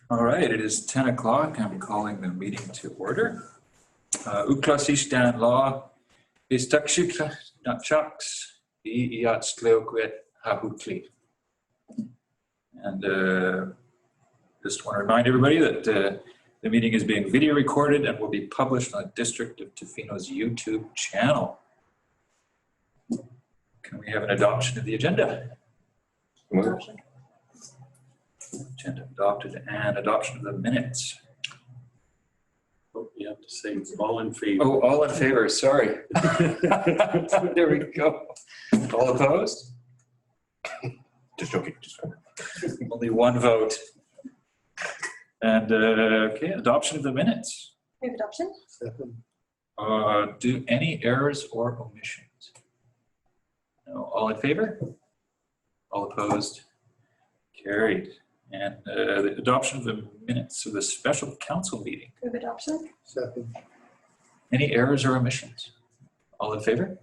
All right, it is 10 o'clock. I'm calling the meeting to order. Uklasistan law is takshikla natchaks iat Tla-o-qui-aht And just want to remind everybody that the meeting is being video recorded and will be published on the District of Tofino's YouTube channel. Can we have an adoption of the agenda? Adoption. Agenda adopted, and adoption of the minutes. Oh, you have to say all in favor. Oh, all in favor, sorry. There we go. All opposed? Just joking. Only one vote. And okay, adoption of the minutes. We have adoption. Do any errors or omissions? No. All in favor? All opposed? Carried. And the adoption of the minutes of the special council meeting. We have adoption. Second. Any errors or omissions? All in favor?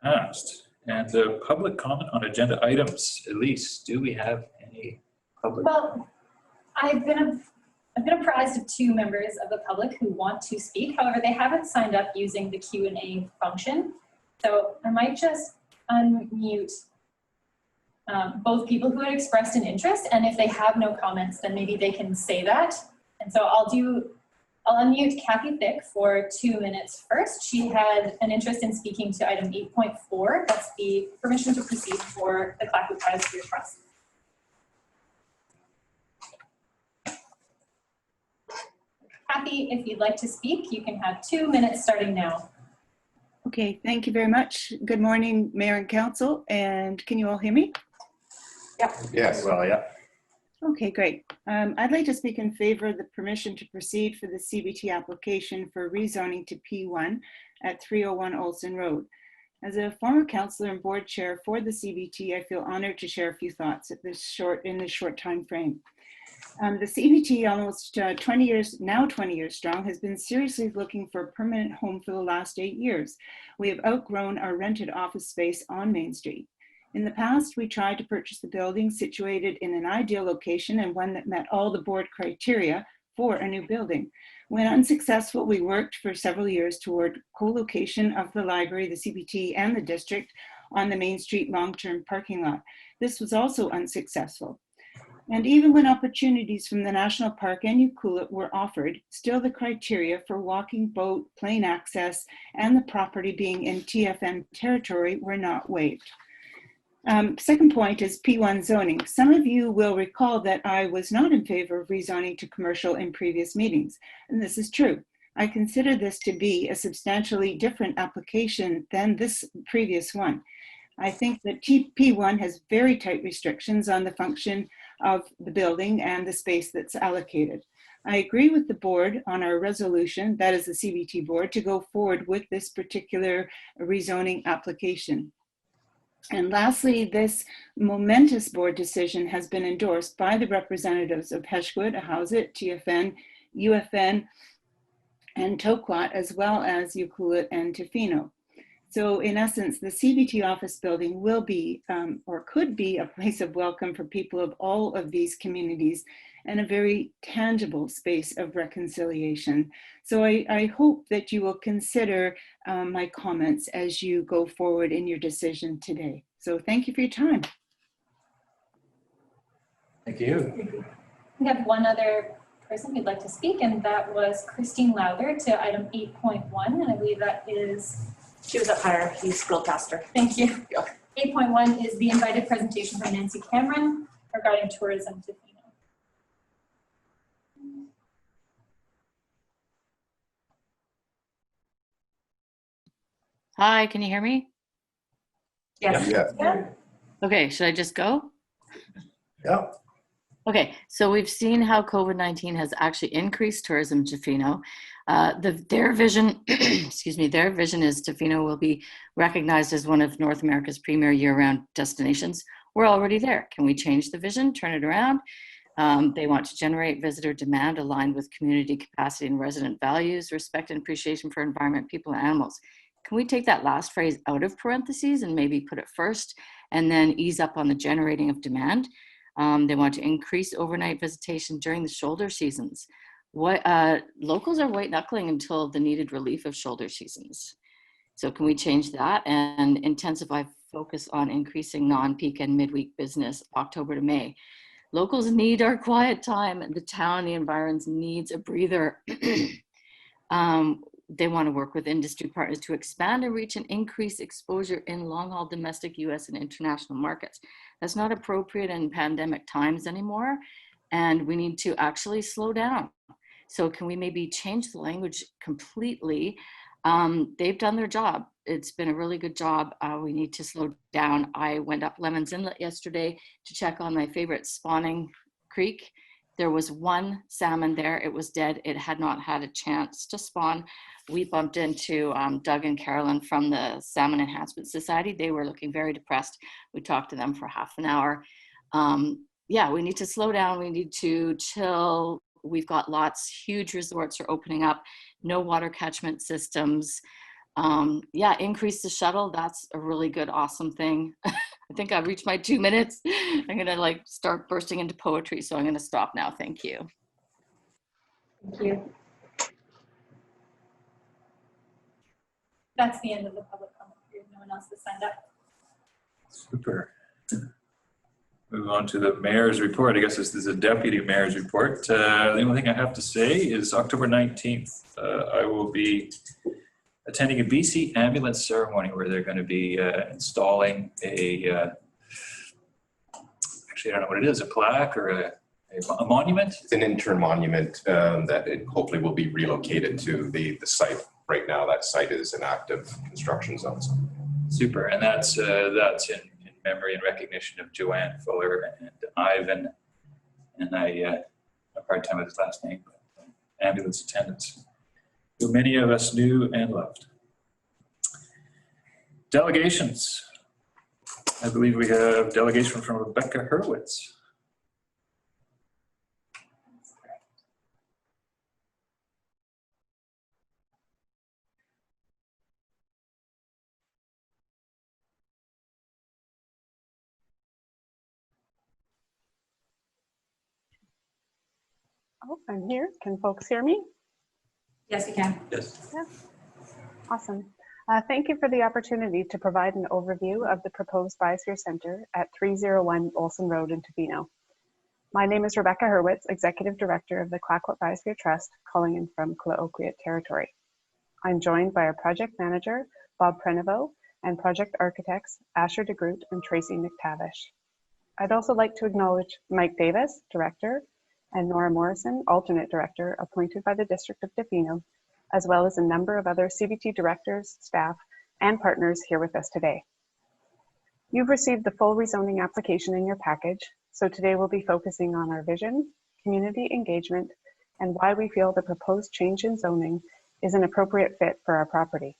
Passed. And the public comment on agenda items. Elise, do we have any public? Well, I've been apprised of 2 members of the public who want to speak. However, they haven't signed up using the Q&A function. So I might just unmute both people who had expressed an interest, and if they have no comments, then maybe they can say that. And so I'll unmute Cathy Thicke for 2 minutes first. She had an interest in speaking to item 8.4. That's the permission to proceed for the Clayoquot Biosphere Trust. Cathy, if you'd like to speak, you can have 2 minutes starting now. Okay, thank you very much. Good morning, Mayor and Council, and can you all hear me? Yes. Well, yeah. Okay, great. I'd like to speak in favor of the permission to proceed for the CBT application for rezoning to P1 at 301 Olsen Road. As a former councillor and board chair for the CBT, I feel honored to share a few thoughts in this short time frame. The CBT, almost 20 years strong, has been seriously looking for a permanent home for the last 8 years. We have outgrown our rented office space on Main Street. In the past, we tried to purchase the building situated in an ideal location and one that met all the board criteria for a new building. When unsuccessful, we worked for several years toward co-location of the library, the CBT, and the district on the Main Street long-term parking lot. This was also unsuccessful. And even when opportunities from the National Park and Ucluelet were offered, still the criteria for walking, boat, plane access, and the property being in TFM territory were not waived. Second point is P1 zoning. Some of you will recall that I was not in favor of rezoning to commercial in previous meetings, and this is true. I consider this to be a substantially different application than this previous one. I think that P1 has very tight restrictions on the function of the building and the space that's allocated. I agree with the board on our resolution, that is the CBT board, to go forward with this particular rezoning application. And lastly, this momentous board decision has been endorsed by the representatives of Heshwood, Ahousaht, TFN, UFN, and Toquat, as well as Ucluelet and Tofino. So in essence, the CBT office building will be, or could be, a place of welcome for people of all of these communities and a very tangible space of reconciliation. So I hope that you will consider my comments as you go forward in your decision today. So thank you for your time. Thank you. We have one other person who'd like to speak, and that was Christine Lowther to item 8.1, and I believe that is... She was up higher. You scrolled past her. Thank you. Yeah. 8.1 is the invited presentation from Nancy Cameron regarding tourism to Tofino. Hi, can you hear me? Yes. Yeah. Okay, should I just go? Yeah. Okay, so we've seen how COVID-19 has actually increased tourism to Tofino. Their vision, excuse me, their vision is Tofino will be recognized as one of North America's premier year-round destinations. We're already there. Can we change the vision, turn it around? They want to generate visitor demand aligned with community capacity and resident values, respect and appreciation for environment, people, and animals. Can we take that last phrase out of parentheses and maybe put it first and then ease up on the generating of demand? They want to increase overnight visitation during the shoulder seasons. Locals are white knuckling until the needed relief of shoulder seasons. So can we change that and intensify focus on increasing non-peak and midweek business October to May? Locals need our quiet time, and the town, the environs needs a breather. They want to work with industry partners to expand and reach and increase exposure in long-haul domestic US and international markets. That's not appropriate in pandemic times anymore, and we need to actually slow down. So can we maybe change the language completely? They've done their job. It's been a really good job. We need to slow down. I went up Lemons Inlet yesterday to check on my favorite spawning creek. There was one salmon there. It was dead. It had not had a chance to spawn. We bumped into Doug and Carolyn from the Salmon Enhancement Society. They were looking very depressed. We talked to them for half an hour. Yeah, we need to slow down. We need to chill. We've got huge resorts are opening up, no water catchment systems. Yeah, increase the shuttle. That's a really good, awesome thing. I think I've reached my 2 minutes. I'm gonna start bursting into poetry, so I'm gonna stop now. Thank you. Thank you. That's the end of the public comment period. No one else has signed up. Super. Move on to the mayor's report. I guess this is a deputy mayor's report. The only thing I have to say is October 19th, I will be attending a BC ambulance ceremony where they're going to be installing a, actually I don't know what it is, a plaque or a monument? It's an interim monument that it hopefully will be relocated to the site. Right now, that site is in active construction zones. Super, and that's in memory and recognition of Joanne Fuller and Ivan, and I have a hard time with his last name, but ambulance attendants, who many of us knew and loved. Delegations. I believe we have delegation from Rebecca Hurwitz. Oh, I'm here. Can folks hear me? Yes, we can. Yes. Yeah. Awesome. Thank you for the opportunity to provide an overview of the proposed Biosphere Center at 301 Olsen Road in Tofino. My name is Rebecca Hurwitz, Executive Director of the Clayoquot Biosphere Trust, calling in from Tla-o-qui-aht territory. I'm joined by our project manager, Bob Prenovo, and project architects, Asher DeGroot and Tracy McTavish. I'd also like to acknowledge Mike Davis, Director, and Nora Morrison, Alternate Director, appointed by the District of Tofino, as well as a number of other CBT directors, staff, and partners here with us today. You've received the full rezoning application in your package, so today we'll be focusing on our vision, community engagement, and why we feel the proposed change in zoning is an appropriate fit for our property.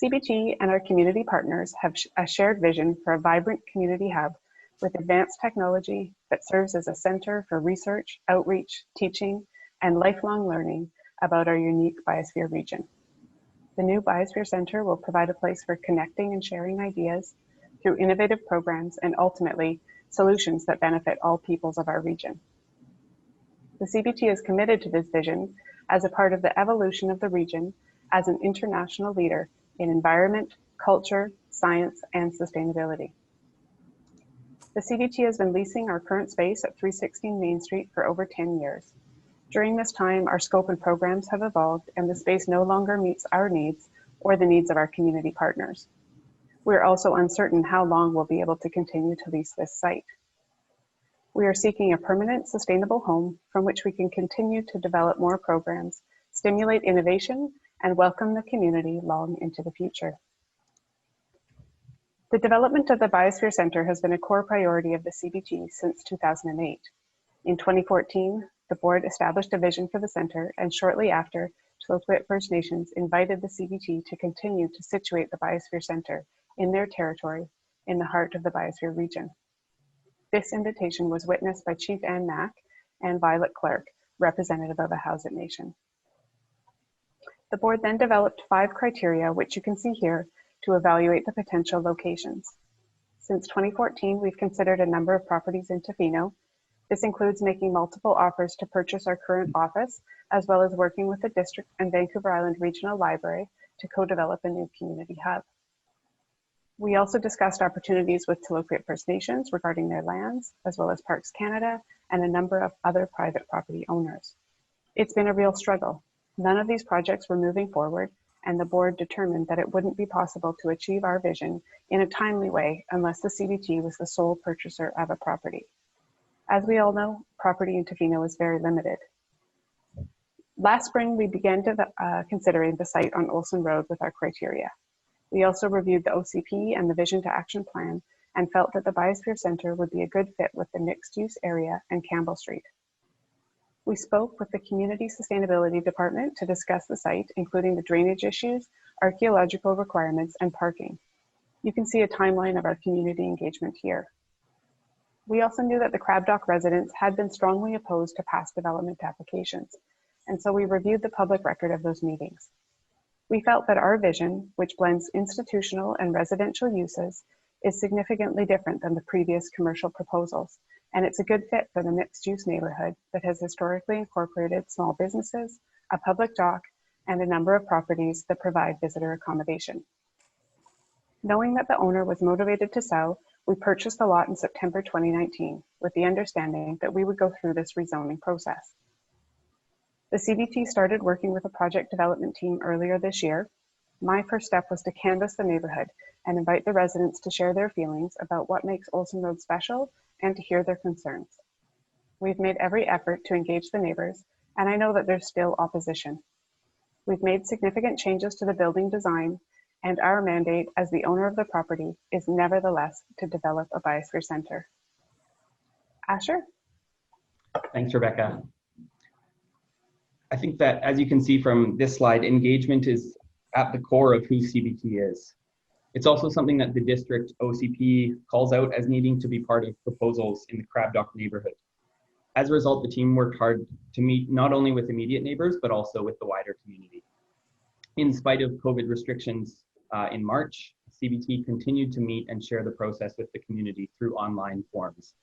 CBT and our community partners have a shared vision for a vibrant community hub with advanced technology that serves as a center for research, outreach, teaching, and lifelong learning about our unique biosphere region. The new Biosphere Center will provide a place for connecting and sharing ideas through innovative programs and ultimately solutions that benefit all peoples of our region. The CBT is committed to this vision as a part of the evolution of the region as an international leader in environment, culture, science, and sustainability. The CBT has been leasing our current space at 316 Main Street for over 10 years. During this time, our scope and programs have evolved and the space no longer meets our needs or the needs of our community partners. We're also uncertain how long we'll be able to continue to lease this site. We are seeking a permanent, sustainable home from which we can continue to develop more programs, stimulate innovation, and welcome the community long into the future. The development of the Biosphere Center has been a core priority of the CBT since 2008. In 2014, the board established a vision for the center, and shortly after, Tla-o-qui-aht First Nations invited the CBT to continue to situate the Biosphere Center in their territory in the heart of the Biosphere region. This invitation was witnessed by Chief Ann Mack and Violet Clark, representative of the Hausat Nation. The board then developed 5 criteria, which you can see here, to evaluate the potential locations. Since 2014, we've considered a number of properties in Tofino. This includes making multiple offers to purchase our current office, as well as working with the District and Vancouver Island Regional Library to co-develop a new community hub. We also discussed opportunities with Tla-o-qui-aht First Nations regarding their lands, as well as Parks Canada and a number of other private property owners. It's been a real struggle. None of these projects were moving forward, and the board determined that it wouldn't be possible to achieve our vision in a timely way unless the CBT was the sole purchaser of a property. As we all know, property in Tofino is very limited. Last spring, we began considering the site on Olsen Road with our criteria. We also reviewed the OCP and the Vision to Action Plan and felt that the Biosphere Center would be a good fit with the mixed-use area and Campbell Street. We spoke with the Community Sustainability Department to discuss the site, including the drainage issues, archaeological requirements, and parking. You can see a timeline of our community engagement here. We also knew that the Crab Dock residents had been strongly opposed to past development applications, and so we reviewed the public record of those meetings. We felt that our vision, which blends institutional and residential uses, is significantly different than the previous commercial proposals, and it's a good fit for the mixed-use neighborhood that has historically incorporated small businesses, a public dock, and a number of properties that provide visitor accommodation. Knowing that the owner was motivated to sell, we purchased the lot in September 2019 with the understanding that we would go through this rezoning process. The CBT started working with a project development team earlier this year. My first step was to canvass the neighborhood and invite the residents to share their feelings about what makes Olsen Road special and to hear their concerns. We've made every effort to engage the neighbors, and I know that there's still opposition. We've made significant changes to the building design, and our mandate as the owner of the property is nevertheless to develop a biosphere center. Asher? Thanks, Rebecca. I think that, as you can see from this slide, engagement is at the core of who CBT is. It's also something that the district OCP calls out as needing to be part of proposals in the Crab Dock neighborhood. As a result, the team worked hard to meet not only with immediate neighbors, but also with the wider community. In spite of COVID restrictions in March, CBT continued to meet and share the process with the community through online forums.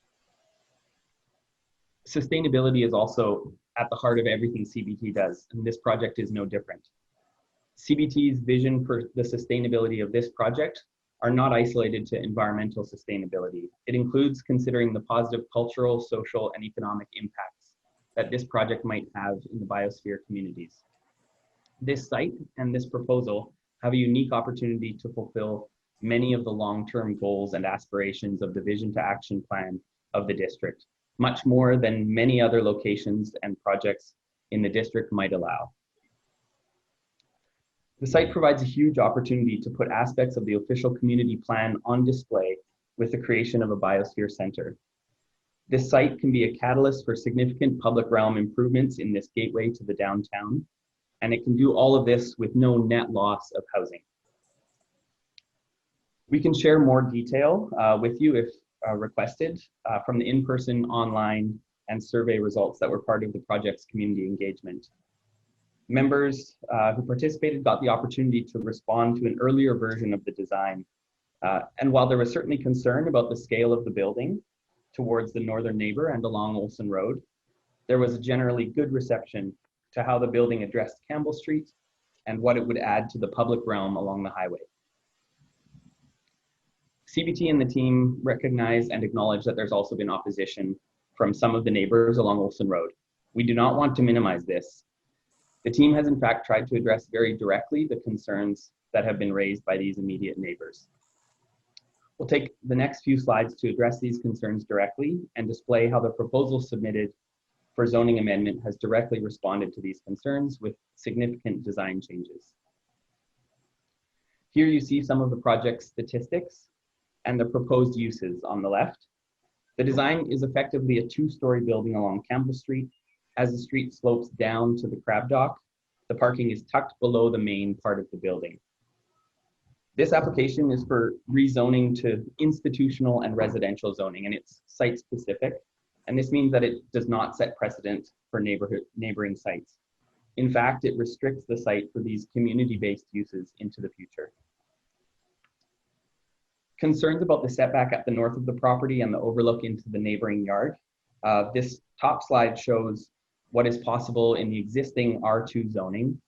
Sustainability is also at the heart of everything CBT does, and this project is no different. CBT's vision for the sustainability of this project are not isolated to environmental sustainability. It includes considering the positive cultural, social, and economic impacts that this project might have in the biosphere communities. This site and this proposal have a unique opportunity to fulfill many of the long-term goals and aspirations of the Vision to Action Plan of the district, much more than many other locations and projects in the district might allow. The site provides a huge opportunity to put aspects of the official community plan on display with the creation of a biosphere center. This site can be a catalyst for significant public realm improvements in this gateway to the downtown, and it can do all of this with no net loss of housing. We can share more detail with you if requested from the in-person, online, and survey results that were part of the project's community engagement. Members who participated got the opportunity to respond to an earlier version of the design. And while there was certainly concern about the scale of the building towards the northern neighbor and along Olsen Road, there was a generally good reception to how the building addressed Campbell Street and what it would add to the public realm along the highway. CBT and the team recognize and acknowledge that there's also been opposition from some of the neighbors along Olsen Road. We do not want to minimize this. The team has in fact tried to address very directly the concerns that have been raised by these immediate neighbors. We'll take the next few slides to address these concerns directly and display how the proposal submitted for zoning amendment has directly responded to these concerns with significant design changes. Here you see some of the project's statistics and the proposed uses on the left. The design is effectively a two-story building along Campbell Street. As the street slopes down to the Crab Dock, the parking is tucked below the main part of the building. This application is for rezoning to institutional and residential zoning, and it's site-specific. And this means that it does not set precedent for neighboring sites. In fact, it restricts the site for these community-based uses into the future. Concerns about the setback at the north of the property and the overlook into the neighboring yard. This top slide shows what is possible in the existing R2 zoning.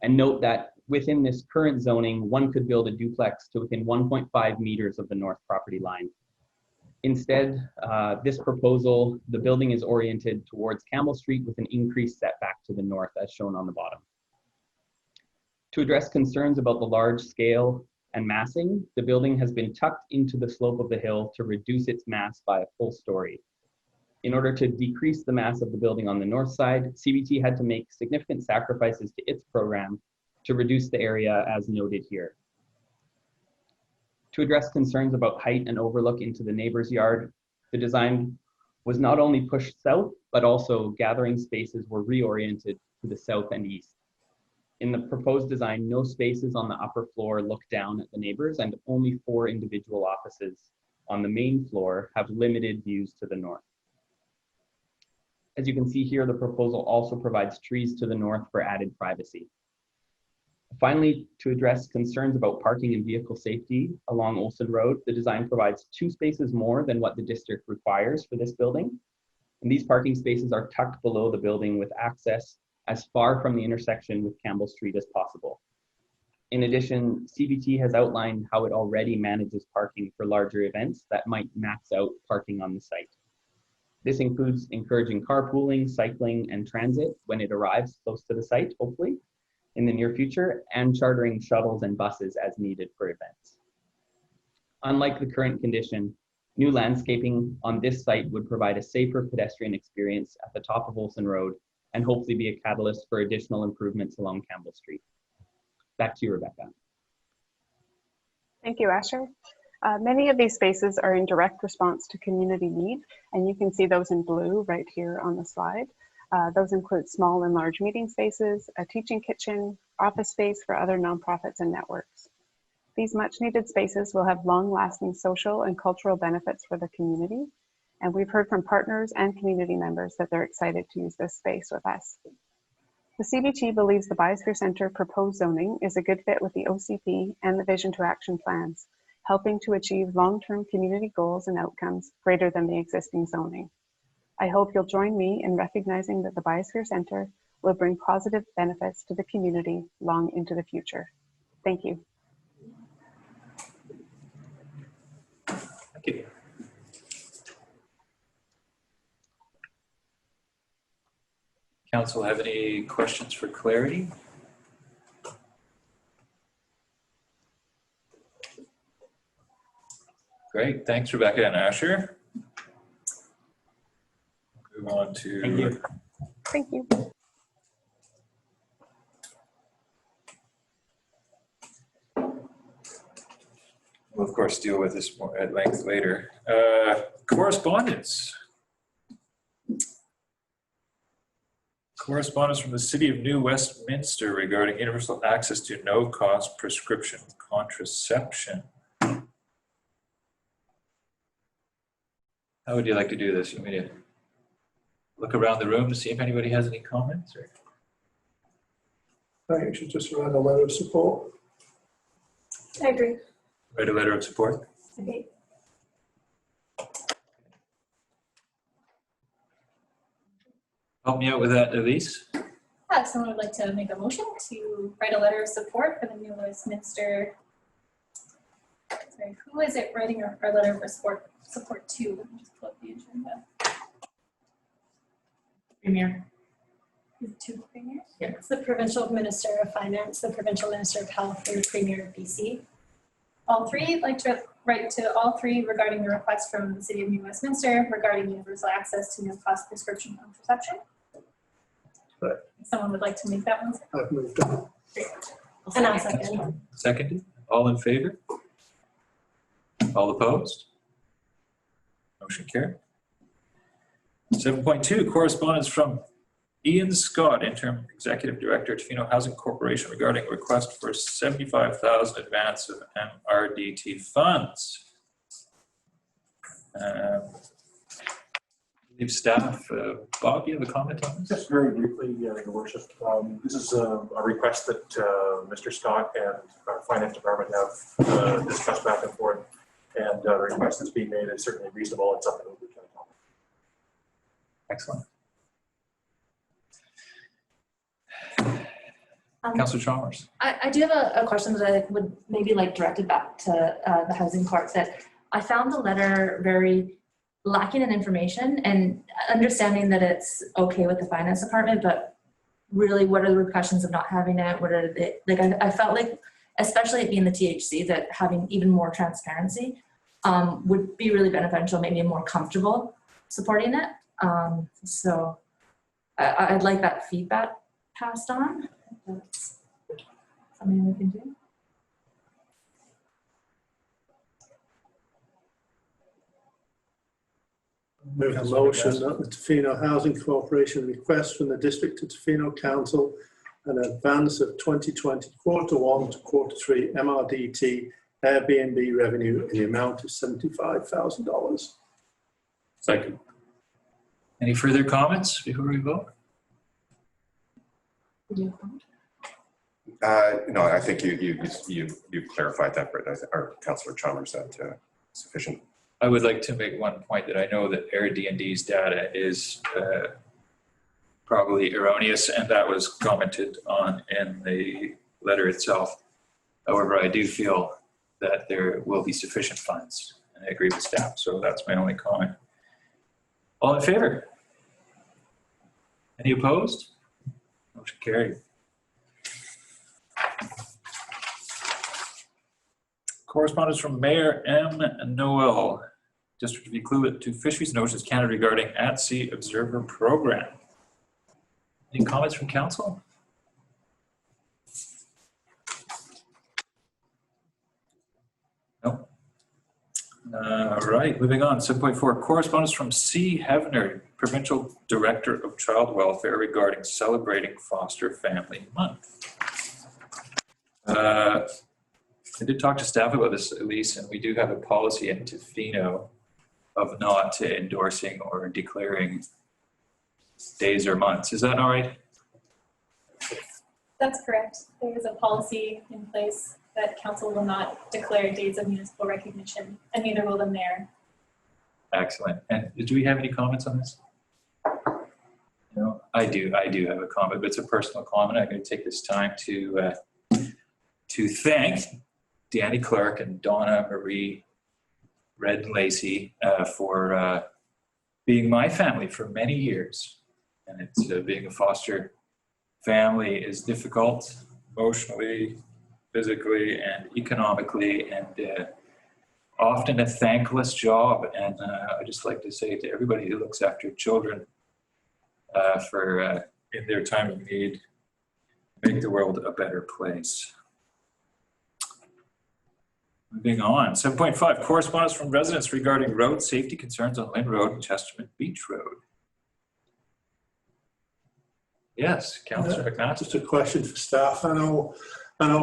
And note that within this current zoning, one could build a duplex to within 1.5 meters of the north property line. Instead, this proposal, the building is oriented towards Campbell Street with an increased setback to the north as shown on the bottom. To address concerns about the large scale and massing, the building has been tucked into the slope of the hill to reduce its mass by a full story. In order to decrease the mass of the building on the north side, CBT had to make significant sacrifices to its program to reduce the area as noted here. To address concerns about height and overlook into the neighbor's yard, the design was not only pushed south, but also gathering spaces were reoriented to the south and east. In the proposed design, no spaces on the upper floor look down at the neighbors, and only 4 individual offices on the main floor have limited views to the north. As you can see here, the proposal also provides trees to the north for added privacy. Finally, to address concerns about parking and vehicle safety along Olsen Road, the design provides 2 spaces more than what the district requires for this building. And these parking spaces are tucked below the building with access as far from the intersection with Campbell Street as possible. In addition, CBT has outlined how it already manages parking for larger events that might max out parking on the site. This includes encouraging carpooling, cycling, and transit when it arrives close to the site, hopefully, in the near future, and chartering shuttles and buses as needed for events. Unlike the current condition, new landscaping on this site would provide a safer pedestrian experience at the top of Olsen Road and hopefully be a catalyst for additional improvements along Campbell Street. Back to you, Rebecca. Thank you, Asher. Many of these spaces are in direct response to community need, and you can see those in blue right here on the slide. Those include small and large meeting spaces, a teaching kitchen, office space for other nonprofits and networks. These much needed spaces will have long-lasting social and cultural benefits for the community, and we've heard from partners and community members that they're excited to use this space with us. The CBT believes the Biosphere Center proposed zoning is a good fit with the OCP and the Vision to Action plans, helping to achieve long-term community goals and outcomes greater than the existing zoning. I hope you'll join me in recognizing that the Biosphere Center will bring positive benefits to the community long into the future. Thank you. Thank you. Council have any questions for clarity? Great, thanks Rebecca and Asher. Move on to. Thank you. Thank you. We'll of course deal with this more at length later. Correspondence. Correspondence from the City of New Westminster regarding universal access to no-cost prescription contraception. How would you like to do this? You want me to look around the room to see if anybody has any comments? Or? I think you should just write a letter of support. I agree. Write a letter of support. Okay. Help me out with that, Elise. If someone would like to make a motion to write a letter of support for the New Westminster. Sorry, who is it writing our letter of support to? Let me just pull up the agenda. Premier. Is it to the Premier? Yeah. It's the Provincial Minister of Finance, the Provincial Minister of Health, and the Premier of BC. All three, like to write to all three regarding the request from the City of New Westminster regarding universal access to no-cost prescription contraception. Right. If someone would like to make that one. I've moved on. And I'll second. Seconded. All in favor? All opposed? Motion carried. 7.2, correspondence from Ian Scott, Interim Executive Director, Tofino Housing Corporation, regarding request for $75,000 advance of MRDT funds. Leave staff. Bob, you have a comment on this? Just very briefly, Your Worship. This is a request that Mr. Scott and our Finance Department have discussed back and forth And the request that's being made is certainly reasonable and something we can accomplish. Excellent. Councillor Chalmers. I do have a question that I would maybe like directed back to the housing court. That I found the letter very lacking in information, and understanding that it's okay with the finance department, but really what are the repercussions of not having it? What are the, like, I felt like, especially it being the THC, that having even more transparency would be really beneficial, maybe more comfortable supporting it. So I'd like that feedback passed on. That's something we can do. Move a motion that the Tofino Housing Corporation request from the District of Tofino Council an advance of 2020 Q1 to Q3 MRDT Airbnb revenue in the amount of $75,000. Second. Any further comments before we vote? No, I think you clarified that, but our Councillor Chalmers said sufficient. I would like to make one point that I know that Airbnb's data is probably erroneous, and that was commented on in the letter itself. However, I do feel that there will be sufficient funds, and I agree with staff, so that's my only comment. All in favor? Any opposed? Motion carried. Correspondence from Mayor M. Noel, District of Tofino to Fisheries and Oceans Canada regarding at-sea observer program. Any comments from council? No. All right, moving on. 7.4, correspondence from C. Hevner, Provincial Director of Child Welfare regarding celebrating Foster Family Month. I did talk to staff about this, Elise, and we do have a policy in Tofino of not endorsing or declaring days or months. Is that all right? That's correct. There is a policy in place that council will not declare days of municipal recognition, and neither will the mayor. Excellent. And do we have any comments on this? No, I do have a comment, but it's a personal comment. I'm going to take this time to thank Danny Clark and Donna Marie Red Lacey for being my family for many years. And it's being a foster family is difficult emotionally, physically, and economically, and often a thankless job. And I just like to say to everybody who looks after children for in their time of need, make the world a better place. Moving on, 7.5, correspondence from residents regarding road safety concerns on Lynn Road and Chesterman Beach Road. Yes, Councillor McMaster. Just a question for staff. I know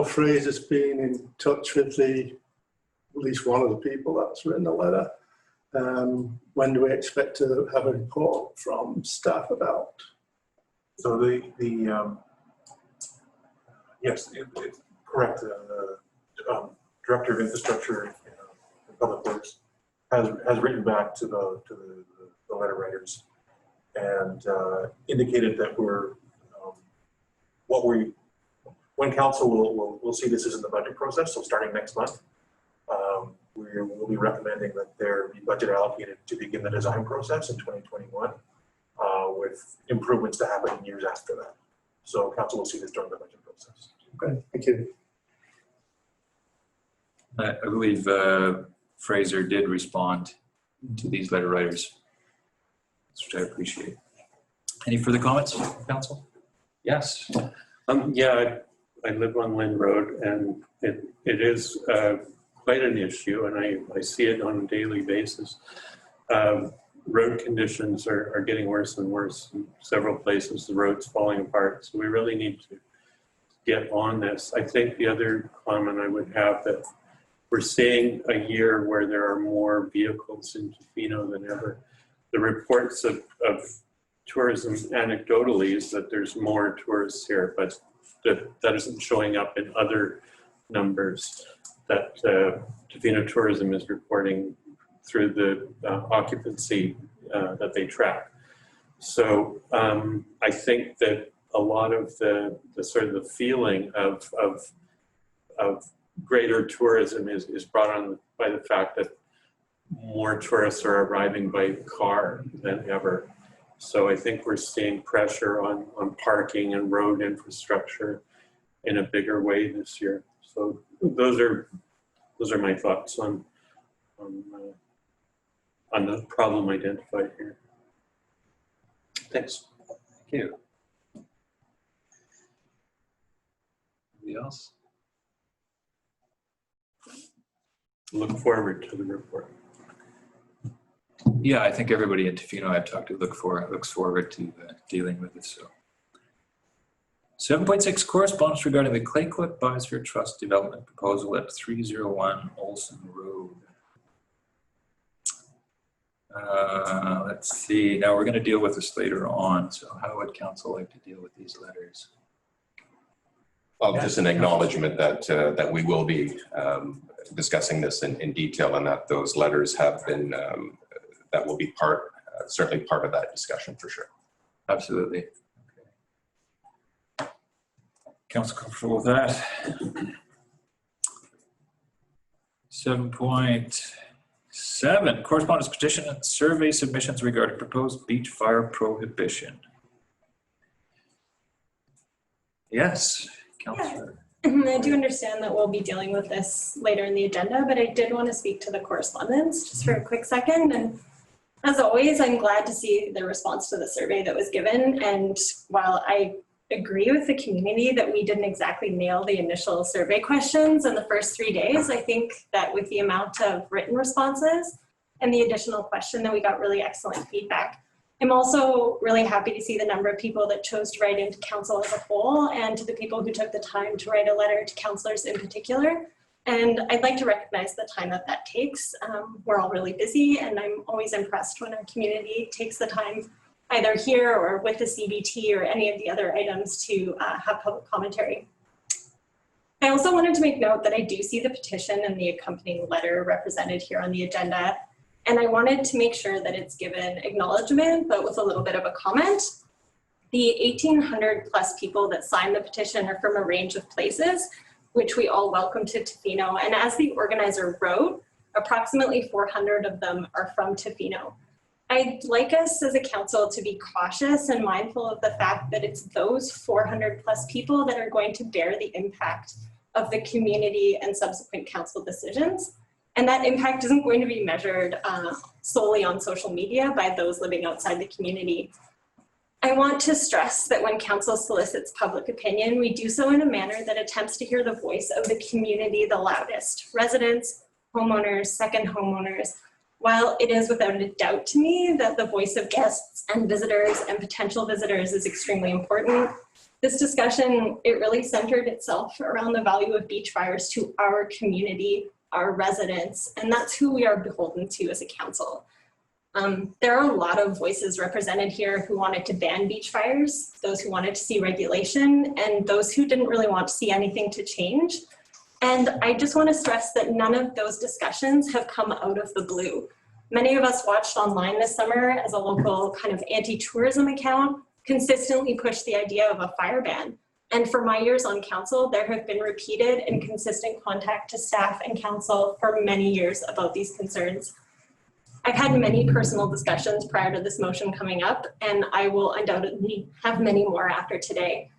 Fraser's been in touch with at least one of the people that's written the letter. When do we expect to have a report from staff about? So yes, it's correct. Director of Infrastructure and Public Works has written back to the letter writers and indicated that when council will see this is in the budget process, so starting next month, we will be recommending that there be budget allocated to begin the design process in 2021 with improvements to happen in years after that. So council will see this during the budget process. Okay, thank you. I believe Fraser did respond to these letter writers, which I appreciate. Any further comments, council? Yes. Yeah, I live on Lynn Road, and it is quite an issue, and I see it on a daily basis. Road conditions are getting worse and worse in several places. The road's falling apart, so we really need to get on this. I think the other comment I would have that we're seeing a year where there are more vehicles in Tofino than ever. The reports of tourism anecdotally is that there's more tourists here, but that isn't showing up in other numbers. That Tofino Tourism is reporting through the occupancy that they track. So I think that a lot of the sort of the feeling of greater tourism is brought on by the fact that more tourists are arriving by car than ever. So I think we're seeing pressure on parking and road infrastructure in a bigger way this year. So those are my thoughts on the problem identified here. Thanks. Thank you. Anybody else? Look forward to the report. Yeah, I think everybody in Tofino I've talked to looks forward to dealing with this. So 7.6 correspondence regarding the Clayoquot Biosphere Trust development proposal at 301 Olsen Road. Let's see, now we're going to deal with this later on. So how would council like to deal with these letters? Well, just an acknowledgement that we will be discussing this in detail, and that those letters have been, that will be certainly part of that discussion for sure. Absolutely. Okay. Council comfortable with that? 7.7, correspondence petition and survey submissions regarding proposed beach fire prohibition. Yes, Councillor. I do understand that we'll be dealing with this later in the agenda, but I did want to speak to the correspondence just for a quick second. And as always, I'm glad to see the response to the survey that was given. And while I agree with the community that we didn't exactly nail the initial survey questions in the first 3 days, I think that with the amount of written responses and the additional question that we got really excellent feedback. I'm also really happy to see the number of people that chose to write into council as a whole, and to the people who took the time to write a letter to councillors in particular. And I'd like to recognize the time that takes. We're all really busy, and I'm always impressed when our community takes the time either here or with the CBT or any of the other items to have public commentary. I also wanted to make note that I do see the petition and the accompanying letter represented here on the agenda. And I wanted to make sure that it's given acknowledgement, but with a little bit of a comment. The 1,800 plus people that signed the petition are from a range of places, which we all welcome to Tofino. And as the organizer wrote, approximately 400 of them are from Tofino. I'd like us as a council to be cautious and mindful of the fact that it's those 400 plus people that are going to bear the impact of the community and subsequent council decisions. And that impact isn't going to be measured solely on social media by those living outside the community. I want to stress that when council solicits public opinion, we do so in a manner that attempts to hear the voice of the community the loudest. Residents, homeowners, second homeowners. While it is without a doubt to me that the voice of guests and visitors and potential visitors is extremely important, this discussion, it really centered itself around the value of beach fires to our community, our residents, and that's who we are beholden to as a council. There are a lot of voices represented here who wanted to ban beach fires, those who wanted to see regulation, and those who didn't really want to see anything to change. And I just want to stress that none of those discussions have come out of the blue. Many of us watched online this summer as a local kind of anti-tourism account consistently pushed the idea of a fire ban. And for my years on council, there have been repeated and consistent contact to staff and council for many years about these concerns. I've had many personal discussions prior to this motion coming up, and I will undoubtedly have many more after today.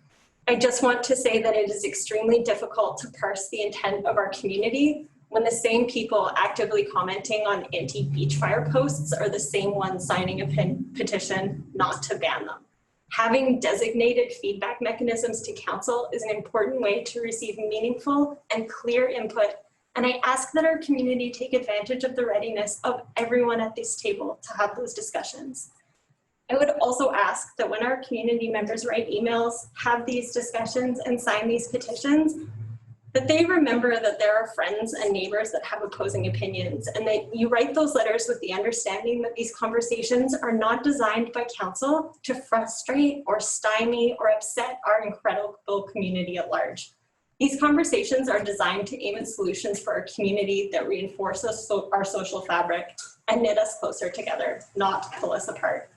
I just want to say that it is extremely difficult to parse the intent of our community when the same people actively commenting on anti-beach fire posts are the same ones signing a petition not to ban them. Having designated feedback mechanisms to council is an important way to receive meaningful and clear input, and I ask that our community take advantage of the readiness of everyone at this table to have those discussions. I would also ask that when our community members write emails, have these discussions, and sign these petitions, that they remember that there are friends and neighbors that have opposing opinions, and that you write those letters with the understanding that these conversations are not designed by council to frustrate or stymie or upset our incredible community at large. These conversations are designed to aim at solutions for our community that reinforce our social fabric and knit us closer together, not pull us apart.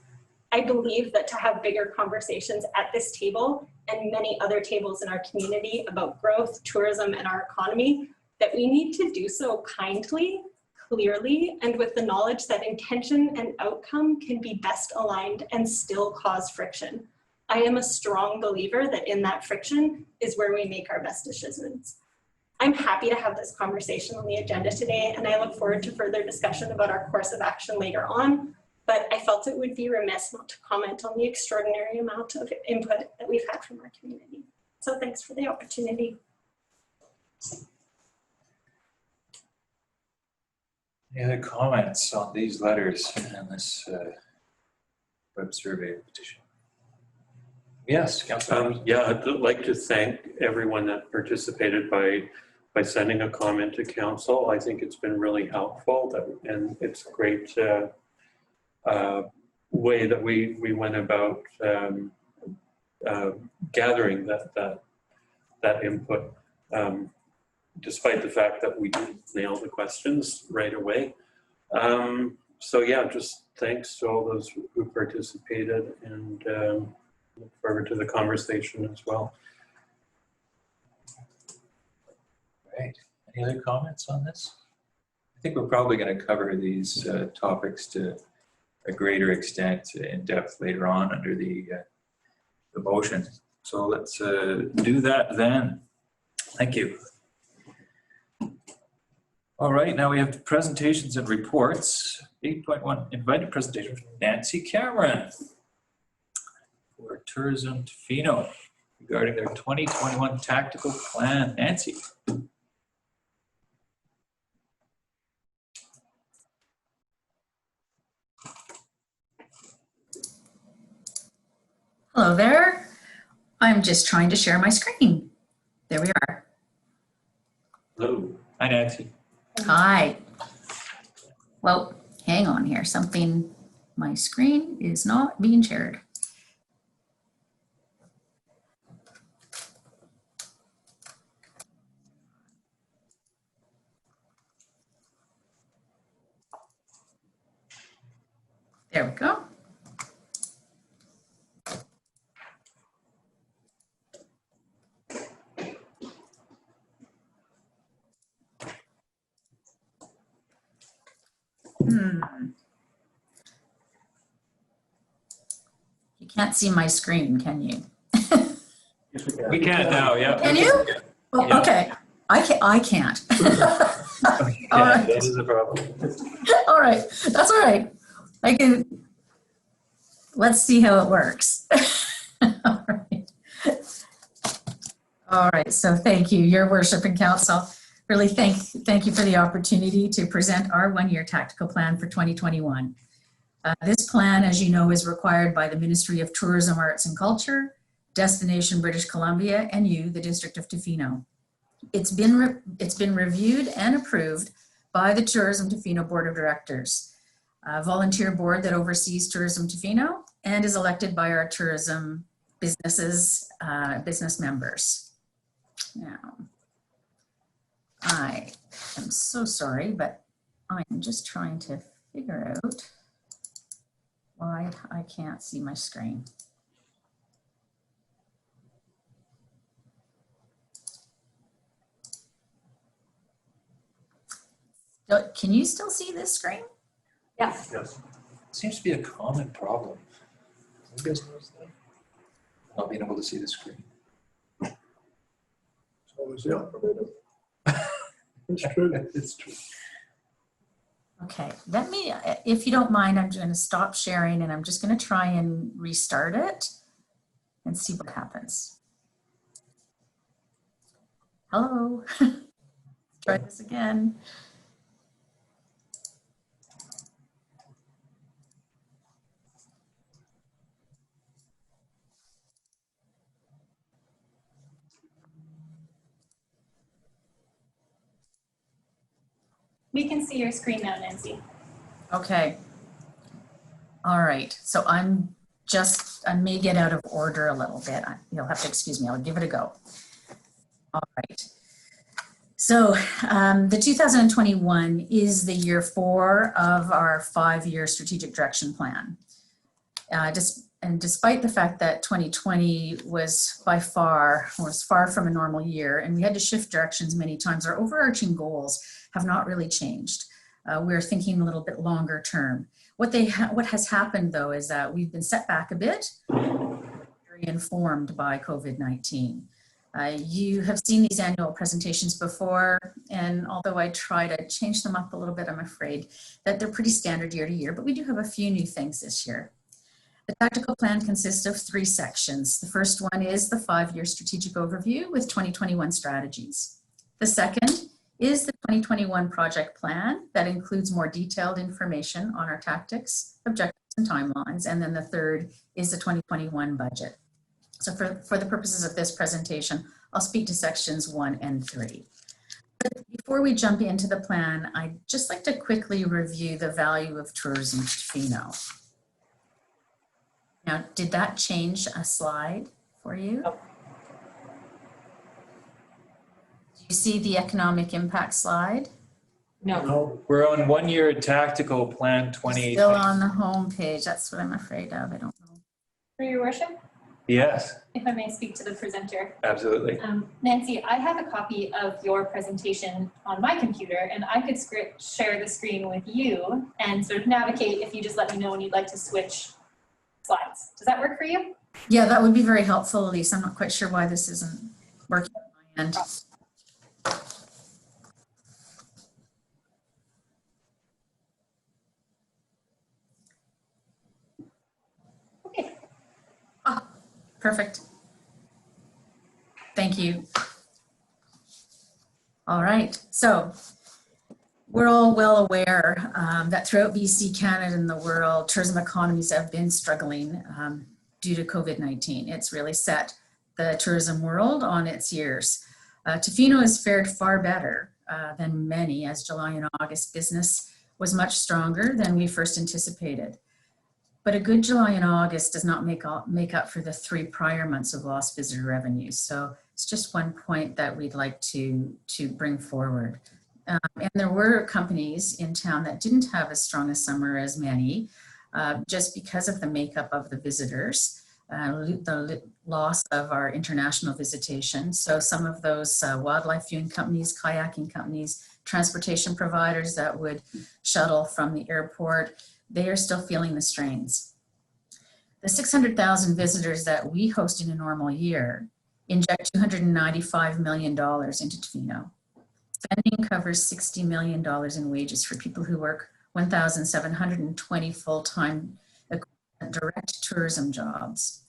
I believe that to have bigger conversations at this table and many other tables in our community about growth, tourism, and our economy, that we need to do so kindly, clearly, and with the knowledge that intention and outcome can be best aligned and still cause friction. I am a strong believer that in that friction is where we make our best decisions. I'm happy to have this conversation on the agenda today, and I look forward to further discussion about our course of action later on, but I felt it would be remiss not to comment on the extraordinary amount of input that we've had from our community. So thanks for the opportunity. Any other comments on these letters and this web survey petition? Yes, Councilor. Yeah, I'd like to thank everyone that participated by sending a comment to council. I think it's been really helpful, and it's a great way that we went about gathering that input, despite the fact that we didn't nail the questions right away. So yeah, just thanks to all those who participated, and look forward to the conversation as well. Great. Any other comments on this? I think we're probably going to cover these topics to a greater extent in depth later on under the motion. So let's do that then. Thank you. All right, now we have presentations and reports. 8.1, invited presentation from Nancy Cameron for Tourism Tofino regarding their 2021 tactical plan. Nancy. Hello there. I'm just trying to share my screen. There we are. Hello. Hi, Nancy. Hi. Well, hang on here. My screen is not being shared. There we go. You can't see my screen, can you? We can now, yeah. Can you? Well, Yeah. okay. I can't. Yeah, All right. That is a problem. All right. That's all right. I can. Let's see how it works. All right. All right. So thank you, Your Worship and Council. Really thank you for the opportunity to present our one-year tactical plan for 2021. This plan, as you know, is required by the Ministry of Tourism, Arts and Culture, Destination British Columbia, and you, the District of Tofino. It's been reviewed and approved by the Tourism Tofino Board of Directors, a volunteer board that oversees Tourism Tofino and is elected by our tourism business members. Now, I am so sorry, but I'm just trying to figure out why I can't see my screen. Can you still see this screen? Yes. Yes. Seems to be a common problem. You guys notice that? Not being able to see the screen. It's always the operator. It's true. It's true. Okay, let me, if you don't mind, I'm going to stop sharing and I'm just going to try and restart it and see what happens. Hello. Try this again. We can see your screen now, Nancy. Okay. All right, so I may get out of order a little bit. You'll have to excuse me, I'll give it a go. All right. So the 2021 is the year 4 of our 5-year strategic direction plan. And despite the fact that 2020 was far from a normal year, and we had to shift directions many times, our overarching goals have not really changed. We're thinking a little bit longer term. What has happened though is that we've been set back a bit, very informed by COVID-19. You have seen these annual presentations before, and although I try to change them up a little bit, I'm afraid that they're pretty standard year to year, but we do have a few new things this year. The tactical plan consists of 3 sections. The first one is the 5-year strategic overview with 2021 strategies. The second is the 2021 project plan that includes more detailed information on our tactics, objectives, and timelines. And then the third is the 2021 budget. So for the purposes of this presentation, I'll speak to sections 1 and 3. But before we jump into the plan, I'd just like to quickly review the value of tourism to Tofino. Now, did that change a slide for you? Oh. Do you see the economic impact slide? No. We're on 1-year tactical plan 20. Still on the home page. That's what I'm afraid of. I don't know. For your worship, Yes, if I may speak to the presenter. absolutely. Nancy, I have a copy of your presentation on my computer, and I could share the screen with you and sort of navigate if you just let me know when you'd like to switch slides. Does that work for you? Yeah, that would be very helpful, Elise. I'm not quite sure why this isn't working on my end. Okay. Ah, perfect. Thank you. All right, so we're all well aware that throughout BC, Canada, and the world, tourism economies have been struggling due to COVID-19. It's really set the tourism world on its ears. Tofino has fared far better than many, as July and August business was much stronger than we first anticipated. But a good July and August does not make up for the 3 prior months of lost visitor revenues. So it's just one point that we'd like to bring forward. And there were companies in town that didn't have as strong a summer as many, just because of the makeup of the visitors, the loss of our international visitation. So some of those wildlife viewing companies, kayaking companies, transportation providers that would shuttle from the airport, they are still feeling the strains. The 600,000 visitors that we host in a normal year inject $295 million into Tofino. Spending covers $60 million in wages for people who work 1,720 full-time direct tourism jobs.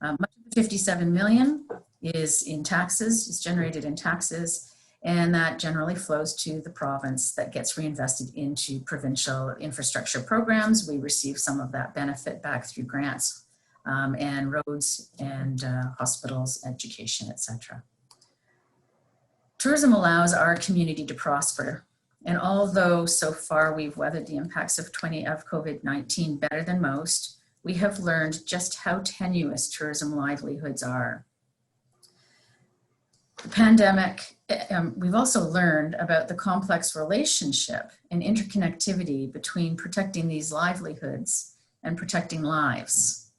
Much of the $57 million is in taxes, is generated in taxes, and that generally flows to the province that gets reinvested into provincial infrastructure programs. We receive some of that benefit back through grants and roads and hospitals, education, etc. Tourism allows our community to prosper. And although so far we've weathered the impacts of COVID-19 better than most, we have learned just how tenuous tourism livelihoods are. The pandemic, we've also learned about the complex relationship and interconnectivity between protecting these livelihoods and protecting lives.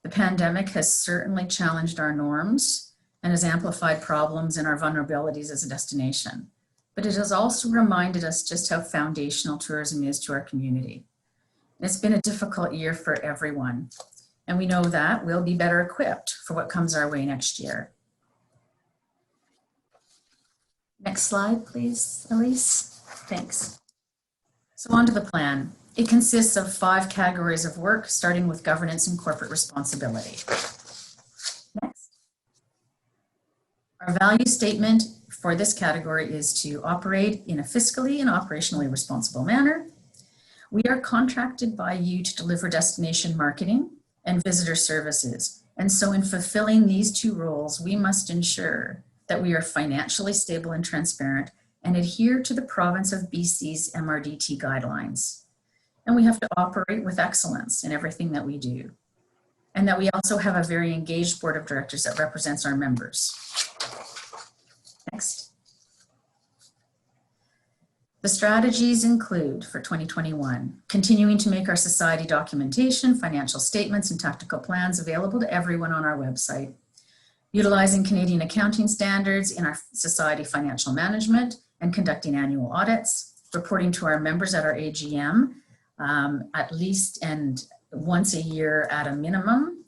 The pandemic has certainly challenged our norms and has amplified problems and our vulnerabilities as a destination. But it has also reminded us just how foundational tourism is to our community. It's been a difficult year for everyone, and we know that we'll be better equipped for what comes our way next year. Next slide, please, Elise. Thanks. So on to the plan. It consists of 5 categories of work, starting with governance and corporate responsibility. Next. Our value statement for this category is to operate in a fiscally and operationally responsible manner. We are contracted by you to deliver destination marketing and visitor services. And so in fulfilling these 2 roles, we must ensure that we are financially stable and transparent and adhere to the province of BC's MRDT guidelines. And we have to operate with excellence in everything that we do. And that we also have a very engaged board of directors that represents our members. Next. The strategies include for 2021, continuing to make our society documentation, financial statements, and tactical plans available to everyone on our website, utilizing Canadian accounting standards in our society financial management and conducting annual audits, reporting to our members at our AGM at least and once a year at a minimum,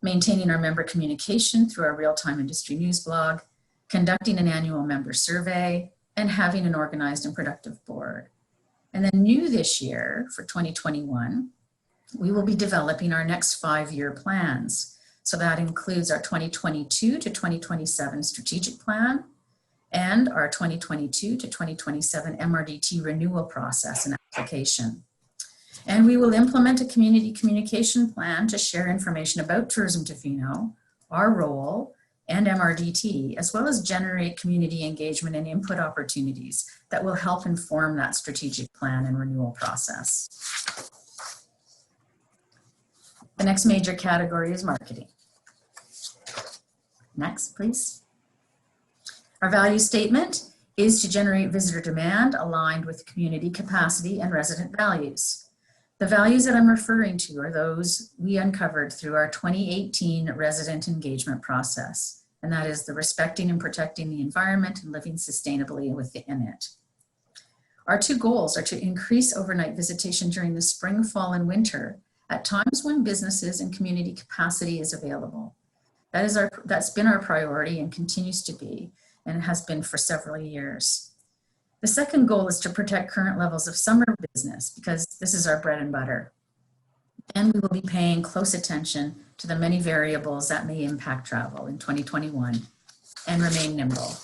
maintaining our member communication through our real-time industry news blog, conducting an annual member survey, and having an organized and productive board. And then new this year for 2021, we will be developing our next 5-year plans. So that includes our 2022 to 2027 strategic plan and our 2022 to 2027 MRDT renewal process and application. And we will implement a community communication plan to share information about Tourism Tofino, our role, and MRDT, as well as generate community engagement and input opportunities that will help inform that strategic plan and renewal process. The next major category is marketing. Next, please. Our value statement is to generate visitor demand aligned with community capacity and resident values. The values that I'm referring to are those we uncovered through our 2018 resident engagement process. And that is the respecting and protecting the environment and living sustainably within it. Our 2 goals are to increase overnight visitation during the spring, fall, and winter at times when businesses and community capacity is available. That's been our priority and continues to be, and it has been for several years. The second goal is to protect current levels of summer business because this is our bread and butter. And we will be paying close attention to the many variables that may impact travel in 2021 and remain nimble.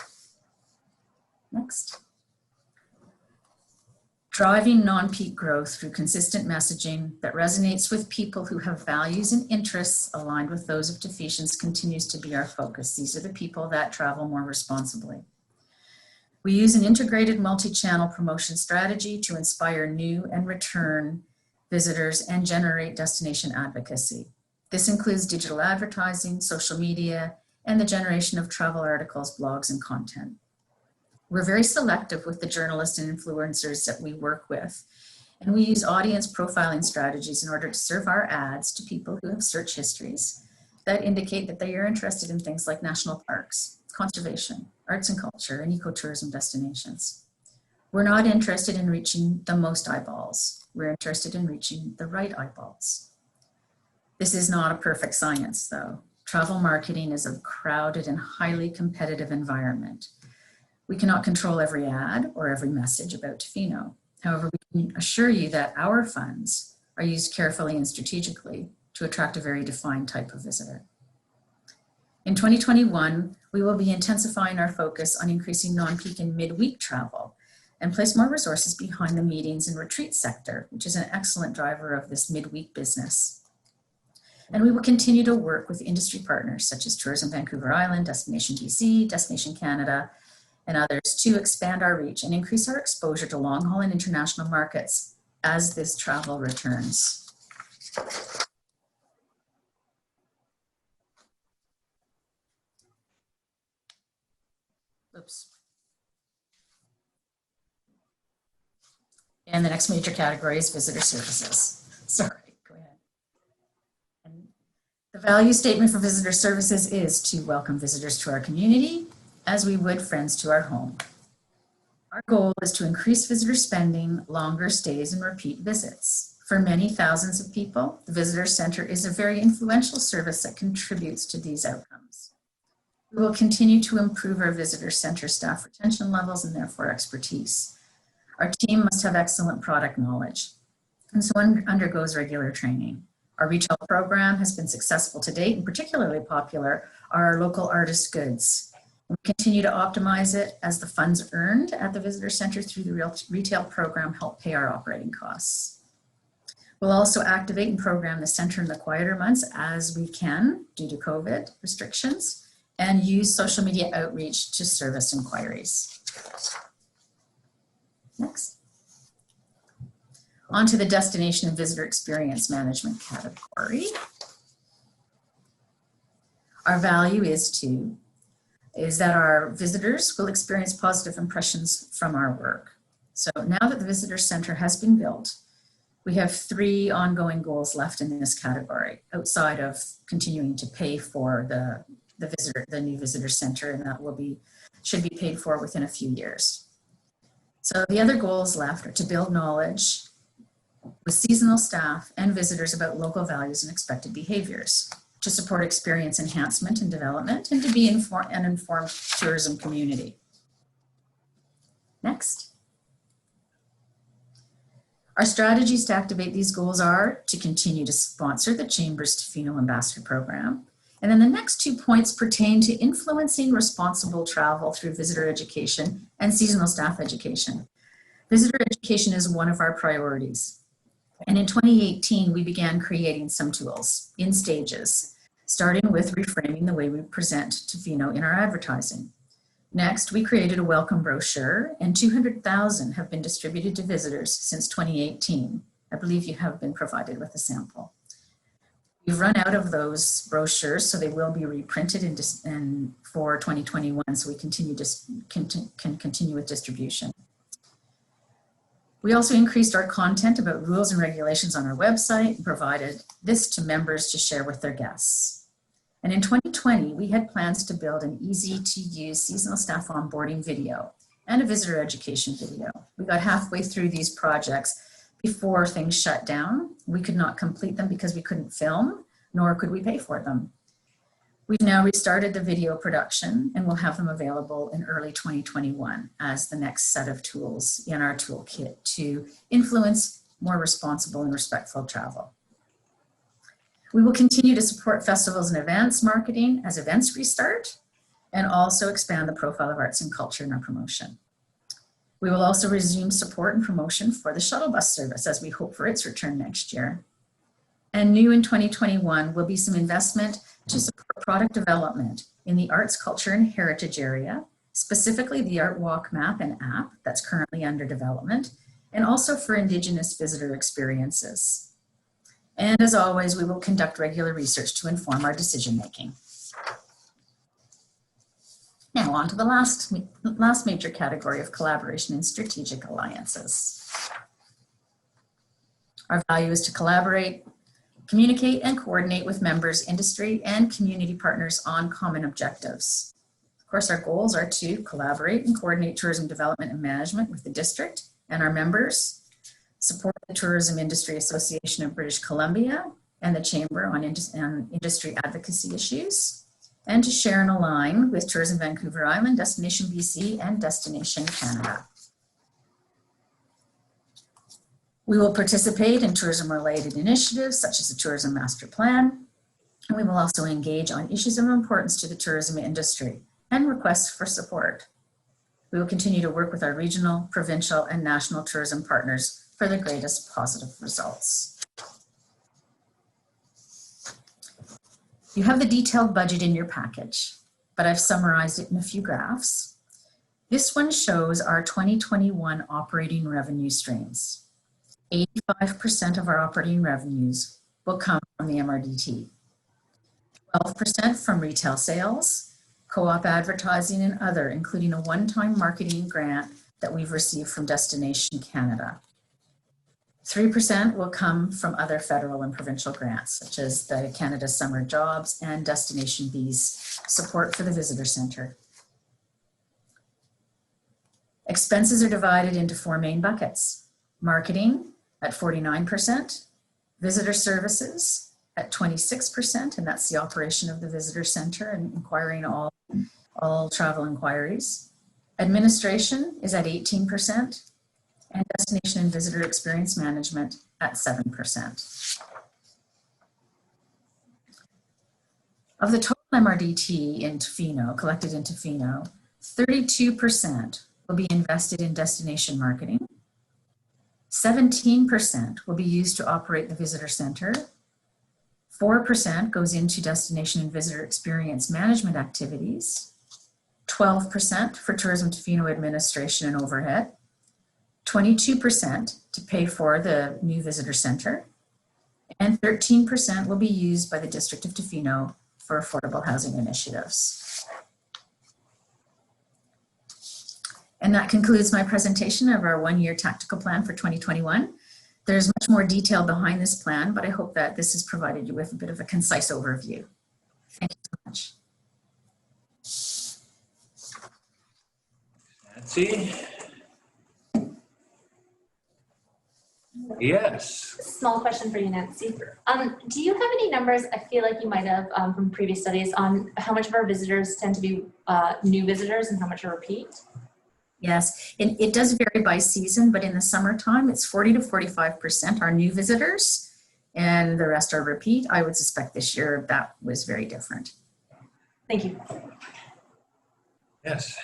Next. Driving non-peak growth through consistent messaging that resonates with people who have values and interests aligned with those of Tofetians continues to be our focus. These are the people that travel more responsibly. We use an integrated multi-channel promotion strategy to inspire new and return visitors and generate destination advocacy. This includes digital advertising, social media, and the generation of travel articles, blogs, and content. We're very selective with the journalists and influencers that we work with, and we use audience profiling strategies in order to serve our ads to people who have search histories that indicate that they are interested in things like national parks, conservation, arts and culture, and ecotourism destinations. We're not interested in reaching the most eyeballs. We're interested in reaching the right eyeballs. This is not a perfect science, though. Travel marketing is a crowded and highly competitive environment. We cannot control every ad or every message about Tofino. However, we can assure you that our funds are used carefully and strategically to attract a very defined type of visitor. In 2021, we will be intensifying our focus on increasing non-peak and midweek travel and place more resources behind the meetings and retreat sector, which is an excellent driver of this midweek business. And we will continue to work with industry partners such as Tourism Vancouver Island, Destination BC, Destination Canada, and others to expand our reach and increase our exposure to long-haul and international markets as this travel returns. Oops. And the next major category is visitor services. Sorry, go ahead. And the value statement for visitor services is to welcome visitors to our community as we would friends to our home. Our goal is to increase visitor spending, longer stays, and repeat visits. For many thousands of people, the visitor center is a very influential service that contributes to these outcomes. We will continue to improve our visitor center staff retention levels and therefore expertise. Our team must have excellent product knowledge and so undergoes regular training. Our retail program has been successful to date, and particularly popular are our local artist goods. We continue to optimize it as the funds earned at the visitor center through the retail program help pay our operating costs. We'll also activate and program the center in the quieter months as we can due to COVID restrictions and use social media outreach to service inquiries. Next. On to the destination and visitor experience management category. Our value is to is that our visitors will experience positive impressions from our work. So now that the visitor center has been built, we have 3 ongoing goals left in this category outside of continuing to pay for the new visitor center, and that should be paid for within a few years. So the other goals left are to build knowledge with seasonal staff and visitors about local values and expected behaviors, to support experience enhancement and development, and to be an informed tourism community. Next. Our strategies to activate these goals are to continue to sponsor the Chamber's Tofino Ambassador Program. And then the next 2 points pertain to influencing responsible travel through visitor education and seasonal staff education. Visitor education is one of our priorities. And in 2018, we began creating some tools in stages, starting with reframing the way we present Tofino in our advertising. Next, we created a welcome brochure, and 200,000 have been distributed to visitors since 2018. I believe you have been provided with a sample. We've run out of those brochures, so they will be reprinted for 2021, so we can continue with distribution. We also increased our content about rules and regulations on our website and provided this to members to share with their guests. And in 2020, we had plans to build an easy-to-use seasonal staff onboarding video and a visitor education video. We got halfway through these projects before things shut down. We could not complete them because we couldn't film, nor could we pay for them. We've now restarted the video production and will have them available in early 2021 as the next set of tools in our toolkit to influence more responsible and respectful travel. We will continue to support festivals and events marketing as events restart, and also expand the profile of arts and culture in our promotion. We will also resume support and promotion for the shuttle bus service as we hope for its return next year. And new in 2021 will be some investment to support product development in the arts, culture, and heritage area, specifically the Art Walk map and app that's currently under development, and also for Indigenous visitor experiences. And as always, we will conduct regular research to inform our decision-making. Now on to the last major category of collaboration and strategic alliances. Our value is to collaborate, communicate, and coordinate with members, industry, and community partners on common objectives. Of course, our goals are to collaborate and coordinate tourism development and management with the district and our members, support the Tourism Industry Association of British Columbia and the Chamber on industry advocacy issues, and to share and align with Tourism Vancouver Island, Destination BC, and Destination Canada. We will participate in tourism-related initiatives such as the Tourism Master Plan, and we will also engage on issues of importance to the tourism industry and requests for support. We will continue to work with our regional, provincial, and national tourism partners for the greatest positive results. You have the detailed budget in your package, but I've summarized it in a few graphs. This one shows our 2021 operating revenue streams. 85% of our operating revenues will come from the MRDT. 12% from retail sales, co-op advertising, and other, including a one-time marketing grant that we've received from Destination Canada. 3% will come from other federal and provincial grants, such as the Canada Summer Jobs and Destination B's support for the Visitor Centre. Expenses are divided into 4 main buckets: marketing at 49%, visitor services at 26%, and that's the operation of the Visitor Centre and inquiring all travel inquiries. Administration is at 18%, and destination and visitor experience management at 7%. Of the total MRDT in Tofino, collected in Tofino, 32% will be invested in destination marketing, 17% will be used to operate the visitor center, 4% goes into destination and visitor experience management activities, 12% for Tourism Tofino administration and overhead, 22% to pay for the new visitor center, and 13% will be used by the District of Tofino for affordable housing initiatives. And that concludes my presentation of our one-year tactical plan for 2021. There's much more detail behind this plan, but I hope that this has provided you with a bit of a concise overview. Thank you so much. Nancy? Yes. Small question for you, Nancy. Do you have any numbers, I feel like you might have from previous studies, on how much of our visitors tend to be new visitors and how much are repeat? Yes, it does vary by season, but in the summertime, it's 40 to 45% are new visitors and the rest are repeat. I would suspect this year that was very different. Thank you. Yes.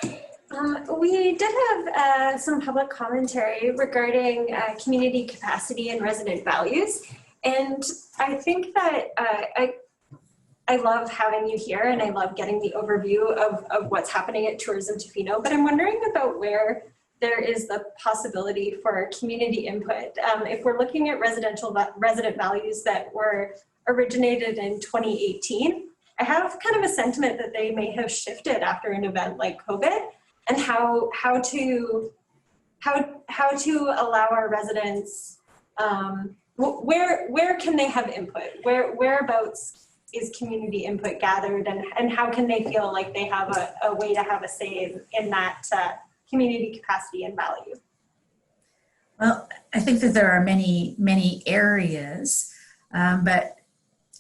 We did have some public commentary regarding community capacity and resident values. And I think that I love having you here and I love getting the overview of what's happening at Tourism Tofino, but I'm wondering about where there is the possibility for community input. If we're looking at resident values that were originated in 2018, I have kind of a sentiment that they may have shifted after an event like COVID, and how to allow our residents, where can they have input? Whereabouts is community input gathered, and how can they feel like they have a way to have a say in that community capacity and value? Well, I think that there are many areas, but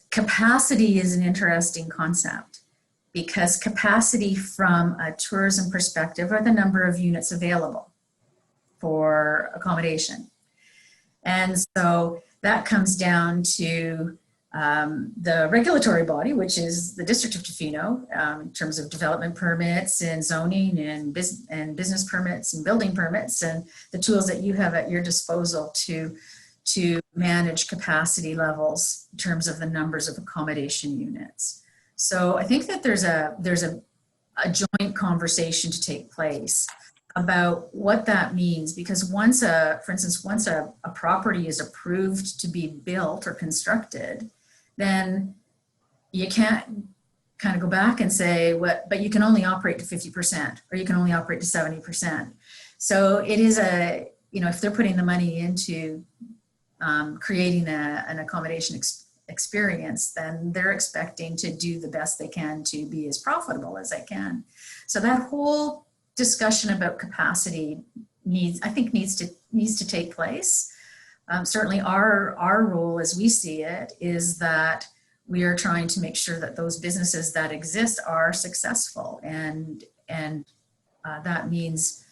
capacity is an interesting concept, because capacity from a tourism perspective are the number of units available for accommodation. And so that comes down to the regulatory body, which is the District of Tofino, in terms of development permits and zoning and business permits and building permits, and the tools that you have at your disposal to manage capacity levels in terms of the numbers of accommodation units. So I think that there's a joint conversation to take place about what that means, because for instance, once a property is approved to be built or constructed, then you can't kind of go back and say, but you can only operate to 50%, or you can only operate to 70%. So it is if they're putting the money into creating an accommodation experience, then they're expecting to do the best they can to be as profitable as they can. So that whole discussion about capacity needs to take place. Certainly our role as we see it is that we are trying to make sure that those businesses that exist are successful, and that means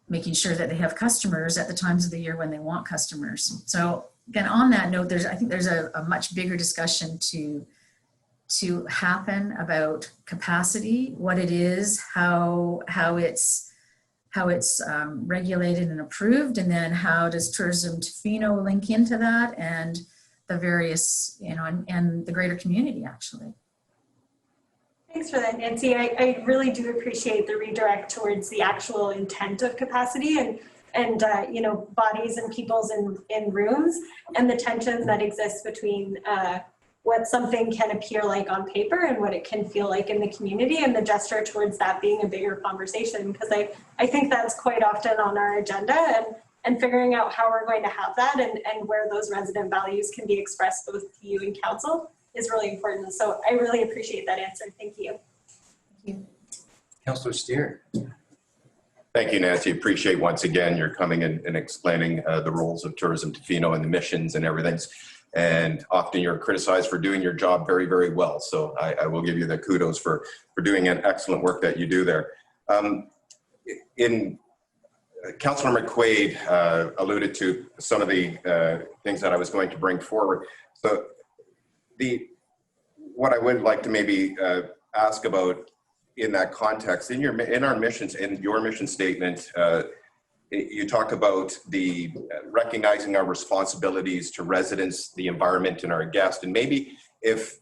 making sure that they have customers at the times of the year when they want customers. So again, on that note, I think there's a much bigger discussion to happen about capacity, what it is, how it's regulated and approved, and then how does Tourism Tofino link into that, and the various, and the greater community actually. Thanks for that, Nancy. I really do appreciate the redirect towards the actual intent of capacity and bodies and peoples in rooms, and the tension that exists between what something can appear like on paper and what it can feel like in the community, and the gesture towards that being a bigger conversation, because I think that's quite often on our agenda, and figuring out how we're going to have that and where those resident values can be expressed both to you and council is really important. So I really appreciate that answer. Thank you. Thank you. Councillor Steer. Thank you, Nancy. Appreciate once again you're coming in and explaining the roles of Tourism Tofino and the missions and everything. And often you're criticized for doing your job very, very well. So I will give you the kudos for doing an excellent work that you do there. Councillor McQuaid alluded to some of the things that I was going to bring forward. So what I would like to maybe ask about in that context, in our missions, in your mission statement, you talk about the recognizing our responsibilities to residents, the environment, and our guests. And maybe if,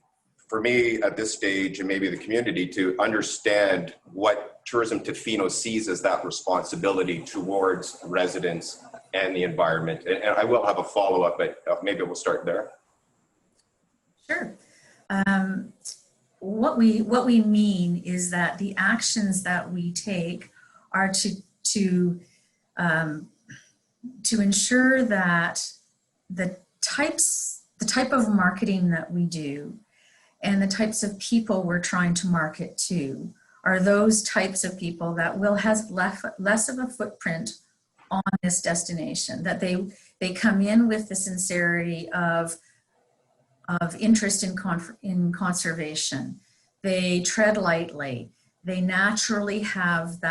for me at this stage, and maybe the community, to understand what Tourism Tofino sees as that responsibility towards residents and the environment. And I will have a follow-up, but maybe we'll start there. Sure. What we mean is that the actions that we take are to ensure that the type of marketing that we do and the types of people we're trying to market to are those types of people that will have less of a footprint on this destination, that they come in with the sincerity of interest in conservation. They tread lightly. They naturally have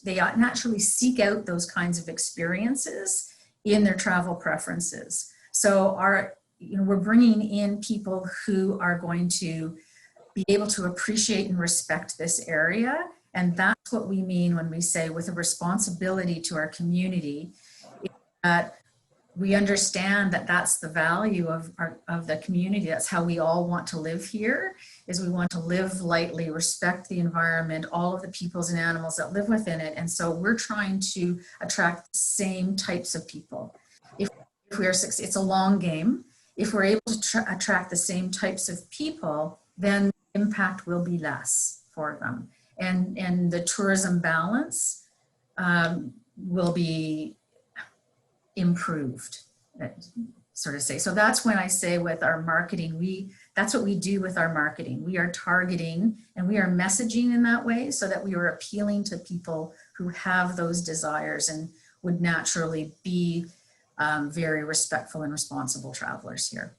they naturally seek out those kinds of experiences in their travel preferences. So we're bringing in people who are going to be able to appreciate and respect this area. And that's what we mean when we say with a responsibility to our community, that we understand that that's the value of the community. That's how we all want to live here, is we want to live lightly, respect the environment, all of the peoples and animals that live within it. And so we're trying to attract the same types of people. If we are successful, it's a long game. If we're able to attract the same types of people, then the impact will be less for them. And the tourism balance will be improved, sort of say. So that's when I say with our marketing, that's what we do with our marketing. We are targeting and we are messaging in that way so that we are appealing to people who have those desires and would naturally be very respectful and responsible travelers here.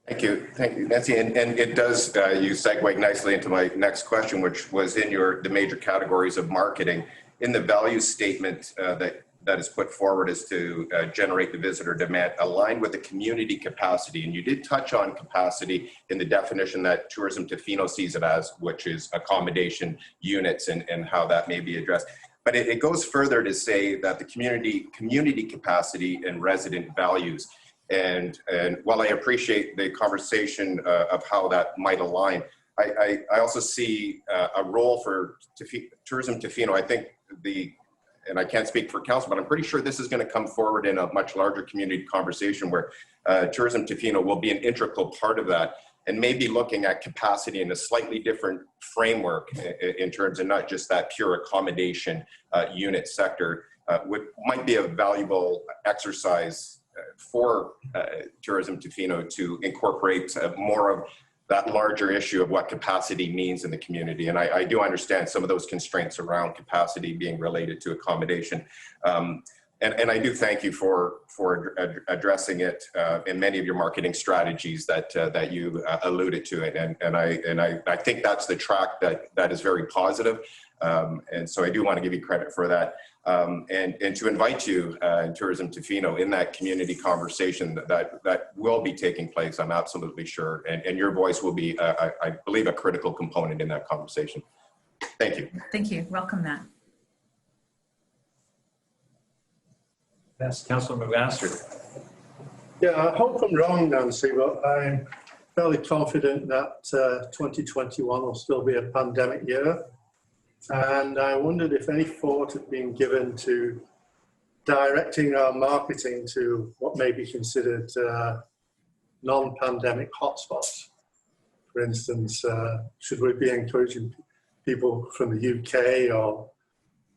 Thank you, Nancy. And it does, you segue nicely into my next question, which was in the major categories of marketing. In the value statement that is put forward is to generate the visitor demand aligned with the community capacity. And you did touch on capacity in the definition that Tourism Tofino sees it as, which is accommodation units and how that may be addressed. But it goes further to say that the community capacity and resident values. And while I appreciate the conversation of how that might align, I also see a role for Tourism Tofino. I think and I can't speak for council, but I'm pretty sure this is going to come forward in a much larger community conversation where Tourism Tofino will be an integral part of that, and maybe looking at capacity in a slightly different framework in terms of not just that pure accommodation unit sector, might be a valuable exercise for Tourism Tofino to incorporate more of that larger issue of what capacity means in the community. And I do understand some of those constraints around capacity being related to accommodation. And I do thank you for addressing it in many of your marketing strategies that you alluded to it. And I think that's the track that is very positive. And so I do want to give you credit for that. And to invite you in Tourism Tofino in that community conversation that will be taking place, I'm absolutely sure. And your voice will be, I believe, a critical component in that conversation. Thank you. Thank you. Welcome that. Yes, Councilor McMaster. Yeah, I hope I'm wrong, Nancy, but I'm fairly confident that 2021 will still be a pandemic year. And I wondered if any thought had been given to directing our marketing to what may be considered non-pandemic hotspots. For instance, should we be encouraging people from the UK or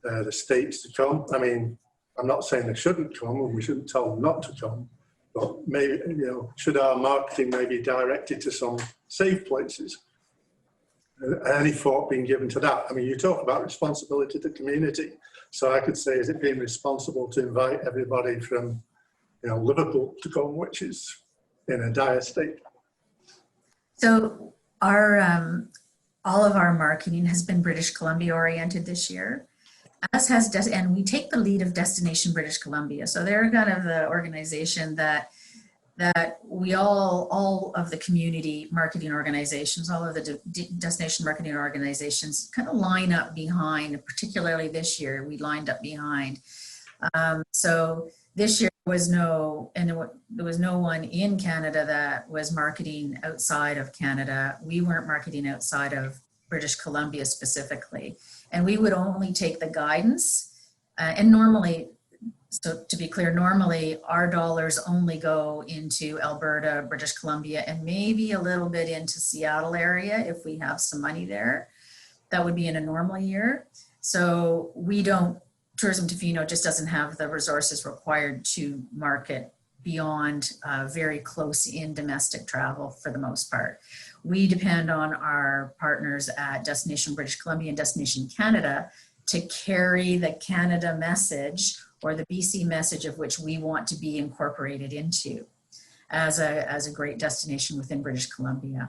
the States to come? I mean, I'm not saying they shouldn't come and we shouldn't tell them not to come, but maybe, should our marketing maybe directed to some safe places? Any thought being given to that? I mean, you talk about responsibility to the community. So I could say, is it being responsible to invite everybody from, Liverpool to come, which is in a dire state? So our all of our marketing has been British Columbia oriented this year, as has, and we take the lead of Destination British Columbia. So they're kind of the organization that we all of the community marketing organizations, all of the destination marketing organizations kind of line up behind, particularly this year, we lined up behind. So this year there was no one in Canada that was marketing outside of Canada. We weren't marketing outside of British Columbia specifically. And we would only take the guidance and normally, so to be clear, normally our dollars only go into Alberta, British Columbia, and maybe a little bit into Seattle area if we have some money there. That would be in a normal year. So Tourism Tofino just doesn't have the resources required to market beyond very close in domestic travel for the most part. We depend on our partners at Destination British Columbia and Destination Canada to carry the Canada message or the BC message of which we want to be incorporated into as a great destination within British Columbia.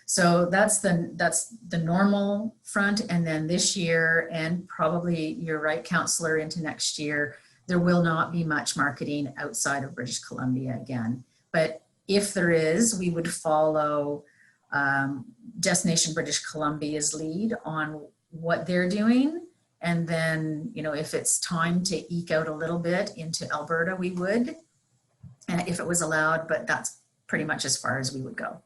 So that's the normal front. And then this year, and probably you're right, Councillor, into next year, there will not be much marketing outside of British Columbia again. But if there is, we would follow Destination British Columbia's lead on what they're doing. And then, you know, if it's time to eke out a little bit into Alberta, we would, if it was allowed, but that's pretty much as far as we would go.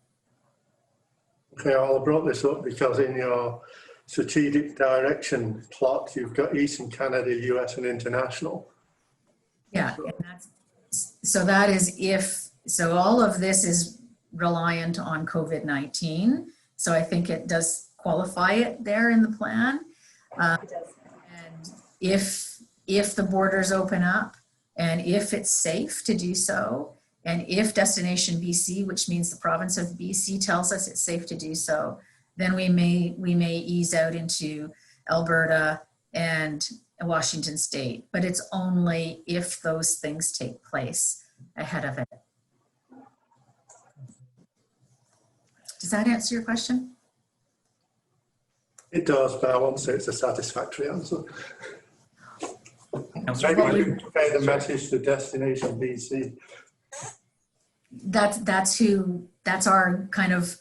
Okay, I brought this up because in your strategic direction plot, you've got Eastern Canada, US, and international. Yeah, and that is so all of this is reliant on COVID-19. So I think it does qualify it there in the plan. It does. And if the borders open up and if it's safe to do so, and if Destination BC, which means the province of BC, tells us it's safe to do so, then we may ease out into Alberta and Washington State. But it's only if those things take place ahead of it. Does that answer your question? It does, but I won't say it's a satisfactory answer. Councillor, Maybe you can convey the message to Destination BC. That's our kind of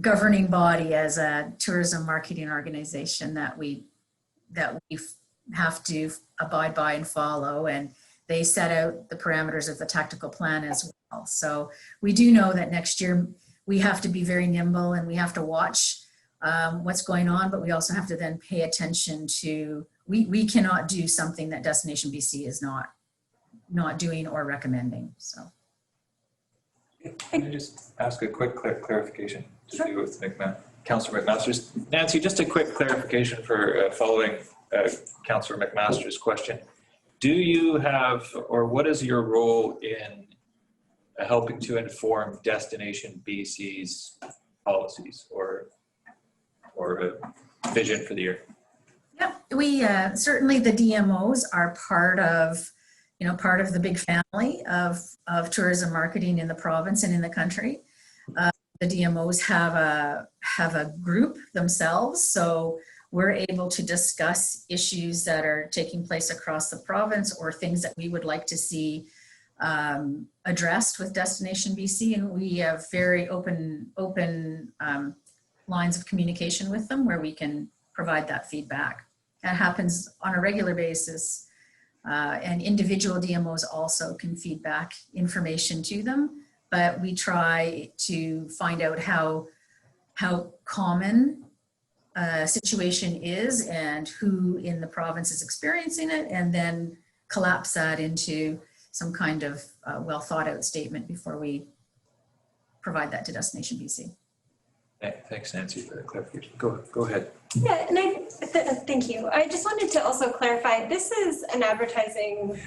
governing body as a tourism marketing organization that we have to abide by and follow, and they set out the parameters of the tactical plan as well. So we do know that next year we have to be very nimble and we have to watch what's going on, but we also have to then pay attention to, we cannot do something that Destination BC is not doing or recommending, so. Can I just ask a quick clarification to do with Councillor McMaster's? Nancy, just a quick clarification for following Councillor McMaster's question. Do you have, or what is your role in helping to inform Destination BC's policies or vision for the year? Yeah, we certainly the DMOs are part of the big family of tourism marketing in the province and in the country. The DMOs have a group themselves, so we're able to discuss issues that are taking place across the province or things that we would like to see addressed with Destination BC, and we have very open lines of communication with them where we can provide that feedback. That happens on a regular basis. And individual DMOs also can feed back information to them, but we try to find out how common a situation is and who in the province is experiencing it, and then collapse that into some kind of well thought out statement before we provide that to Destination BC. Thanks, Nancy, for the clarification. Go ahead. Yeah, and thank you. I just wanted to also clarify, this is an advertising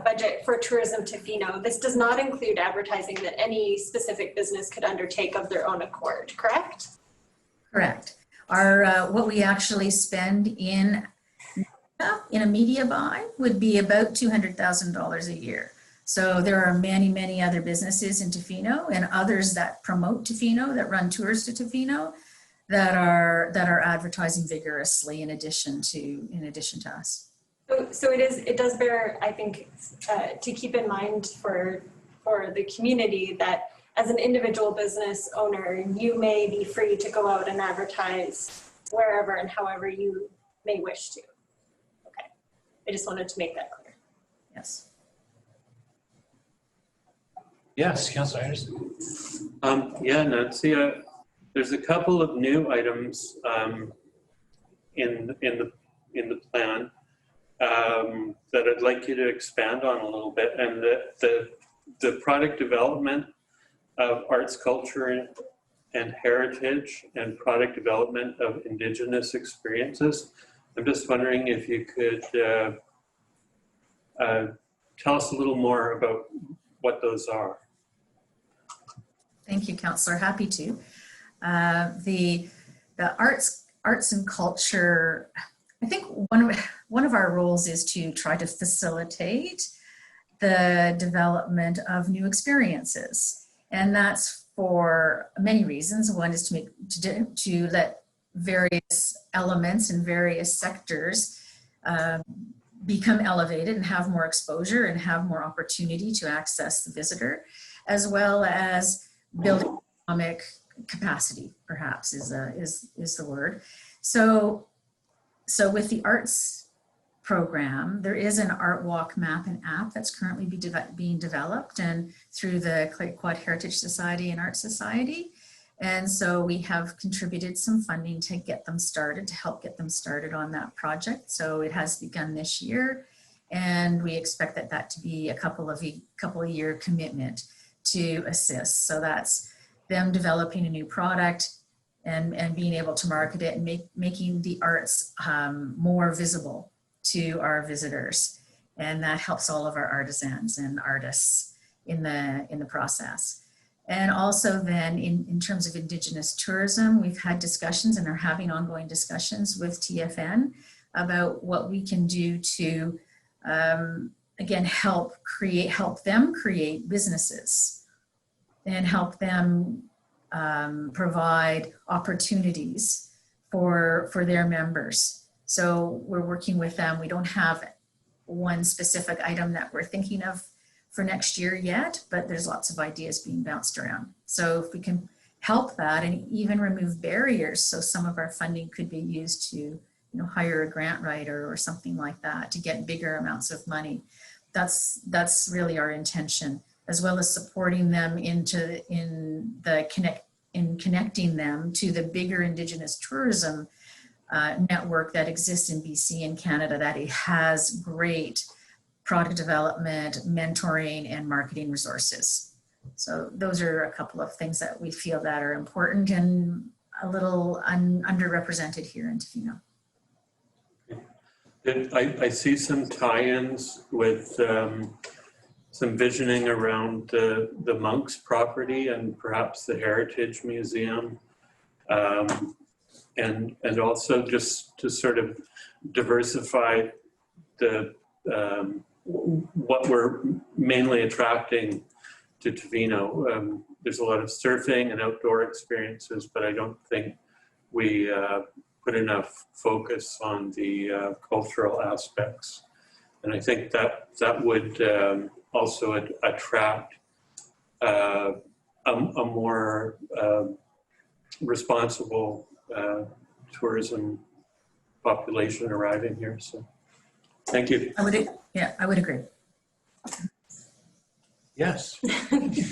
budget for Tourism Tofino. This does not include advertising that any specific business could undertake of their own accord, correct? Correct. Our what we actually spend in a media buy would be about $200,000 a year. So there are many, many other businesses in Tofino and others that promote Tofino, that run tours to Tofino, that are advertising vigorously in addition to us. So it does bear, I think, to keep in mind for the community that as an individual business owner, you may be free to go out and advertise wherever and however you may wish to. Okay, I just wanted to make that clear. Yes. Yes, Councillor Anderson. Yeah, Nancy, there's a couple of new items in the plan that I'd like you to expand on a little bit, and the product development of arts, culture, and heritage, and product development of Indigenous experiences. I'm just wondering if you could tell us a little more about what those are. Thank you, Councillor. Happy to. The arts and culture, I think one of our roles is to try to facilitate the development of new experiences. And that's for many reasons. One is to let various elements in various sectors become elevated and have more exposure and have more opportunity to access the visitor, as well as building economic capacity, perhaps is the word. So with the arts program, there is an art walk map and app that's currently being developed, and through the Clayoquot Heritage Society and Art Society. And so we have contributed some funding to get them started, to help get them started on that project. So it has begun this year, and we expect that to be a couple of year commitment to assist. So that's them developing a new product and being able to market it and making the arts more visible to our visitors. And that helps all of our artisans and artists in the process. And also then in terms of Indigenous tourism, we've had discussions and are having ongoing discussions with TFN about what we can do to, again, help them create businesses and help them provide opportunities for their members. So we're working with them. We don't have one specific item that we're thinking of for next year yet, but there's lots of ideas being bounced around. So if we can help that and even remove barriers, so some of our funding could be used to, hire a grant writer or something like that to get bigger amounts of money. That's really our intention, as well as supporting them in connecting them to the bigger Indigenous tourism network that exists in BC and Canada, that it has great product development, mentoring, and marketing resources. So those are a couple of things that we feel that are important and a little underrepresented here in Tofino. I see some tie-ins with some visioning around the Monks property and perhaps the Heritage Museum. And also just to sort of diversify what we're mainly attracting to Tofino. There's a lot of surfing and outdoor experiences, but I don't think we put enough focus on the cultural aspects. And I think that would also attract a more responsible tourism population arriving here. So thank you. I would agree. Yes.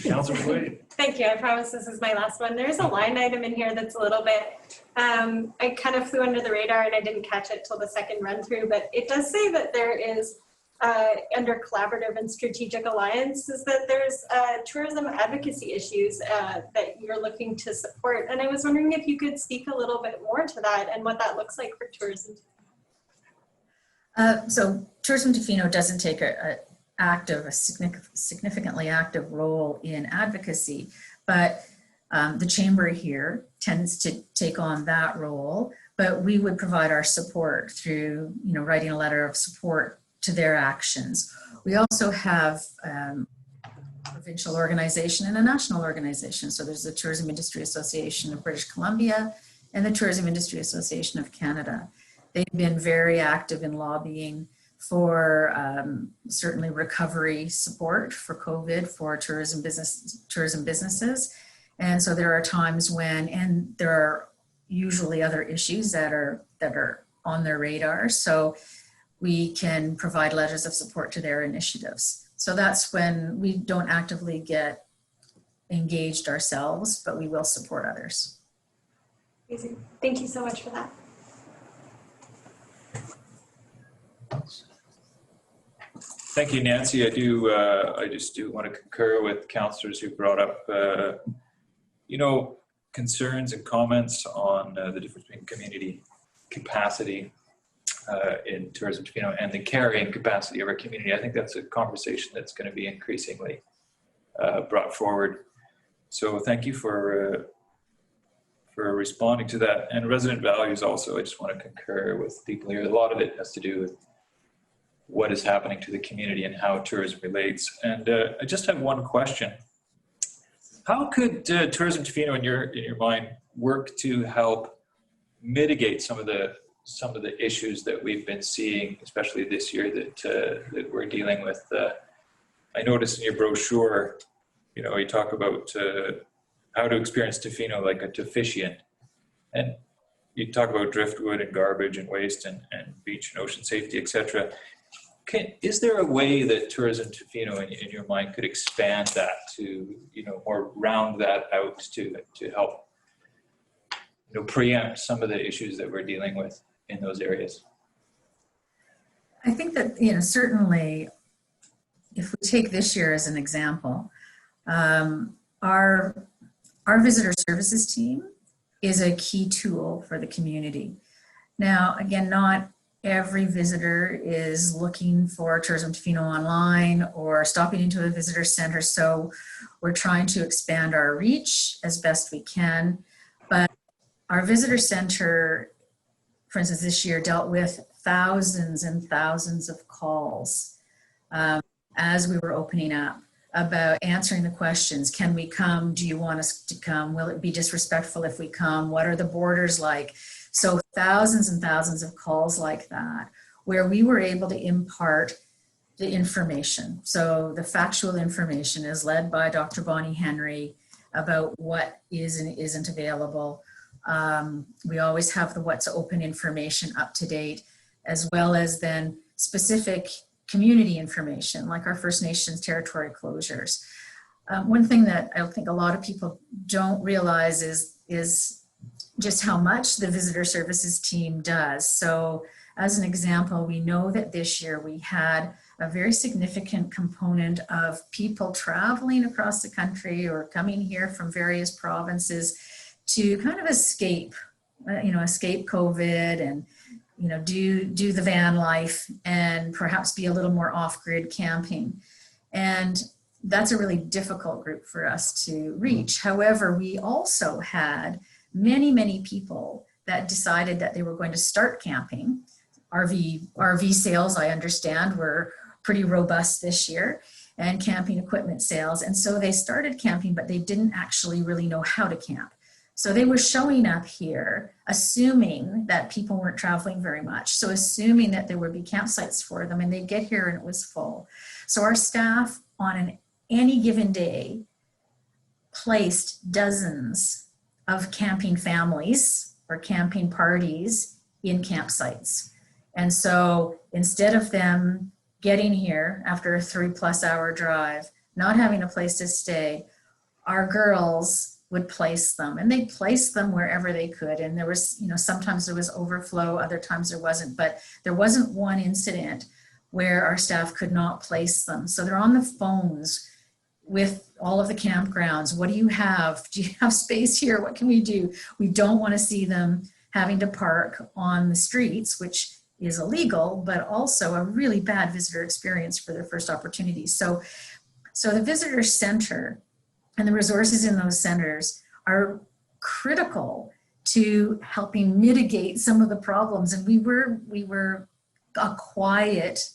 Councillor Wade. Thank you. I promise this is my last one. There's a line item in here that's a little bit, I kind of flew under the radar and I didn't catch it till the second run through, but it does say that there is under collaborative and strategic alliances that there's tourism advocacy issues that you're looking to support. And I was wondering if you could speak a little bit more to that and what that looks like for tourism. So Tourism Tofino doesn't take a significantly active role in advocacy, but the chamber here tends to take on that role, but we would provide our support through, writing a letter of support to their actions. We also have a provincial organization and a national organization. So there's the Tourism Industry Association of British Columbia and the Tourism Industry Association of Canada. They've been very active in lobbying for certainly recovery support for COVID for tourism businesses. And so there are times when, and there are usually other issues that are on their radar. So we can provide letters of support to their initiatives. So that's when we don't actively get engaged ourselves, but we will support others. Amazing. Thank you so much for that. Thank you, Nancy. I just do want to concur with councillors who brought up, concerns and comments on the difference between community capacity in tourism Tofino and the carrying capacity of our community. I think that's a conversation that's going to be increasingly brought forward. So thank you for responding to that. And resident values also, I just want to concur with people here. A lot of it has to do with what is happening to the community and how tourism relates. And I just have one question. How could tourism Tofino, in your mind, work to help mitigate some of the issues that we've been seeing, especially this year that we're dealing with? I noticed in your brochure, you talk about how to experience Tofino like a Toffician, and you talk about driftwood and garbage and waste and beach and ocean safety, etc. Is there a way that tourism Tofino, in your mind, could expand that to, or round that out to help, preempt some of the issues that we're dealing with in those areas? I think that, certainly, if we take this year as an example, our visitor services team is a key tool for the community. Now, again, not every visitor is looking for Tourism Tofino online or stopping into a visitor center, so we're trying to expand our reach as best we can. But our visitor center, for instance, this year dealt with thousands and thousands of calls as we were opening up about answering the questions. Can we come? Do you want us to come? Will it be disrespectful if we come? What are the borders like? So thousands and thousands of calls like that, where we were able to impart the information. So the factual information is led by Dr. Bonnie Henry about what is and isn't available. We always have the what's open information up to date, as well as then specific community information like our First Nations territory closures. One thing that I think a lot of people don't realize is just how much the visitor services team does. So as an example, we know that this year we had a very significant component of people traveling across the country or coming here from various provinces to kind of escape COVID and do the van life and perhaps be a little more off-grid camping. And that's a really difficult group for us to reach. However, we also had many people that decided that they were going to start camping. RV sales, I understand, were pretty robust this year, and camping equipment sales. And so they started camping, but they didn't actually really know how to camp. So they were showing up here, assuming that people weren't traveling very much. So assuming that there would be campsites for them, and they'd get here and it was full. So our staff on any given day placed dozens of camping families or camping parties in campsites. And so instead of them getting here after a 3+ hour drive, not having a place to stay, our girls would place them, and they'd place them wherever they could. And there was, sometimes there was overflow, other times there wasn't, but there wasn't one incident where our staff could not place them. So they're on the phones with all of the campgrounds. What do you have? Do you have space here? What can we do? We don't want to see them having to park on the streets, which is illegal, but also a really bad visitor experience for their first opportunity. So the visitor center and the resources in those centers are critical to helping mitigate some of the problems. And we were a quiet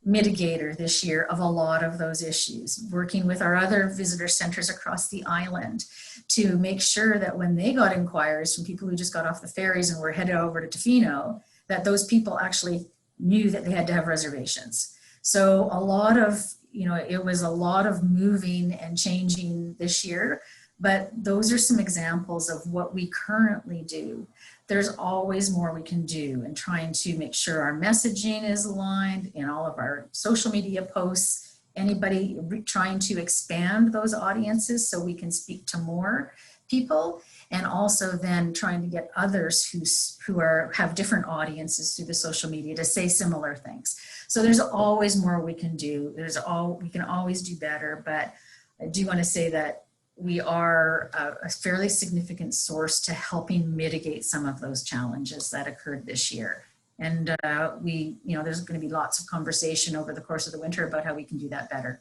mitigator this year of a lot of those issues, working with our other visitor centers across the island to make sure that when they got inquiries from people who just got off the ferries and were headed over to Tofino, that those people actually knew that they had to have reservations. So a lot of, it was a lot of moving and changing this year, but those are some examples of what we currently do. There's always more we can do in trying to make sure our messaging is aligned in all of our social media posts, anybody trying to expand those audiences so we can speak to more people, and also then trying to get others who have different audiences through the social media to say similar things. So there's always more we can do. We can always do better, but I do want to say that we are a fairly significant source to helping mitigate some of those challenges that occurred this year. And there's going to be lots of conversation over the course of the winter about how we can do that better.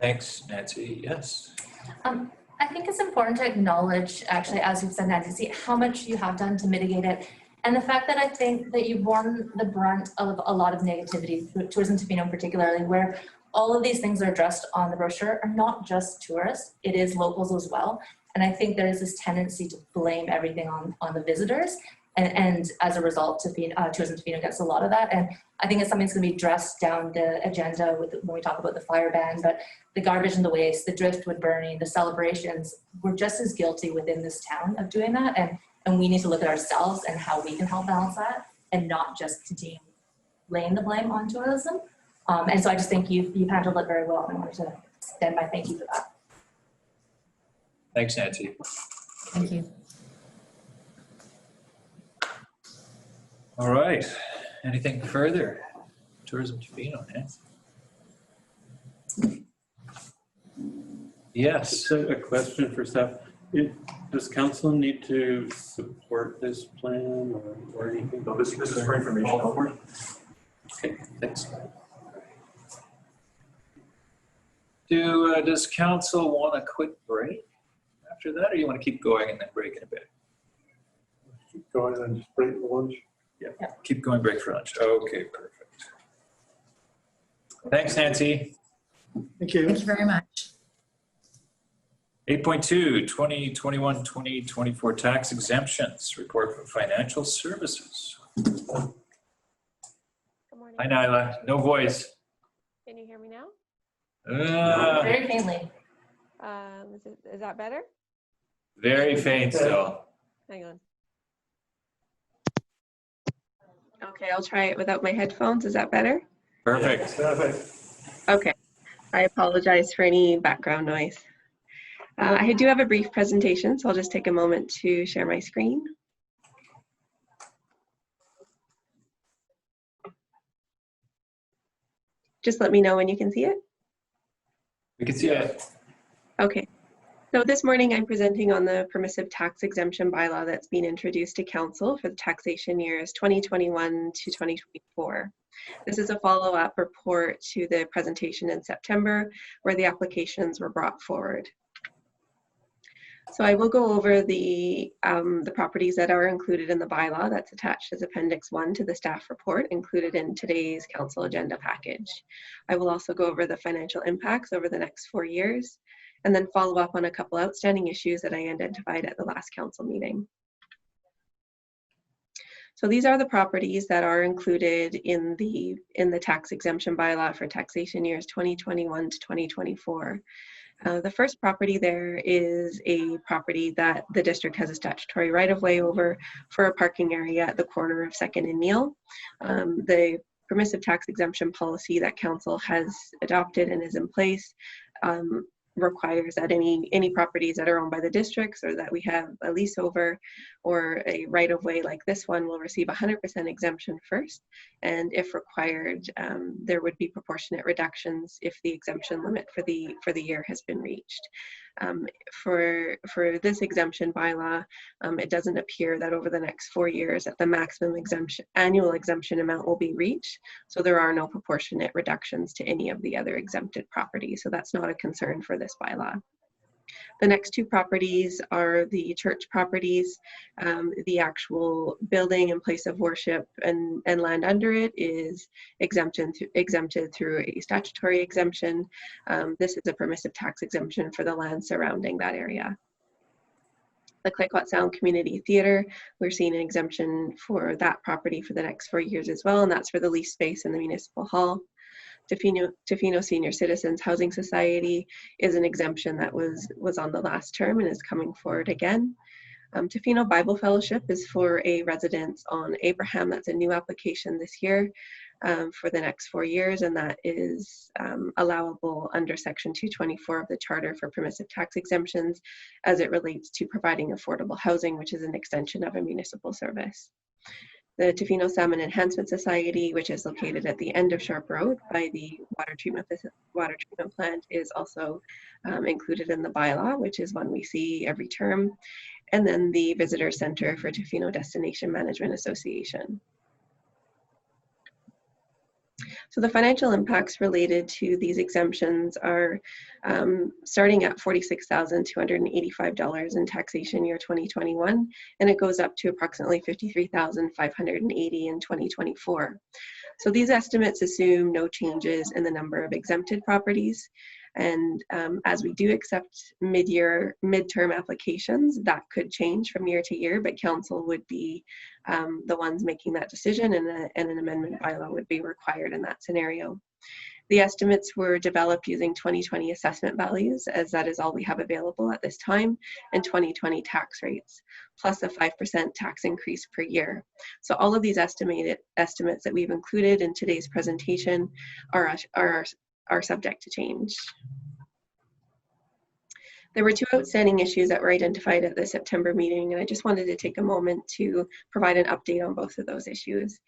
Thanks, Nancy. Yes. I think it's important to acknowledge, actually, as you've said, Nancy, how much you have done to mitigate it. And the fact that I think that you've borne the brunt of a lot of negativity, Tourism Tofino particularly, where all of these things are addressed on the brochure are not just tourists, it is locals as well. And I think there is this tendency to blame everything on the visitors. And as a result, Tourism Tofino gets a lot of that. And I think it's something that's going to be addressed down the agenda when we talk about the fire ban, but the garbage and the waste, the driftwood burning, the celebrations, we're just as guilty within this town of doing that. And we need to look at ourselves and how we can help balance that and not just continue laying the blame on tourism. And so I just think you've handled it very well. And I wanted to extend my thank you for that. Thanks, Nancy. Thank you. All right. Anything further? Tourism Tofino, Nancy? Yes. Just a question for staff. Does council need to support this plan or anything? No, this is for information. Okay, thanks. Does council want a quick break after that, or you want to keep going and then break in a bit? Keep going and just break for lunch. Yeah. Keep going, break for lunch. Okay, perfect. Thanks, Nancy. Thank you. Thank you very much. 8.2, 2021-2024 tax exemptions, report from financial services. Good morning. Hi, Nyla. No voice. Can you hear me now? Very faintly. Is that better? Very faint still. Hang on. Okay, I'll try it without my headphones. Is that better? Perfect. Okay. I apologize for any background noise. I do have a brief presentation, so I'll just take a moment to share my screen. Just let me know when you can see it. We can see it. Okay. So this morning I'm presenting on the permissive tax exemption bylaw that's been introduced to council for the taxation years 2021 to 2024. This is a follow-up report to the presentation in September where the applications were brought forward. So I will go over the properties that are included in the bylaw that's attached as Appendix 1 to the staff report included in today's council agenda package. I will also go over the financial impacts over the next 4 years and then follow up on a couple outstanding issues that I identified at the last council meeting. So these are the properties that are included in the tax exemption bylaw for taxation years 2021 to 2024. The first property there is a property that the district has a statutory right-of-way over for a parking area at the corner of 2nd and Neil. The permissive tax exemption policy that council has adopted and is in place requires that any properties that are owned by the districts or that we have a lease over or a right-of-way like this one will receive 100% exemption first, and if required there would be proportionate reductions if the exemption limit for the year has been reached. For this exemption bylaw, it doesn't appear that over the next 4 years that the maximum annual exemption amount will be reached, so there are no proportionate reductions to any of the other exempted properties, so that's not a concern for this bylaw. The next two properties are the church properties. The actual building and place of worship and land under it is exempted through a statutory exemption. This is a permissive tax exemption for the land surrounding that area. The Clayoquot Sound Community Theatre, we're seeing an exemption for that property for the next 4 years as well, and that's for the lease space in the municipal hall. Tofino Senior Citizens Housing Society is an exemption that was on the last term and is coming forward again. Tofino Bible Fellowship is for a residence on Abraham. That's a new application this year for the next 4 years, and that is allowable under Section 224 of the Charter for permissive tax exemptions as it relates to providing affordable housing, which is an extension of a municipal service. The Tofino Salmon Enhancement Society, which is located at the end of Sharp Road by the water treatment plant, is also included in the bylaw, which is one we see every term. And then the Visitor Center for Tofino Destination Management Association. So the financial impacts related to these exemptions are starting at $46,285 in taxation year 2021, and it goes up to approximately $53,580 in 2024. So these estimates assume no changes in the number of exempted properties. And as we do accept midterm applications, that could change from year to year, but council would be the ones making that decision, and an amendment bylaw would be required in that scenario. The estimates were developed using 2020 assessment values, as that is all we have available at this time, and 2020 tax rates, plus a 5% tax increase per year. So all of these estimates that we've included in today's presentation are subject to change. There were two outstanding issues that were identified at the September meeting, and I just wanted to take a moment to provide an update on both of those issues.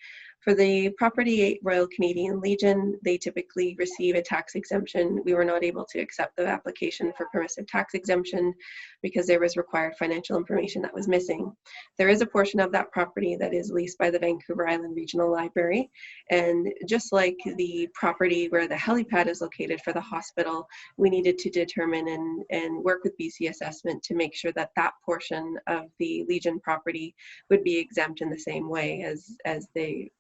For the property Royal Canadian Legion, they typically receive a tax exemption. We were not able to accept the application for permissive tax exemption because there was required financial information that was missing. There is a portion of that property that is leased by the Vancouver Island Regional Library, and just like the property where the helipad is located for the hospital, we needed to determine and work with BC Assessment to make sure that that portion of the Legion property would be exempt in the same way as the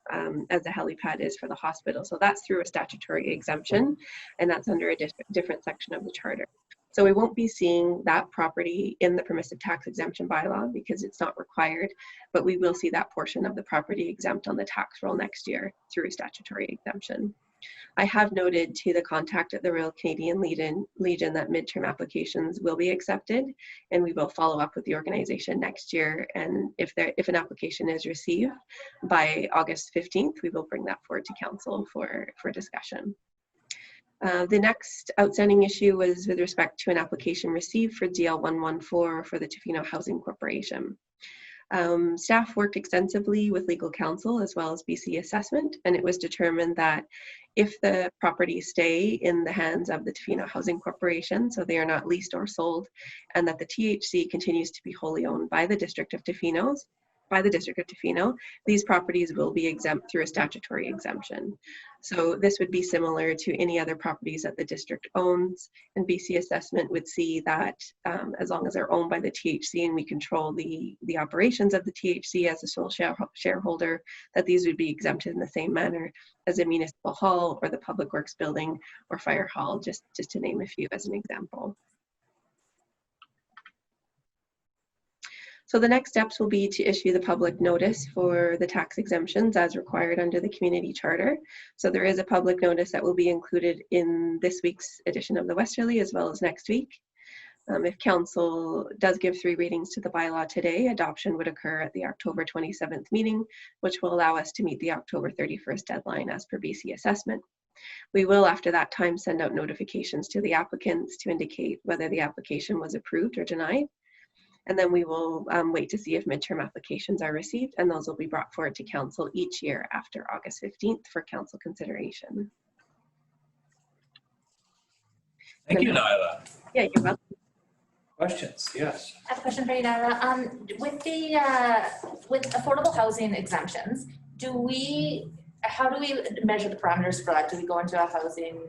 helipad is for the hospital. So that's through a statutory exemption, and that's under a different section of the charter. So we won't be seeing that property in the permissive tax exemption bylaw because it's not required, but we will see that portion of the property exempt on the tax roll next year through statutory exemption. I have noted to the contact at the Royal Canadian Legion that midterm applications will be accepted, and we will follow up with the organization next year. And if an application is received by August 15th, we will bring that forward to council for discussion. The next outstanding issue was with respect to an application received for DL 114 for the Tofino Housing Corporation. Staff worked extensively with legal counsel as well as BC Assessment, and it was determined that if the properties stay in the hands of the Tofino Housing Corporation, so they are not leased or sold, and that the THC continues to be wholly owned by the District of Tofino, these properties will be exempt through a statutory exemption. So this would be similar to any other properties that the district owns, and BC Assessment would see that as long as they're owned by the THC and we control the operations of the THC as a sole shareholder, that these would be exempted in the same manner as a municipal hall or the public works building or fire hall, just to name a few as an example. So the next steps will be to issue the public notice for the tax exemptions as required under the community charter. So there is a public notice that will be included in this week's edition of the Westerly as well as next week. If council does give 3 readings to the bylaw today, adoption would occur at the October 27th meeting, which will allow us to meet the October 31st deadline as per BC Assessment. We will, after that time, send out notifications to the applicants to indicate whether the application was approved or denied. And then we will wait to see if midterm applications are received, and those will be brought forward to council each year after August 15th for council consideration. Thank you, Nyla. Yeah, you're welcome. Questions? Yes. I have a question for you, Nyla. With affordable housing exemptions, how do we measure the parameters for that? Do we go into a housing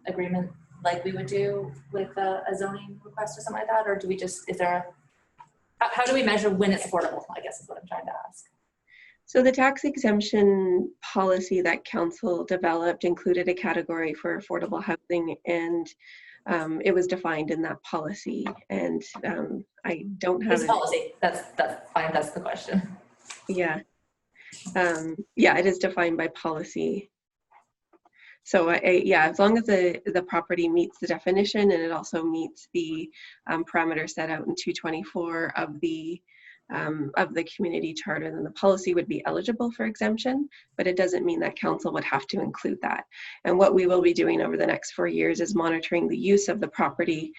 agreement like we would do with a zoning request or something like that, or do we just, how do we measure when it's affordable, I guess is what I'm trying to ask. So the tax exemption policy that council developed included a category for affordable housing, and it was defined in that policy. And I don't have it's policy. That's fine. That's the question. Yeah. Yeah, it is defined by policy. So yeah, as long as the property meets the definition and it also meets the parameters set out in 224 of the community charter, then the policy would be eligible for exemption, but it doesn't mean that council would have to include that. And what we will be doing over the next 4 years is monitoring the use of the property.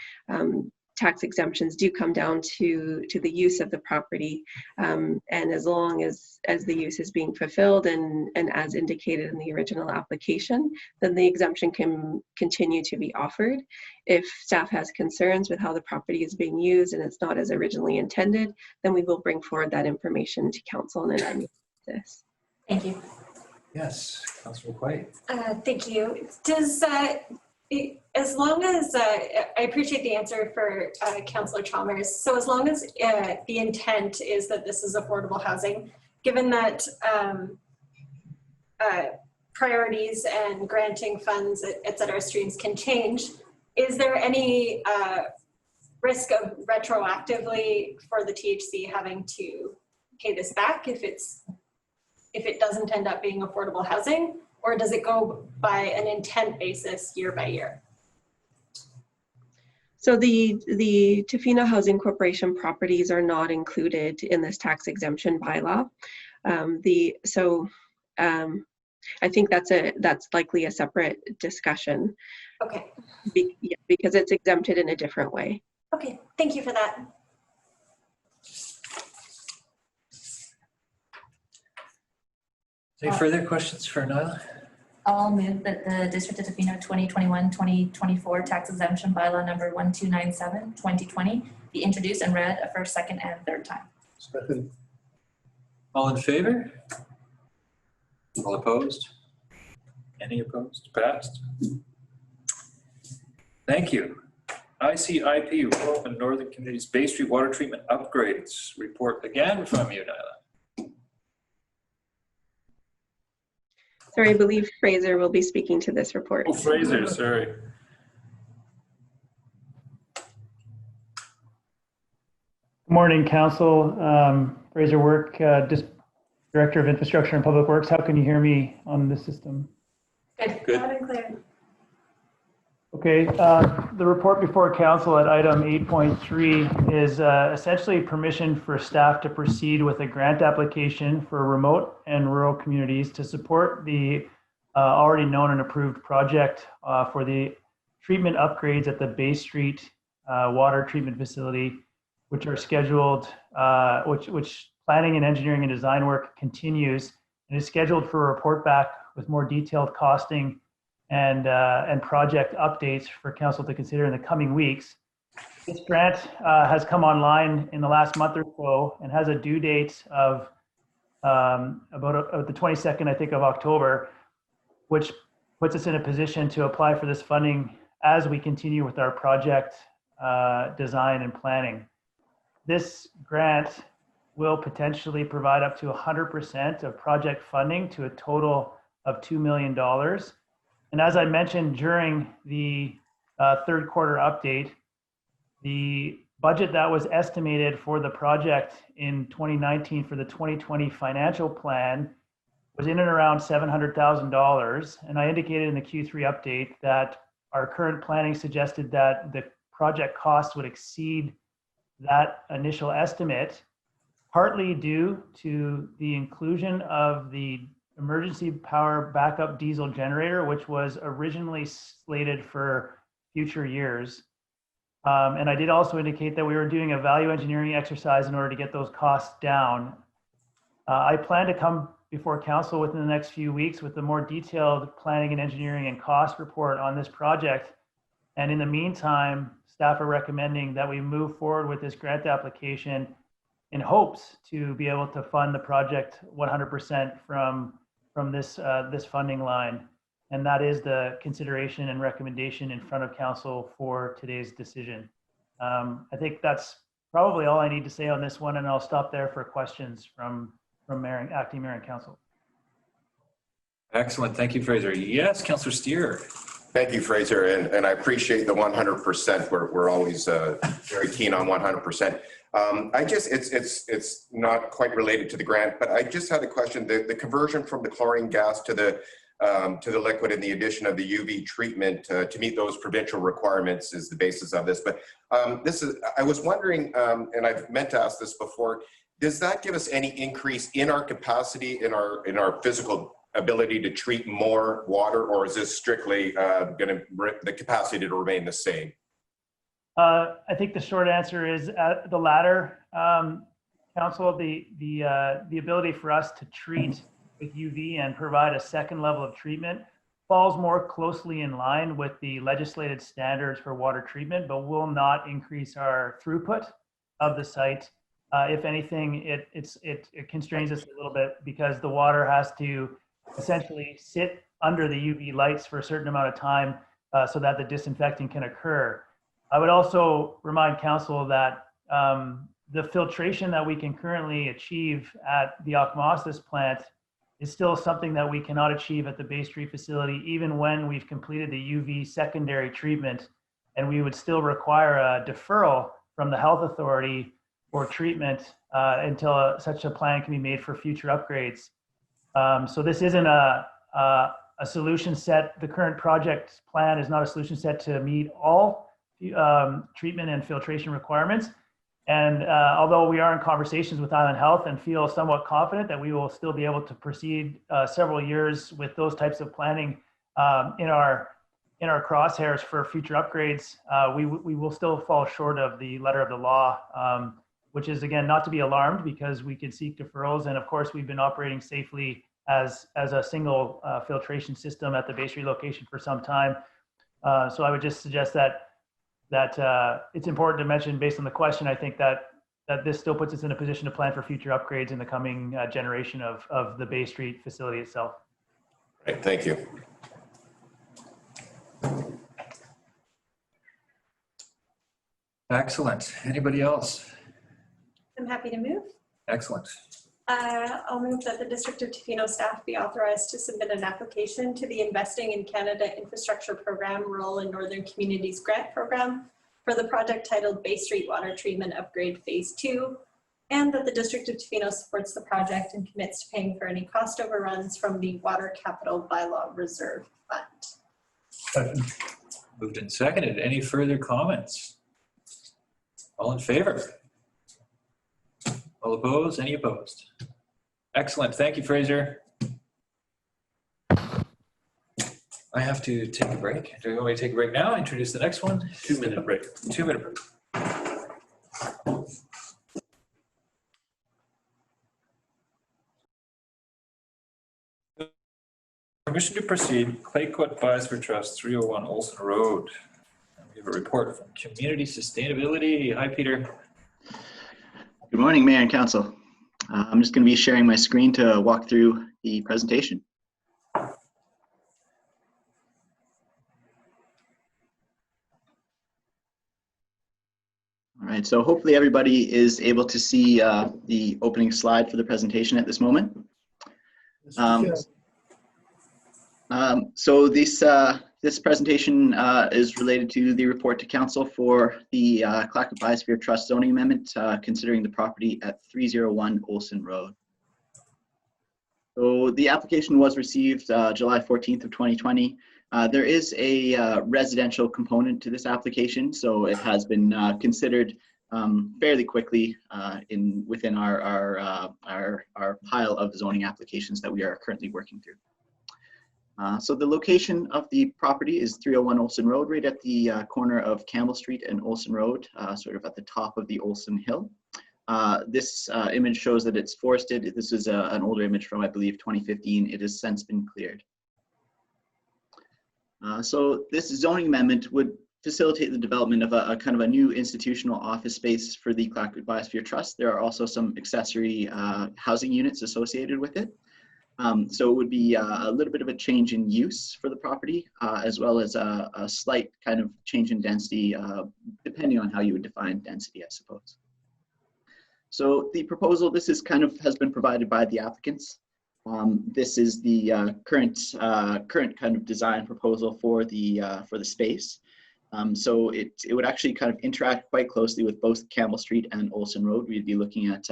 Tax exemptions do come down to the use of the property, and as long as the use is being fulfilled and as indicated in the original application, then the exemption can continue to be offered. If staff has concerns with how the property is being used and it's not as originally intended, then we will bring forward that information to council on an annual basis. Thank you. Yes, Councillor White. Thank you. Does, as long as, I appreciate the answer for Councillor Chalmers. So as long as the intent is that this is affordable housing, given that priorities and granting funds, et cetera, streams can change, is there any risk of retroactively for the THC having to pay this back if it doesn't end up being affordable housing, or does it go by an intent basis year by year? So the Tofino Housing Corporation properties are not included in this tax exemption bylaw. I think that's likely a separate discussion. Okay. Because it's exempted in a different way. Okay, thank you for that. Any further questions for Nyla? I'll move that the District of Tofino 2021-2024 tax exemption bylaw number 1297/2020 be introduced and read a first, second, and third time. Second. All in favor? All opposed? Any opposed? Passed. Thank you. ICIP, Rural and Northern Communities Bay Street Water Treatment Upgrades. Report again from you, Nyla. Sorry, I believe Fraser will be speaking to this report. Oh, Fraser, sorry. Good morning, Council. Fraser Work, Director of Infrastructure and Public Works. How can you hear me on this system? Good. Loud and clear. Okay, the report before Council at item 8.3 is essentially permission for staff to proceed with a grant application for remote and rural communities to support the already known and approved project for the treatment upgrades at the Bay Street water treatment facility, which are scheduled, which planning and engineering and design work continues and is scheduled for a report back with more detailed costing and project updates for Council to consider in the coming weeks. This grant has come online in the last month or so and has a due date of about the 22nd, I think, of October, which puts us in a position to apply for this funding as we continue with our project design and planning. This grant will potentially provide up to 100% of project funding to a total of $2 million. And as I mentioned during the third quarter update, the budget that was estimated for the project in 2019 for the 2020 financial plan was in and around $700,000. And I indicated in the Q3 update that our current planning suggested that the project cost would exceed that initial estimate, partly due to the inclusion of the emergency power backup diesel generator, which was originally slated for future years. And I did also indicate that we were doing a value engineering exercise in order to get those costs down. I plan to come before Council within the next few weeks with a more detailed planning and engineering and cost report on this project. And in the meantime, staff are recommending that we move forward with this grant application in hopes to be able to fund the project 100% from this funding line. And that is the consideration and recommendation in front of Council for today's decision. I think that's probably all I need to say on this one, and I'll stop there for questions from Mayor, Acting Mayor and Council. Excellent, thank you, Fraser. Yes, Councillor Steer. Thank you, Fraser, and I appreciate the 100%. We're always very keen on 100%. It's not quite related to the grant, but I just had a question. The conversion from the chlorine gas to the liquid and the addition of the UV treatment to meet those provincial requirements is the basis of this. But I was wondering, and I've meant to ask this before, does that give us any increase in our capacity, in our physical ability to treat more water, or is this strictly the capacity to remain the same? I think the short answer is the latter, Council. The ability for us to treat with UV and provide a second level of treatment falls more closely in line with the legislated standards for water treatment, but will not increase our throughput of the site. If anything, it constrains us a little bit because the water has to essentially sit under the UV lights for a certain amount of time so that the disinfecting can occur. I would also remind council that the filtration that we can currently achieve at the osmosis plant is still something that we cannot achieve at the Bay Street facility, even when we've completed the UV secondary treatment, and we would still require a deferral from the health authority for treatment until such a plan can be made for future upgrades. So this isn't a solution set. The current project plan is not a solution set to meet all treatment and filtration requirements. And although we are in conversations with Island Health and feel somewhat confident that we will still be able to proceed several years with those types of planning in our crosshairs for future upgrades, we will still fall short of the letter of the law, which is, again, not to be alarmed because we could seek deferrals. And of course, we've been operating safely as a single filtration system at the Bay Street location for some time. So I would just suggest that it's important to mention, based on the question, I think that this still puts us in a position to plan for future upgrades in the coming generation of the Bay Street facility itself. Right, thank you. Excellent. Anybody else? I'm happy to move. Excellent. I'll move that the District of Tofino staff be authorized to submit an application to the Investing in Canada Infrastructure Program Rural and Northern Communities Grant Program for the project titled Bay Street Water Treatment Upgrade Phase 2, and that the District of Tofino supports the project and commits to paying for any cost overruns from the Water Capital Bylaw Reserve Fund. Moved and seconded. Any further comments? All in favor? All opposed? Any opposed? Excellent. Thank you, Fraser. I have to take a break. Do you want me to take a break now? Introduce the next one? 2-minute break. 2-minute break. Permission to proceed, Clayoquot Biosphere Trust, 301 Olsen Road. We have a report from Community Sustainability. Hi, Peter. Good morning, Mayor and Council. I'm just going to be sharing my screen to walk through the presentation. All right, so hopefully everybody is able to see the opening slide for the presentation at this moment. So this presentation is related to the report to Council for the Clayoquot Biosphere Trust zoning amendment, considering the property at 301 Olsen Road. So the application was received July 14th of 2020. There is a residential component to this application, so it has been considered fairly quickly within our pile of zoning applications that we are currently working through. So the location of the property is 301 Olsen Road, right at the corner of Campbell Street and Olsen Road, sort of at the top of the Olsen Hill. This image shows that it's forested. This is an older image from, I believe, 2015. It has since been cleared. So this zoning amendment would facilitate the development of a kind of a new institutional office space for the Clayoquot Biosphere Trust. There are also some accessory housing units associated with it. So it would be a little bit of a change in use for the property, as well as a slight kind of change in density, depending on how you would define density, I suppose. So the proposal, this is has been provided by the applicants. This is the current kind of design proposal for the space. So it would actually kind of interact quite closely with both Campbell Street and Olsen Road. We'd be looking at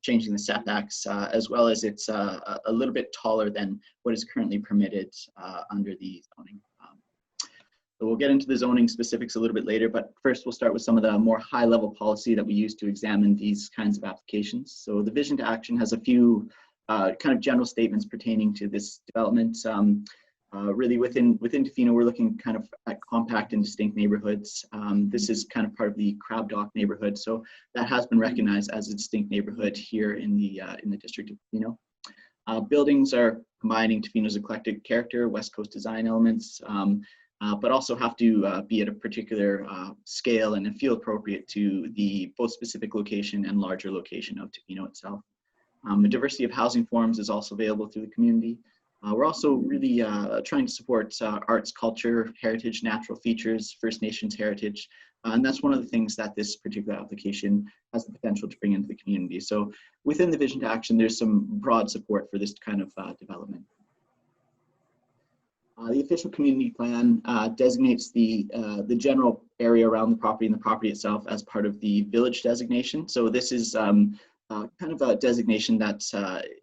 changing the setbacks, as well as it's a little bit taller than what is currently permitted under the zoning. So we'll get into the zoning specifics a little bit later, but first we'll start with some of the more high-level policy that we use to examine these kinds of applications. So the vision to action has a few kind of general statements pertaining to this development. Really within Tofino, we're looking kind of at compact and distinct neighborhoods. This is kind of part of the Crab Dock neighborhood, so that has been recognized as a distinct neighborhood here in the District of Tofino. Buildings are combining Tofino's eclectic character, West Coast design elements, but also have to be at a particular scale and feel appropriate to the both specific location and larger location of Tofino itself. A diversity of housing forms is also available through the community. We're also really trying to support arts, culture, heritage, natural features, First Nations heritage. And that's one of the things that this particular application has the potential to bring into the community. So within the Vision to Action, there's some broad support for this kind of development. The official community plan designates the general area around the property and the property itself as part of the village designation. So this is kind of a designation that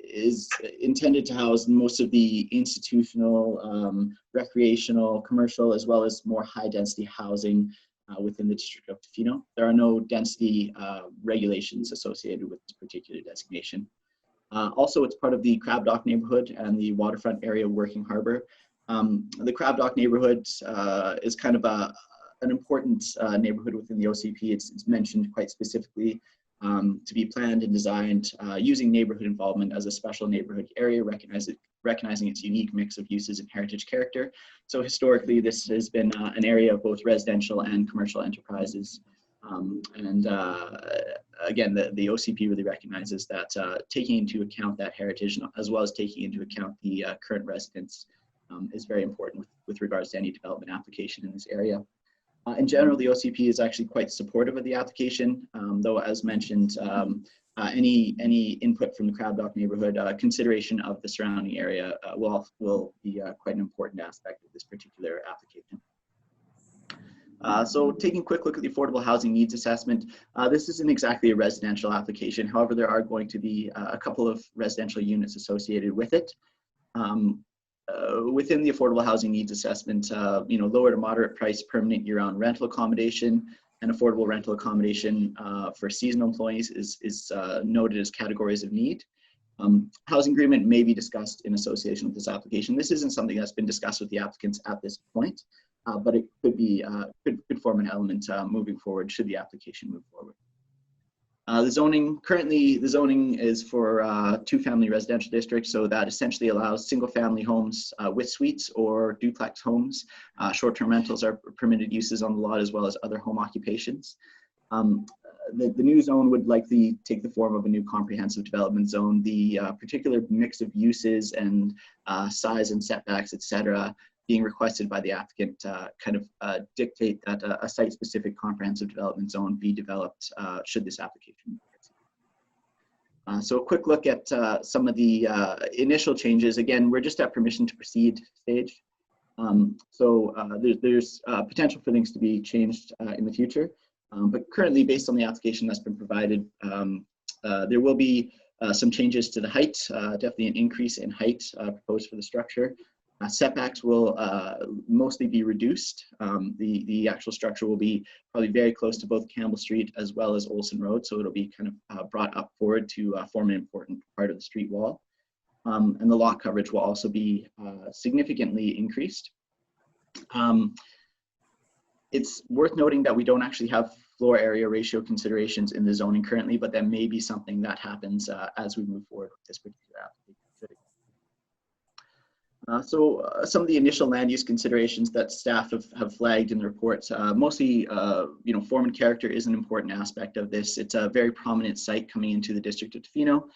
is intended to house most of the institutional, recreational, commercial, as well as more high density housing within the District of Tofino. There are no density regulations associated with this particular designation. Also, it's part of the Crab Dock neighborhood and the waterfront area Working Harbor. The Crab Dock neighborhood is kind of an important neighborhood within the OCP. It's mentioned quite specifically to be planned and designed using neighborhood involvement as a special neighborhood area, recognizing its unique mix of uses and heritage character. So historically, this has been an area of both residential and commercial enterprises. Again, the OCP really recognizes that taking into account that heritage, as well as taking into account the current residents, is very important with regards to any development application in this area. In general, the OCP is actually quite supportive of the application, though as mentioned, any input from the Crab Dock neighborhood, consideration of the surrounding area will be quite an important aspect of this particular application. So taking a quick look at the affordable housing needs assessment, this isn't exactly a residential application. However, there are going to be a couple of residential units associated with it. Within the affordable housing needs assessment, lower to moderate price permanent year-round rental accommodation and affordable rental accommodation for seasonal employees is noted as categories of need. Housing agreement may be discussed in association with this application. This isn't something that's been discussed with the applicants at this point, but it could be could form an element moving forward should the application move forward. Currently the zoning is for two-family residential districts, so that essentially allows single-family homes with suites or duplex homes. Short-term rentals are permitted uses on the lot, as well as other home occupations. The new zone would likely take the form of a new comprehensive development zone. The particular mix of uses and size and setbacks, etc., being requested by the applicant dictate that a site-specific comprehensive development zone be developed should this application. So a quick look at some of the initial changes. Again, we're just at permission to proceed stage. There's potential for things to be changed in the future. But currently, based on the application that's been provided, there will be some changes to the height, definitely an increase in height proposed for the structure. Setbacks will mostly be reduced. The actual structure will be probably very close to both Campbell Street as well as Olsen Road, so it'll be kind of brought up forward to form an important part of the street wall. And the lot coverage will also be significantly increased. It's worth noting that we don't actually have floor area ratio considerations in the zoning currently, but that may be something that happens as we move forward with this particular application. Some of the initial land use considerations that staff have flagged in the reports, mostly, form and character is an important aspect of this. It's a very prominent site coming into the District of Tofino.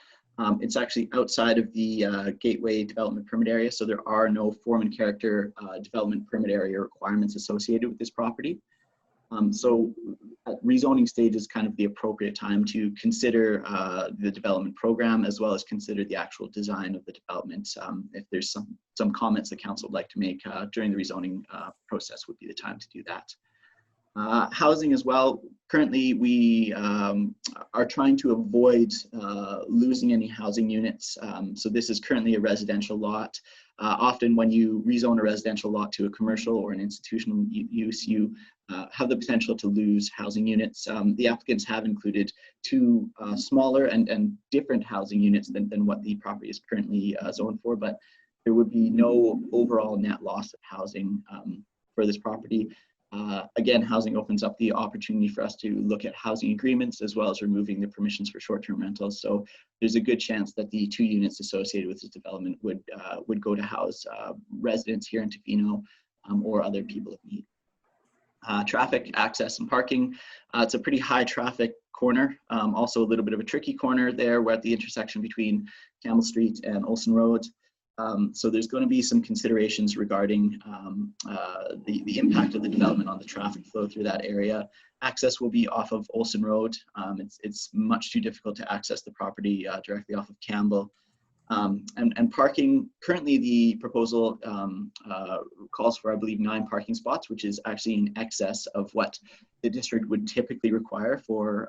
It's actually outside of the Gateway Development Permit Area, so there are no form and character development permit area requirements associated with this property. So at rezoning stage is kind of the appropriate time to consider the development program, as well as consider the actual design of the development. If there's some comments the council would like to make during the rezoning process, would be the time to do that. Housing as well. Currently, we are trying to avoid losing any housing units. So this is currently a residential lot. Often when you rezone a residential lot to a commercial or an institutional use, you have the potential to lose housing units. The applicants have included two smaller and different housing units than what the property is currently zoned for, but there would be no overall net loss of housing for this property. Again, housing opens up the opportunity for us to look at housing agreements, as well as removing the permissions for short-term rentals. So there's a good chance that the 2 units associated with this development would go to house residents here in Tofino or other people of need. Traffic, access, and parking. It's a pretty high traffic corner. Also a little bit of a tricky corner there. We're at the intersection between Campbell Street and Olsen Road. So there's going to be some considerations regarding the impact of the development on the traffic flow through that area. Access will be off of Olsen Road. It's much too difficult to access the property directly off of Campbell. And parking, currently the proposal calls for, I believe, 9 parking spots, which is actually in excess of what the district would typically require for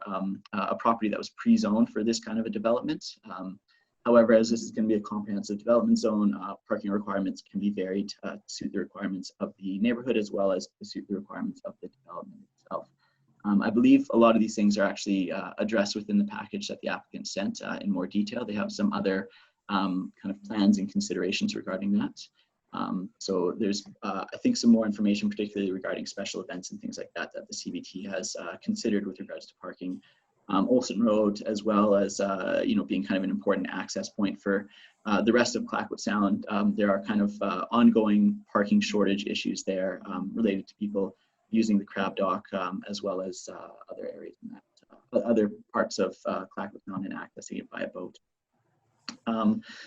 a property that was pre-zoned for this kind of a development. However, as this is going to be a comprehensive development zone, parking requirements can be varied to suit the requirements of the neighborhood as well as to suit the requirements of the development itself. I believe a lot of these things are actually addressed within the package that the applicant sent in more detail. They have some other kind of plans and considerations regarding that. So there's, I think, some more information, particularly regarding special events and things like that, that the CBT has considered with regards to parking. Olsen Road, as well as being kind of an important access point for the rest of Clayoquot Sound. There are kind of ongoing parking shortage issues there related to people using the crab dock, as well as other areas in that, other parts of Clayoquot Sound, and accessing it by a boat.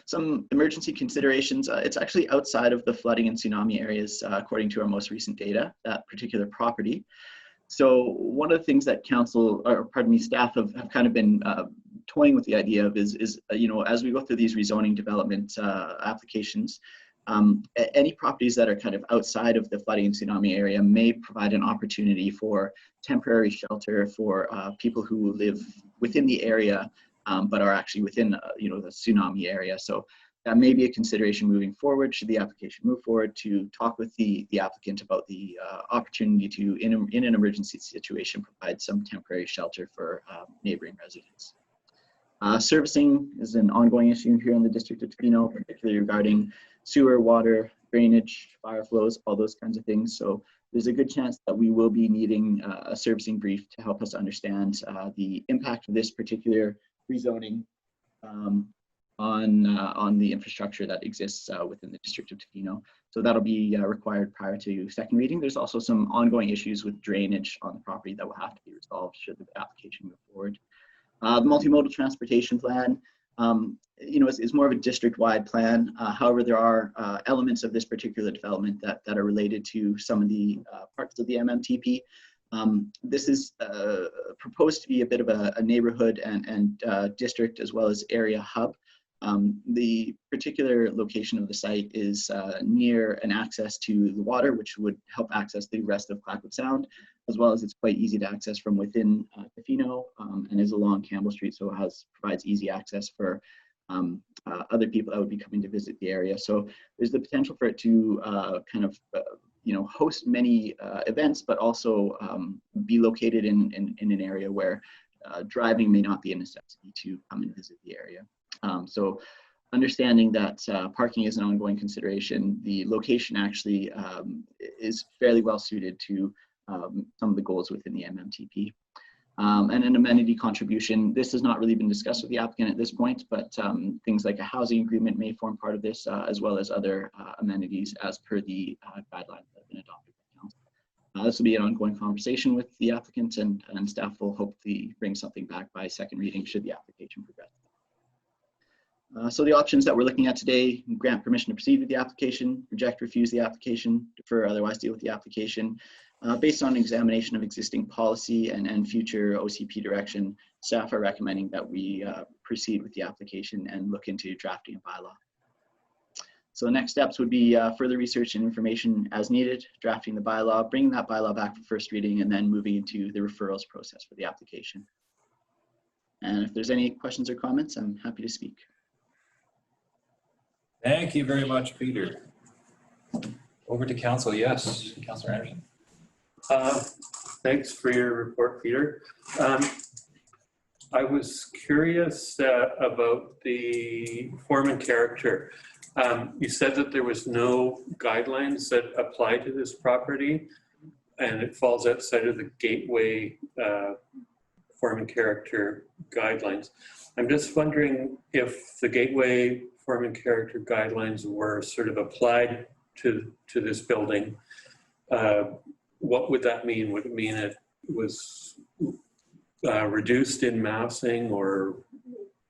Some emergency considerations. It's actually outside of the flooding and tsunami areas, according to our most recent data, that particular property. So one of the things that staff have kind of been toying with the idea of is as we go through these rezoning development applications, any properties that are kind of outside of the flooding and tsunami area may provide an opportunity for temporary shelter for people who live within the area, but are actually within the tsunami area. So that may be a consideration moving forward, should the application move forward, to talk with the applicant about the opportunity to, in an emergency situation, provide some temporary shelter for neighboring residents. Servicing is an ongoing issue here in the District of Tofino, particularly regarding sewer, water, drainage, fire flows, all those kinds of things. So there's a good chance that we will be needing a servicing brief to help us understand the impact of this particular rezoning on the infrastructure that exists within the District of Tofino. So that'll be required prior to second reading. There's also some ongoing issues with drainage on the property that will have to be resolved should the application move forward. The multimodal transportation plan, is more of a district-wide plan. However, there are elements of this particular development that are related to some of the parts of the MMTP. This is proposed to be a bit of a neighborhood and district as well as area hub. The particular location of the site is near an access to the water, which would help access the rest of Clayoquot Sound, as well as it's quite easy to access from within Tofino, and is along Campbell Street, so it provides easy access for other people that would be coming to visit the area. So there's the potential for it to host many events, but also be located in an area where driving may not be a necessity to come and visit the area. So understanding that parking is an ongoing consideration, the location actually is fairly well suited to some of the goals within the MMTP. And an amenity contribution, this has not really been discussed with the applicant at this point, but things like a housing agreement may form part of this, as well as other amenities as per the guidelines that have been adopted by council. This will be an ongoing conversation with the applicant, and staff will hopefully bring something back by second reading should the application progress. So the options that we're looking at today: grant permission to proceed with the application, reject, refuse the application, defer, otherwise deal with the application. Based on examination of existing policy and future OCP direction, staff are recommending that we proceed with the application and look into drafting a bylaw. So the next steps would be further research and information as needed, drafting the bylaw, bringing that bylaw back for first reading, and then moving into the referrals process for the application. And if there's any questions or comments, I'm happy to speak. Thank you very much, Peter. Over to council. Yes, Councillor Anderson. Thanks for your report, Peter. I was curious about the form and character. You said that there was no guidelines that apply to this property, and it falls outside of the gateway form and character guidelines. I'm just wondering if the gateway form and character guidelines were sort of applied to this building. What would that mean? Would it mean it was reduced in massing, or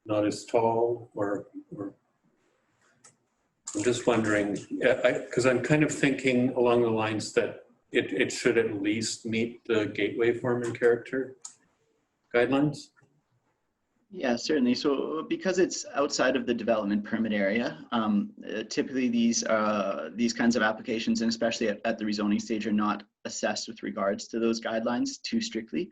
not as tall, or I'm just wondering, because I'm kind of thinking along the lines that it should at least meet the gateway form and character guidelines. Yeah, certainly. So because it's outside of the development permit area, typically these kinds of applications, and especially at the rezoning stage, are not assessed with regards to those guidelines too strictly.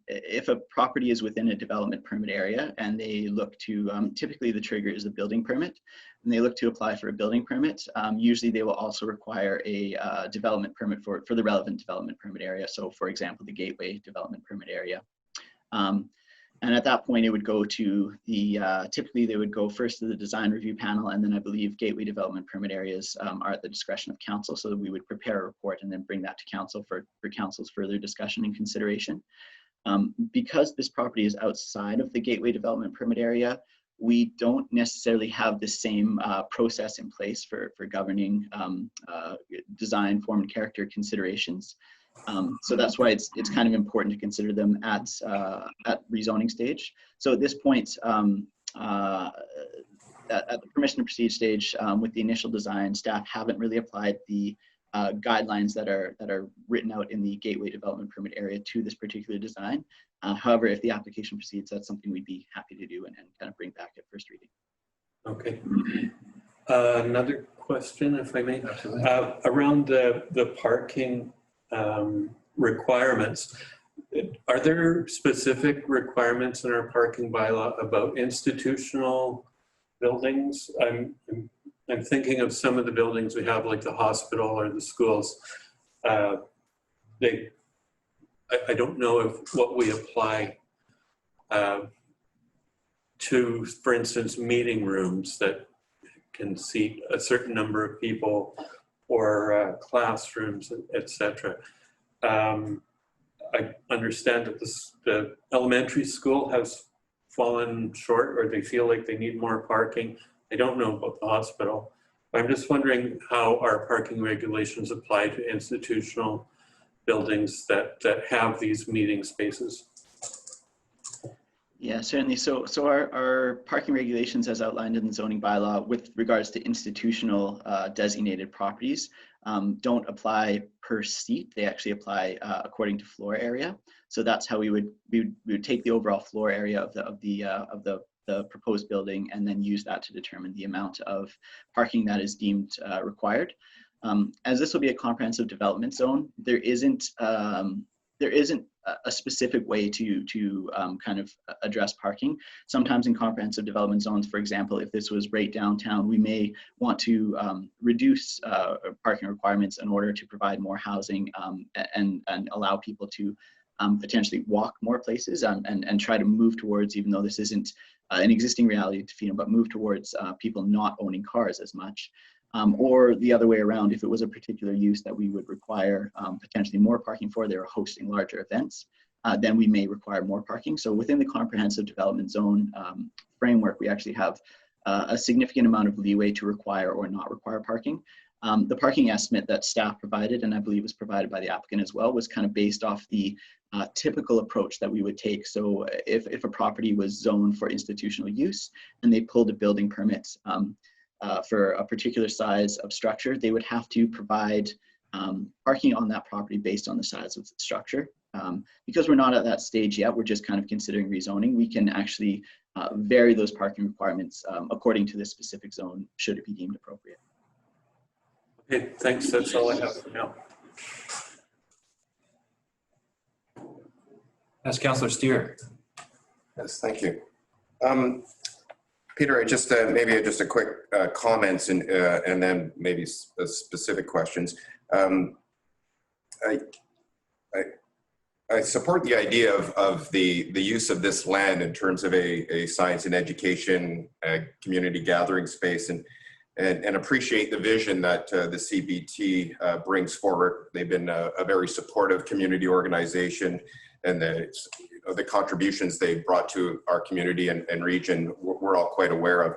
If a property is within a development permit area and they look to, typically the trigger is a building permit, and they look to apply for a building permit, usually they will also require a development permit for the relevant development permit area. So for example, the gateway development permit area. And at that point, it would go to the, typically they would go first to the design review panel, and then I believe gateway development permit areas are at the discretion of council, so that we would prepare a report and then bring that to council for council's further discussion and consideration. Because this property is outside of the gateway development permit area, we don't necessarily have the same process in place for governing design, form, and character considerations. So that's why it's kind of important to consider them at rezoning stage. So at this point, at the permission to proceed stage, with the initial design, staff haven't really applied the guidelines that are written out in the gateway development permit area to this particular design. However, if the application proceeds, that's something we'd be happy to do and kind of bring back at first reading. Okay. Another question, if I may, around the parking requirements. Are there specific requirements in our parking bylaw about institutional buildings? I'm thinking of some of the buildings we have, like the hospital or the schools. I don't know if what we apply to, for instance, meeting rooms that can seat a certain number of people, or classrooms, etc. I understand that the elementary school has fallen short, or they feel like they need more parking. I don't know about the hospital. I'm just wondering how our parking regulations apply to institutional buildings that have these meeting spaces. Yeah, certainly. So our parking regulations, as outlined in the zoning bylaw with regards to institutional designated properties, don't apply per seat. They actually apply according to floor area. So that's how we would take the overall floor area of the proposed building and then use that to determine the amount of parking that is deemed required. As this will be a comprehensive development zone, there isn't a specific way to kind of address parking. Sometimes in comprehensive development zones, for example, if this was right downtown, we may want to reduce parking requirements in order to provide more housing and allow people to potentially walk more places and try to move towards, even though this isn't an existing reality to Tofino, but move towards people not owning cars as much. Or the other way around, if it was a particular use that we would require potentially more parking for, they're hosting larger events, then we may require more parking. So within the comprehensive development zone framework, we actually have a significant amount of leeway to require or not require parking. The parking estimate that staff provided, and I believe was provided by the applicant as well, was kind of based off the typical approach that we would take. So if a property was zoned for institutional use and they pulled a building permit for a particular size of structure, they would have to provide parking on that property based on the size of the structure. Because we're not at that stage yet, we're just kind of considering rezoning, we can actually vary those parking requirements according to this specific zone, should it be deemed appropriate. Okay, thanks. That's all I have for now. That's Councillor Steer. Yes, thank you. Peter, maybe just a quick comments and then maybe specific questions. I support the idea of the use of this land in terms of a science and education community gathering space, and appreciate the vision that the CBT brings forward. They've been a very supportive community organization, and the contributions they brought to our community and region, we're all quite aware of.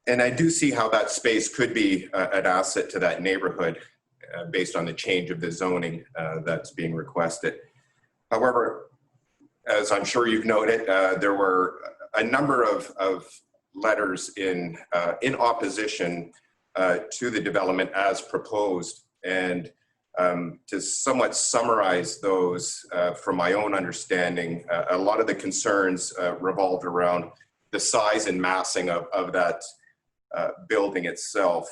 And I do see how that space could be an asset to that neighborhood based on the change of the zoning that's being requested. However, as I'm sure you've noted, there were a number of letters in opposition to the development as proposed. And to somewhat summarize those from my own understanding, a lot of the concerns revolved around the size and massing of that building itself,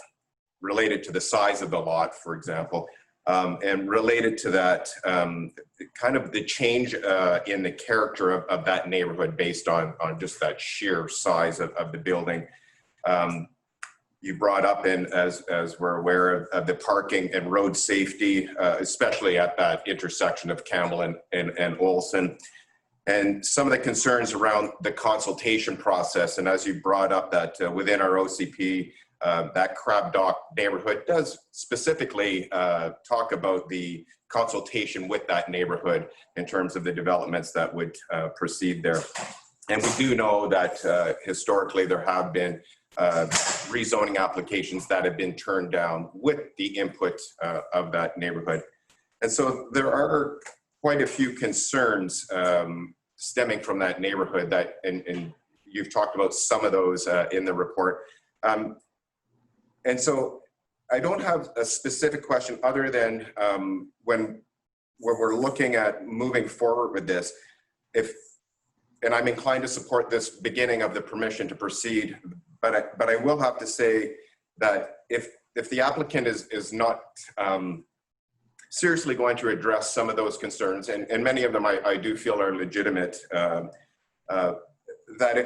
related to the size of the lot, for example, and related to that, kind of the change in the character of that neighborhood based on just that sheer size of the building. You brought up, and as we're aware of the parking and road safety, especially at that intersection of Campbell and Olsen, and some of the concerns around the consultation process. And as you brought up that within our OCP, that Crab Dock neighborhood does specifically talk about the consultation with that neighborhood in terms of the developments that would proceed there. And we do know that historically there have been rezoning applications that have been turned down with the input of that neighborhood. And so there are quite a few concerns stemming from that neighborhood that, and you've talked about some of those in the report. And so I don't have a specific question other than when we're looking at moving forward with this, and I'm inclined to support this beginning of the permission to proceed, but I will have to say that if the applicant is not seriously going to address some of those concerns, and many of them I do feel are legitimate, that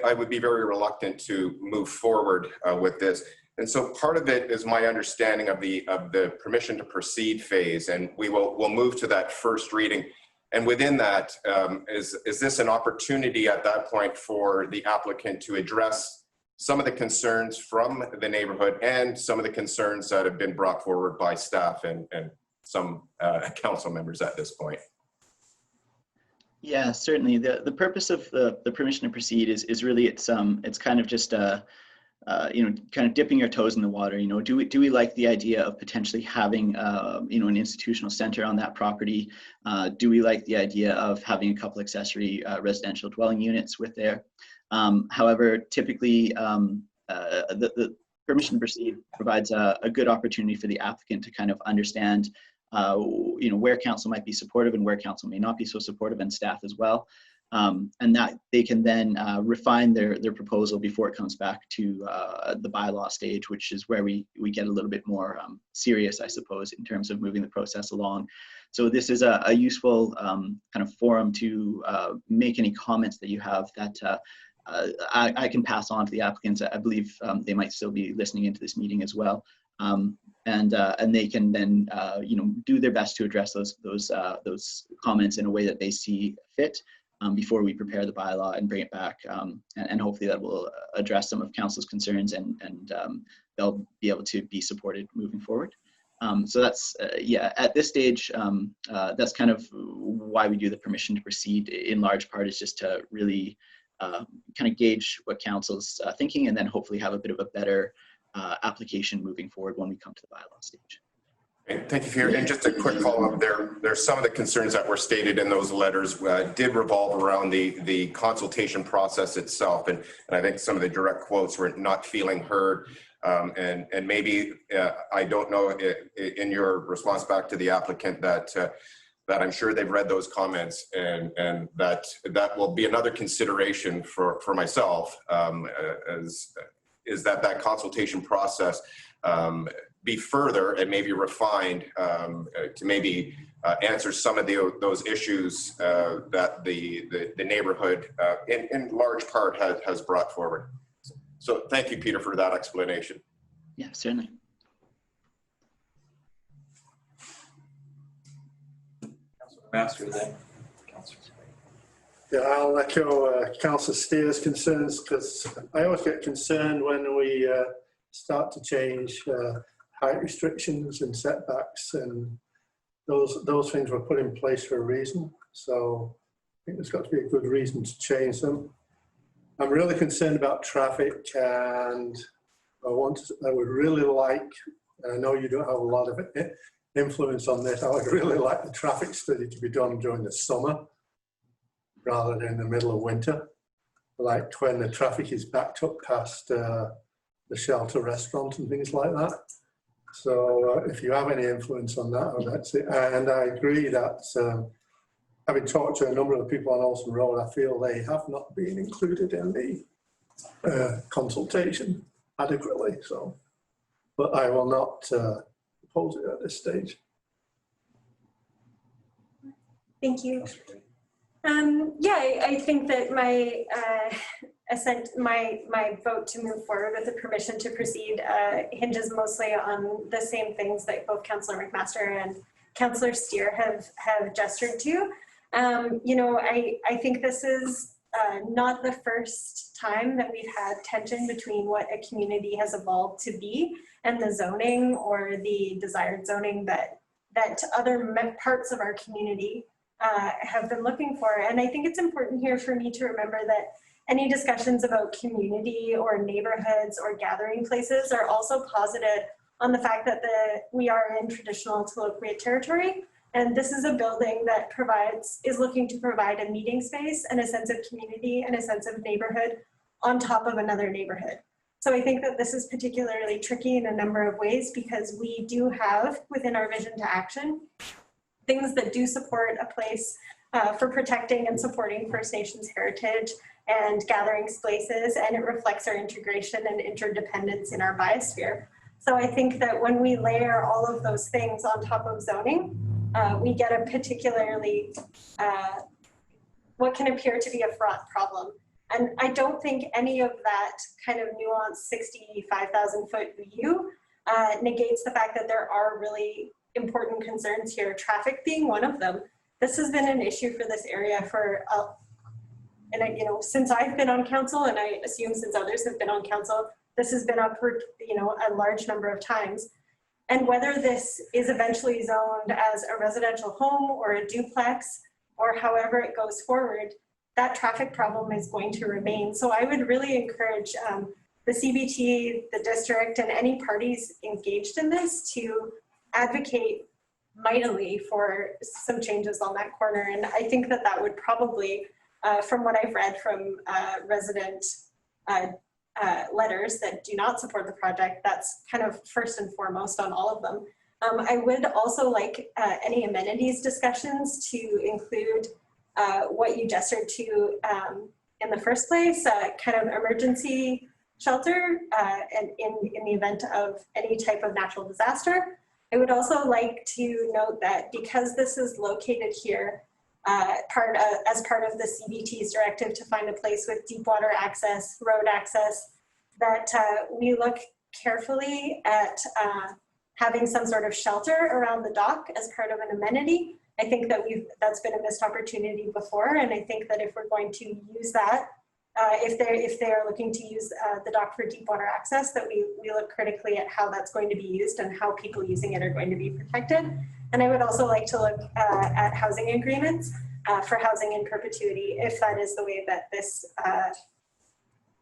I would be very reluctant to move forward with this. And so part of it is my understanding of the permission to proceed phase, and we'll move to that first reading. And within that, is this an opportunity at that point for the applicant to address some of the concerns from the neighborhood and some of the concerns that have been brought forward by staff and some council members at this point? Yeah, certainly. The purpose of the permission to proceed is really it's kind of just kind of dipping your toes in the water. Do we like the idea of potentially having an institutional center on that property? Do we like the idea of having a couple accessory residential dwelling units with there? However, typically the permission to proceed provides a good opportunity for the applicant to kind of understand where council might be supportive and where council may not be so supportive, and staff as well. And that they can then refine their proposal before it comes back to the bylaw stage, which is where we get a little bit more serious, I suppose, in terms of moving the process along. So this is a useful kind of forum to make any comments that you have that I can pass on to the applicants. I believe they might still be listening into this meeting as well. And they can then do their best to address those comments in a way that they see fit before we prepare the bylaw and bring it back, and hopefully that will address some of council's concerns, and they'll be able to be supported moving forward. So that's at this stage, that's kind of why we do the permission to proceed. In large part is just to really kind of gauge what council's thinking, and then hopefully have a bit of a better application moving forward when we come to the bylaw stage. Thank you, Fiona. And just a quick follow-up there's some of the concerns that were stated in those letters did revolve around the consultation process itself. And I think some of the direct quotes were not feeling heard. And maybe, I don't know, in your response back to the applicant that I'm sure they've read those comments, and that will be another consideration for myself, is that consultation process be further and maybe refined to maybe answer some of those issues that the neighborhood in large part has brought forward. So thank you, Peter, for that explanation. Yeah, certainly. Councilor Master, then. Yeah, I'll echo Councillor Steer's concerns, because I always get concerned when we start to change height restrictions and setbacks, and those things were put in place for a reason. So I think there's got to be a good reason to change them. I'm really concerned about traffic, and I would really like, and I know you don't have a lot of influence on this, I would really like the traffic study to be done during the summer rather than in the middle of winter. like when the traffic is backed up past the shelter restaurant and things like that. So if you have any influence on that, that's it. And I agree that having talked to a number of people on Olsen Road, I feel they have not been included in the consultation adequately. So, but I will not oppose it at this stage. Thank you. Yeah, I think that my my vote to move forward with the permission to proceed hinges mostly on the same things that both Councillor McMaster and Councillor Steer have gestured to. You know, I think this is not the first time that we've had tension between what a community has evolved to be and the zoning or the desired zoning that other parts of our community have been looking for. And I think it's important here for me to remember that any discussions about community or neighborhoods or gathering places are also posited on the fact that we are in traditional Tla-o-qui-aht territory. And this is a building that is looking to provide a meeting space and a sense of community and a sense of neighborhood on top of another neighborhood. So I think that this is particularly tricky in a number of ways because we do have within our vision to action things that do support a place for protecting and supporting First Nations heritage and gathering spaces, and it reflects our integration and interdependence in our biosphere. So I think that when we layer all of those things on top of zoning, we get a particularly, what can appear to be a fraught problem. And I don't think any of that kind of nuanced 65,000 foot view negates the fact that there are really important concerns here, traffic being one of them. This has been an issue for this area for, you know, since I've been on council, and I assume since others have been on council, this has been up for, you know, a large number of times. And whether this is eventually zoned as a residential home or a duplex, or however it goes forward, that traffic problem is going to remain. So I would really encourage the CBT, the district, and any parties engaged in this to advocate mightily for some changes on that corner. And I think that that would probably, from what I've read from resident letters that do not support the project, that's kind of first and foremost on all of them. I would also like any amenities discussions to include what you gestured to in the first place, kind of emergency shelter and in the event of any type of natural disaster. I would also like to note that because this is located here as part of the CBT's directive to find a place with deep water access, road access, that we look carefully at having some sort of shelter around the dock as part of an amenity. I think that that's been a missed opportunity before, and I think that if we're going to use that, if they're looking to use the dock for deep water access, that we look critically at how that's going to be used and how people using it are going to be protected. And I would also like to look at housing agreements for housing in perpetuity, if that is the way that this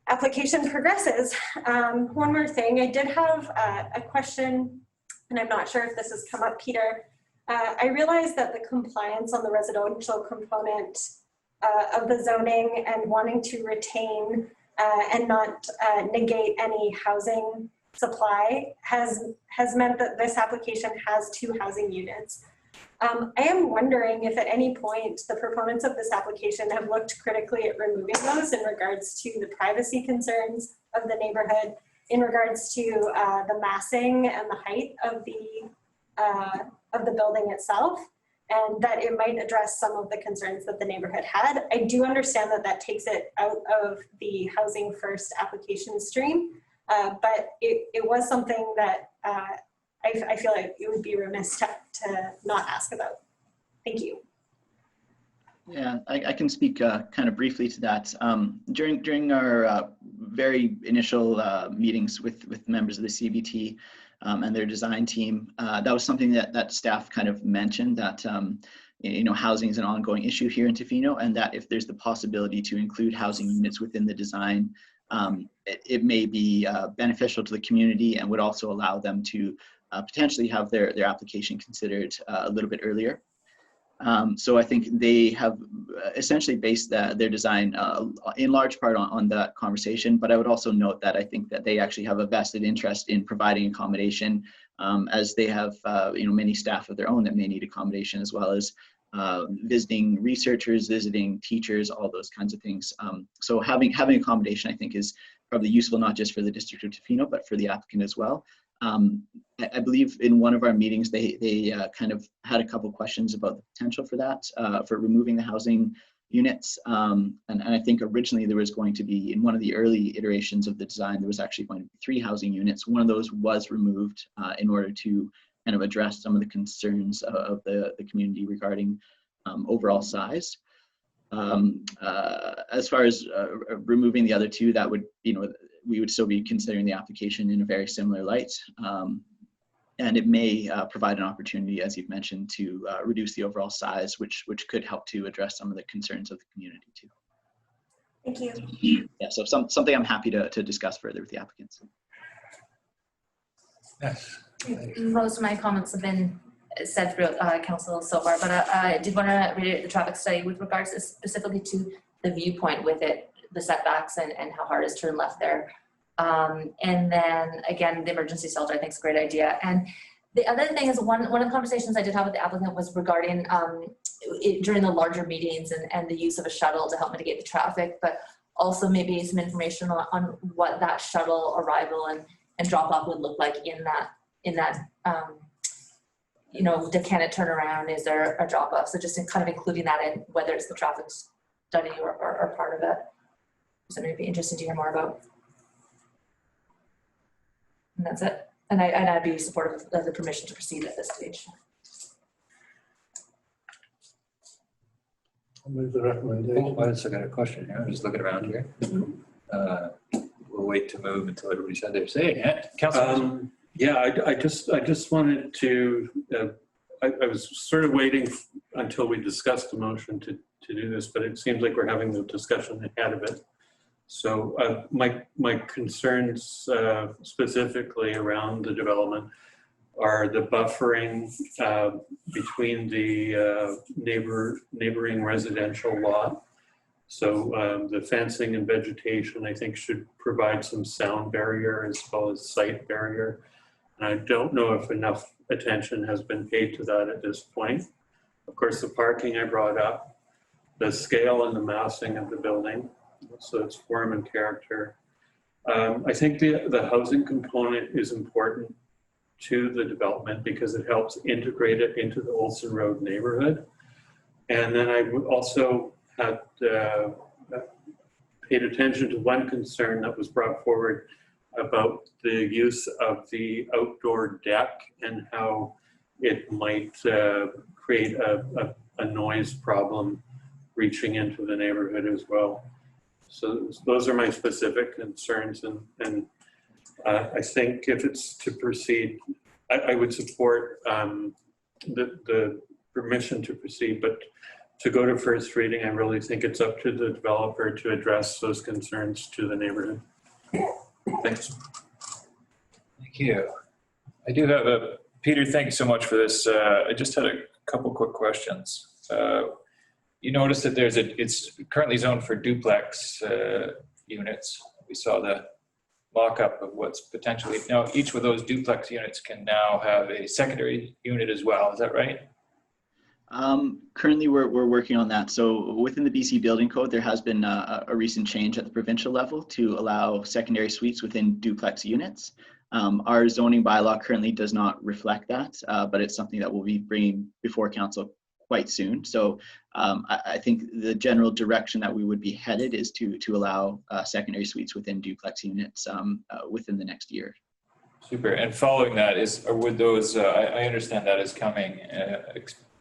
application progresses. One more thing, I did have a question, and I'm not sure if this has come up, Peter. I realize that the compliance on the residential component of the zoning and wanting to retain and not negate any housing supply has meant that this application has 2 housing units. I am wondering if at any point the proponents of this application have looked critically at removing those in regards to the privacy concerns of the neighborhood, in regards to the massing and the height of the building itself, and that it might address some of the concerns that the neighborhood had. I do understand that that takes it out of the Housing First application stream, but it was something that I feel like it would be remiss to not ask about. Thank you. Yeah, I can speak kind of briefly to that. During our very initial meetings with members of the CBT and their design team, that was something that staff kind of mentioned, that you know, housing is an ongoing issue here in Tofino, and that if there's the possibility to include housing units within the design, it may be beneficial to the community and would also allow them to potentially have their application considered a little bit earlier. So I think they have essentially based their design in large part on that conversation, but I would also note that I think that they actually have a vested interest in providing accommodation, as they have many staff of their own that may need accommodation, as well as visiting researchers, visiting teachers, all those kinds of things. So having accommodation, I think, is probably useful not just for the District of Tofino, but for the applicant as well. I believe in one of our meetings, they kind of had a couple questions about the potential for that, for removing the housing units. And I think originally there was going to be, in one of the early iterations of the design, there was actually going to be 3 housing units. One of those was removed in order to kind of address some of the concerns of the community regarding overall size. As far as removing the other 2, that would, we would still be considering the application in a very similar light. And it may provide an opportunity, as you've mentioned, to reduce the overall size, which could help to address some of the concerns of the community too. Thank you. Yeah, so something I'm happy to discuss further with the applicants. Yes. Most of my comments have been said through council so far, but I did want to reiterate the traffic study with regards specifically to the viewpoint with it, the setbacks and how hard it is to turn left there. And then again, the emergency shelter I think is a great idea. And the other thing is one of the conversations I did have with the applicant was regarding during the larger meetings and the use of a shuttle to help mitigate the traffic, but also maybe some information on what that shuttle arrival and drop off would look like in that can it turn around? Is there a drop off? So just kind of including that in, whether it's the traffic study or part of it. Something would be interesting to hear more about. And that's it. And I'd be supportive of the permission to proceed at this stage. I'll move the recommendation. Oh, I just got a question here. I'm just looking around here. We'll wait to move until everybody's had their say. Yeah, Councilor. Yeah, I just wanted to, I was sort of waiting until we discussed the motion to do this, but it seems like we're having the discussion ahead of it. So my concerns specifically around the development are the buffering between the neighboring residential lot. So the fencing and vegetation, I think, should provide some sound barrier as well as sight barrier. And I don't know if enough attention has been paid to that at this point. Of course, the parking I brought up, the scale and the massing of the building, so its form and character. I think the housing component is important to the development because it helps integrate it into the Olsen Road neighborhood. And then I also had paid attention to one concern that was brought forward about the use of the outdoor deck and how it might create a noise problem reaching into the neighborhood as well. So those are my specific concerns, and I think if it's to proceed, I would support the permission to proceed, but to go to first reading, I really think it's up to the developer to address those concerns to the neighborhood. Thanks. Thank you. I do have Peter, thank you so much for this. I just had a couple quick questions. You notice that it's currently zoned for duplex units. We saw the mock-up of what's potentially, now each of those duplex units can now have a secondary unit as well, is that right? Currently, we're working on that. So within the BC Building Code, there has been a recent change at the provincial level to allow secondary suites within duplex units. Our zoning bylaw currently does not reflect that, but it's something that we'll be bringing before council quite soon. So I think the general direction that we would be headed is to allow secondary suites within duplex units within the next year. Super. And following that would those, I understand that is coming.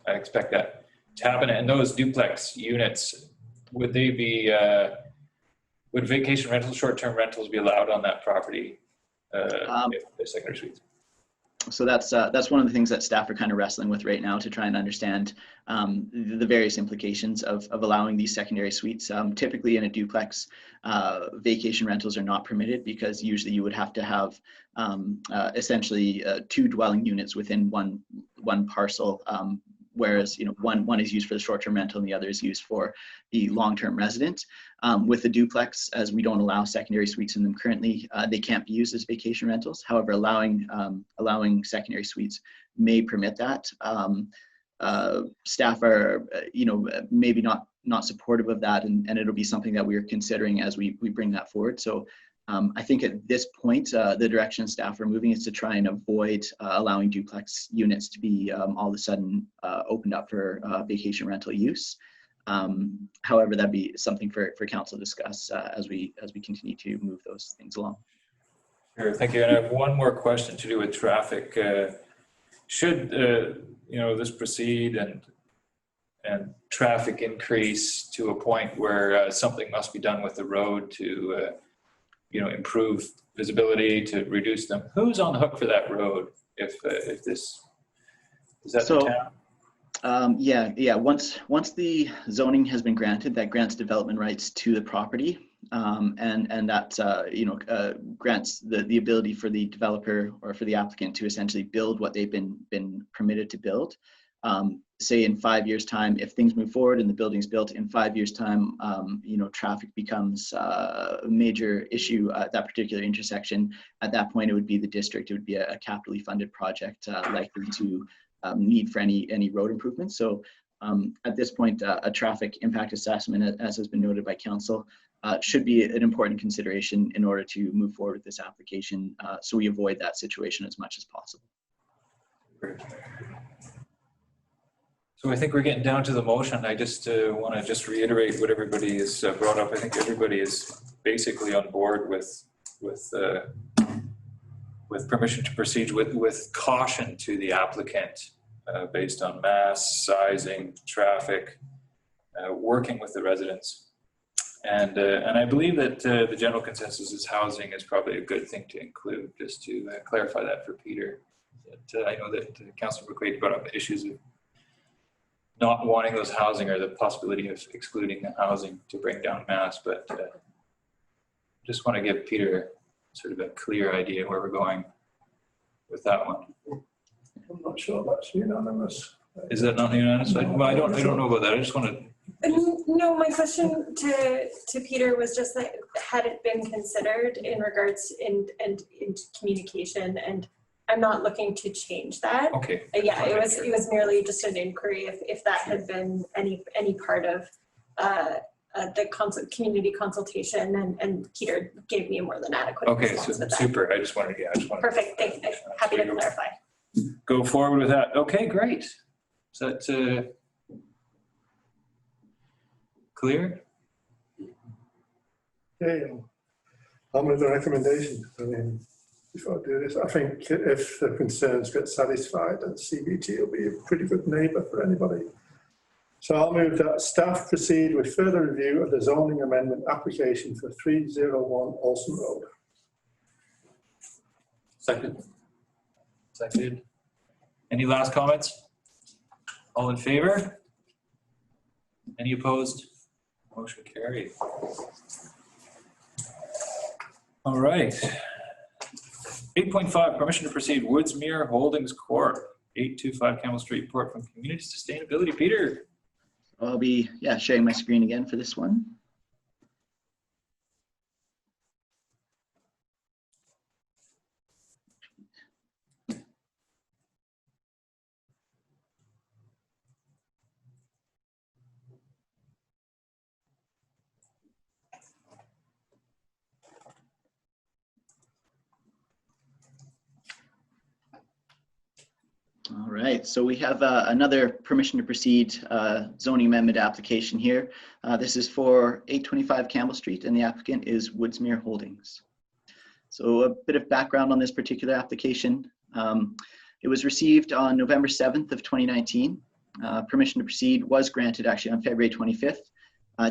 I expect that to happen. And those duplex units, would they be, would vacation rentals, short-term rentals be allowed on that property if they're secondary suites? So that's one of the things that staff are kind of wrestling with right now to try and understand the various implications of allowing these secondary suites. Typically in a duplex, vacation rentals are not permitted because usually you would have to have essentially 2 dwelling units within one parcel whereas one is used for the short-term rental and the other is used for the long-term resident. With the duplex, as we don't allow secondary suites in them currently, they can't be used as vacation rentals. However, allowing secondary suites may permit that. Staff are maybe not supportive of that, and it'll be something that we are considering as we bring that forward. So I think at this point, the direction staff are moving is to try and avoid allowing duplex units to be all of a sudden opened up for vacation rental use. However, that'd be something for council to discuss as we continue to move those things along. Sure, thank you. And I have one more question to do with traffic. Should this proceed and traffic increase to a point where something must be done with the road to improve visibility, to reduce them? Who's on the hook for that road if this is that the town? Yeah. Once the zoning has been granted, that grants development rights to the property, and that grants the ability for the developer or for the applicant to essentially build what they've been permitted to build. Say in 5 years' time, if things move forward and the building's built, in 5 years' time, traffic becomes a major issue at that particular intersection. At that point, it would be the district. It would be a capitally funded project likely to need for any road improvements. So at this point, a traffic impact assessment, as has been noted by council, should be an important consideration in order to move forward with this application, so we avoid that situation as much as possible. Great. So I think we're getting down to the motion. I just want to reiterate what everybody has brought up. I think everybody is basically on board with permission to proceed with caution to the applicant based on mass, sizing, traffic, working with the residents. And I believe that the general consensus is housing is probably a good thing to include, just to clarify that for Peter. That, I know that Councillor McQuaid brought up issues of not wanting those housing or the possibility of excluding the housing to bring down mass, but just want to give Peter sort of a clear idea where we're going with that one. I'm not sure that's unanimous. Is that not unanimous? Well, I don't know about that. I just want to. No, my question to Peter was just that had it been considered in regards and in communication, and I'm not looking to change that. Okay. Yeah, it was merely just an inquiry if that had been any part of the community consultation, and Peter gave me a more than adequate Okay, so super. I just wanted. Perfect. Thank you. Happy to clarify. Go forward with that. Okay, great. Is that clear? Okay, I'll move the recommendation. Before I do this, I think if the concerns get satisfied, then CBT will be a pretty good neighbour for anybody. So I'll move that staff proceed with further review of the zoning amendment application for 301 Olsen Road. Seconded. Any last comments? All in favor? Any opposed? Motion carried. All right. 8.5, permission to proceed Woodsmere Holdings Corp. 825 Campbell Street, report from Community Sustainability. Peter. I'll be sharing my screen again for this one. All right, so we have another permission to proceed zoning amendment application here. This is for 825 Campbell Street, and the applicant is Woodsmere Holdings. So a bit of background on this particular application. It was received on November 7th of 2019. Permission to proceed was granted actually on February 25th.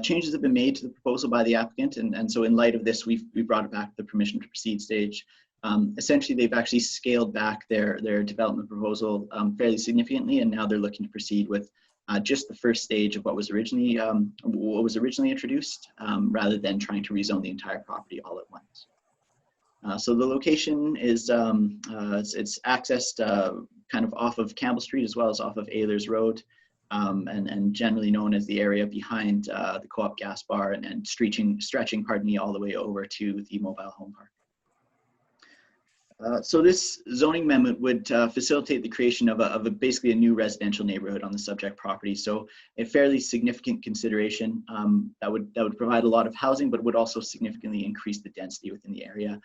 Changes have been made to the proposal by the applicant, and so in light of this, we brought it back to the permission to proceed stage. Essentially, they've actually scaled back their development proposal fairly significantly, and now they're looking to proceed with just the first stage of what was originally introduced, rather than trying to rezone the entire property all at once. So the location is it's accessed kind of off of Campbell Street as well as off of Ehlers Road, and generally known as the area behind the Co-op Gas Bar and stretching, pardon me, all the way over to the mobile home park. So this zoning amendment would facilitate the creation of basically a new residential neighborhood on the subject property. So a fairly significant consideration that would provide a lot of housing, but would also significantly increase the density within the area.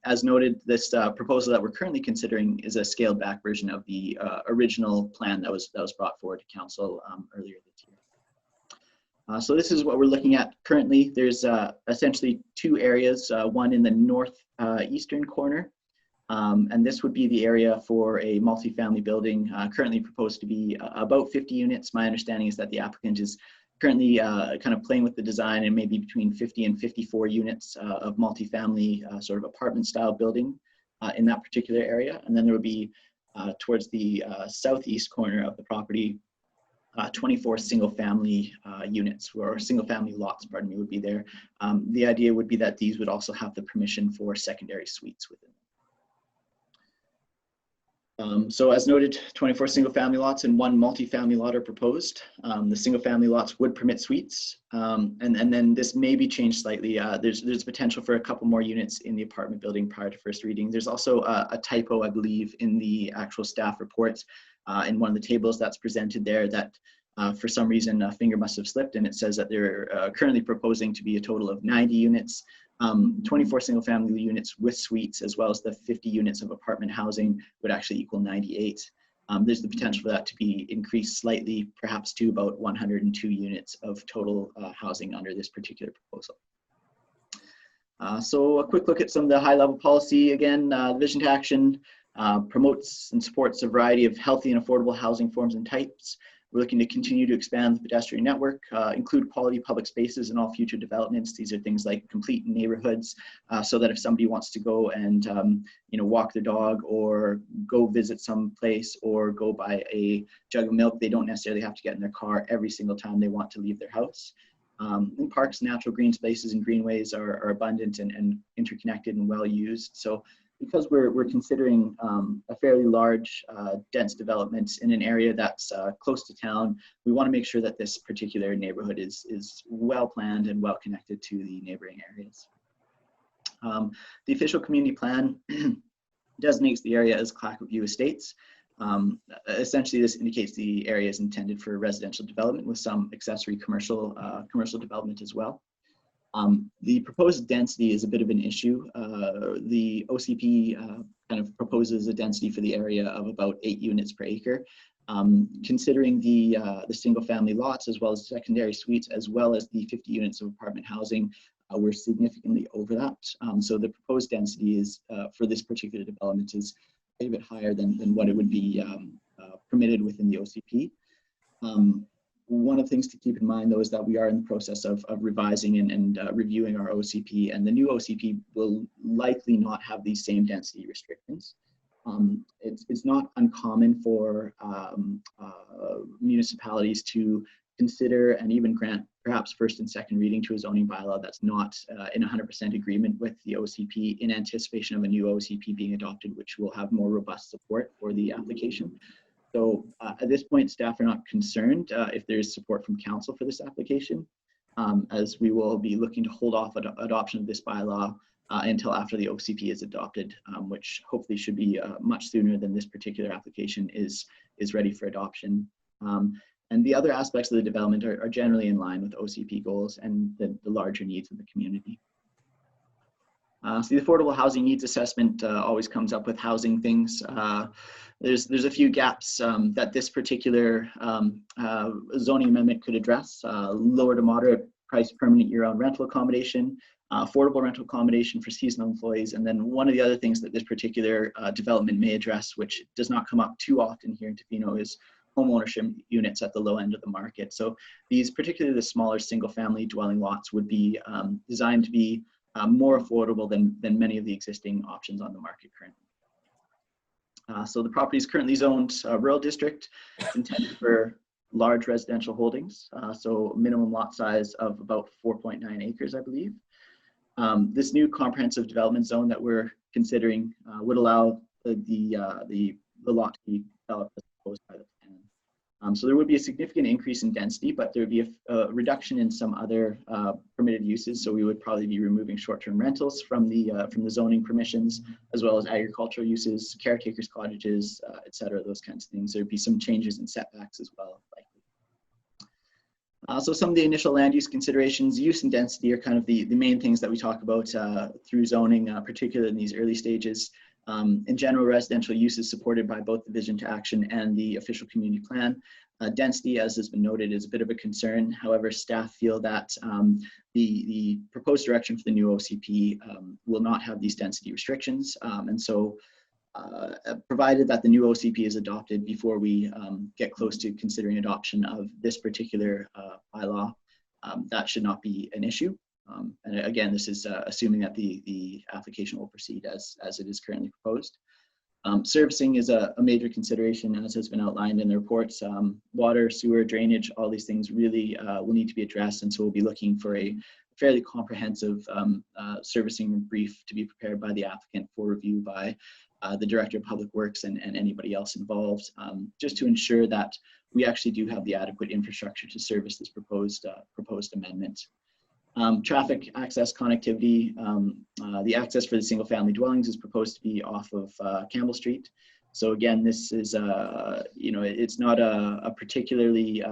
As noted, this proposal that we're currently considering is a scaled back version of the original plan that was brought forward to council earlier this year. So this is what we're looking at currently. There's essentially two areas, one in the northeastern corner. And this would be the area for a multifamily building currently proposed to be about 50 units. My understanding is that the applicant is currently kind of playing with the design and maybe between 50 and 54 units of multifamily sort of apartment style building in that particular area. And then there would be towards the southeast corner of the property, 24 single family units or single family lots, pardon me, would be there. The idea would be that these would also have the permission for secondary suites within them. So as noted, 24 single family lots and 1 multi-family lot are proposed. The single family lots would permit suites. And then this may be changed slightly. There's potential for a couple more units in the apartment building prior to first reading. There's also a typo, I believe, in the actual staff reports in one of the tables that's presented there that for some reason a finger must have slipped, and it says that they're currently proposing to be a total of 90 units. 24 single family units with suites, as well as the 50 units of apartment housing would actually equal 98. There's the potential for that to be increased slightly, perhaps to about 102 units of total housing under this particular proposal. So a quick look at some of the high level policy. Again, the Vision to Action promotes and supports a variety of healthy and affordable housing forms and types. We're looking to continue to expand the pedestrian network, include quality public spaces in all future developments. These are things like complete neighborhoods, so that if somebody wants to go and walk their dog or go visit some place or go buy a jug of milk, they don't necessarily have to get in their car every single time they want to leave their house. And parks, natural green spaces, and greenways are abundant and interconnected and well used. So because we're considering a fairly large, dense development in an area that's close to town, we want to make sure that this particular neighborhood is well planned and well connected to the neighboring areas. The official community plan designates the area as Clayoquot View Estates. Essentially, this indicates the area is intended for residential development with some accessory commercial development as well. The proposed density is a bit of an issue. The OCP kind of proposes a density for the area of about 8 units per acre. Considering the single family lots as well as secondary suites as well as the 50 units of apartment housing, we're significantly over that. So the proposed density is for this particular development is a bit higher than what it would be permitted within the OCP. One of the things to keep in mind, though, is that we are in the process of revising and reviewing our OCP, and the new OCP will likely not have these same density restrictions. It's not uncommon for municipalities to consider and even grant perhaps first and second reading to a zoning bylaw that's not in 100% agreement with the OCP in anticipation of a new OCP being adopted, which will have more robust support for the application. So at this point, staff are not concerned if there's support from council for this application, as we will be looking to hold off adoption of this bylaw until after the OCP is adopted, which hopefully should be much sooner than this particular application is ready for adoption. And the other aspects of the development are generally in line with OCP goals and the larger needs of the community. So the affordable housing needs assessment always comes up with housing things. There's a few gaps that this particular zoning amendment could address. Lower to moderate price permanent year-round rental accommodation, affordable rental accommodation for seasonal employees, and then one of the other things that this particular development may address, which does not come up too often here in Tofino, is home ownership units at the low end of the market. So these, particularly the smaller single-family dwelling lots, would be designed to be more affordable than many of the existing options on the market currently. So the property is currently zoned rural district, intended for large residential holdings. So minimum lot size of about 4.9 acres, I believe. This new comprehensive development zone that we're considering would allow the the lot to be developed as proposed by the plan. So there would be a significant increase in density, but there would be a reduction in some other permitted uses. So we would probably be removing short-term rentals from the zoning permissions, as well as agricultural uses, caretakers cottages, et cetera, those kinds of things. There'd be some changes in setbacks as well, likely. So some of the initial land use considerations, use and density are kind of the main things that we talk about through zoning, particularly in these early stages. In general, residential use is supported by both the Vision to Action and the official community plan. Density, as has been noted, is a bit of a concern. However, staff feel that the proposed direction for the new OCP will not have these density restrictions. And so provided that the new OCP is adopted before we get close to considering adoption of this particular bylaw, that should not be an issue. And again, this is assuming that the application will proceed as it is currently proposed. Servicing is a major consideration, as has been outlined in the reports. Water, sewer, drainage, all these things really will need to be addressed. And so we'll be looking for a fairly comprehensive servicing brief to be prepared by the applicant for review by the Director of Public Works and anybody else involved, just to ensure that we actually do have the adequate infrastructure to service this proposed amendment. Traffic access connectivity, the access for the single family dwellings is proposed to be off of Campbell Street. So again, this is, it's not a particularly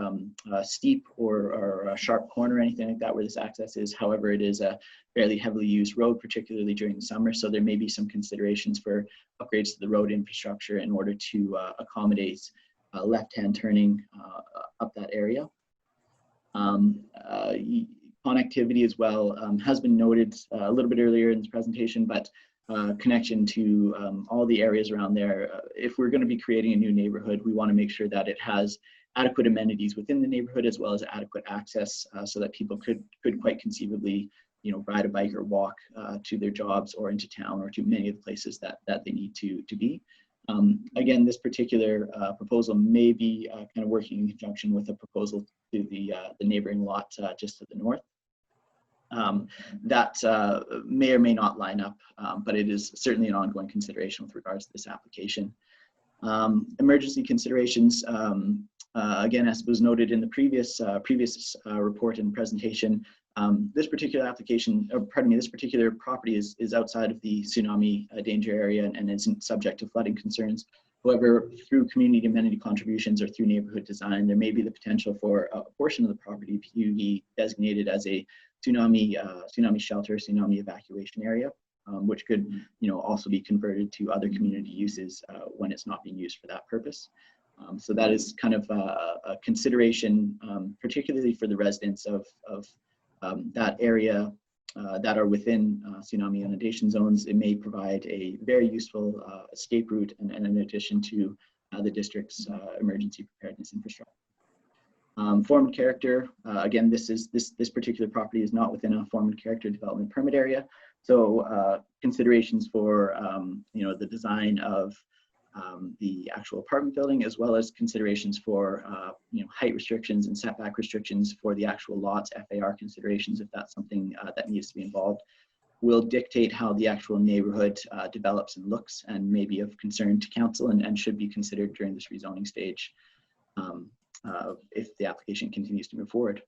steep or a sharp corner or anything like that where this access is. However, it is a fairly heavily used road, particularly during the summer. So there may be some considerations for upgrades to the road infrastructure in order to accommodate left-hand turning up that area. Connectivity as well has been noted a little bit earlier in this presentation, but connection to all the areas around there. If we're going to be creating a new neighborhood, we want to make sure that it has adequate amenities within the neighborhood as well as adequate access so that people could quite conceivably, ride a bike or walk to their jobs or into town or to many of the places that they need to be. Again, this particular proposal may be kind of working in conjunction with a proposal to the neighboring lot just to the north. That may or may not line up, but it is certainly an ongoing consideration with regards to this application. Emergency considerations, again, as was noted in the previous report and presentation, this particular application, or pardon me, this particular property is outside of the tsunami danger area and isn't subject to flooding concerns. However, through community amenity contributions or through neighborhood design, there may be the potential for a portion of the property to be designated as a tsunami shelter, tsunami evacuation area, which could, also be converted to other community uses when it's not being used for that purpose. So that is kind of a consideration, particularly for the residents of that area that are within tsunami inundation zones. It may provide a very useful escape route and in addition to the district's emergency preparedness infrastructure. Form and character, again, this particular property is not within a form and character development permit area. So considerations for, the design of the actual apartment building, as well as considerations for, height restrictions and setback restrictions for the actual lots, FAR considerations, if that's something that needs to be involved, will dictate how the actual neighborhood develops and looks, and may be of concern to council and should be considered during this rezoning stage if the application continues to move forward.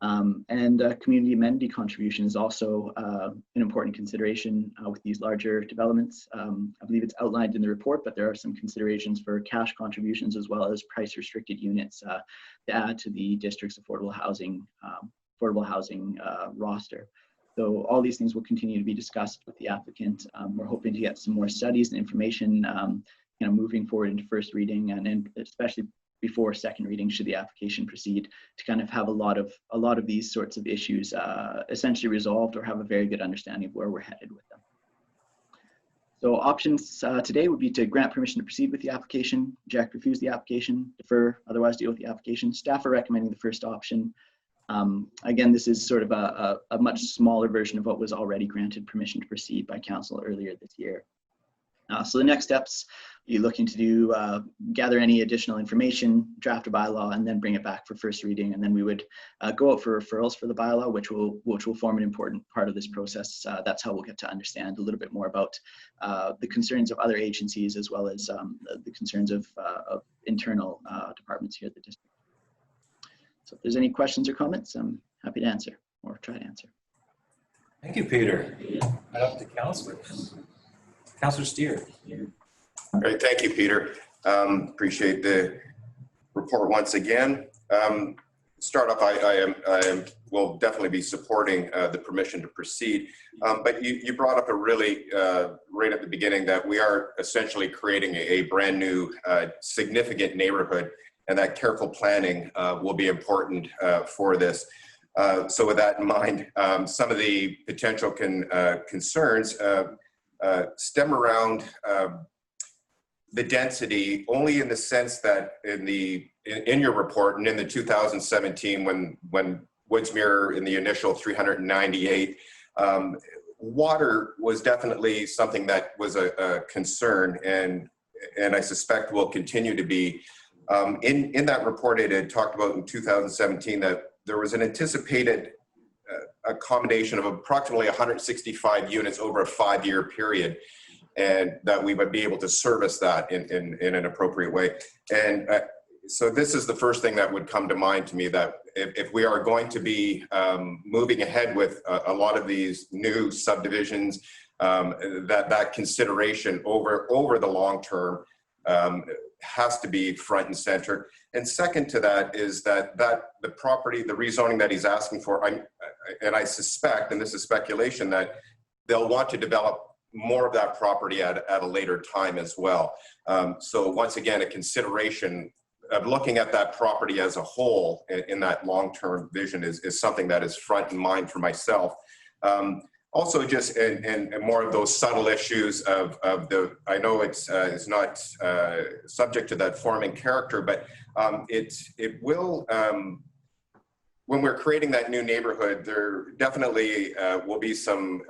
Community amenity contribution is also an important consideration with these larger developments. I believe it's outlined in the report, but there are some considerations for cash contributions as well as price restricted units to add to the district's affordable housing roster. So all these things will continue to be discussed with the applicant. We're hoping to get some more studies and information moving forward into first reading and especially before second reading, should the application proceed, to kind of have a lot of these sorts of issues essentially resolved or have a very good understanding of where we're headed with them. So options today would be to grant permission to proceed with the application, reject, refuse the application, defer, otherwise deal with the application. Staff are recommending the first option. Again, this is sort of a much smaller version of what was already granted permission to proceed by council earlier this year. So the next steps, you're looking to do, gather any additional information, draft a bylaw, and then bring it back for first reading. And then we would go out for referrals for the bylaw, which will form an important part of this process. That's how we'll get to understand a little bit more about the concerns of other agencies, as well as the concerns of internal departments here at the district. So if there's any questions or comments, I'm happy to answer or try to answer. Thank you, Peter. Up to councillors. Councillor Steer. Great, thank you, Peter. Appreciate the report once again. Start off, I will definitely be supporting the permission to proceed. But you brought up a really, right at the beginning, that we are essentially creating a brand new significant neighborhood, and that careful planning will be important for this. So with that in mind, some of the potential concerns stem around the density, only in the sense that in your report and in the 2017 when Woodsmere in the initial 398, water was definitely something that was a concern, and I suspect will continue to be. In that report, it had talked about in 2017 that there was an anticipated accommodation of approximately 165 units over a 5-year period, and that we would be able to service that in an appropriate way. And so this is the first thing that would come to mind to me, that if we are going to be moving ahead with a lot of these new subdivisions, that consideration over the long term has to be front and center. And second to that is that the property, the rezoning that he's asking for, and I suspect, and this is speculation, that they'll want to develop more of that property at a later time as well. So once again, a consideration of looking at that property as a whole in that long-term vision is something that is front in mind for myself. Also, just and more of those subtle issues of the, I know it's not subject to that forming character, but it will, when we're creating that new neighborhood, there definitely will be some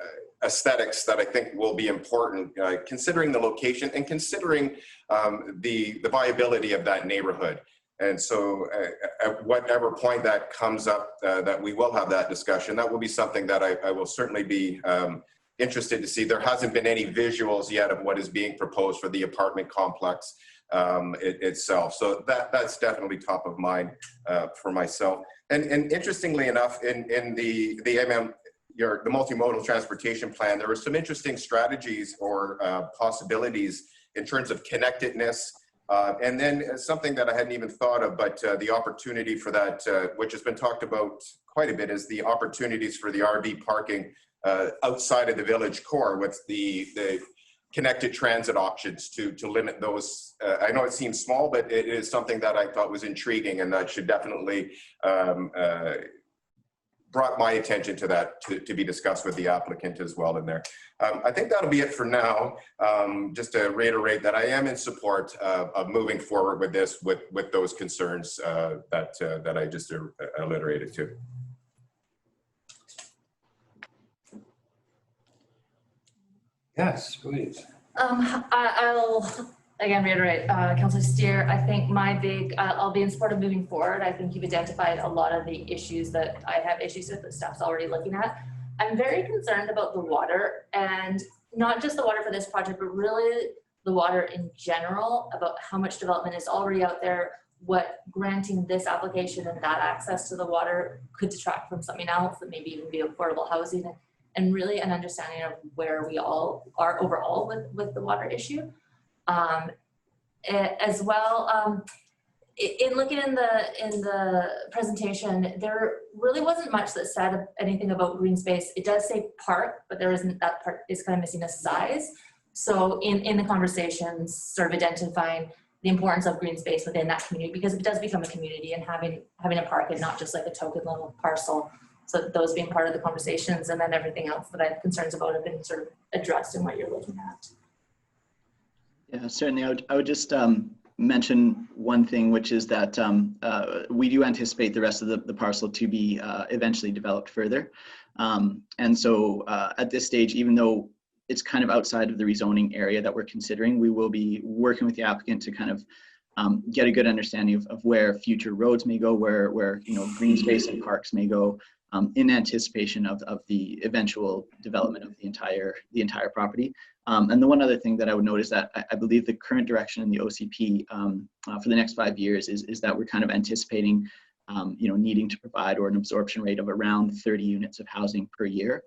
aesthetics that I think will be important, considering the location and considering the viability of that neighborhood. And so at whatever point that comes up, that we will have that discussion, that will be something that I will certainly be interested to see. There hasn't been any visuals yet of what is being proposed for the apartment complex itself. So that's definitely top of mind for myself. And interestingly enough, in the multimodal transportation plan, there were some interesting strategies or possibilities in terms of connectedness. And then something that I hadn't even thought of, but the opportunity for that, which has been talked about quite a bit, is the opportunities for the RV parking outside of the village core with the connected transit options to limit those. I know it seems small, but it is something that I thought was intriguing, and that should definitely brought my attention to that to be discussed with the applicant as well in there. I think that'll be it for now. Just to reiterate that I am in support of moving forward with this, with those concerns that I just alliterated to. Yes, please. I'll again reiterate, Councillor Steer, I think I'll be in support of moving forward. I think you've identified a lot of the issues that I have issues with that staff's already looking at. I'm very concerned about the water, and not just the water for this project, but really the water in general, about how much development is already out there, what granting this application and that access to the water could detract from something else that maybe even be affordable housing, and really an understanding of where we all are overall with the water issue. As well, in looking in the presentation, there really wasn't much that said anything about green space. It does say park, but there isn't, that part is kind of missing a size. So in the conversations, sort of identifying the importance of green space within that community, because it does become a community, and having a park and not just like a token little parcel. So those being part of the conversations, and then everything else that I have concerns about have been sort of addressed in what you're looking at. Yeah, certainly. I would just mention one thing, which is that we do anticipate the rest of the parcel to be eventually developed further. And so at this stage, even though it's kind of outside of the rezoning area that we're considering. We will be working with the applicant to kind of get a good understanding of where future roads may go, where green space and parks may go, in anticipation of the eventual development of the entire property. And the one other thing that I would note is that I believe the current direction in the OCP for the next 5 years is that we're kind of anticipating needing to provide or an absorption rate of around 30 units of housing per year.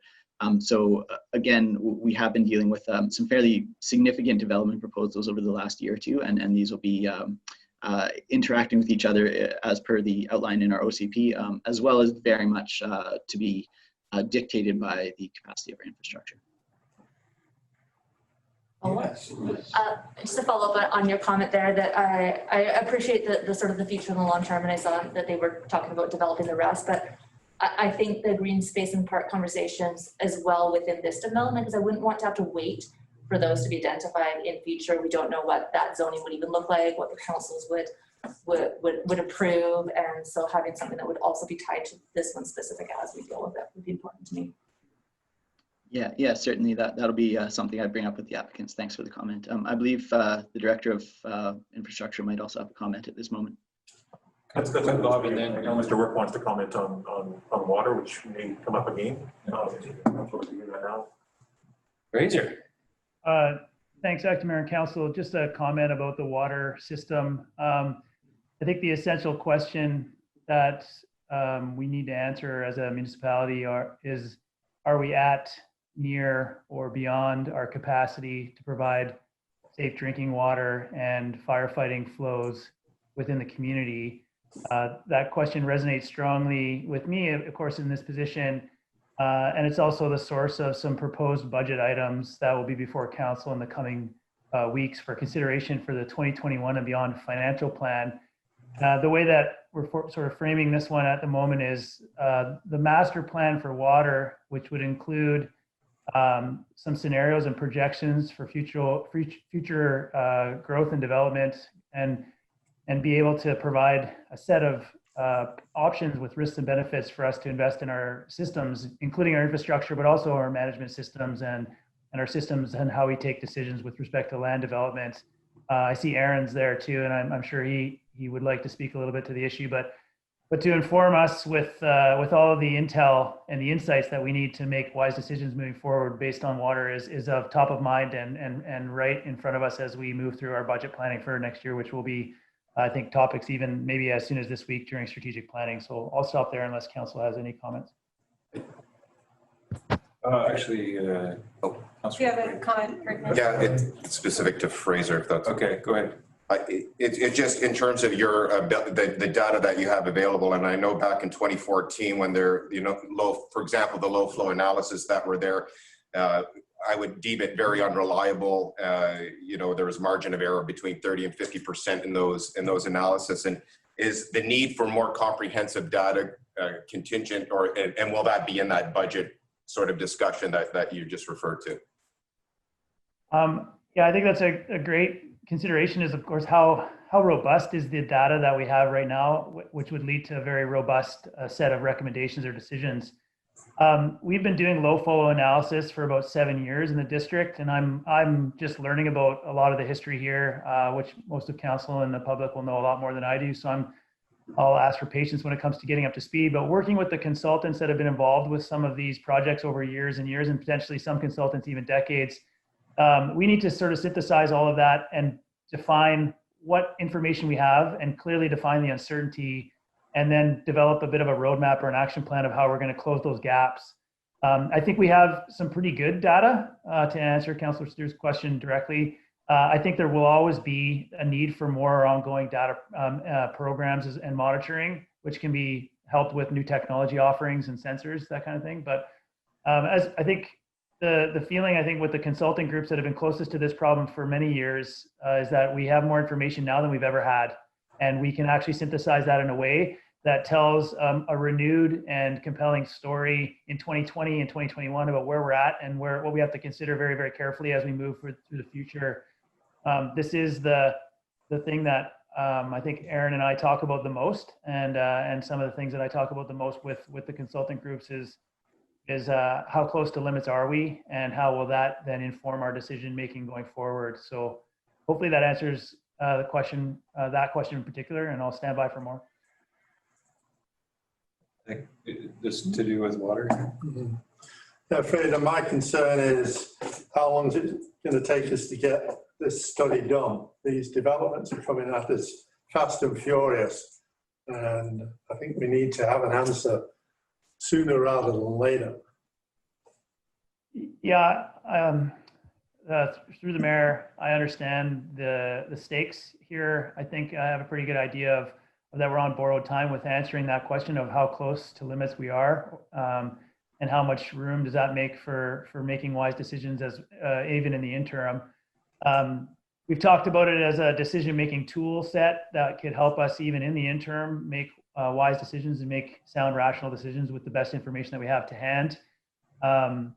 So again, we have been dealing with some fairly significant development proposals over the last year or two, and these will be interacting with each other as per the outline in our OCP, as well as very much to be dictated by the capacity of our infrastructure. Yes. Just to follow up on your comment there, that I appreciate the sort of the future in the long term, and I saw that they were talking about developing the rest, but I think the green space and park conversations as well within this development, because I wouldn't want to have to wait for those to be identified in future. We don't know what that zoning would even look like, what the councils would approve, and so having something that would also be tied to this one specific as we deal with it would be important to me. Yeah, certainly that'll be something I'd bring up with the applicants. Thanks for the comment. I believe the Director of Infrastructure might also have a comment at this moment. That's Bob, and then I know Mr. Work wants to comment on water, which may come up again. Fraser. Thanks, Acting Mayor and Council. Just a comment about the water system. I think the essential question that we need to answer as a municipality is, are we at, near, or beyond our capacity to provide safe drinking water and firefighting flows within the community? That question resonates strongly with me, of course, in this position. And it's also the source of some proposed budget items that will be before council in the coming weeks for consideration for the 2021 and beyond financial plan. The way that we're sort of framing this one at the moment is the master plan for water, which would include some scenarios and projections for future growth and development, and be able to provide a set of options with risks and benefits for us to invest in our systems, including our infrastructure, but also our management systems and our systems and how we take decisions with respect to land development. I see Aaron's there too, and I'm sure he would like to speak a little bit to the issue, but to inform us with all of the intel and the insights that we need to make wise decisions moving forward based on water is of top of mind and right in front of us as we move through our budget planning for next year, which will be, I think, topics even maybe as soon as this week during strategic planning. So I'll stop there unless council has any comments. Actually, Do you have a comment? Yeah, it's specific to Fraser, if that's okay. Go ahead. It's just in terms of your the data that you have available, and I know back in 2014 when there, for example, the low flow analysis that were there, I would deem it very unreliable. There was margin of error between 30 and 50% in those analysis. And is the need for more comprehensive data contingent, and will that be in that budget sort of discussion that you just referred to? Yeah, I think that's a great consideration, is of course how robust is the data that we have right now, which would lead to a very robust set of recommendations or decisions. We've been doing low flow analysis for about 7 years in the district, and I'm just learning about a lot of the history here, which most of council and the public will know a lot more than I do. So I'll ask for patience when it comes to getting up to speed, but working with the consultants that have been involved with some of these projects over years and years, and potentially some consultants even decades, we need to sort of synthesize all of that and define what information we have and clearly define the uncertainty, and then develop a bit of a roadmap or an action plan of how we're going to close those gaps. I think we have some pretty good data to answer Councillor Steer's question directly. I think there will always be a need for more ongoing data programs and monitoring, which can be helped with new technology offerings and sensors, that kind of thing. But as I think the feeling, I think, with the consulting groups that have been closest to this problem for many years is that we have more information now than we've ever had. And we can actually synthesize that in a way that tells a renewed and compelling story in 2020 and 2021 about where we're at and what we have to consider very, very carefully as we move through the future. This is the thing that I think Aaron and I talk about the most, and some of the things that I talk about the most with the consulting groups is is how close to limits are we, and how will that then inform our decision making going forward? So hopefully that answers the question, that question in particular, and I'll stand by for more. I think this to do with water. Yeah, Freda, my concern is how long is it going to take us to get this study done? These developments are coming at us fast and furious, and I think we need to have an answer sooner rather than later. Yeah, through the mayor, I understand the stakes here. I think I have a pretty good idea of that we're on borrowed time with answering that question of how close to limits we are, and how much room does that make for making wise decisions as even in the interim. We've talked about it as a decision-making tool set that could help us even in the interim make wise decisions and make sound, rational decisions with the best information that we have to hand. I've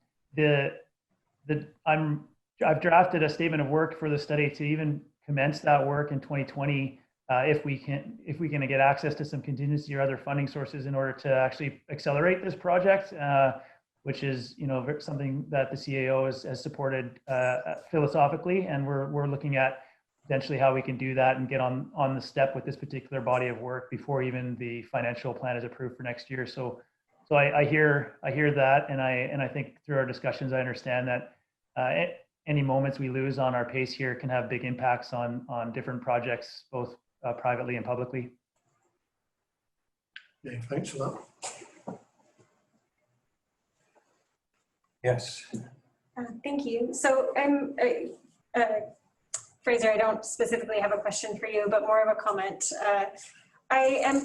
drafted a statement of work for the study to even commence that work in 2020 if we can get access to some contingency or other funding sources in order to actually accelerate this project, which is something that the CAO has supported philosophically, and we're looking at potentially how we can do that and get on the step with this particular body of work before even the financial plan is approved for next year. So I hear that, and I think through our discussions I understand that any moments we lose on our pace here can have big impacts on different projects, both privately and publicly. Yeah, thanks for that. Yes. Thank you. So Fraser, I don't specifically have a question for you, but more of a comment. I am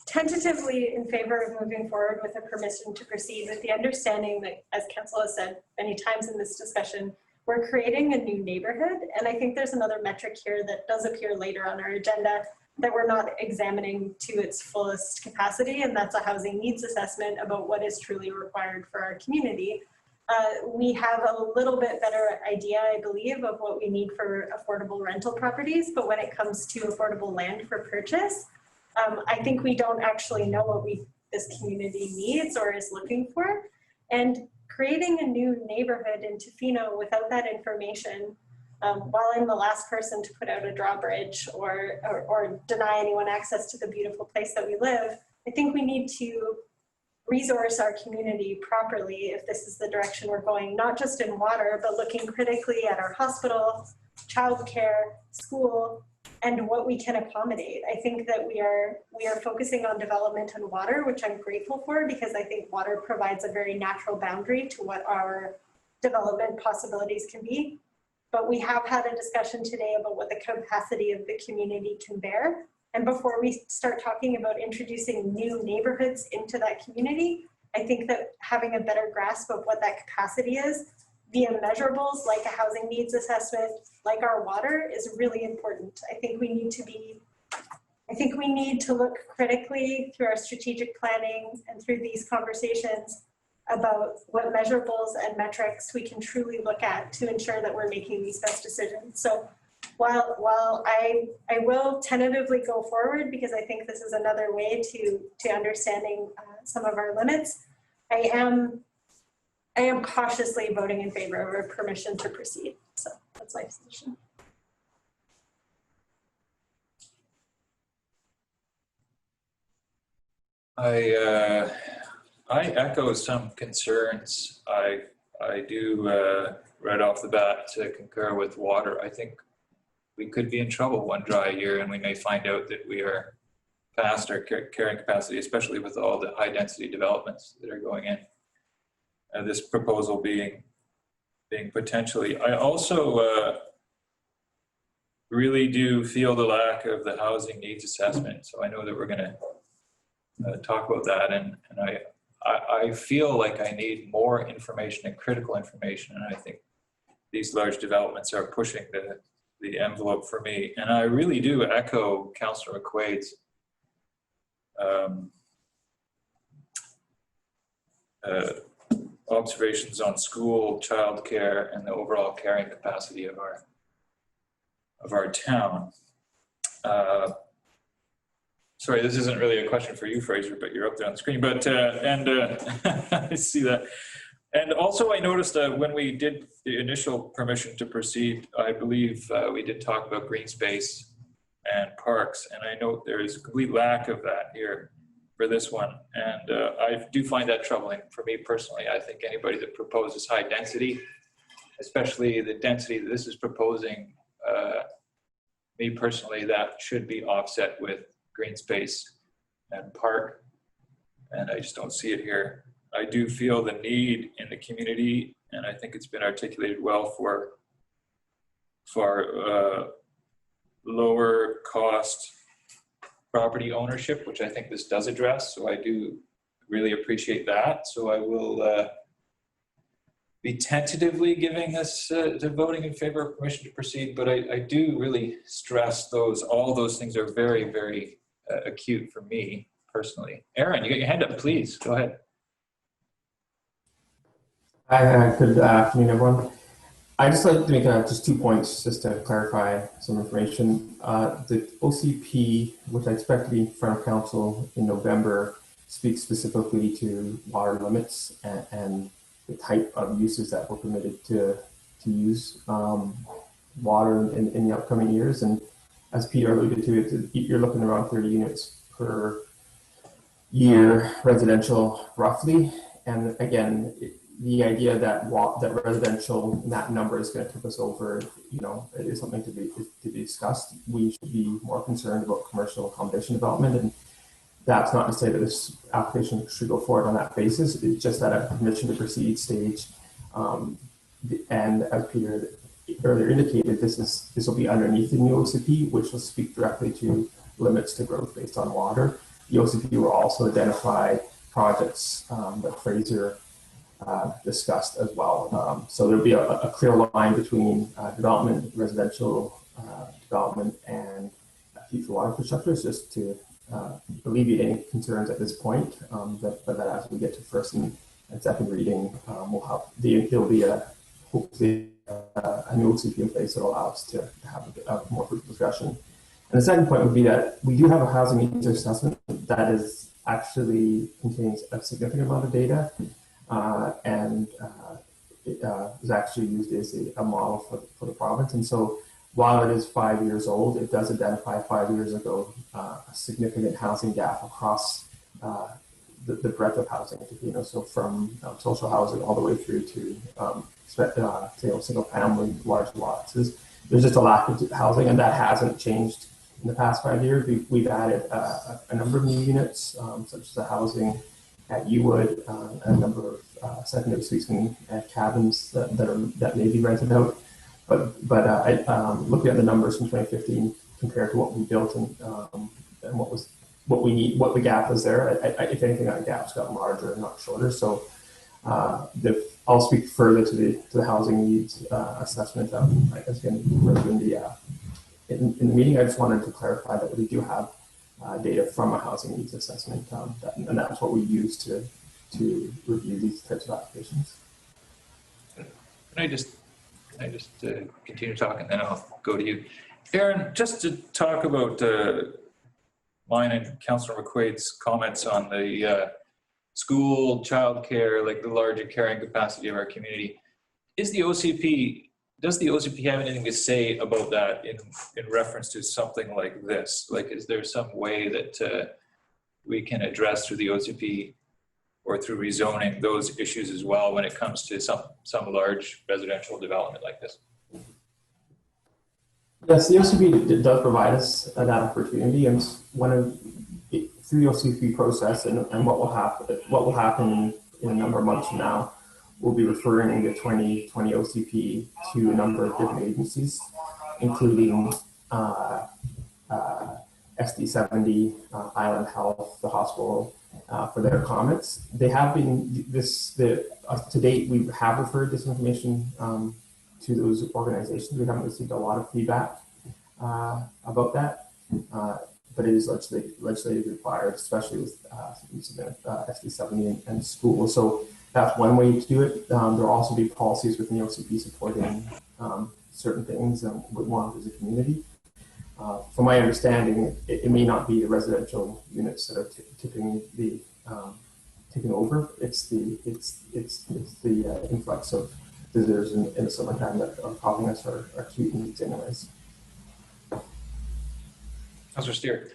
tentatively in favor of moving forward with a permission to proceed with the understanding that, as council has said many times in this discussion, we're creating a new neighborhood. And I think there's another metric here that does appear later on our agenda that we're not examining to its fullest capacity, and that's a housing needs assessment about what is truly required for our community. We have a little bit better idea, I believe, of what we need for affordable rental properties, but when it comes to affordable land for purchase, I think we don't actually know what this community needs or is looking for. And creating a new neighborhood in Tofino without that information, while I'm the last person to put out a drawbridge or deny anyone access to the beautiful place that we live, I think we need to resource our community properly if this is the direction we're going, not just in water, but looking critically at our hospital, childcare, school, and what we can accommodate. I think that we are focusing on development and water, which I'm grateful for, because I think water provides a very natural boundary to what our development possibilities can be. But we have had a discussion today about what the capacity of the community can bear. And before we start talking about introducing new neighborhoods into that community, I think that having a better grasp of what that capacity is via measurables like a housing needs assessment, like our water, is really important. I think we need to look critically through our strategic planning and through these conversations about what measurables and metrics we can truly look at to ensure that we're making these best decisions. So while I will tentatively go forward, because I think this is another way to understanding some of our limits, I am cautiously voting in favor of permission to proceed. So that's my position. I echo some concerns. I do right off the bat to concur with water. I think we could be in trouble one dry year, and we may find out that we are past our carrying capacity, especially with all the high density developments that are going in. This proposal being potentially. I also really do feel the lack of the housing needs assessment. So I know that we're going to talk about that, and I feel like I need more information and critical information, and I think these large developments are pushing the envelope for me. And I really do echo Councillor McQuaid's observations on school, childcare, and the overall carrying capacity of our town. sorry, this isn't really a question for you, Fraser, but you're up there on the screen. But I see that. And also, I noticed when we did the initial permission to proceed, I believe we did talk about green space and parks, and I note there is a complete lack of that here for this one, and I do find that troubling for me personally. I think anybody that proposes high density, especially the density that this is proposing, me personally, that should be offset with green space and park, and I just don't see it here. I do feel the need in the community, and I think it's been articulated well for lower cost property ownership, which I think this does address. So I do really appreciate that. So I will be tentatively giving us to voting in favor of permission to proceed, but I do really stress all those things are very, very acute for me personally. Aaron, you got your hand up, please, go ahead. Hi, good afternoon, everyone. I'd just like to make just 2 points just to clarify some information. The OCP, which I expect to be in front of council in November, speaks specifically to water limits and the type of uses that we're permitted to use water in the upcoming years. And as Peter alluded to, you're looking around 30 units per year residential roughly. And again, the idea that residential, that number is going to tip us over, it is something to be discussed. We should be more concerned about commercial accommodation development, and that's not to say that this application should go forward on that basis. It's just that at permission to proceed stage, and as Peter earlier indicated, this will be underneath the new OCP, which will speak directly to limits to growth based on water. The OCP will also identify projects that Fraser discussed as well. So there'll be a clear line between development, residential development, and future water infrastructure, just to alleviate any concerns at this point. But that as we get to first and second reading, we'll have there'll be hopefully a new OCP in place that allows us to have a more fruitful discussion. And the second point would be that we do have a housing needs assessment that is actually contains a significant amount of data. It was actually used as a model for the province. And so while it is 5 years old, it does identify 5 years ago a significant housing gap across the breadth of housing in Tofino. So from social housing all the way through to single family, large lots. There's just a lack of housing, and that hasn't changed in the past 5 years. We've added a number of new units, such as the housing at Uwood, a number of secondary suites and cabins that may be rented out. But looking at the numbers from 2015 compared to what we built and what the gap was there, if anything, that gap's gotten larger, not shorter. So I'll speak further to the housing needs assessment. I guess in the meeting, I just wanted to clarify that we do have data from a housing needs assessment, and that's what we use to review these types of applications. Can I just continue talking, then I'll go to you, Aaron, just to talk about mine and Councillor McQuaid's comments on the school, childcare, like the larger carrying capacity of our community. Does the OCP have anything to say about that in reference to something like this? Like, is there some way that we can address through the OCP or through rezoning those issues as well when it comes to some large residential development like this? Yes, the OCP does provide us that opportunity, and through the OCP process and what will happen in a number of months from now, we'll be referring the 2020 OCP to a number of different agencies, including SD70, Island Health, the hospital, for their comments. They have been to date. We have referred this information to those organizations. We haven't received a lot of feedback about that, but it is legislatively required, especially with SD70 and school. So that's one way to do it. There will also be policies within the OCP supporting certain things we want as a community. From my understanding, it may not be the residential units that are taking over. It's the influx of visitors in the summertime that are causing us our acute needs anyways. Councillor Steer.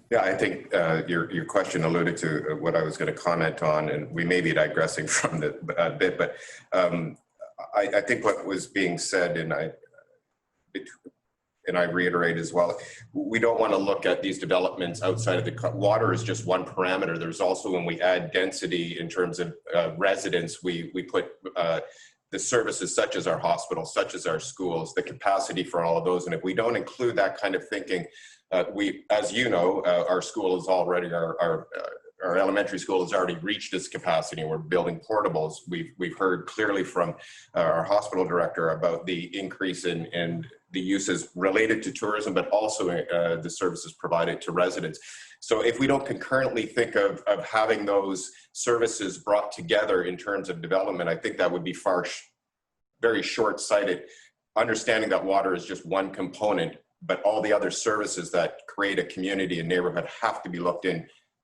Yeah, I think your question alluded to what I was going to comment on, and we may be digressing from it a bit, but I think what was being said, and I reiterate as well, we don't want to look at these developments outside of the water is just one parameter. There's also, when we add density in terms of residents, we put the services such as our hospitals, such as our schools, the capacity for all of those. And if we don't include that kind of thinking, we, as you know, our school is already, our elementary school has already reached its capacity. We're building portables. We've heard clearly from our hospital director about the increase in the uses related to tourism, but also the services provided to residents. So if we don't concurrently think of having those services brought together in terms of development, I think that would be very short-sighted, understanding that water is just one component, but all the other services that create a community and neighborhood have to be looked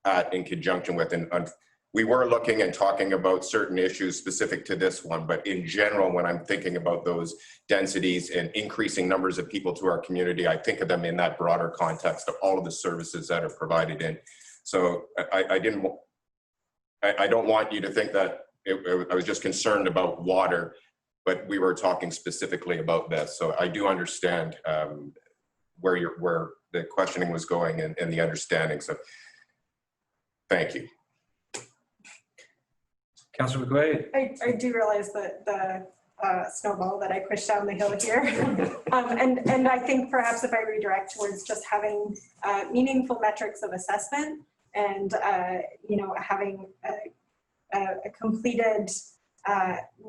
at in conjunction with. And we were looking and talking about certain issues specific to this one, but in general, when I'm thinking about those densities and increasing numbers of people to our community, I think of them in that broader context of all of the services that are provided in. So I don't want you to think that I was just concerned about water, but we were talking specifically about this. So I do understand where the questioning was going and the understanding. So thank you. Councillor McQuaid. I do realize that the snowball that I pushed down the hill here. And I think perhaps if I redirect towards just having meaningful metrics of assessment and, having a completed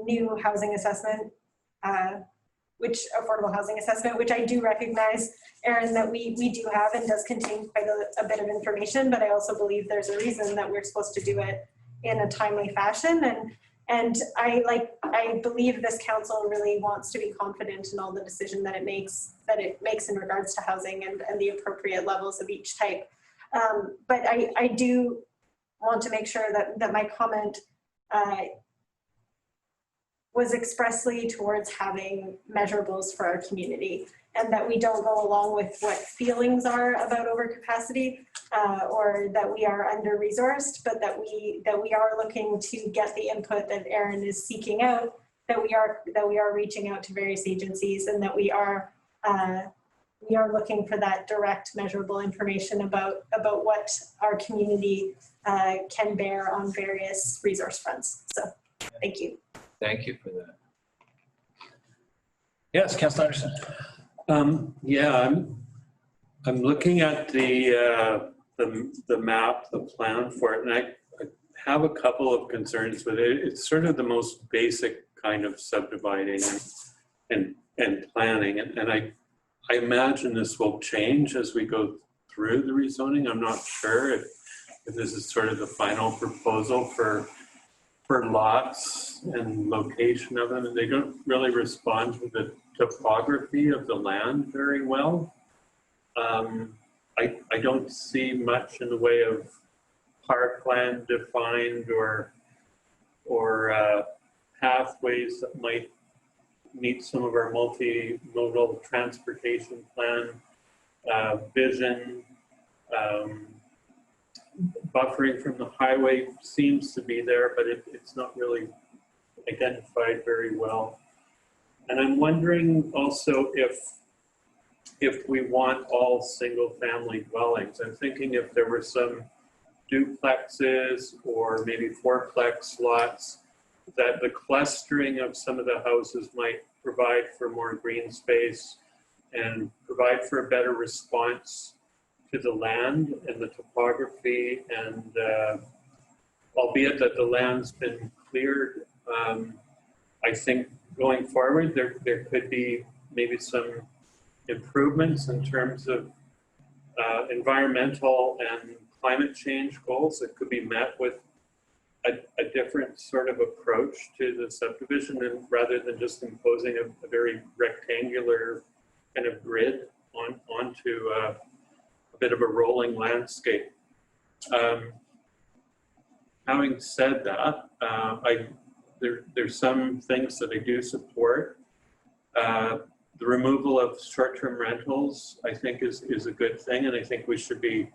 new housing assessment, affordable housing assessment, which I do recognize, Aaron, that we do have and does contain quite a bit of information, but I also believe there's a reason that we're supposed to do it in a timely fashion. And I believe this council really wants to be confident in all the decision that it makes in regards to housing and the appropriate levels of each type. But I do want to make sure that my comment was expressly towards having measurables for our community, and that we don't go along with what feelings are about overcapacity or that we are under-resourced, but that we are looking to get the input that Aaron is seeking out, that we are reaching out to various agencies, and that we are looking for that direct measurable information about what our community can bear on various resource fronts. So thank you. Thank you for that. Yes, Councillor Anderson. Yeah, I'm looking at the map, the plan for it, and I have a couple of concerns with it. It's sort of the most basic kind of subdividing and planning, and I imagine this will change as we go through the rezoning. I'm not sure if this is sort of the final proposal for lots and location of them, and they don't really respond to the topography of the land very well. I don't see much in the way of parkland defined or pathways that might meet some of our multimodal transportation plan vision. Buffering from the highway seems to be there, but it's not really identified very well. And I'm wondering also if we want all single family dwellings. I'm thinking if there were some duplexes or maybe fourplex lots, that the clustering of some of the houses might provide for more green space and provide for a better response to the land and the topography, and albeit that the land's been cleared, I think going forward there could be maybe some improvements in terms of environmental and climate change goals that could be met with a different sort of approach to the subdivision, and rather than just imposing a very rectangular kind of grid onto a bit of a rolling landscape. Having said that, there's some things that I do support. The removal of short-term rentals, I think, is a good thing, and I think we should be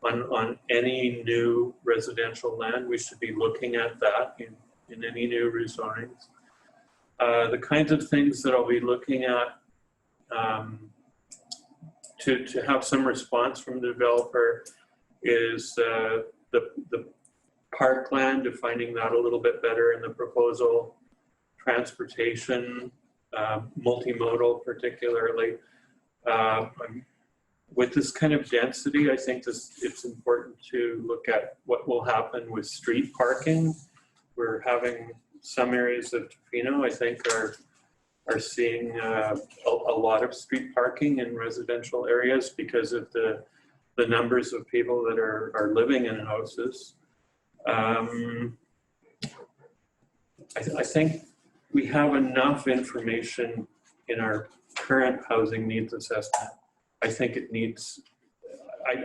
on any new residential land. We should be looking at that in any new rezonings. The kinds of things that I'll be looking at to have some response from the developer is the parkland, defining that a little bit better in the proposal, transportation, multimodal particularly. With this kind of density, I think it's important to look at what will happen with street parking. We're having some areas of Tofino, I think, are seeing a lot of street parking in residential areas because of the numbers of people that are living in houses. I think we have enough information in our current housing needs assessment. I think it needs,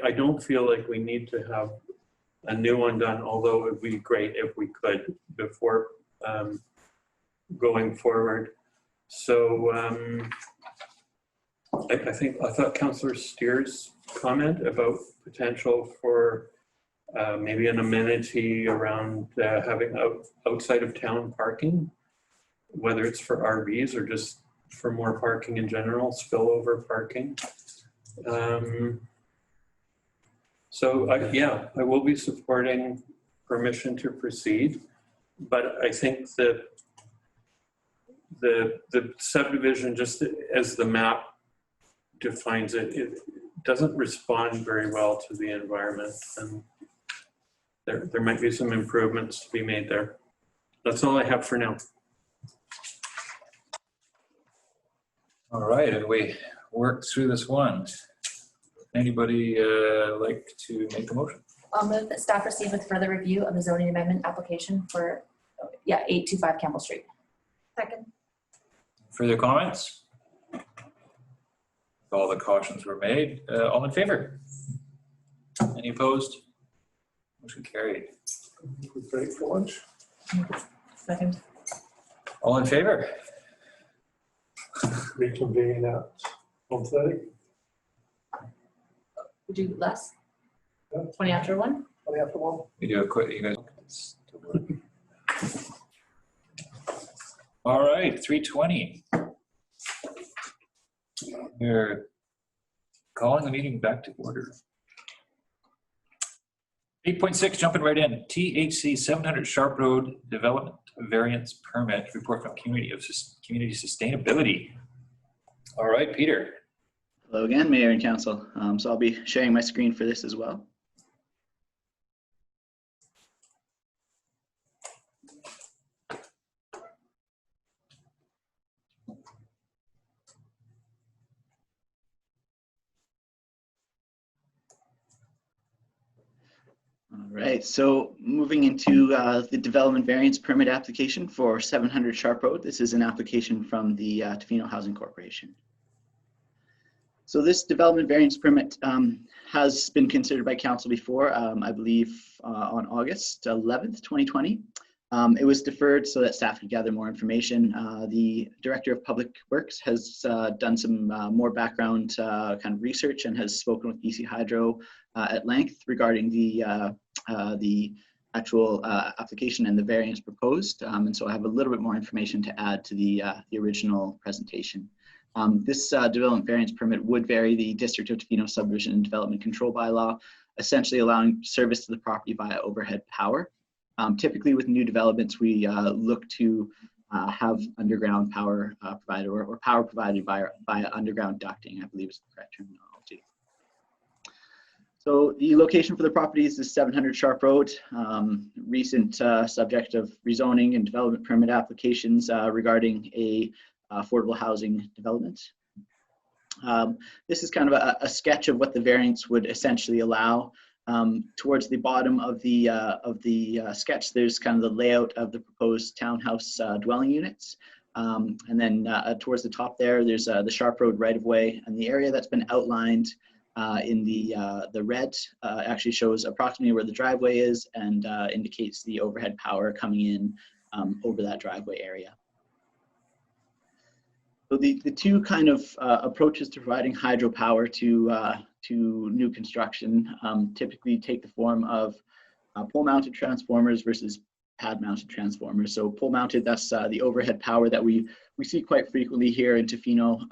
I don't feel like we need to have a new one done, although it would be great if we could before going forward. So I thought Councillor Steer's comment about potential for maybe an amenity around having outside of town parking, whether it's for RVs or just for more parking in general, spillover parking. So I will be supporting permission to proceed, but I think that the subdivision, just as the map defines it, it doesn't respond very well to the environment, and there might be some improvements to be made there. That's all I have for now. All right, and we worked through this one. Anybody like to make a motion? I'll move that staff proceed with further review of the zoning amendment application for 825 Campbell Street. Second. Further comments? All the cautions were made. All in favor? Any opposed? Motion carried. Break for lunch. Second. All in favor? Reconvene at 1:30. Would you less? Yeah. 20 after 1? 20 after 1. We do a quick, you guys. All right, 3:20. We're calling the meeting back to order. 8.6, jumping right in. THC 700 Sharp Road Development Variance Permit Report from Community Sustainability. All right, Peter. Hello again, Mayor and Council. So I'll be sharing my screen for this as well. All right, so moving into the development variance permit application for 700 Sharp Road. This is an application from the Tofino Housing Corporation. So this development variance permit has been considered by council before, I believe on August 11th, 2020. It was deferred so that staff could gather more information. The Director of Public Works has done some more background kind of research and has spoken with BC Hydro at length regarding the actual application and the variance proposed. And so I have a little bit more information to add to the original presentation. This development variance permit would vary the District of Tofino subdivision and development control bylaw, essentially allowing service to the property via overhead power. Typically with new developments, we look to have underground power provided or power provided via underground ducting, I believe is the correct terminology. So the location for the property is the 700 Sharp Road, recent subject of rezoning and development permit applications regarding a affordable housing development. This is kind of a sketch of what the variance would essentially allow. Towards the bottom of the sketch, there's kind of the layout of the proposed townhouse dwelling units. And then towards the top there, there's the Sharp Road right-of-way, and the area that's been outlined in the red actually shows approximately where the driveway is and indicates the overhead power coming in over that driveway area. So the two kind of approaches to providing hydropower to new construction typically take the form of pole-mounted transformers versus pad-mounted transformers. So pole-mounted, that's the overhead power that we see quite frequently here in Tofino,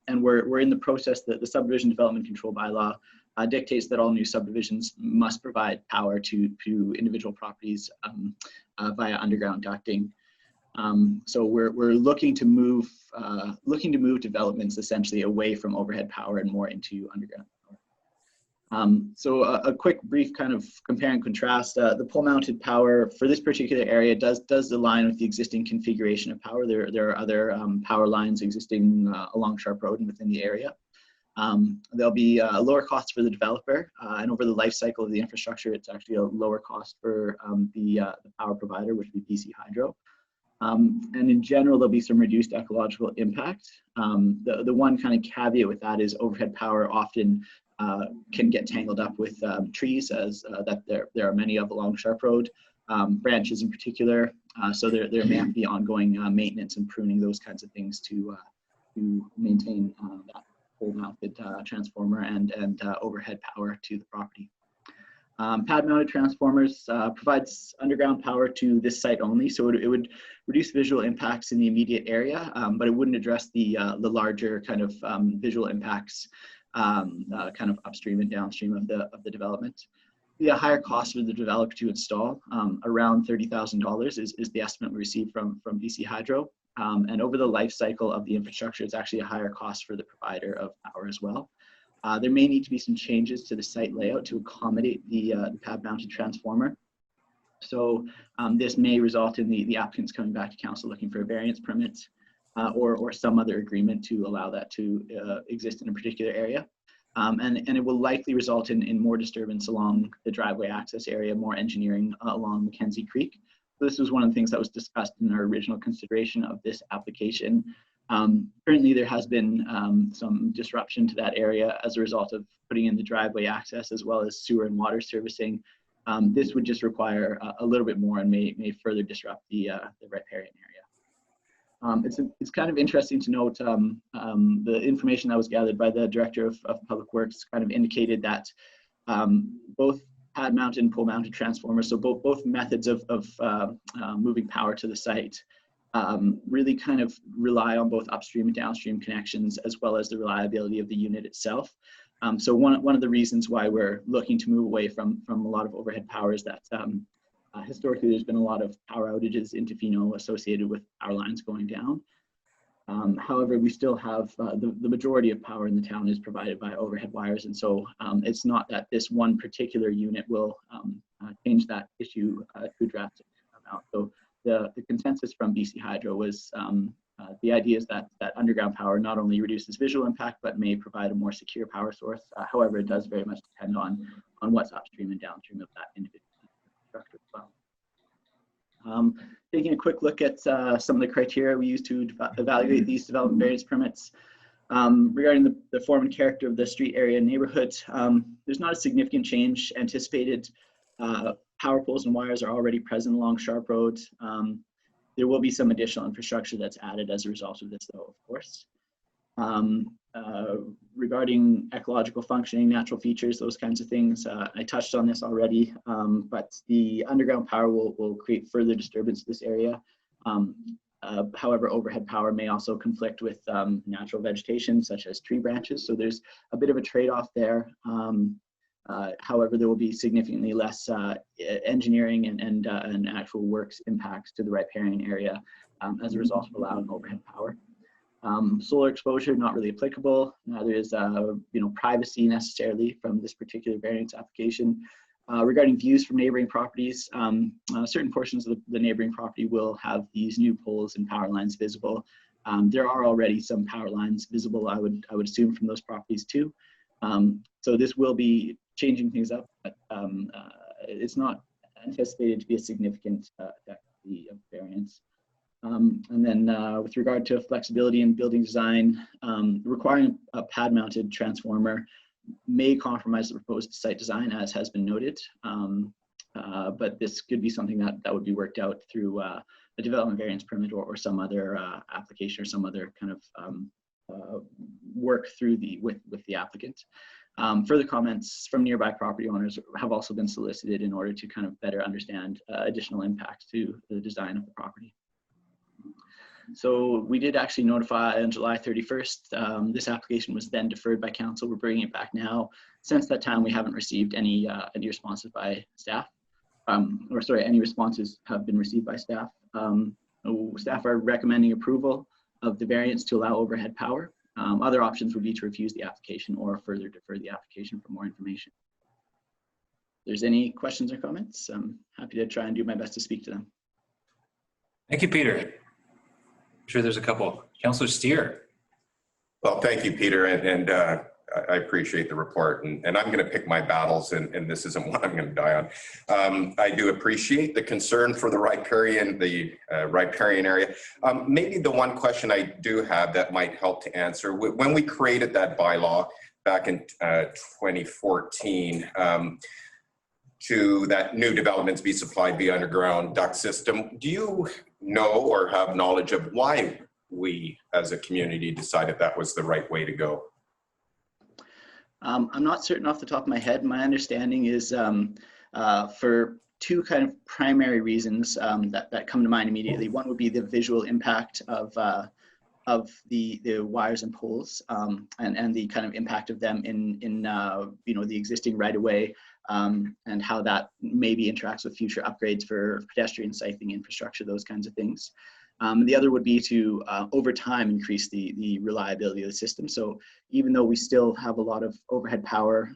and we're in the process that the subdivision development control bylaw dictates that all new subdivisions must provide power to individual properties via underground ducting. So we're looking to move developments essentially away from overhead power and more into underground power. So a quick brief kind of compare and contrast. The pole-mounted power for this particular area does align with the existing configuration of power. There are other power lines existing along Sharp Road and within the area. There'll be a lower cost for the developer, and over the life cycle of the infrastructure, it's actually a lower cost for the power provider, which would be BC Hydro. And in general, there'll be some reduced ecological impact. The one kind of caveat with that is overhead power often can get tangled up with trees, as that there are many of along Sharp Road, branches in particular. So there may have to be ongoing maintenance and pruning, those kinds of things to maintain that pole-mounted transformer and overhead power to the property. Pad-mounted transformers provides underground power to this site only, so it would reduce visual impacts in the immediate area, but it wouldn't address the larger kind of visual impacts kind of upstream and downstream of the development. The higher cost for the developer to install, around $30,000 is the estimate we received from BC Hydro. And over the life cycle of the infrastructure, it's actually a higher cost for the provider of power as well. There may need to be some changes to the site layout to accommodate the pad-mounted transformer. So this may result in the applicants coming back to council looking for a variance permit or some other agreement to allow that to exist in a particular area. And it will likely result in more disturbance along the driveway access area, more engineering along Mackenzie Creek. So this was one of the things that was discussed in our original consideration of this application. Currently, there has been some disruption to that area as a result of putting in the driveway access as well as sewer and water servicing. This would just require a little bit more and may further disrupt the riparian area. It's kind of interesting to note the information that was gathered by the Director of Public Works kind of indicated that both pad-mounted and pole-mounted transformers, so both methods of moving power to the site, really kind of rely on both upstream and downstream connections as well as the reliability of the unit itself. So one of the reasons why we're looking to move away from a lot of overhead power is that historically there's been a lot of power outages in Tofino associated with power lines going down. However, we still have the majority of power in the town is provided by overhead wires, and so it's not that this one particular unit will change that issue to a drastic amount. So the consensus from BC Hydro was the idea is that underground power not only reduces visual impact, but may provide a more secure power source. However, it does very much depend on what's upstream and downstream of that individual structure as well. Taking a quick look at some of the criteria we use to evaluate these development variance permits. Regarding the form and character of the street area and neighborhood, there's not a significant change anticipated. Power poles and wires are already present along Sharp Road. There will be some additional infrastructure that's added as a result of this, though, of course. Regarding ecological functioning, natural features, those kinds of things, I touched on this already, but the underground power will create further disturbance to this area. However, overhead power may also conflict with natural vegetation, such as tree branches, so there's a bit of a trade-off there. However, there will be significantly less engineering and actual works impacts to the riparian area as a result of allowing overhead power. Solar exposure, not really applicable. Neither is privacy necessarily from this particular variance application. Regarding views from neighboring properties, certain portions of the neighboring property will have these new poles and power lines visible. There are already some power lines visible, I would assume, from those properties too. So this will be changing things up, but it's not anticipated to be a significant effect of the variance. And then with regard to flexibility in building design, requiring a pad-mounted transformer may compromise the proposed site design, as has been noted. But this could be something that would be worked out through a development variance permit or some other application or some other kind of work through with the applicant. Further comments from nearby property owners have also been solicited in order to kind of better understand additional impacts to the design of the property. So we did actually notify on July 31st. This application was then deferred by council. We're bringing it back now. Since that time, we haven't received any responses by staff. Any responses have been received by staff. Staff are recommending approval of the variance to allow overhead power. Other options would be to refuse the application or further defer the application for more information. If there's any questions or comments, I'm happy to try and do my best to speak to them. Thank you, Peter. I'm sure there's a couple. Councillor Steer. Well, thank you, Peter, and I appreciate the report, and I'm going to pick my battles, and this isn't one I'm going to die on. I do appreciate the concern for the riparian area. Maybe the one question I do have that might help to answer, when we created that bylaw back in 2014, to that new developments be supplied via underground duct system, do you know or have knowledge of why we as a community decided that was the right way to go? I'm not certain off the top of my head. My understanding is for two kind of primary reasons that come to mind immediately. One would be the visual impact of the wires and poles and the kind of impact of them in the existing right-of-way and how that maybe interacts with future upgrades for pedestrian cycling infrastructure, those kinds of things. The other would be to, over time, increase the reliability of the system. So even though we still have a lot of overhead power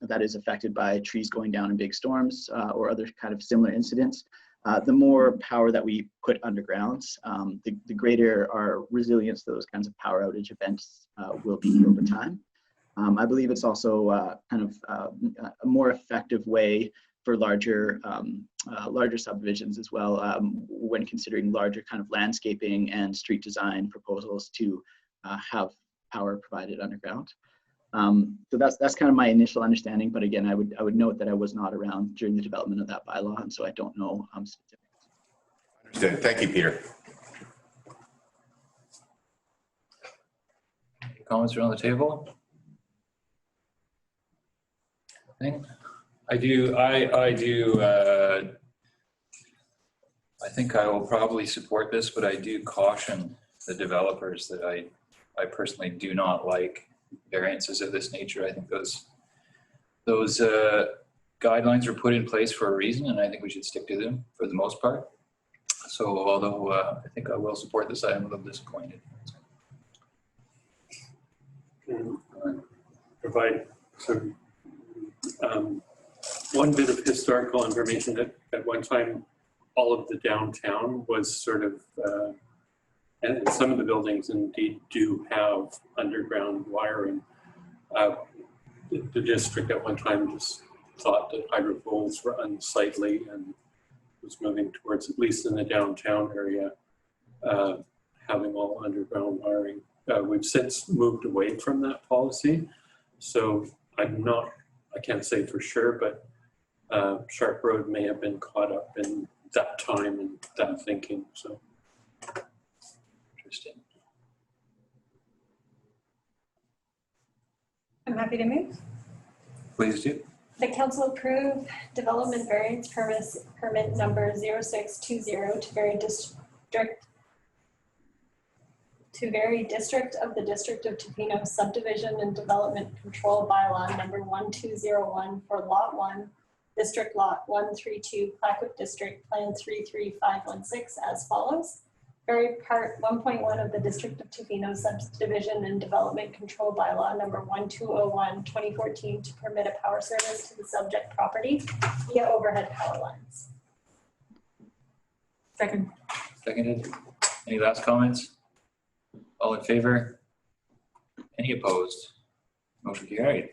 that is affected by trees going down in big storms or other kind of similar incidents, the more power that we put underground, the greater our resilience to those kinds of power outage events will be over time. I believe it's also kind of a more effective way for larger subdivisions as well when considering larger kind of landscaping and street design proposals to have power provided underground. So that's kind of my initial understanding, but again, I would note that I was not around during the development of that bylaw, and so I don't know specifics. Understood. Thank you, Peter. Any comments around the table? I think I will probably support this, but I do caution the developers that I personally do not like variances of this nature. I think those guidelines were put in place for a reason, and I think we should stick to them for the most part. So although I think I will support this, I am a little disappointed. Provide some one bit of historical information that at one time all of the downtown was sort of, and some of the buildings indeed do have underground wiring. The district at one time just thought that hydro poles were unsightly and was moving towards, at least in the downtown area, having all underground wiring. We've since moved away from that policy. So I can't say for sure, but Sharp Road may have been caught up in that time and that thinking. So interesting. I'm happy to move. Please do. The council approve development variance permit number 0620 to vary district of the District of Tofino subdivision and development control bylaw number 1201 for lot 1, district lot 132, Clayoquot District, plan 33516 as follows. Vary part 1.1 of the District of Tofino subdivision and development control bylaw number 1201 2014 to permit a power service to the subject property via overhead power lines. Seconded. Any last comments? All in favor? Any opposed? Motion carried.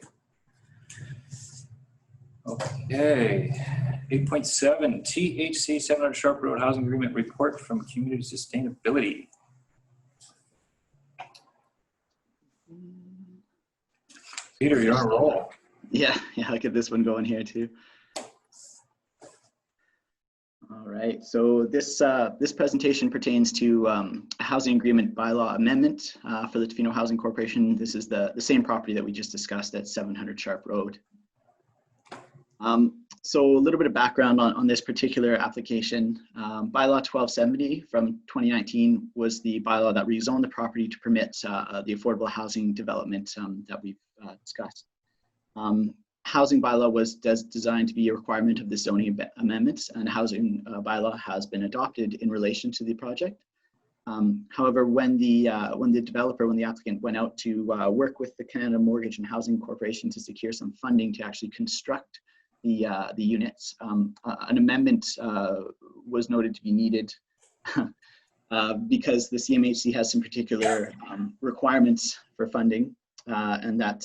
Okay, 8.7, THC 700 Sharp Road Housing Agreement Report from Community Sustainability. Peter, you're on a roll. Yeah, I'll get this one going here too. All right, so this presentation pertains to a housing agreement bylaw amendment for the Tofino Housing Corporation. This is the same property that we just discussed at 700 Sharp Road. So a little bit of background on this particular application. Bylaw 1270 from 2019 was the bylaw that rezoned the property to permit the affordable housing development that we've discussed. Housing bylaw was designed to be a requirement of the zoning amendments, and housing bylaw has been adopted in relation to the project. However, when the applicant went out to work with the Canada Mortgage and Housing Corporation to secure some funding to actually construct the units, an amendment was noted to be needed because the CMHC has some particular requirements for funding. And that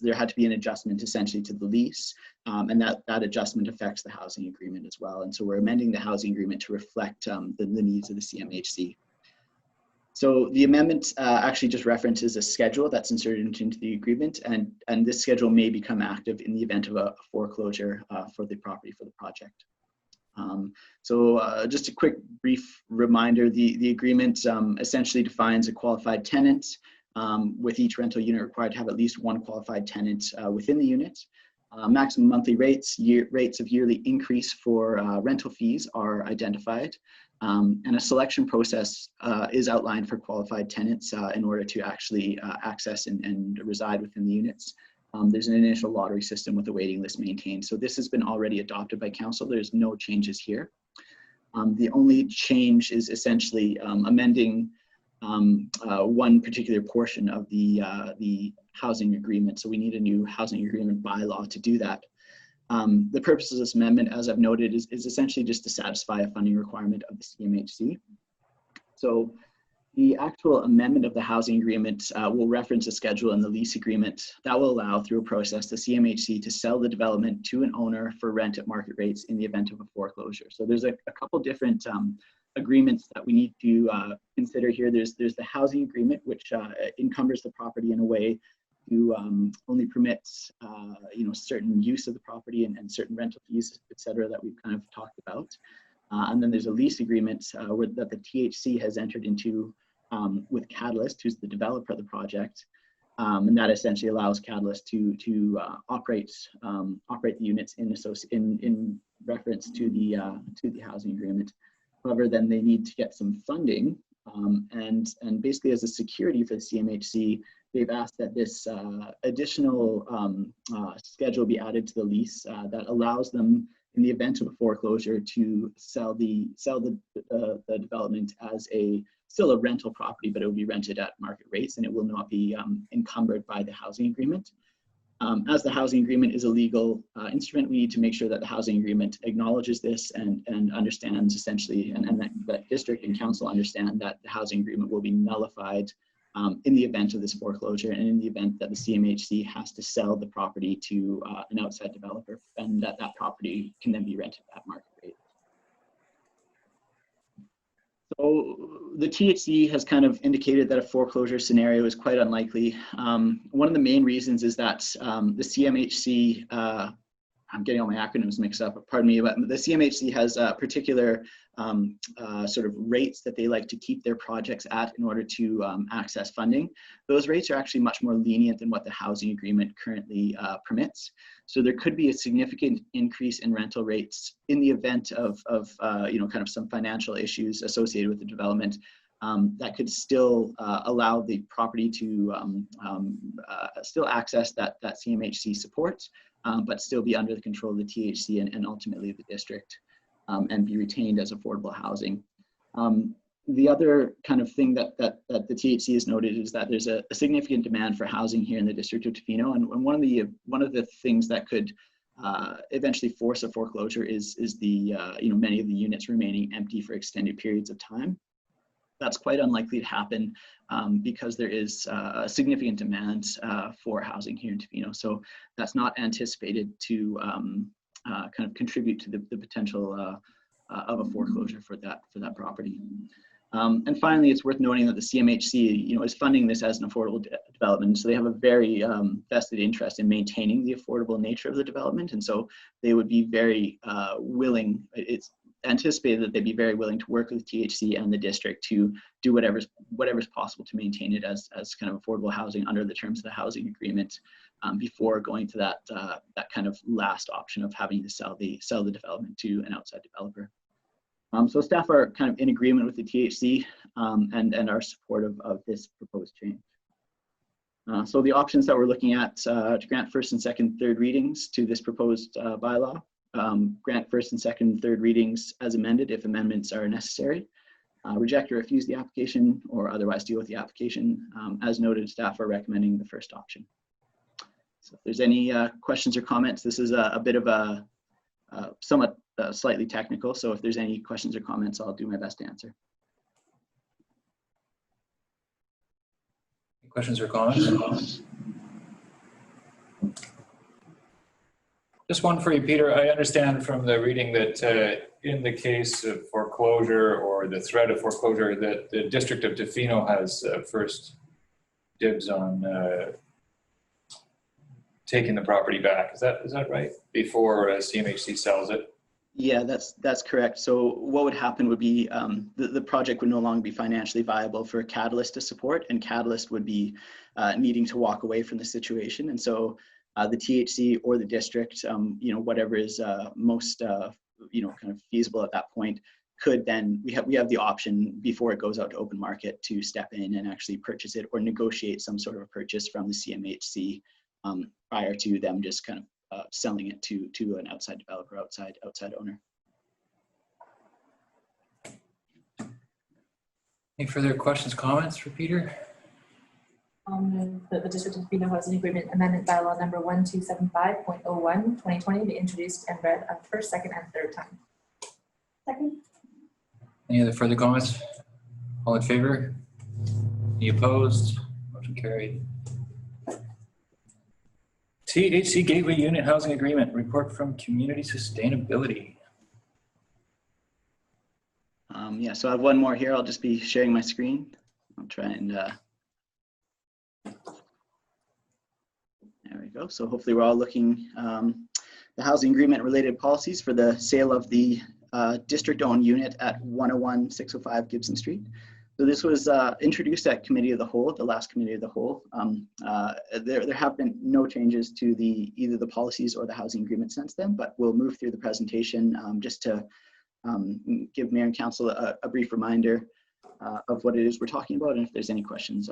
there had to be an adjustment essentially to the lease, and that adjustment affects the housing agreement as well. And so we're amending the housing agreement to reflect the needs of the CMHC. So the amendment actually just references a schedule that's inserted into the agreement, and this schedule may become active in the event of a foreclosure for the property for the project. So just a quick brief reminder, the agreement essentially defines a qualified tenant, with each rental unit required to have at least one qualified tenant within the unit. Maximum monthly rates of yearly increase for rental fees are identified, and a selection process is outlined for qualified tenants in order to actually access and reside within the units. There's an initial lottery system with a waiting list maintained. So this has been already adopted by council. There's no changes here. The only change is essentially amending one particular portion of the housing agreement. So we need a new housing agreement bylaw to do that. The purpose of this amendment, as I've noted, is essentially just to satisfy a funding requirement of the CMHC. So the actual amendment of the housing agreement will reference a schedule in the lease agreement that will allow, through a process, the CMHC to sell the development to an owner for rent at market rates in the event of a foreclosure. So there's a couple different agreements that we need to consider here. There's the housing agreement, which encumbers the property in a way to only permits certain use of the property and certain rental fees, et cetera, that we've kind of talked about. And then there's a lease agreement that the THC has entered into with Catalyst, who's the developer of the project, and that essentially allows Catalyst to operate the units in reference to the housing agreement. However, then they need to get some funding, and basically as a security for the CMHC, they've asked that this additional schedule be added to the lease that allows them, in the event of a foreclosure, to sell the development as still a rental property, but it will be rented at market rates, and it will not be encumbered by the housing agreement. As the housing agreement is a legal instrument, we need to make sure that the housing agreement acknowledges this and understands essentially, and that district and council understand that the housing agreement will be nullified in the event of this foreclosure, and in the event that the CMHC has to sell the property to an outside developer, and that property can then be rented at market rate. So the THC has kind of indicated that a foreclosure scenario is quite unlikely. One of the main reasons is that the CMHC, I'm getting all my acronyms mixed up, pardon me, but the CMHC has particular sort of rates that they like to keep their projects at in order to access funding. Those rates are actually much more lenient than what the housing agreement currently permits. So there could be a significant increase in rental rates in the event of kind of some financial issues associated with the development that could still allow the property to still access that CMHC support, but still be under the control of the THC and ultimately the district, and be retained as affordable housing. The other kind of thing that the THC has noted is that there's a significant demand for housing here in the District of Tofino, and one of the things that could eventually force a foreclosure is the many of the units remaining empty for extended periods of time. that's quite unlikely to happen because there is a significant demand for housing here in Tofino. So that's not anticipated to kind of contribute to the potential of a foreclosure for that property. And finally, it's worth noting that the CMHC, is funding this as an affordable development. So they have a very vested interest in maintaining the affordable nature of the development. And so they would be very willing, it's anticipated that they'd be very willing to work with THC and the district to do whatever's possible to maintain it as kind of affordable housing under the terms of the housing agreement before going to that kind of last option of having to sell the development to an outside developer. So staff are kind of in agreement with the THC and are supportive of this proposed change. So the options that we're looking at to grant first and second, third readings to this proposed bylaw, grant first and second, third readings as amended if amendments are necessary, reject or refuse the application or otherwise deal with the application. As noted, staff are recommending the first option. So if there's any questions or comments, this is a bit of a somewhat slightly technical, so if there's any questions or comments, I'll do my best to answer. Any questions or comments? Just one for you, Peter. I understand from the reading that in the case of foreclosure or the threat of foreclosure, that the District of Tofino has first dibs on taking the property back. Is that right? Before CMHC sells it? Yeah, that's correct. So what would happen would be the project would no longer be financially viable for Catalyst to support, and Catalyst would be needing to walk away from the situation. And so the THC or the district, whatever is most, kind of feasible at that point, could then, we have the option before it goes out to open market to step in and actually purchase it or negotiate some sort of a purchase from the CMHC prior to them just kind of selling it to an outside developer, outside owner. Any further questions, comments for Peter? The District of Tofino Housing Agreement Amendment Bylaw number 1275.01 2020 be introduced and read a first, second, and third time. Second. Any other further comments? All in favor? Any opposed? Motion carried. THC Gateway Unit Housing Agreement, report from Community Sustainability. Yeah, so I have one more here. I'll just be sharing my screen. I'll try and, there we go. So hopefully we're all looking, the housing agreement related policies for the sale of the district-owned unit at 101-605 Gibson Street. So this was introduced at Committee of the Whole, the last Committee of the Whole. There have been no changes to either the policies or the housing agreement since then, but we'll move through the presentation just to give Mayor and Council a brief reminder of what it is we're talking about, and if there's any questions.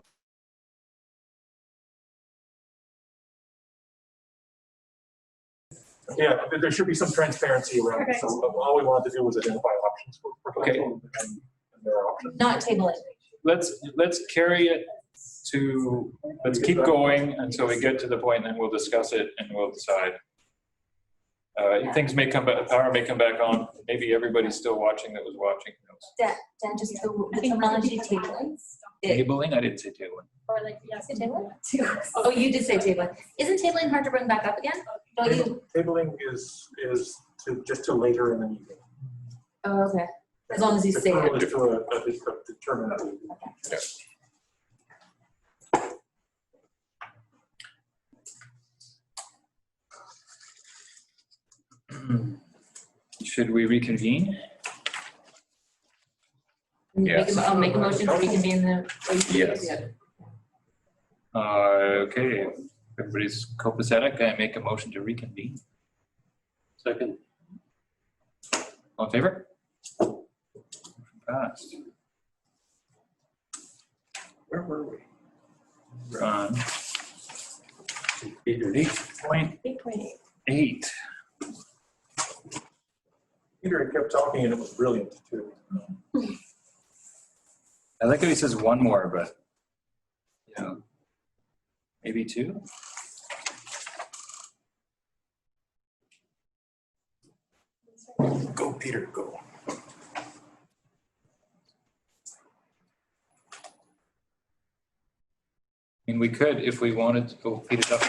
Yeah, there should be some transparency around it. So all we wanted to do was identify options for council and their options. Not table it. Let's carry it to, let's keep going until we get to the point, and then we'll discuss it and we'll decide. Things may come back, power may come back on. Maybe everybody's still watching that was watching. Dan, just the terminology tabling. Tabling? I didn't say tabling. Or like, yeah, say tabling? Oh, you did say tabling. Isn't tabling hard to bring back up again? Don't you? Tabling is just to later in the meeting. Oh, okay. As long as you say it. It's to determine that. Yeah. Should we reconvene? Yes. I'll make a motion to reconvene the. Yes. Okay, everybody's copacetic. I make a motion to reconvene. Second. All in favor? Passed. Where were we? We're on 8.8. Peter kept talking and it was brilliant too. I like how he says one more, but maybe two. Go, Peter, go. mean, we could, if we wanted to go feed it up.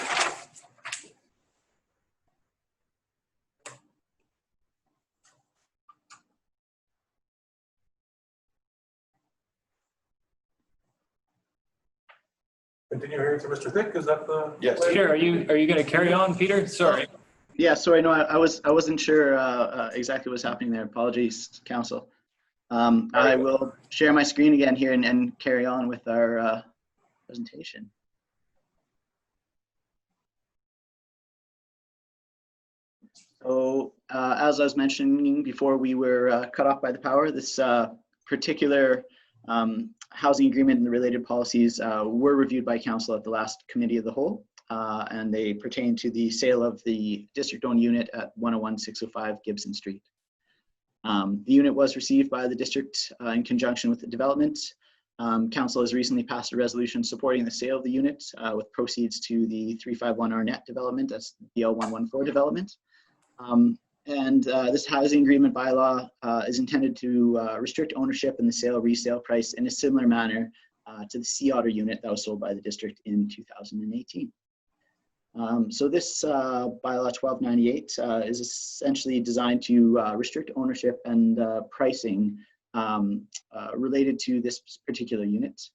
Continue hearing from Mr. Thicke, is that the? Yes. Peter, are you going to carry on, Peter? Sorry. Yeah, sorry, no, I wasn't sure exactly what's happening there. Apologies, Council. I will share my screen again here and carry on with our presentation. So as I was mentioning before, we were cut off by the power. This particular housing agreement and the related policies were reviewed by Council at the last Committee of the Whole, and they pertain to the sale of the district-owned unit at 101-605 Gibson Street. The unit was received by the district in conjunction with the development. Council has recently passed a resolution supporting the sale of the unit with proceeds to the 351 Arnett development, that's the L114 development. This housing agreement bylaw is intended to restrict ownership and the sale resale price in a similar manner to the Sea Otter unit that was sold by the district in 2018. So this bylaw 1298 is essentially designed to restrict ownership and pricing related to this particular unit.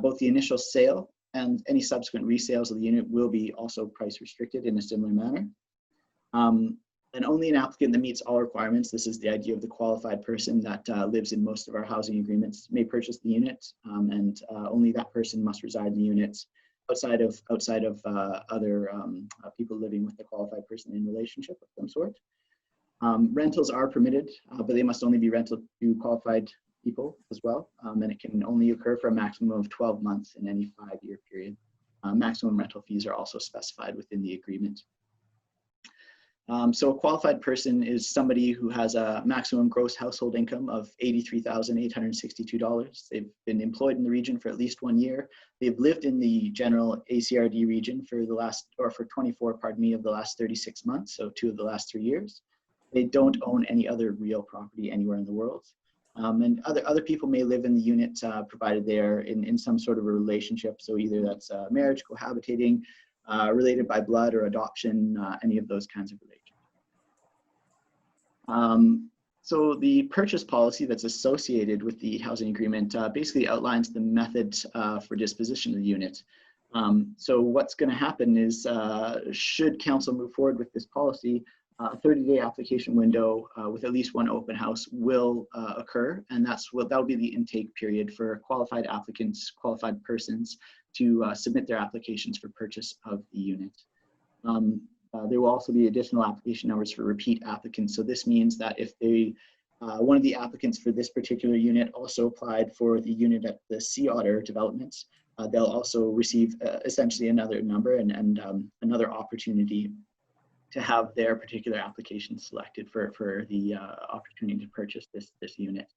Both the initial sale and any subsequent resales of the unit will be also price restricted in a similar manner. And only an applicant that meets all requirements, this is the idea of the qualified person that lives in most of our housing agreements, may purchase the unit, and only that person must reside in the unit outside of other people living with the qualified person in relationship of some sort. Rentals are permitted, but they must only be rented to qualified people as well, and it can only occur for a maximum of 12 months in any 5-year period. Maximum rental fees are also specified within the agreement. So a qualified person is somebody who has a maximum gross household income of $83,862. They've been employed in the region for at least 1 year. They've lived in the general ACRD region for 24, of the last 36 months, so 2 of the last 3 years. They don't own any other real property anywhere in the world. And other people may live in the unit provided they're in some sort of a relationship. So either that's marriage, cohabitating, related by blood or adoption, any of those kinds of relationships. So the purchase policy that's associated with the housing agreement basically outlines the method for disposition of the unit. So what's going to happen is, should council move forward with this policy, a 30-day application window with at least 1 open house will occur, and that'll be the intake period for qualified applicants, qualified persons to submit their applications for purchase of the unit. There will also be additional application numbers for repeat applicants. So this means that if one of the applicants for this particular unit also applied for the unit at the Sea Otter developments, they'll also receive essentially another number and another opportunity to have their particular application selected for the opportunity to purchase this unit.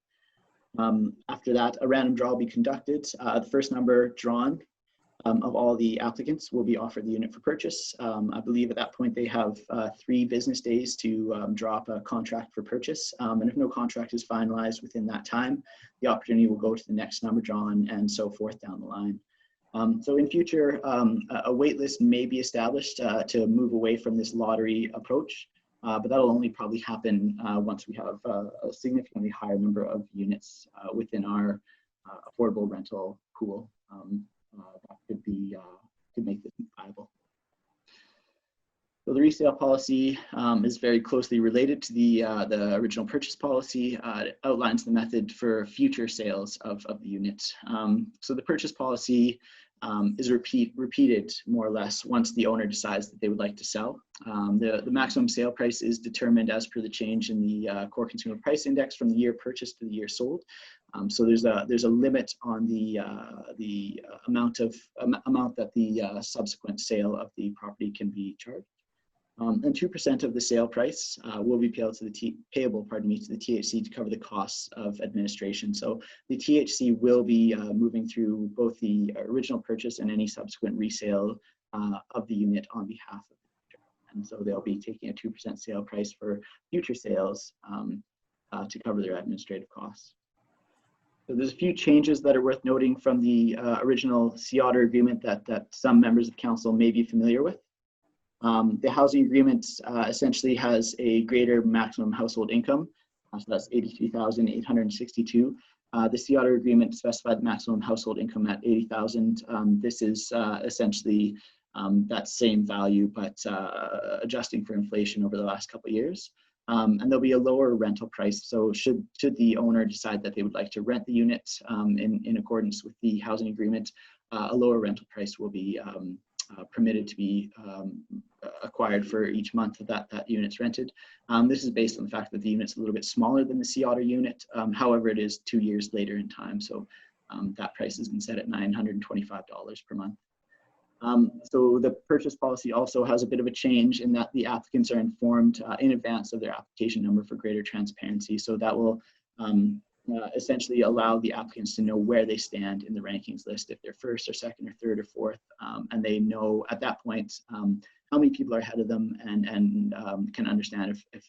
After that, a random draw will be conducted. The first number drawn of all the applicants will be offered the unit for purchase. I believe at that point they have 3 business days to draw up a contract for purchase. And if no contract is finalized within that time, the opportunity will go to the next number drawn and so forth down the line. So in future, a wait list may be established to move away from this lottery approach, but that'll only probably happen once we have a significantly higher number of units within our affordable rental pool. That could make this viable. So the resale policy is very closely related to the original purchase policy. It outlines the method for future sales of the unit. So the purchase policy is repeated more or less once the owner decides that they would like to sell. The maximum sale price is determined as per the change in the core consumer price index from the year purchased to the year sold. So there's a limit on the amount that the subsequent sale of the property can be charged. And 2% of the sale price will be payable to the THC to cover the costs of administration. So the THC will be moving through both the original purchase and any subsequent resale of the unit on behalf of the user. And so they'll be taking a 2% sale price for future sales to cover their administrative costs. So there's a few changes that are worth noting from the original Sea-Otter agreement that some members of council may be familiar with. The housing agreement essentially has a greater maximum household income, so that's $83,862. The Sea-Otter agreement specified the maximum household income at $80,000. This is essentially that same value, but adjusting for inflation over the last couple of years. And there'll be a lower rental price. So should the owner decide that they would like to rent the unit in accordance with the housing agreement, a lower rental price will be permitted to be acquired for each month that unit's rented. This is based on the fact that the unit's a little bit smaller than the Sea-Otter unit. However, it is 2 years later in time. So that price has been set at $925 per month. So the purchase policy also has a bit of a change in that the applicants are informed in advance of their application number for greater transparency. So that will essentially allow the applicants to know where they stand in the rankings list, if they're first or second or third or fourth, and they know at that point how many people are ahead of them, and can understand if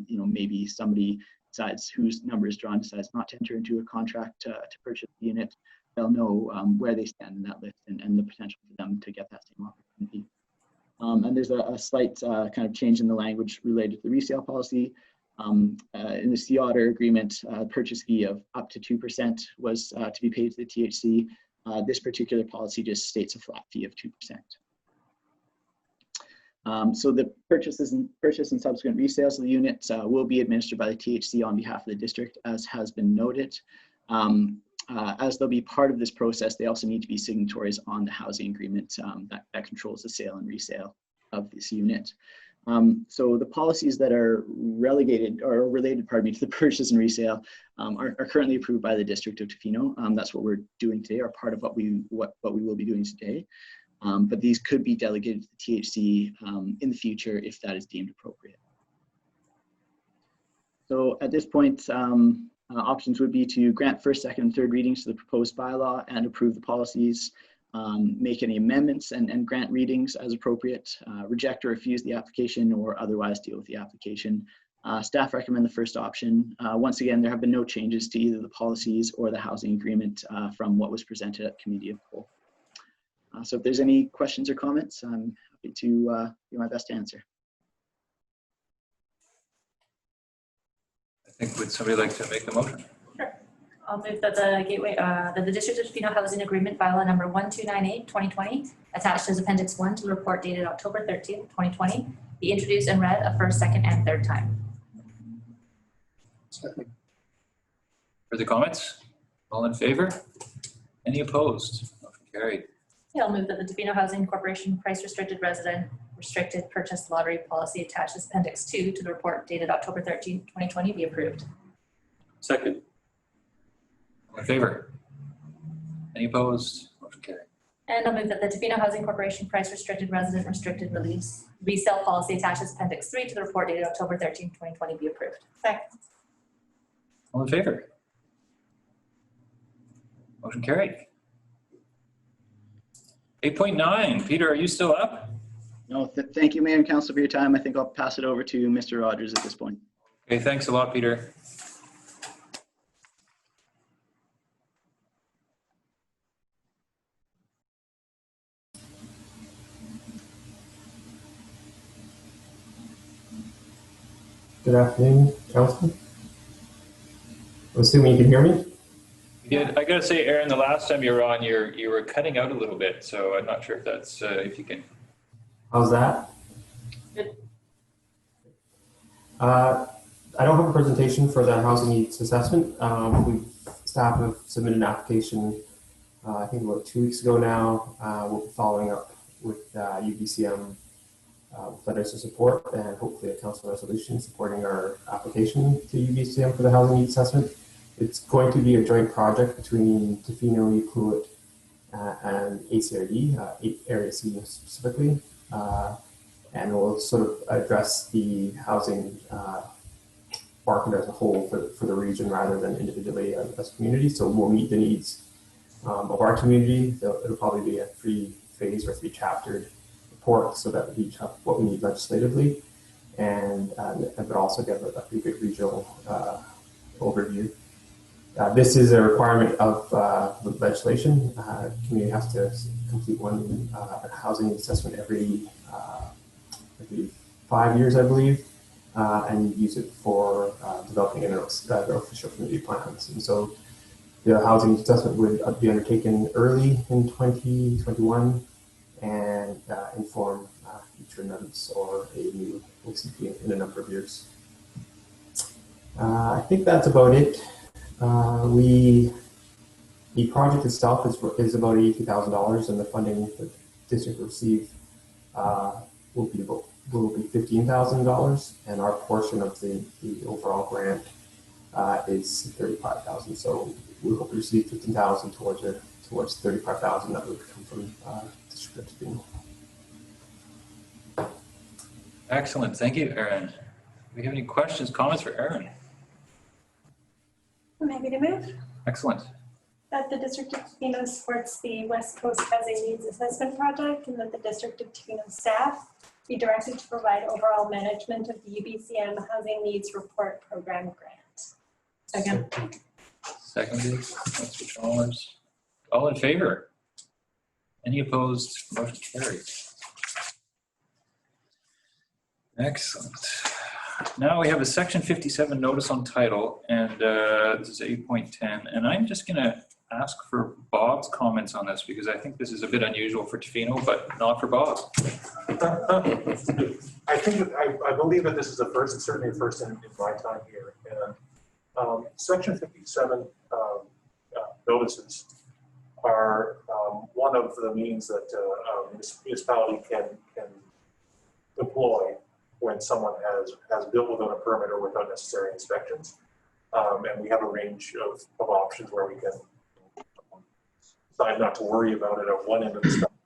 you know, maybe somebody decides, whose number is drawn, decides not to enter into a contract to purchase the unit. They'll know where they stand in that list and the potential for them to get that same opportunity. And there's a slight kind of change in the language related to the resale policy. In the Sea-Otter agreement, purchase fee of up to 2% was to be paid to the THC. This particular policy just states a flat fee of 2%. So the purchase and subsequent resales of the unit will be administered by the THC on behalf of the district, as has been noted. As they'll be part of this process, they also need to be signatories on the housing agreement that controls the sale and resale of this unit. So the policies that are related, pardon me, to the purchase and resale are currently approved by the District of Tofino. That's what we're doing today, or part of what we will be doing today. But these could be delegated to the THC in the future if that is deemed appropriate. So at this point, options would be to grant first, second, and third readings to the proposed bylaw and approve the policies, make any amendments and grant readings as appropriate, reject or refuse the application, or otherwise deal with the application. Staff recommend the first option. Once again, there have been no changes to either the policies or the housing agreement from what was presented at Committee of the Whole. So if there's any questions or comments, I'm happy to do my best to answer. I think, would somebody like to make the motion? Sure. I'll move that the District of Tofino Housing Agreement Bylaw number 1298/2020, attached as Appendix 1 to the report dated October 13th, 2020, be introduced and read a first, second, and third time. Second. Further comments? All in favor? Any opposed? Motion carried. Yeah, I'll move that the Tofino Housing Corporation Price Restricted Resident Restricted Purchase Lottery Policy attached as Appendix 2 to the report dated October 13th, 2020 be approved. Second. All in favor? Any opposed? Motion carried. And I'll move that the Tofino Housing Corporation Price Restricted Resident Restricted Release Resale Policy attached as Appendix 3 to the report dated October 13th, 2020 be approved. Second. All in favor? Motion carried. 8.9, Peter, are you still up? No, thank you, Mayor and Council, for your time. I think I'll pass it over to Mr. Rogers at this point. Okay, thanks a lot, Peter. Good afternoon, Council. I'm assuming you can hear me? Yeah, I gotta say, Aaron, the last time you were on, you were cutting out a little bit, so I'm not sure if that's if you can. How's that? Good. I don't have a presentation for the housing needs assessment. Staff have submitted an application, I think about 2 weeks ago now. We'll be following up with UBCM with letters of support and hopefully a council resolution supporting our application to UBCM for the housing needs assessment. It's going to be a joint project between Tofino, Clayoquot, and ACRD, Area C specifically, and we'll sort of address the housing market as a whole for the region rather than individually as a community. So we'll meet the needs of our community. It'll probably be a 3-phase or 3-chaptered report so that we each have what we need legislatively, and but also give a pretty good regional overview. This is a requirement of legislation. Community has to complete one housing assessment every 5 years, I believe, and use it for developing their official community plans. And so the housing assessment would be undertaken early in 2021 and inform future amendments or a new OCP in a number of years. I think that's about it. The project itself is about $80,000, and the funding the district will receive will be $15,000, and our portion of the overall grant is $35,000. So we hope to receive $15,000 towards $35,000 that would come from District of Tofino. Excellent. Thank you, Aaron. Do we have any questions, comments for Aaron? I'm happy to move. Excellent. That the District of Tofino supports the West Coast Housing Needs Assessment Project, and that the District of Tofino staff be directed to provide overall management of the UBCM Housing Needs Report Program grant. Second. Seconded. Councillor Chalmers. All in favor? Any opposed? Motion carried. Excellent. Now we have a section 57 notice on title, and this is 8.10, and I'm just going to ask for Bob's comments on this because I think this is a bit unusual for Tofino, but not for Bob. I believe that this is a first, it's certainly a first in my time here. And section 57 notices are one of the means that a municipality can deploy when someone has built without a permit or without necessary inspections. And we have a range of options where we can decide not to worry about it at one end of the spectrum.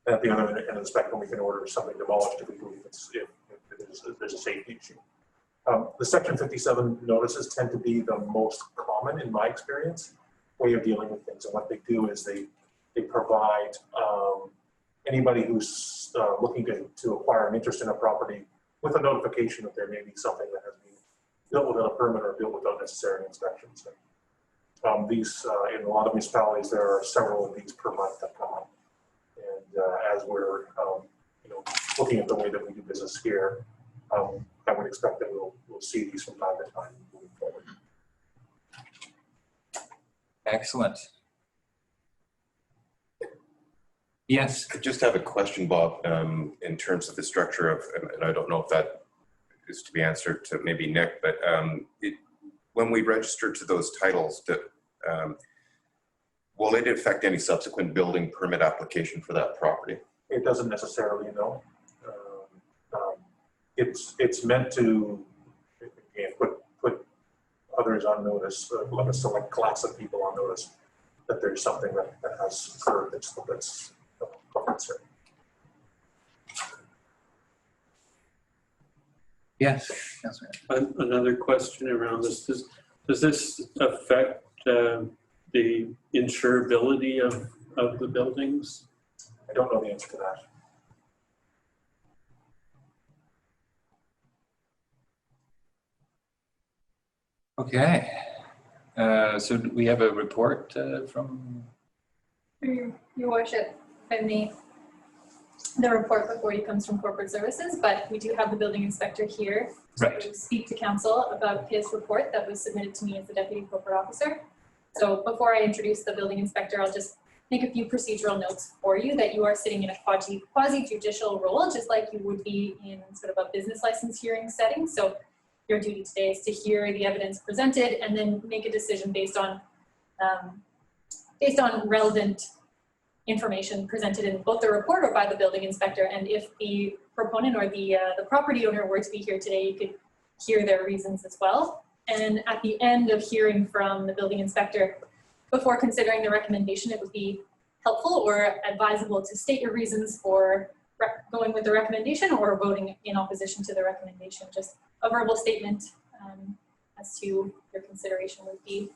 And at the other end of the spectrum, we can order something demolished if we believe if there's a safety issue. The section 57 notices tend to be the most common, in my experience, way of dealing with things. And what they do is they provide anybody who's looking to acquire an interest in a property with a notification that there may be something that has been built without a permit or built without necessary inspections. These, in a lot of municipalities, there are several of these per month that come up. And as we're looking at the way that we do business here, I would expect that we'll see these from time to time moving forward. Excellent. Yes. I just have a question, Bob, in terms of the structure of, and I don't know if that is to be answered to maybe Nick, but when we register to those titles, will it affect any subsequent building permit application for that property? It doesn't necessarily, no. It's meant to again, put others on notice, like a select class of people on notice that there's something that has occurred that's of concern. Yes. Another question around this: does this affect the insurability of the buildings? I don't know the answer to that. Okay. So do we have a report from? Your Worship, if I may. The report before you comes from Corporate Services, but we do have the building inspector here to speak to council about his report that was submitted to me as the Deputy Corporate Officer. So before I introduce the building inspector, I'll just make a few procedural notes for you that you are sitting in a quasi-judicial role, just like you would be in sort of a business license hearing setting. So your duty today is to hear the evidence presented and then make a decision based on relevant information presented in both the report or by the building inspector. And if the proponent or the property owner were to be here today, you could hear their reasons as well. And at the end of hearing from the building inspector, before considering the recommendation, it would be helpful or advisable to state your reasons for going with the recommendation or voting in opposition to the recommendation. Just a verbal statement as to your consideration would be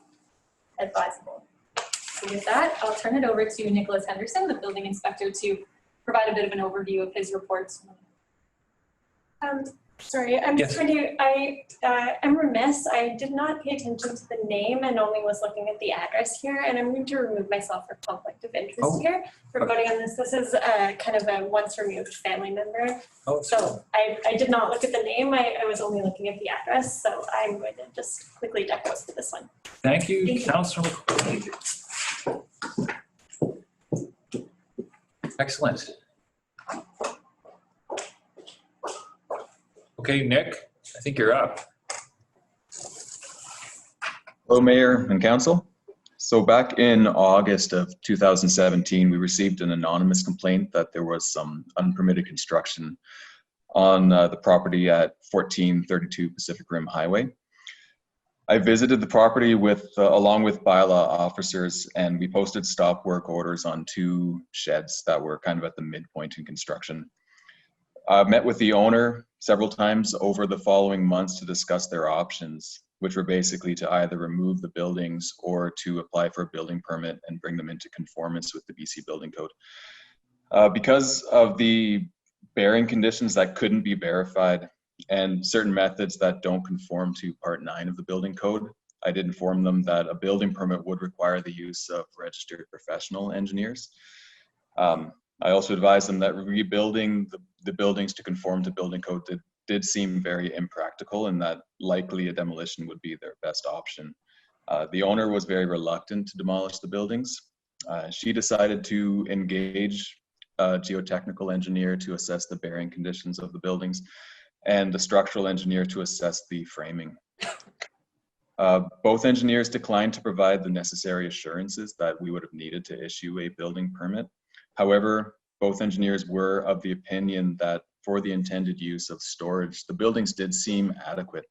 advisable. So with that, I'll turn it over to Nicholas Henderson, the building inspector, to provide a bit of an overview of his reports. Sorry, I'm Yes. trying to, I'm remiss. I did not pay attention to the name and only was looking at the address here. And I'm going to remove myself for conflict of interest Oh, here for voting on this. This is kind of a once removed family member. Oh, So I did not look at the name. I was only looking at the address. So I'm going to just quickly deck out for this one. Thank you, Thank you. Councillor McQuaid. Excellent. Okay, Nick, I think you're up. Hello, Mayor and Council. So back in August of 2017, we received an anonymous complaint that there was some unpermitted construction on the property at 1432 Pacific Rim Highway. I visited the property along with bylaw officers, and we posted stop work orders on 2 sheds that were kind of at the midpoint in construction. I met with the owner several times over the following months to discuss their options, which were basically to either remove the buildings or to apply for a building permit and bring them into conformance with the BC Building Code. Because of the bearing conditions that couldn't be verified and certain methods that don't conform to Part 9 of the Building Code, I did inform them that a building permit would require the use of registered professional engineers. I also advised them that rebuilding the buildings to conform to Building Code did seem very impractical, and that likely a demolition would be their best option. The owner was very reluctant to demolish the buildings. She decided to engage a geotechnical engineer to assess the bearing conditions of the buildings and the structural engineer to assess the framing. Both engineers declined to provide the necessary assurances that we would have needed to issue a building permit. However, both engineers were of the opinion that for the intended use of storage, the buildings did seem adequate.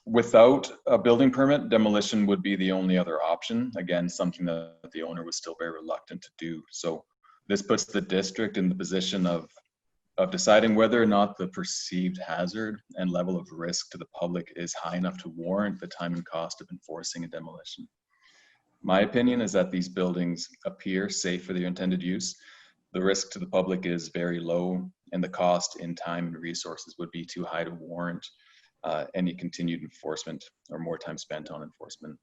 Without a building permit, demolition would be the only other option. Again, something that the owner was still very reluctant to do. So this puts the district in the position of deciding whether or not the perceived hazard and level of risk to the public is high enough to warrant the time and cost of enforcing a demolition. My opinion is that these buildings appear safe for their intended use. The risk to the public is very low, and the cost in time and resources would be too high to warrant any continued enforcement or more time spent on enforcement.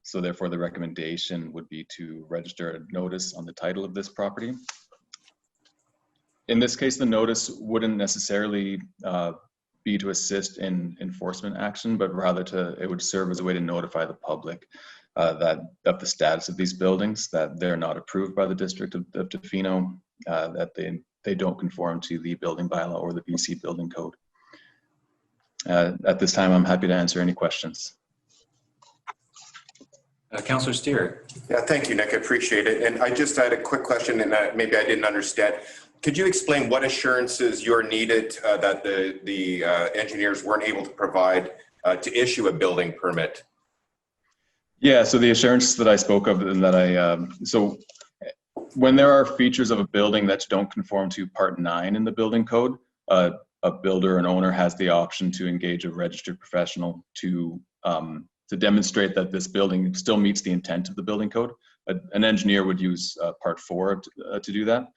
So therefore, the recommendation would be to register a notice on the title of this property. In this case, the notice wouldn't necessarily be to assist in enforcement action, but rather it would serve as a way to notify the public of the status of these buildings, that they're not approved by the District of Tofino, that they don't conform to the building bylaw or the BC Building Code. At this time, I'm happy to answer any questions. Councillor Steer. Yeah, thank you, Nick. I appreciate it. And I just had a quick question, and maybe I didn't understand. Could you explain what assurances you're needed that the engineers weren't able to provide to issue a building permit? Yeah, so the assurance that I spoke of, and that so when there are features of a building that don't conform to Part 9 in the Building Code, a builder and owner has the option to engage a registered professional to demonstrate that this building still meets the intent of the Building Code. An engineer would use Part 4 to do that.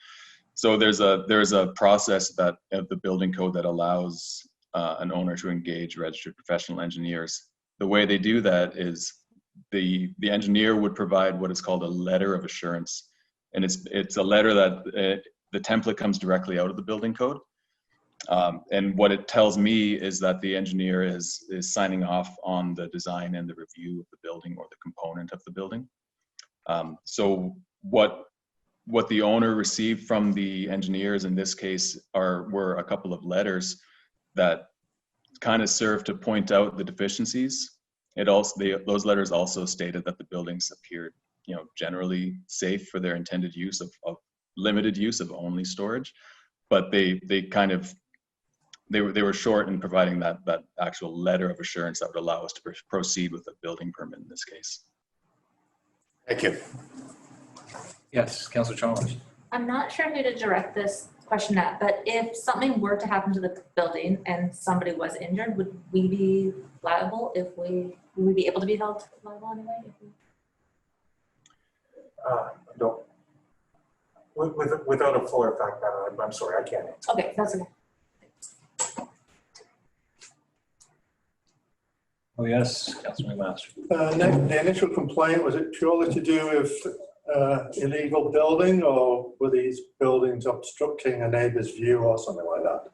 So there's a process of the Building Code that allows an owner to engage registered professional engineers. The way they do that is the engineer would provide what is called a letter of assurance, and it's a letter that the template comes directly out of the Building Code. And what it tells me is that the engineer is signing off on the design and the review of the building or the component of the building. So what the owner received from the engineers in this case were a couple of letters that kind of serve to point out the deficiencies. Those letters also stated that the buildings appeared, generally safe for their intended use of limited use of only storage, but they were short in providing that actual letter of assurance that would allow us to proceed with a building permit in this case. Thank you. Yes, Councillor Chalmers. I'm not sure who to direct this question at, but if something were to happen to the building and somebody was injured, would we be liable would we be able to be held liable anyway? No. Without a fuller fact pattern, I'm sorry, I can't answer. Okay, that's okay. Oh, yes, Councilor Master. The initial complaint, was it purely to do with illegal building, or were these buildings obstructing a neighbour's view or something like that?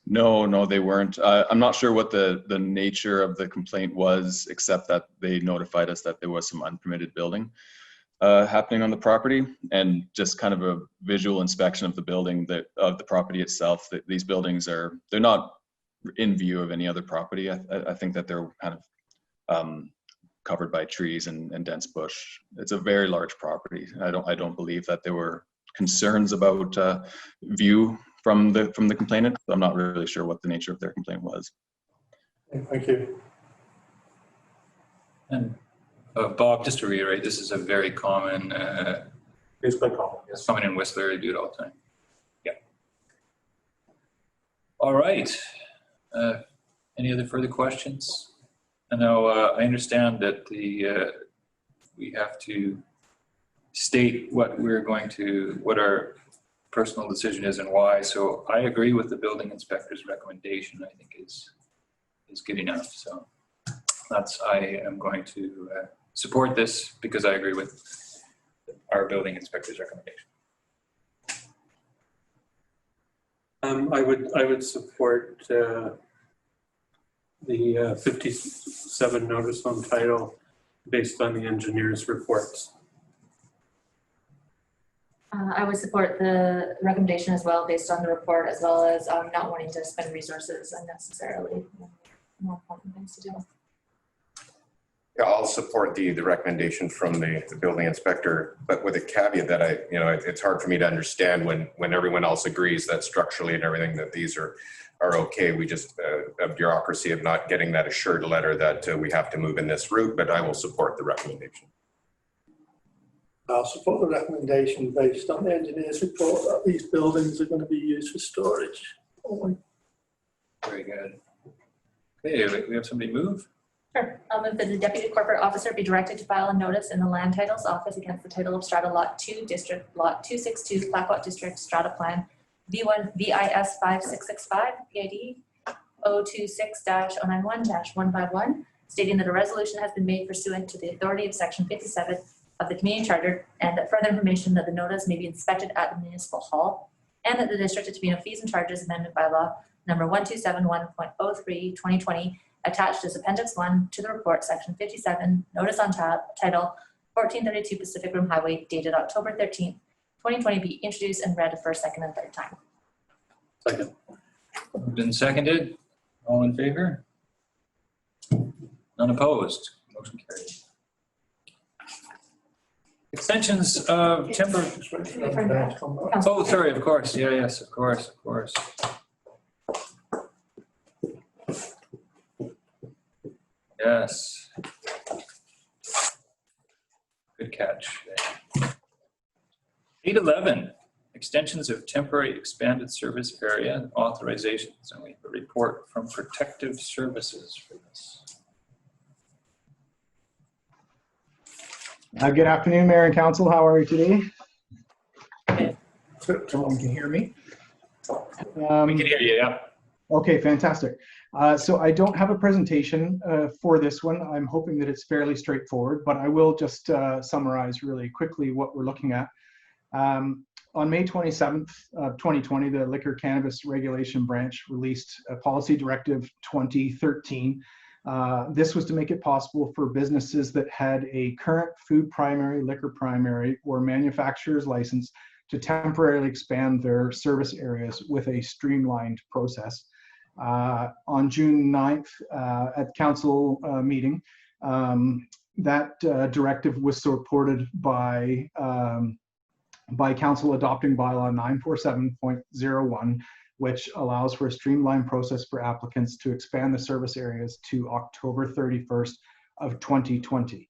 No, they weren't. I'm not sure what the nature of the complaint was, except that they notified us that there was some unpermitted building happening on the property, and just kind of a visual inspection of the building, of the property itself. That these buildings they're not in view of any other property. I think that they're kind of covered by trees and dense bush. It's a very large property. I don't believe that there were concerns about view from the complainant. So I'm not really sure what the nature of their complaint was. Thank you. And Bob, just to reiterate, this is a very common. It's quite common. It's common in Whistler. They do it all the time. Yeah. All right. Any other further questions? I know I understand that we have to state what our personal decision is and why. So I agree with the building inspector's recommendation. I think is good enough. So I am going to support this because I agree with our building inspector's recommendation. I would support the 57 notice on title based on the engineer's reports. I would support the recommendation as well, based on the report, as well as not wanting to spend resources unnecessarily. More important things to do. Yeah, I'll support the recommendation from the building inspector, but with a caveat that it's hard for me to understand when everyone else agrees that structurally and everything that these are okay. We just a bureaucracy of not getting that assured letter that we have to move in this route, but I will support the recommendation. I'll support the recommendation based on the engineer's report that these buildings are going to be used for storage only. Very good. Okay, we have somebody move. Sure. I'll move that the Deputy Corporate Officer be directed to file a notice in the Land Titles Office against the title of Strata Lot 2, District Lot 262, Clayoquot District Strata Plan V1 VIS 5665 PID 026-091-151, stating that a resolution has been made pursuant to the authority of Section 57 of the Community Charter, and that further information that the notice may be inspected at the Municipal Hall, and that the District of Tofino Fees and Charges Amendment Bylaw number 1271.03/2020 attached as Appendix 1 to the report, Section 57, Notice on Title 1432 Pacific Rim Highway, dated October 13th, 2020, be introduced and read a first, second, and third time. Second. Moved and seconded. All in favor? None opposed. Motion carried. Extensions of temporary. Oh, sorry, of course. Yeah, yes, of course, of course. Yes. Good catch. 811, extensions of temporary expanded service area authorizations. And we have a report from Protective Services for this. Good afternoon, Mayor and Council. How are you today? Someone can hear me? We can hear you, yeah. Okay, fantastic. So I don't have a presentation for this one. I'm hoping that it's fairly straightforward, but I will just summarize really quickly what we're looking at. On May 27th of 2020, the Liquor Cannabis Regulation Branch released a Policy Directive 2013. This was to make it possible for businesses that had a current food primary, liquor primary, or manufacturer's license to temporarily expand their service areas with a streamlined process. On June 9th at council meeting, that directive was supported by council adopting bylaw 947.01, which allows for a streamlined process for applicants to expand the service areas to October 31st of 2020.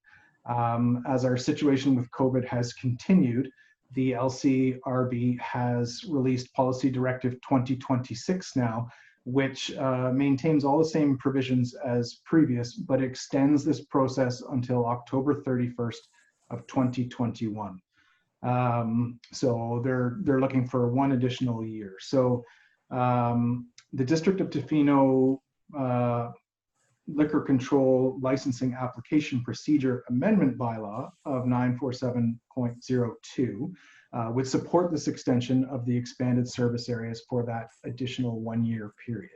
As our situation with COVID has continued, the LCRB has released Policy Directive 2026 now, which maintains all the same provisions as previous, but extends this process until October 31st of 2021. So they're looking for one additional year. So the District of Tofino liquor control licensing application procedure amendment bylaw of 947.02 would support this extension of the expanded service areas for that additional 1-year period.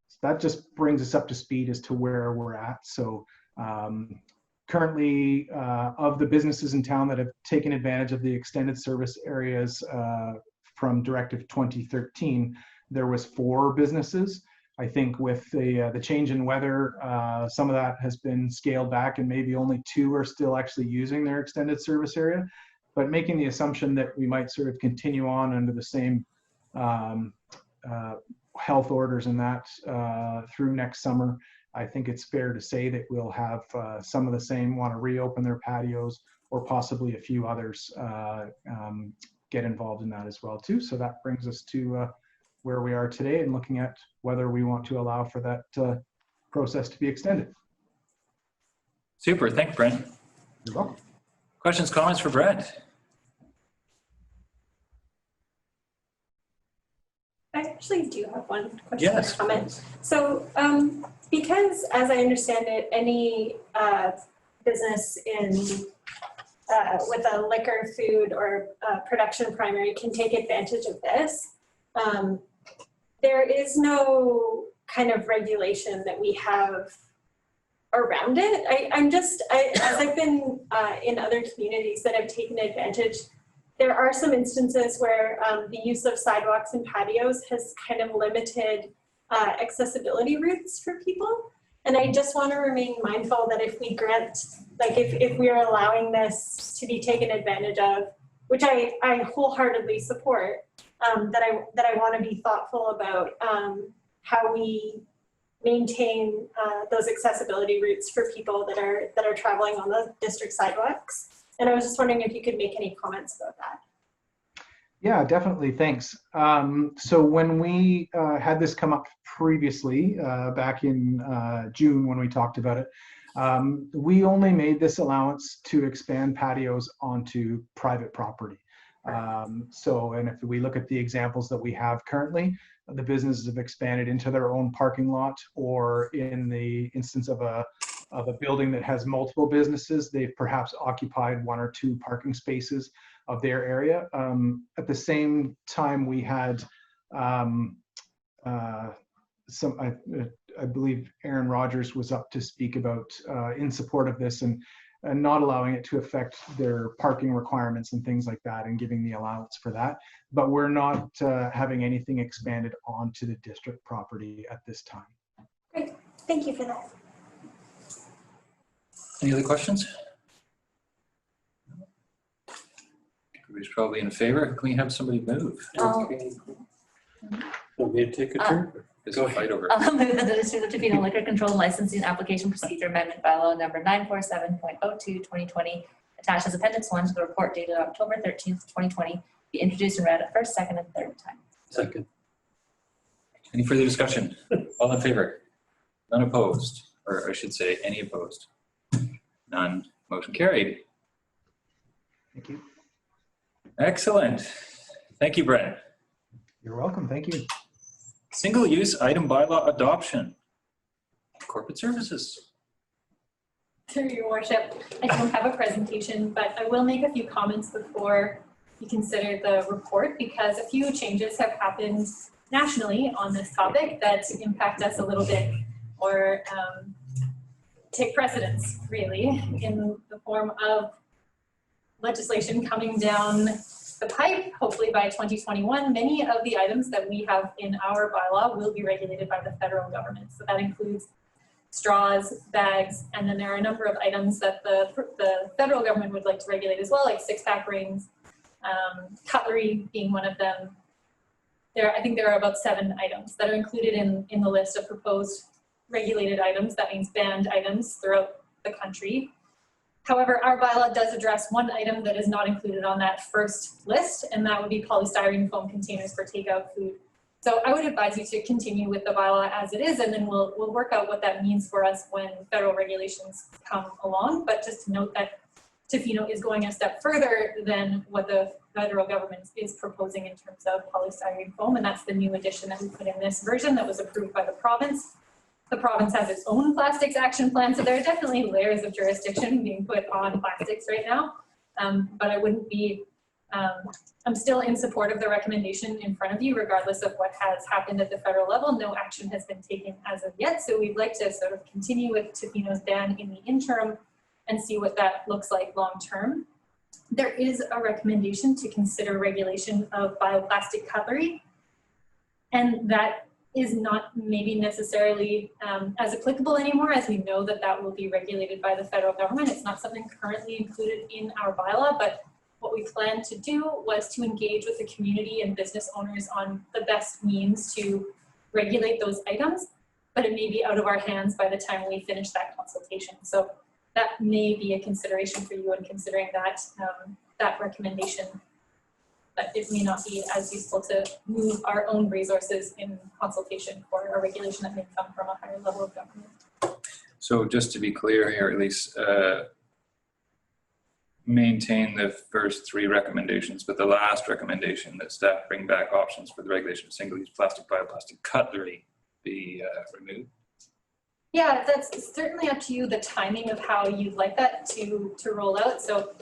So that just brings us up to speed as to where we're at. So currently, of the businesses in town that have taken advantage of the extended service areas from Directive 2013, there was 4 businesses. I think with the change in weather, some of that has been scaled back and maybe only 2 are still actually using their extended service area. But making the assumption that we might sort of continue on under the same health orders and that through next summer, I think it's fair to say that we'll have some of the same want to reopen their patios, or possibly a few others get involved in that as well too. So that brings us to where we are today and looking at whether we want to allow for that process to be extended. Super, thanks, Brent. You're welcome. Questions, comments for Brent? I actually do have one question Yes, or comment. So because, as I understand it, any business in with a liquor, food, or production primary can take advantage of this, there is no kind of regulation that we have around it. As I've been in other communities that have taken advantage, there are some instances where the use of sidewalks and patios has kind of limited accessibility routes for people. And I just want to remain mindful that if we grant, like if we are allowing this to be taken advantage of, which I wholeheartedly support, that I want to be thoughtful about how we maintain those accessibility routes for people that are traveling on the district sidewalks. And I was just wondering if you could make any comments about that. Yeah, definitely. Thanks. So when we had this come up previously, back in June when we talked about it, we only made this allowance to expand patios onto private property. And if we look at the examples that we have currently, the businesses have expanded into their own parking lot, or in the instance of a building that has multiple businesses, they've perhaps occupied 1 or 2 parking spaces of their area. At the same time, we had I believe Aaron Rogers was up to speak about in support of this and not allowing it to affect their parking requirements and things like that, and giving the allowance for that. But we're not having anything expanded onto the district property at this time. Great, thank you for that. Any other questions? Everybody's probably in favor. Can we have somebody move? Okay. Want me to take a turn? There's a fight over it. I'll move that the District of Tofino Liquor Control Licensing Application Procedure Amendment Bylaw number 947.02/2020, attached as Appendix 1 to the report dated October 13th, 2020, be introduced and read a first, second, and third time. Second. Any further discussion? All in favor? None opposed, or I should say, any opposed? None. Motion carried. Thank you. Excellent. Thank you, Brent. You're welcome. Thank you. Single-use item bylaw adoption. Corporate services. Through your worship, I don't have a presentation, but I will make a few comments before you consider the report, because a few changes have happened nationally on this topic that impact us a little bit, or take precedence really, in the form of legislation coming down the pipe, hopefully by 2021. Many of the items that we have in our bylaw will be regulated by the federal government. So that includes straws, bags, and then there are a number of items that the federal government would like to regulate as well, like 6-pack rings, cutlery being one of them. I think there are about 7 items that are included in the list of proposed regulated items. That means banned items throughout the country. However, our bylaw does address one item that is not included on that first list, and that would be polystyrene foam containers for takeout food. So I would advise you to continue with the bylaw as it is, and then we'll work out what that means for us when federal regulations come along. But just to note that Tofino is going a step further than what the federal government is proposing in terms of polystyrene foam, and that's the new addition that we put in this version that was approved by the province. the province has its own plastics action plan, so there are definitely layers of jurisdiction being put on plastics right now. But I wouldn't be, I'm still in support of the recommendation in front of you, regardless of what has happened at the federal level. No action has been taken as of yet, so we'd like to sort of continue with Tofino's ban in the interim and see what that looks like long term. There is a recommendation to consider regulation of bioplastic cutlery, and that is not maybe necessarily as applicable anymore, as we know that that will be regulated by the federal government. It's not something currently included in our bylaw, but what we planned to do was to engage with the community and business owners on the best means to regulate those items, but it may be out of our hands by the time we finish that consultation. So that may be a consideration for you in considering that, that recommendation. But it may not be as useful to move our own resources in consultation for a regulation that may come from a higher level of government. So just to be clear here, at least maintain the first three recommendations, but the last recommendation that staff bring back options for the regulation of single-use plastic, bioplastic cutlery be removed. Yeah, that's certainly up to you, the timing of how you'd like that to roll out. So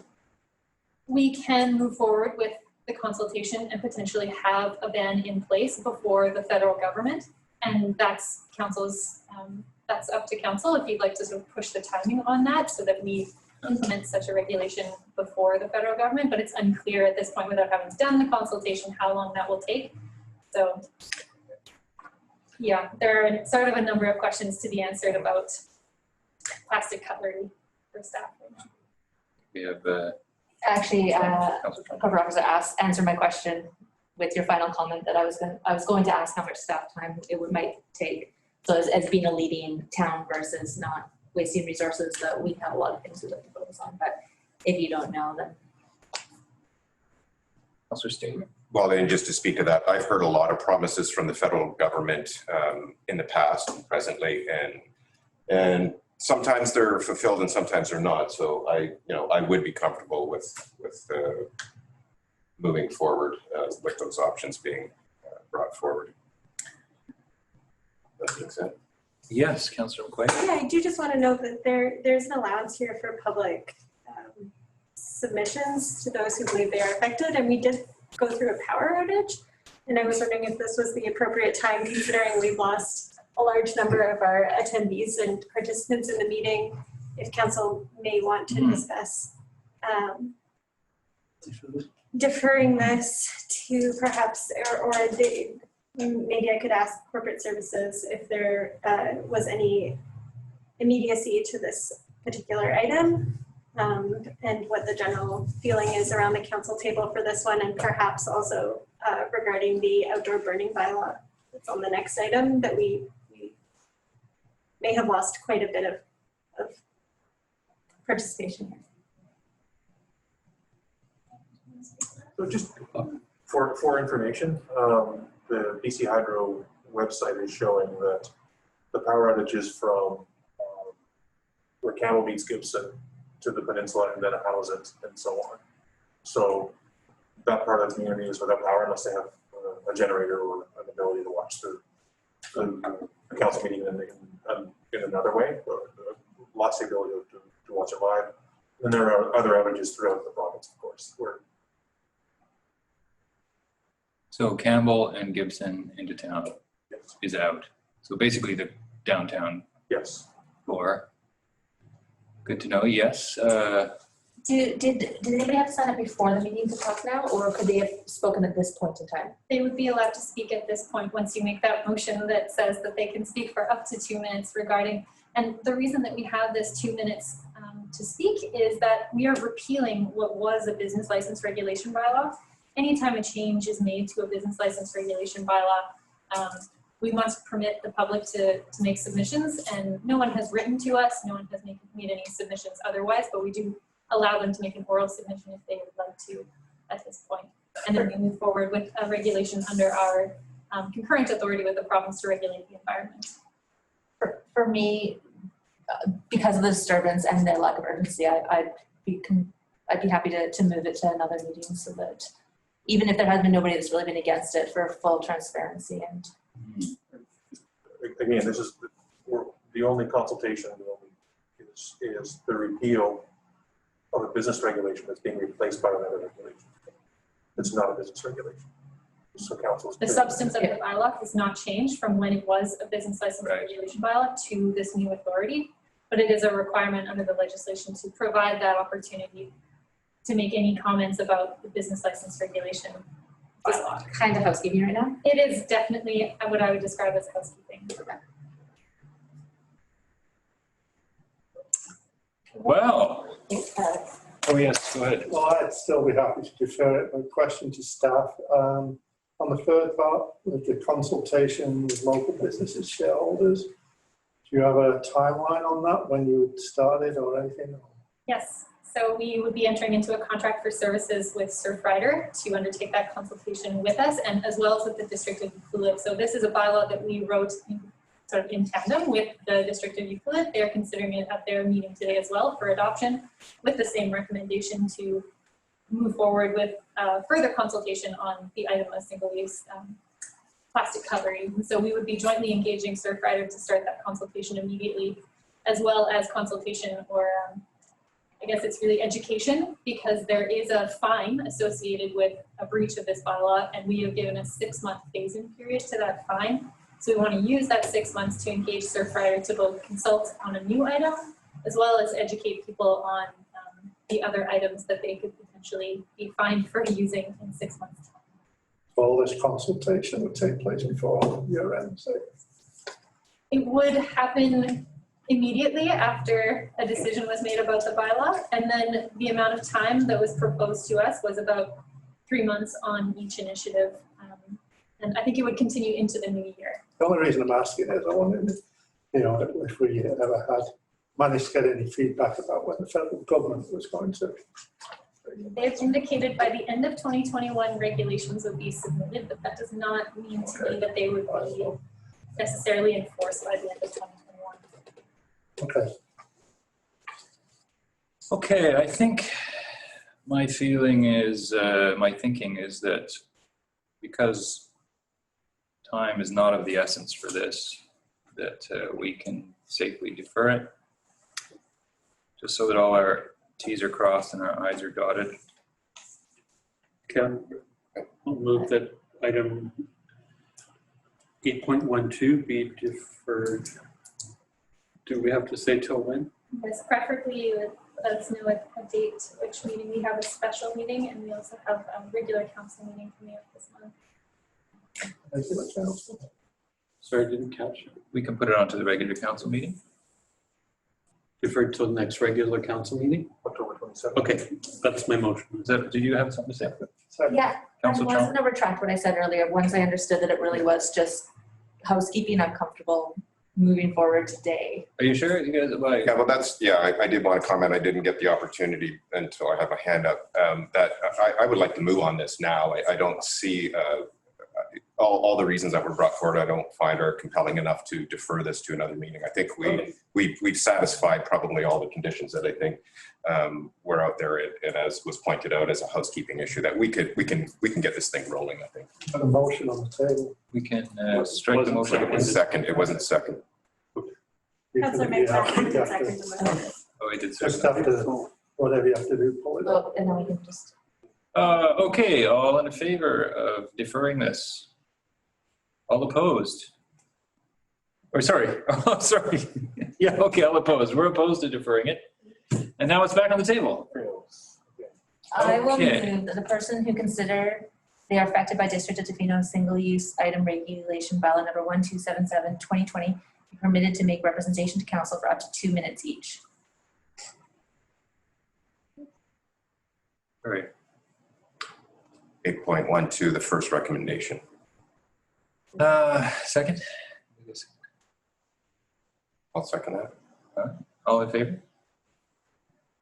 we can move forward with the consultation and potentially have a ban in place before the federal government. And that's council's, that's up to council if you'd like to sort of push the timing on that so that we implement such a regulation before the federal government, but it's unclear at this point without having done the consultation how long that will take. So yeah, there are sort of a number of questions to be answered about plastic cutlery for staff. We have actually, Corporate Officer answered my question with your final comment that I was going to ask how much staff time it might take. So as being a leading town versus not wasting resources, that we have a lot of things we'd like to focus on. But if you don't know, then. Councillor Statement. Well, and just to speak to that, I've heard a lot of promises from the federal government in the past and presently, and sometimes they're fulfilled and sometimes they're not. So I would be comfortable with moving forward with those options being brought forward. That makes sense. Yes, Councillor McQuaid. Yeah, I do just want to note that there's an allowance here for public submissions to those who believe they are affected, and we did go through a power outage, and I was wondering if this was the appropriate time, considering we've lost a large number of our attendees and participants in the meeting, if council may want to discuss deferring this to perhaps, or maybe I could ask corporate services if there was any immediacy to this particular item, and what the general feeling is around the council table for this one, and perhaps also regarding the outdoor burning bylaw that's on the next item that we may have lost quite a bit of participation here. So just for information, the BC Hydro website is showing that the power outages from where Campbell meets Gibson to the peninsula and then Howsett and so on. So that part of the community is without power unless they have a generator or an ability to watch the council meeting in another way, or lost the ability to watch it live. And there are other outages throughout the province, of course. So Campbell and Gibson into town is out. So basically the downtown. Yes. Floor. Good to know. Yes. Did anybody have to sign up before the meeting to talk now, or could they have spoken at this point in time? They would be allowed to speak at this point once you make that motion that says that they can speak for up to 2 minutes regarding, and the reason that we have this 2 minutes to speak is that we are repealing what was a business license regulation bylaw. Anytime a change is made to a business license regulation bylaw, we must permit the public to make submissions, and no one has written to us, no one has made any submissions otherwise, but we do allow them to make an oral submission if they would like to at this point. And then we move forward with a regulation under our concurrent authority with the province to regulate the environment. For me, because of the disturbance and the lack of urgency, I'd be happy to move it to another meeting so that even if there has been nobody that's really been against it, for full transparency. And again, we're the only consultation is the repeal of a business regulation that's being replaced by another regulation. It's not a business regulation. So council's. The substance of the bylaw has not changed from when it was a business license regulation bylaw to this new authority, but it is a requirement under the legislation to provide that opportunity to make any comments about the business license regulation bylaw. Kind of housekeeping right now? It is definitely what I would describe as housekeeping. Well, oh yes, go ahead. Well, I'd still be happy to defer it. My question to staff. On the third part, with the consultation with local businesses, shareholders, do you have a timeline on that, when you would start it or anything? Yes, so we would be entering into a contract for services with Surfrider to undertake that consultation with us, and as well as with the District of Tofino. So this is a bylaw that we wrote sort of in tandem with the District of Tofino. They're considering it at their meeting today as well for adoption, with the same recommendation to move forward with further consultation on the item of single-use plastic covering. So we would be jointly engaging Surfrider to start that consultation immediately, as well as consultation, or I guess it's really education, because there is a fine associated with a breach of this bylaw, and we have given a 6-month phase-in period to that fine. So we want to use that 6 months to engage Surfrider to both consult on a new item, as well as educate people on the other items that they could potentially be fined for using in 6 months' time. All this consultation would take place before year end, so. It would happen immediately after a decision was made about the bylaw, and then the amount of time that was proposed to us was about 3 months on each initiative, and I think it would continue into the new year. The only reason I'm asking is I wondered, if we ever had managed to get any feedback about when the federal government was going to. They've indicated by the end of 2021 regulations would be submitted, but that does not mean to me that they would be necessarily enforced by the end of 2021. Okay. Okay, I think my feeling is, my thinking is that because time is not of the essence for this, that we can safely defer it, just so that all our T's are crossed and our I's are dotted. Can I'll move that item 8.12 be deferred. Do we have to say till when? Yes, preferably you would let us know a date, which meeting. We have a special meeting, and we also have a regular council meeting coming up this month. Sorry, I didn't catch it. We can put it onto the regular council meeting. Deferred till the next regular council meeting? October 27th. Okay, that's my motion. Do you have something to say? Yeah, I Council was going to retract what I said earlier. Once I understood that it really was just housekeeping, I'm comfortable moving forward today. Are you sure? You guys, Yeah, well, I did want to comment. I didn't get the opportunity until I have a hand up. That I would like to move on this now. I don't see all the reasons that were brought forward. I don't find are compelling enough to defer this to another meeting. I think we've satisfied probably all the conditions that I think were out there, and as was pointed out as a housekeeping issue, that we can get this thing rolling. I think. A motion on the table. We can strike the motion. It was second. It wasn't second. Councillor McFadden can second the motion. Oh, I did. Just have to, whatever you have to do, pull it up. And then we can just. Okay, all in favor of deferring this? All opposed? Or sorry, oh, sorry. Yeah, okay, all opposed. We're opposed to deferring it. And now it's back on the table. I will Okay. move that the person who consider they are affected by District of Tofino single-use item regulation bylaw number 1277/2020 be permitted to make representation to council for up to 2 minutes each. All right. 8.12, the first recommendation. Second? I'll second that. All in favor?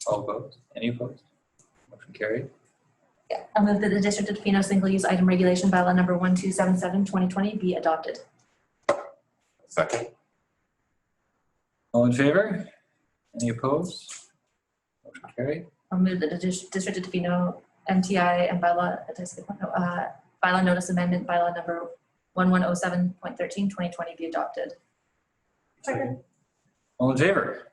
All opposed? Any opposed? Motion carried. Yeah, I move that the District of Tofino single-use item regulation bylaw number 1277/2020 be adopted. Second. All in favor? Any opposed? Motion carried. I'll move that the District of Tofino MTI and bylaw notice amendment bylaw number 1107.13/2020 be adopted. Second. All in favor?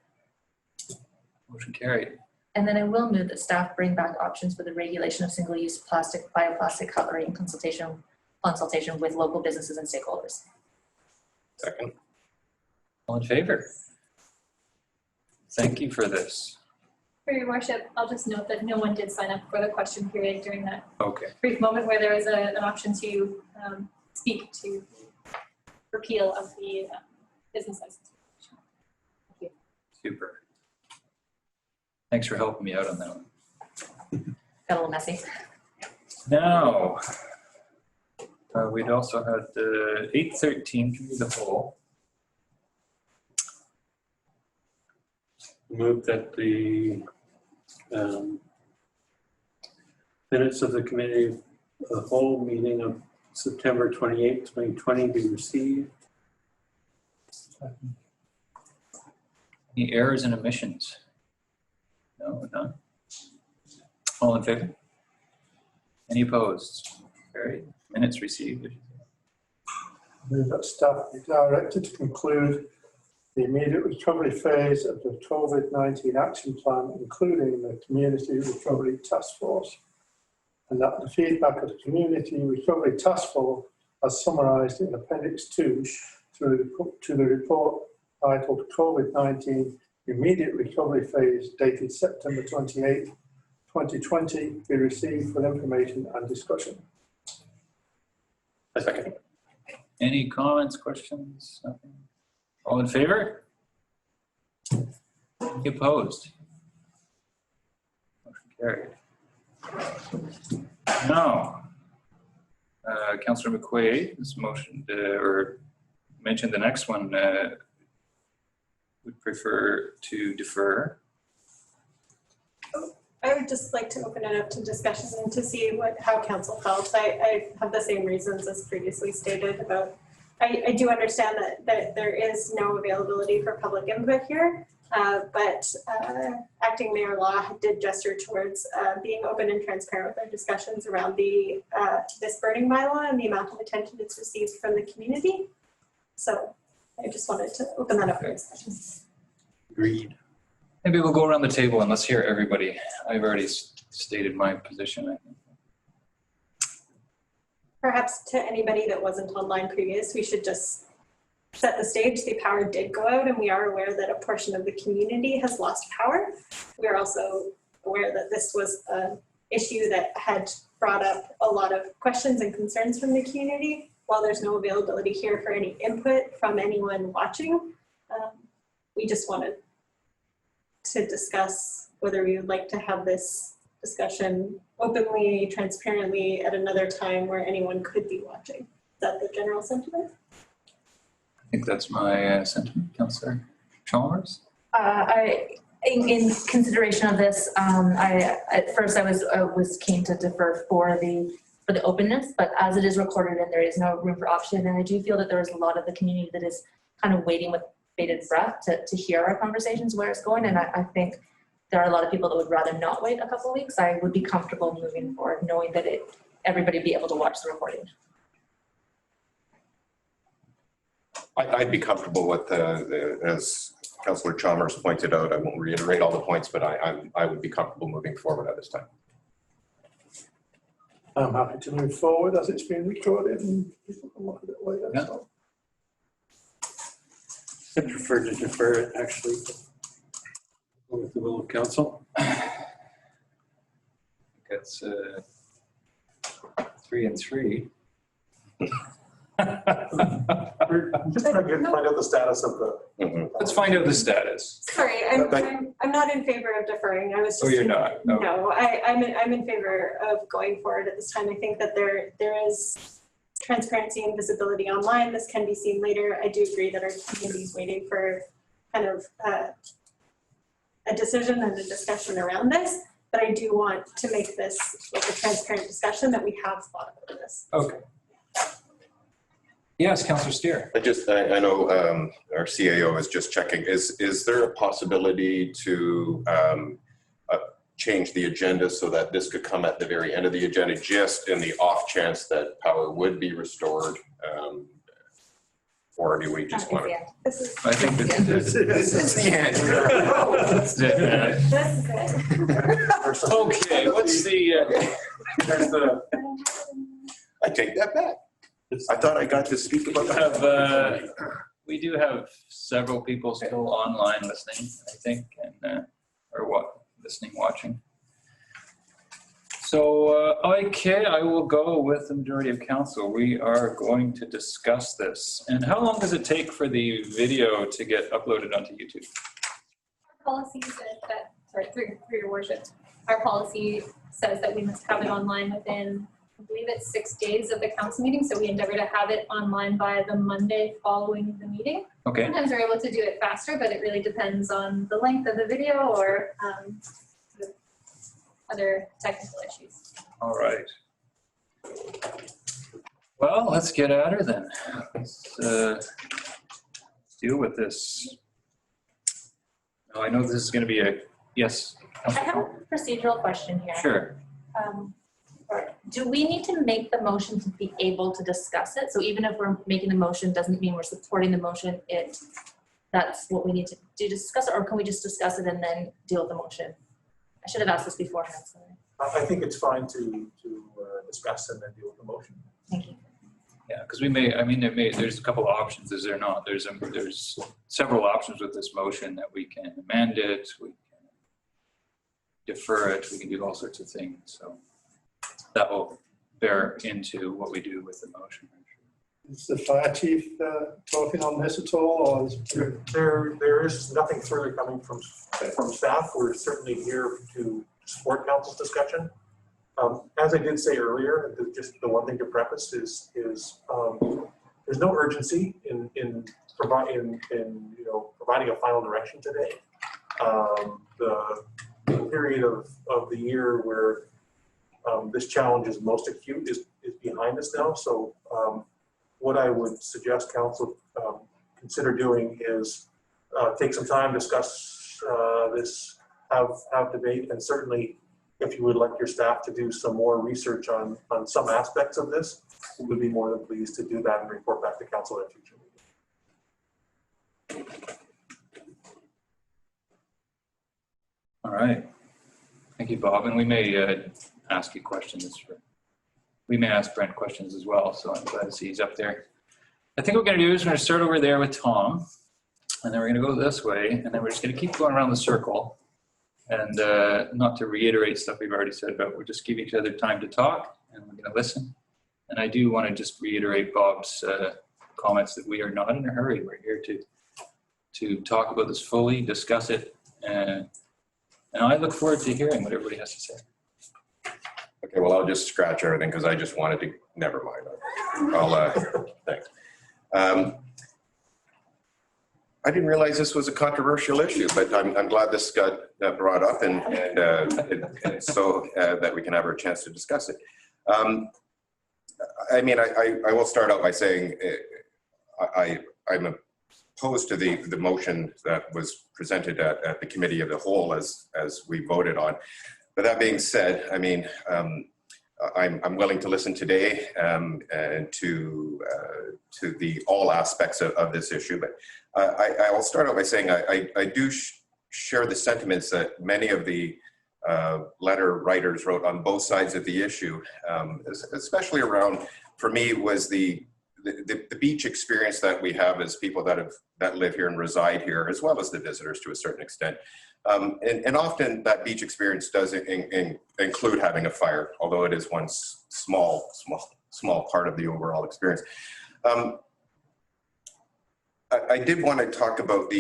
Motion carried. And then I will move that staff bring back options for the regulation of single-use plastic, bioplastic cutlery in consultation with local businesses and stakeholders. Second. All in favor? Thank you for this. For your worship, I'll just note that no one did sign up for the question period during that Okay. brief moment where there was an option to speak to repeal of the business license. Super. Thanks for helping me out on that one. Got a little messy. Now, we'd also had the 813 committee of the whole. Move that the minutes of the committee of the whole meeting of September 28, 2020 be received. Any errors and omissions? No, none. All in favor? Any opposed? Carried. Minutes received. Move that staff be directed to conclude the immediate recovery phase of the COVID-19 action plan, including the Community Recovery Task Force, and that the feedback of the Community Recovery Task Force as summarised in Appendix 2 to the report titled COVID-19 Immediate Recovery Phase dated September 28, 2020 be received for information and discussion. A second. Any comments, questions? Nothing? All in favor? Any opposed? Motion carried. Now, Councillor McQuaid has motioned or mentioned the next one would prefer to defer. I would just like to open it up to discussion and to see how council felt. I have the same reasons as previously stated about, I do understand that there is no availability for public input here, but Acting Mayor Law did gesture towards being open and transparent with our discussions around this burning bylaw and the amount of attention it's received from the community. So I just wanted to open that up for discussion. Agreed. Maybe we'll go around the table and let's hear everybody. I've already stated my position, I think. Perhaps to anybody that wasn't online previous, we should just set the stage. The power did go out and we are aware that a portion of the community has lost power. We are also aware that this was an issue that had brought up a lot of questions and concerns from the community. While there's no availability here for any input from anyone watching, we just wanted to discuss whether we would like to have this discussion openly, transparently at another time where anyone could be watching. Is that the general sentiment? I think that's my sentiment, Councillor Chalmers. In consideration of this, at first I was keen to defer for the openness, but as it is recorded and there is no room for option, and I do feel that there is a lot of the community that is kind of waiting with bated breath to hear our conversations, where it's going, and I think there are a lot of people that would rather not wait a couple of weeks. I would be comfortable moving forward knowing that everybody would be able to watch the recording. I'd be comfortable with as Councillor Chalmers pointed out, I won't reiterate all the points, but I would be comfortable moving forward at this time. I'm happy to move forward as it's being recorded and people can look at it later. Yeah. So. I prefer to defer it, actually, with the will of council. That's 3 and 3. We're just trying to find out the status of the. Let's find out the status. Sorry, I'm not in favor of deferring. I was just. Oh, you're not? No. No, I'm in favor of going forward at this time. I think that there is transparency and visibility online. This can be seen later. I do agree that our community is waiting for kind of a decision and a discussion around this, but I do want to make this like a transparent discussion that we have thought about this. Okay. Yes, Councillor Steer. I know our CAO is just checking. Is there a possibility to change the agenda so that this could come at the very end of the agenda, just in the off chance that power would be restored Or do we just want to? I think this is it. This is the end. That's it, man. Okay, what's the, I take that back. I thought I got to speak about that. we do have several people still online listening, I think, and or what, listening, watching. So, okay, I will go with the majority of council. We are going to discuss this. And how long does it take for the video to get uploaded onto YouTube? Our policy says that, sorry, through your worship, our policy says that we must have it online within, I believe it's 6 days of the council meeting. So we endeavor to have it online by the Monday following the meeting. Okay. Sometimes we're able to do it faster, but it really depends on the length of the video or other technical issues. All right. Well, let's get at her then. Let's deal with this. Now, I know this is going to be a, yes. I have a procedural question here. Sure. Do we need to make the motion to be able to discuss it? So even if we're making the motion, doesn't mean we're supporting the motion. That's what we need to do to discuss it, or can we just discuss it and then deal with the motion? I should have asked this beforehand. Sorry. I think it's fine to discuss and then deal with the motion. Thank you. Yeah, because we may, I mean, there's a couple of options, is there not? There's several options with this motion that we can amend it, we can defer it, we can do all sorts of things. So that will bear into what we do with the motion. Is the fire chief talking on this at all, or is there is nothing further coming from staff. We're certainly here to support council's discussion. As I did say earlier, just the one thing to preface is there's no urgency in providing a final direction today. The period of the year where this challenge is most acute is behind us now. So what I would suggest council consider doing is take some time, discuss this, have debate, and certainly if you would like your staff to do some more research on some aspects of this, we would be more than pleased to do that and report back to council at a future meeting. All right. Thank you, Bob. And we may ask you questions. We may ask Brent questions as well, so I'm glad to see he's up there. I think what we're going to do is we're going to start over there with Tom, and then we're going to go this way, and then we're just going to keep going around the circle. And not to reiterate stuff we've already said, but we'll just give each other time to talk, and we're going to listen. And I do want to just reiterate Bob's comments that we are not in a hurry. We're here to talk about this fully, discuss it, and I look forward to hearing what everybody has to say. Okay, well, I'll just scratch everything because I just wanted to, never mind. Thanks. I didn't realize this was a controversial issue, but I'm glad this got brought up and so that we can have a chance to discuss it. I mean, I will start out by saying I'm opposed to the motion that was presented at the committee of the whole as we voted on. But that being said, I mean, I'm willing to listen today and to all aspects of this issue. But I will start out by saying I do share the sentiments that many of the letter writers wrote on both sides of the issue, especially around, for me, was the beach experience that we have as people that live here and reside here, as well as the visitors to a certain extent. And often that beach experience does include having a fire, although it is one small part of the overall experience. I did want to talk about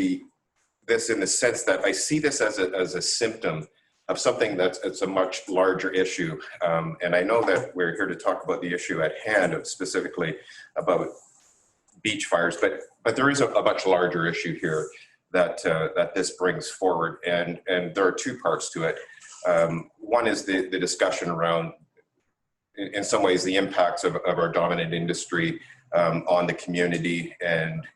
this in the sense that I see this as a symptom of something it's a much larger issue. And I know that we're here to talk about the issue at hand, specifically about beach fires, but there is a much larger issue here that this brings forward, and there are two parts to it. One is the discussion around, in some ways, the impacts of our dominant industry on the community, and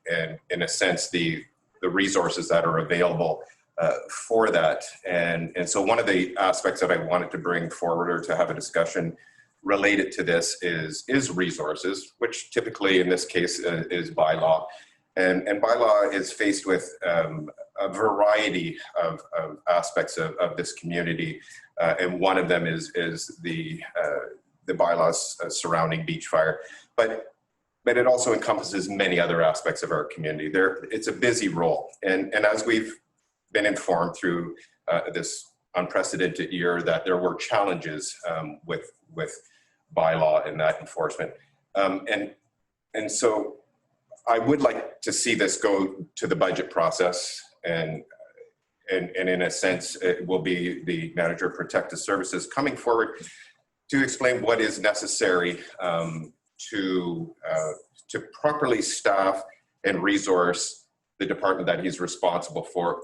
in a sense the resources that are available for that. And so one of the aspects that I wanted to bring forward or to have a discussion related to this is resources, which typically in this case is by law. And bylaw is faced with a variety of aspects of this community. And one of them is the bylaws surrounding beach fire. But it also encompasses many other aspects of our community. It's a busy role. And as we've been informed through this unprecedented year, that there were challenges with bylaw and that enforcement. And so I would like to see this go to the budget process, and in a sense, it will be the Manager of Protective Services coming forward to explain what is necessary to properly staff and resource the department that he's responsible for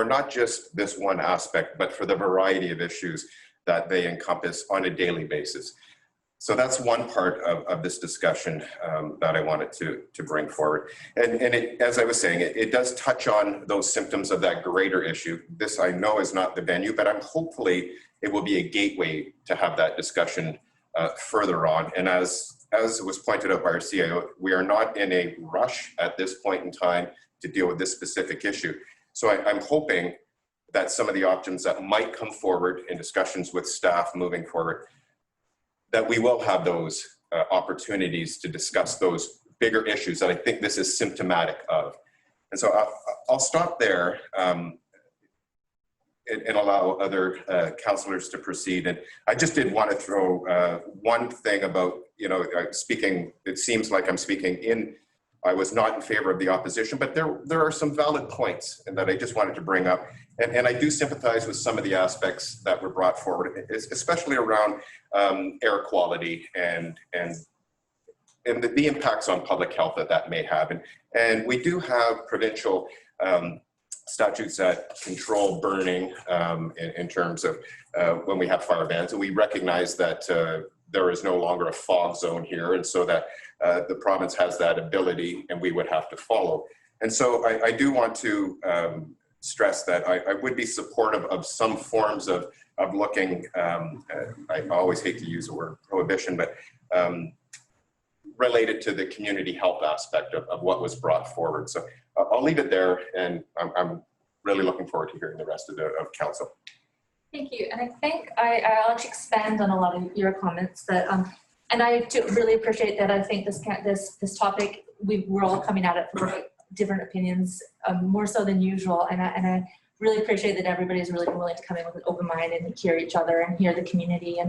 not just this one aspect, but for the variety of issues that they encompass on a daily basis. So that's one part of this discussion that I wanted to bring forward. And as I was saying, it does touch on those symptoms of that greater issue. This, I know, is not the venue, but hopefully it will be a gateway to have that discussion further on. And as was pointed out by our CIO, we are not in a rush at this point in time to deal with this specific issue. So I'm hoping that some of the options that might come forward in discussions with staff moving forward, that we will have those opportunities to discuss those bigger issues that I think this is symptomatic of. And so I'll stop there and allow other councillors to proceed. And I just did want to throw one thing about, speaking, it seems like I'm speaking I was not in favor of the opposition, but there are some valid points and that I just wanted to bring up. And I do sympathize with some of the aspects that were brought forward, especially around air quality and the impacts on public health that may have. And we do have provincial statutes that control burning in terms of when we have fire bans. And we recognize that there is no longer a fog zone here, and so that the province has that ability and we would have to follow. And so I do want to stress that I would be supportive of some forms of looking, I always hate to use the word prohibition, but related to the community health aspect of what was brought forward. So I'll leave it there, and I'm really looking forward to hearing the rest of council. Thank you. And I think I'll actually expand on a lot of your comments that, and I do really appreciate that. I think this topic, we're all coming at it from different opinions, more so than usual. And I really appreciate that everybody's really willing to come in with an open mind and hear each other and hear the community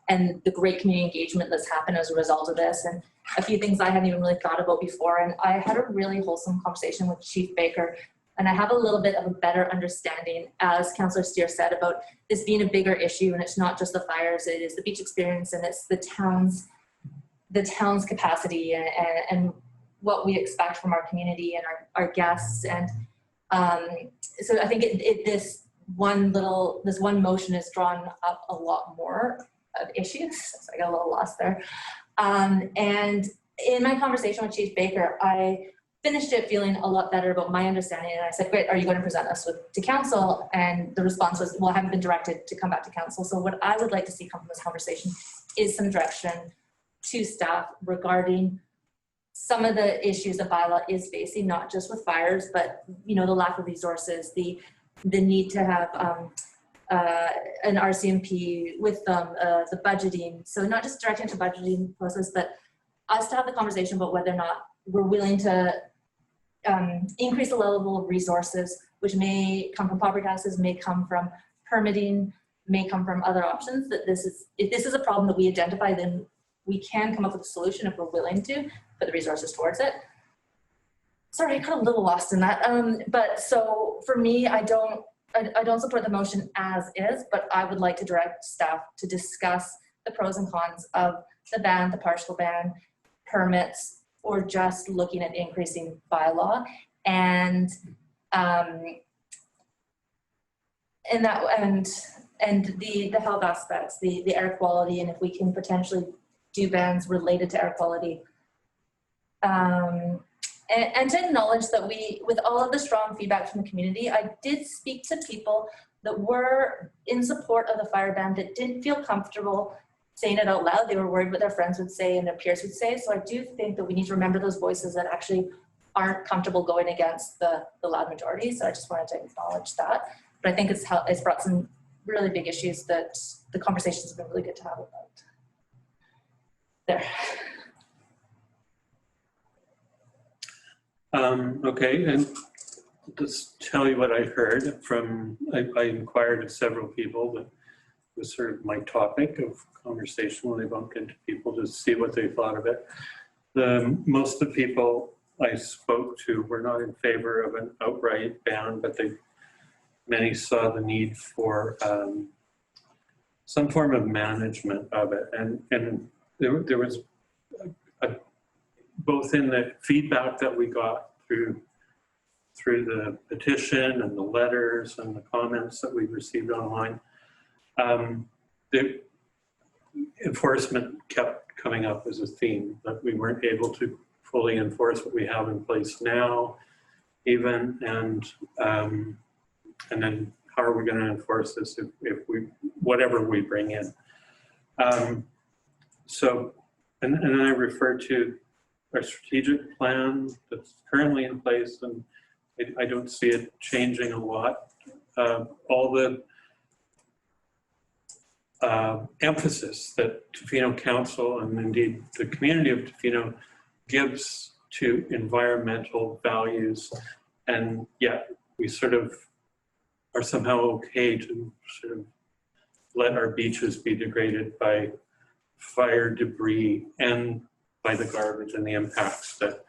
and the great community engagement that's happened as a result of this. And a few things I hadn't even really thought about before. And I had a really wholesome conversation with Chief Baker. And I have a little bit of a better understanding, as Councillor Steer said, about this being a bigger issue. And it's not just the fires, it is the beach experience, and it's the town's capacity and what we expect from our community and our guests. And so I think this one motion has drawn up a lot more of issues. So I got a little lost there. And in my conversation with Chief Baker, I finished it feeling a lot better about my understanding. And I said, great, are you going to present us to council? And the response was, well, I haven't been directed to come back to council. So what I would like to see come from this conversation is some direction to staff regarding some of the issues that bylaw is facing, not just with fires, but the lack of resources, the need to have an RCMP with them, the budgeting. So not just directing to budgeting process, but us to have the conversation about whether or not we're willing to increase the level of resources, which may come from property taxes, may come from permitting, may come from other options. That if this is a problem that we identify, then we can come up with a solution if we're willing to put the resources towards it. Sorry, I got a little lost in that. But so for me, I don't support the motion as is, but I would like to direct staff to discuss the pros and cons of the ban, the partial ban, permits, or just looking at increasing bylaw and the health aspects, the air quality, and if we can potentially do bans related to air quality. And to acknowledge that with all of the strong feedback from the community, I did speak to people that were in support of the fire ban that didn't feel comfortable saying it out loud. They were worried what their friends would say and their peers would say. So I do think that we need to remember those voices that actually aren't comfortable going against the loud majority. So I just wanted to acknowledge that. But I think it's brought some really big issues that the conversations have been really good to have about. There. Okay, and just tell you what I heard from, I inquired of several people, but it was sort of my topic of conversation when I bumped into people to see what they thought of it. Most of the people I spoke to were not in favor of an outright ban, but many saw the need for some form of management of it. And there was both in the feedback that we got through the petition and the letters and the comments that we received online, the enforcement kept coming up as a theme, that we weren't able to fully enforce what we have in place now, even, and then how are we going to enforce this if whatever we bring in. So, and then I refer to our strategic plan that's currently in place, and I don't see it changing a lot. All the emphasis that Tofino Council and indeed the community of Tofino gives to environmental values, and yet we sort of are somehow okay to sort of let our beaches be degraded by fire debris and by the garbage and the impacts that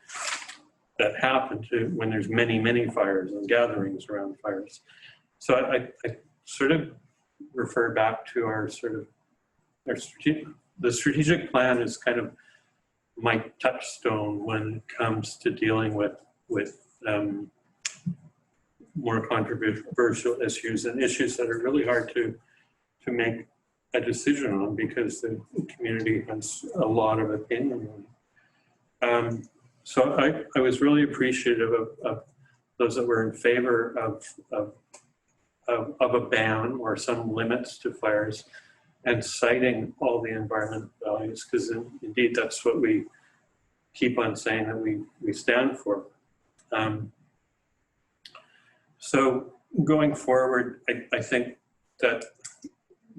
happen to when there's many fires and gatherings around fires. So I sort of refer back to our sort of the strategic plan is kind of my touchstone when it comes to dealing with more controversial issues and issues that are really hard to make a decision on because the community has a lot of opinion on it. So I was really appreciative of those that were in favor of a ban or some limits to fires and citing all the environmental values, because indeed that's what we keep on saying that we stand for. So going forward, I think that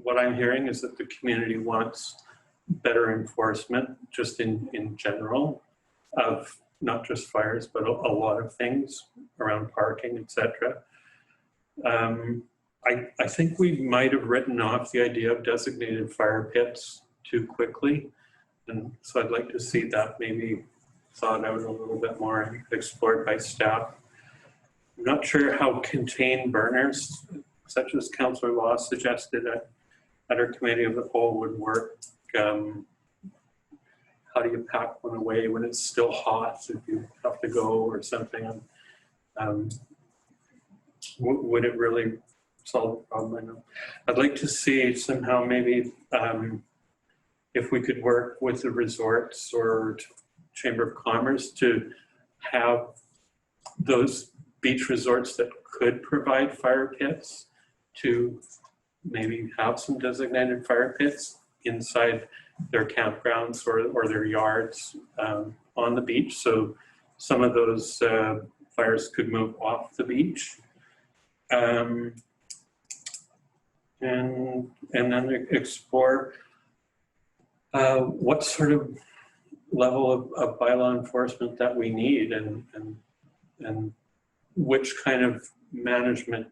what I'm hearing is that the community wants better enforcement just in general of not just fires, but a lot of things around parking, etc. I think we might have written off the idea of designated fire pits too quickly. And so I'd like to see that maybe thought out a little bit more and explored by staff. I'm not sure how contained burners, such as Councillor Law suggested at our committee of the whole, would work. How do you pack one away when it's still hot if you have to go or something? Would it really solve the problem? I know. I'd like to see somehow maybe if we could work with the resorts or Chamber of Commerce to have those beach resorts that could provide fire pits to maybe have some designated fire pits inside their campgrounds or their yards on the beach. So some of those fires could move off the beach. And then explore what sort of level of bylaw enforcement that we need and which kind of management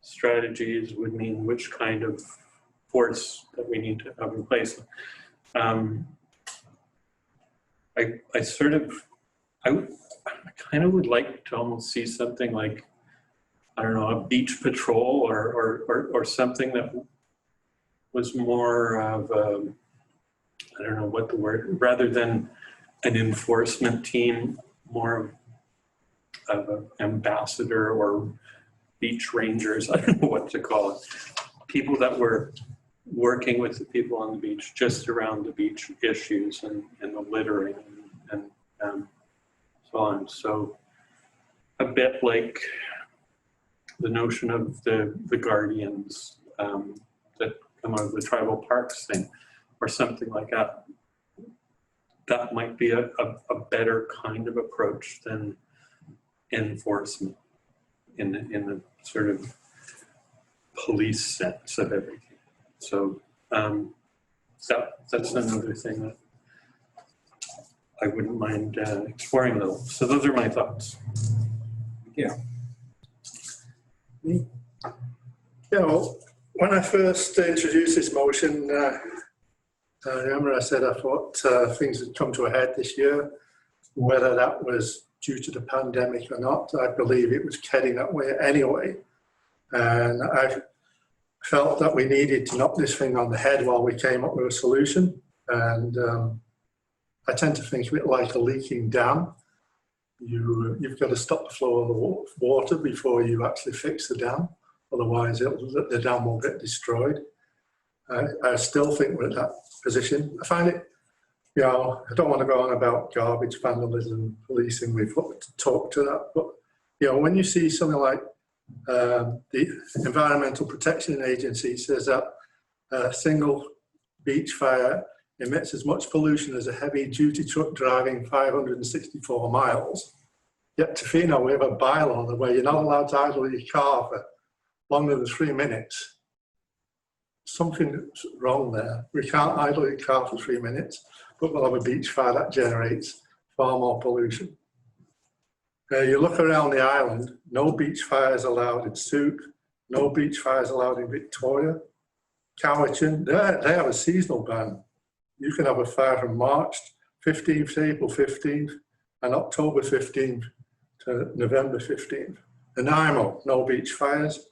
strategies would mean which kind of force that we need to have in place. I kind of would like to almost see something like, I don't know, a beach patrol or something that was more of I don't know what the word, rather than an enforcement team, more of an ambassador or beach rangers, I don't know what to call it. People that were working with the people on the beach, just around the beach issues and the littering and so on. So a bit like the notion of the guardians that come out of the tribal parks thing or something like that. that might be a better kind of approach than enforcement in the sort of police sense of everything. So that's another thing that I wouldn't mind exploring a little. So those are my thoughts. Yeah. You know, when I first introduced this motion, I remember I said I thought things had come to a head this year. Whether that was due to the pandemic or not, I believe it was heading that way anyway. And I felt that we needed to knock this thing on the head while we came up with a solution. And I tend to think of it like a leaking dam. You've got to stop the flow of the water before you actually fix the dam. Otherwise, the dam will get destroyed. I still think we're at that position. I find it, you know, I don't want to go on about garbage, vandalism, policing. We've talked to that. But, you know, when you see something like the Environmental Protection Agency says that a single beach fire emits as much pollution as a heavy-duty truck driving 564 miles. Yet Tofino, we have a bylaw where you're not allowed to idle your car for longer than 3 minutes. Something's wrong there. We can't idle your car for 3 minutes, but we'll have a beach fire that generates far more pollution. You look around the island, no beach fires allowed in Souk, no beach fires allowed in Victoria. Cowichan, they have a seasonal ban. You can have a fire from March 15th to April 15th and October 15th to November 15th. Nanaimo, no beach fires.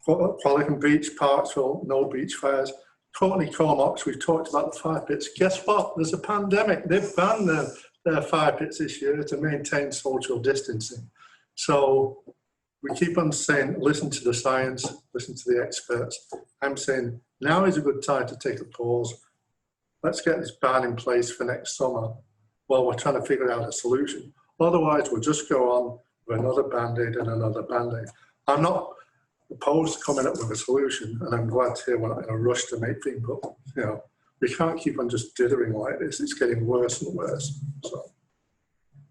Qualicum Beach, Parksville, no beach fires. Courtney Cormac's, we've talked about the fire pits. Guess what? There's a pandemic. They've banned their fire pits this year to maintain social distancing. So we keep on saying, listen to the science, listen to the experts. I'm saying now is a good time to take a pause. Let's get this ban in place for next summer while we're trying to figure out a solution. Otherwise, we'll just go on with another Band-Aid and another Band-Aid. I'm not opposed to coming up with a solution, and I'm glad to hear we're not in a rush to make things, but you know, we can't keep on just dithering like this. It's getting worse and worse. So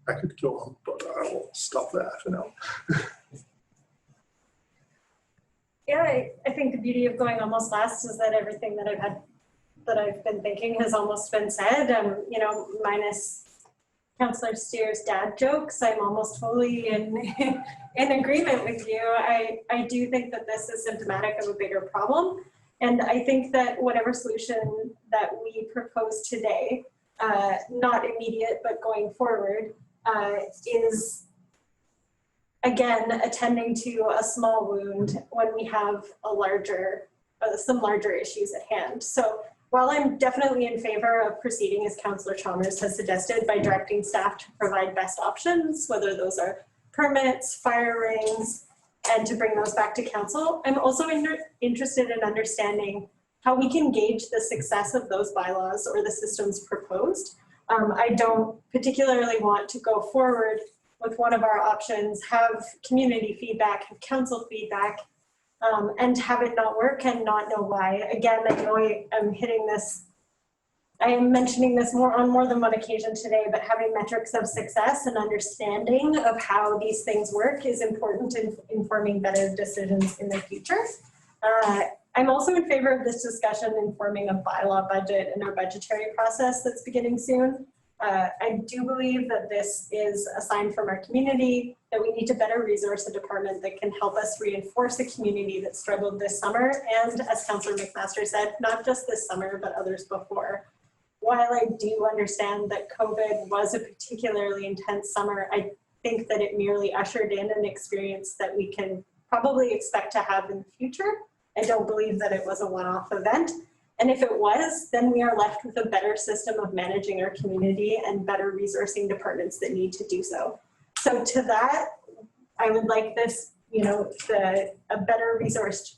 I could go on, but I will stop there for now. Yeah, I think the beauty of going almost last is that everything that I've been thinking has almost been said. You know, minus Councillor Steer's dad jokes, I'm almost fully in agreement with you. I do think that this is symptomatic of a bigger problem. And I think that whatever solution that we propose today, not immediate, but going forward, is again, attending to a small wound when we have a some larger issues at hand. So while I'm definitely in favor of proceeding as Councillor Chalmers has suggested by directing staff to provide best options, whether those are permits, fire rings, and to bring those back to council, I'm also interested in understanding how we can gauge the success of those bylaws or the systems proposed. I don't particularly want to go forward with one of our options, have community feedback, have council feedback, and have it not work and not know why. Again, I know I'm hitting this, I am mentioning this on more than one occasion today, but having metrics of success and understanding of how these things work is important in informing better decisions in the future. I'm also in favor of this discussion informing a bylaw budget and our budgetary process that's beginning soon. I do believe that this is a sign from our community that we need to better resource a department that can help us reinforce a community that struggled this summer. And as Councillor McMaster said, not just this summer, but others before. While I do understand that COVID was a particularly intense summer, I think that it merely ushered in an experience that we can probably expect to have in the future. I don't believe that it was a one-off event. And if it was, then we are left with a better system of managing our community and better resourcing departments that need to do so. So to that, I would like this, you know, a better resourced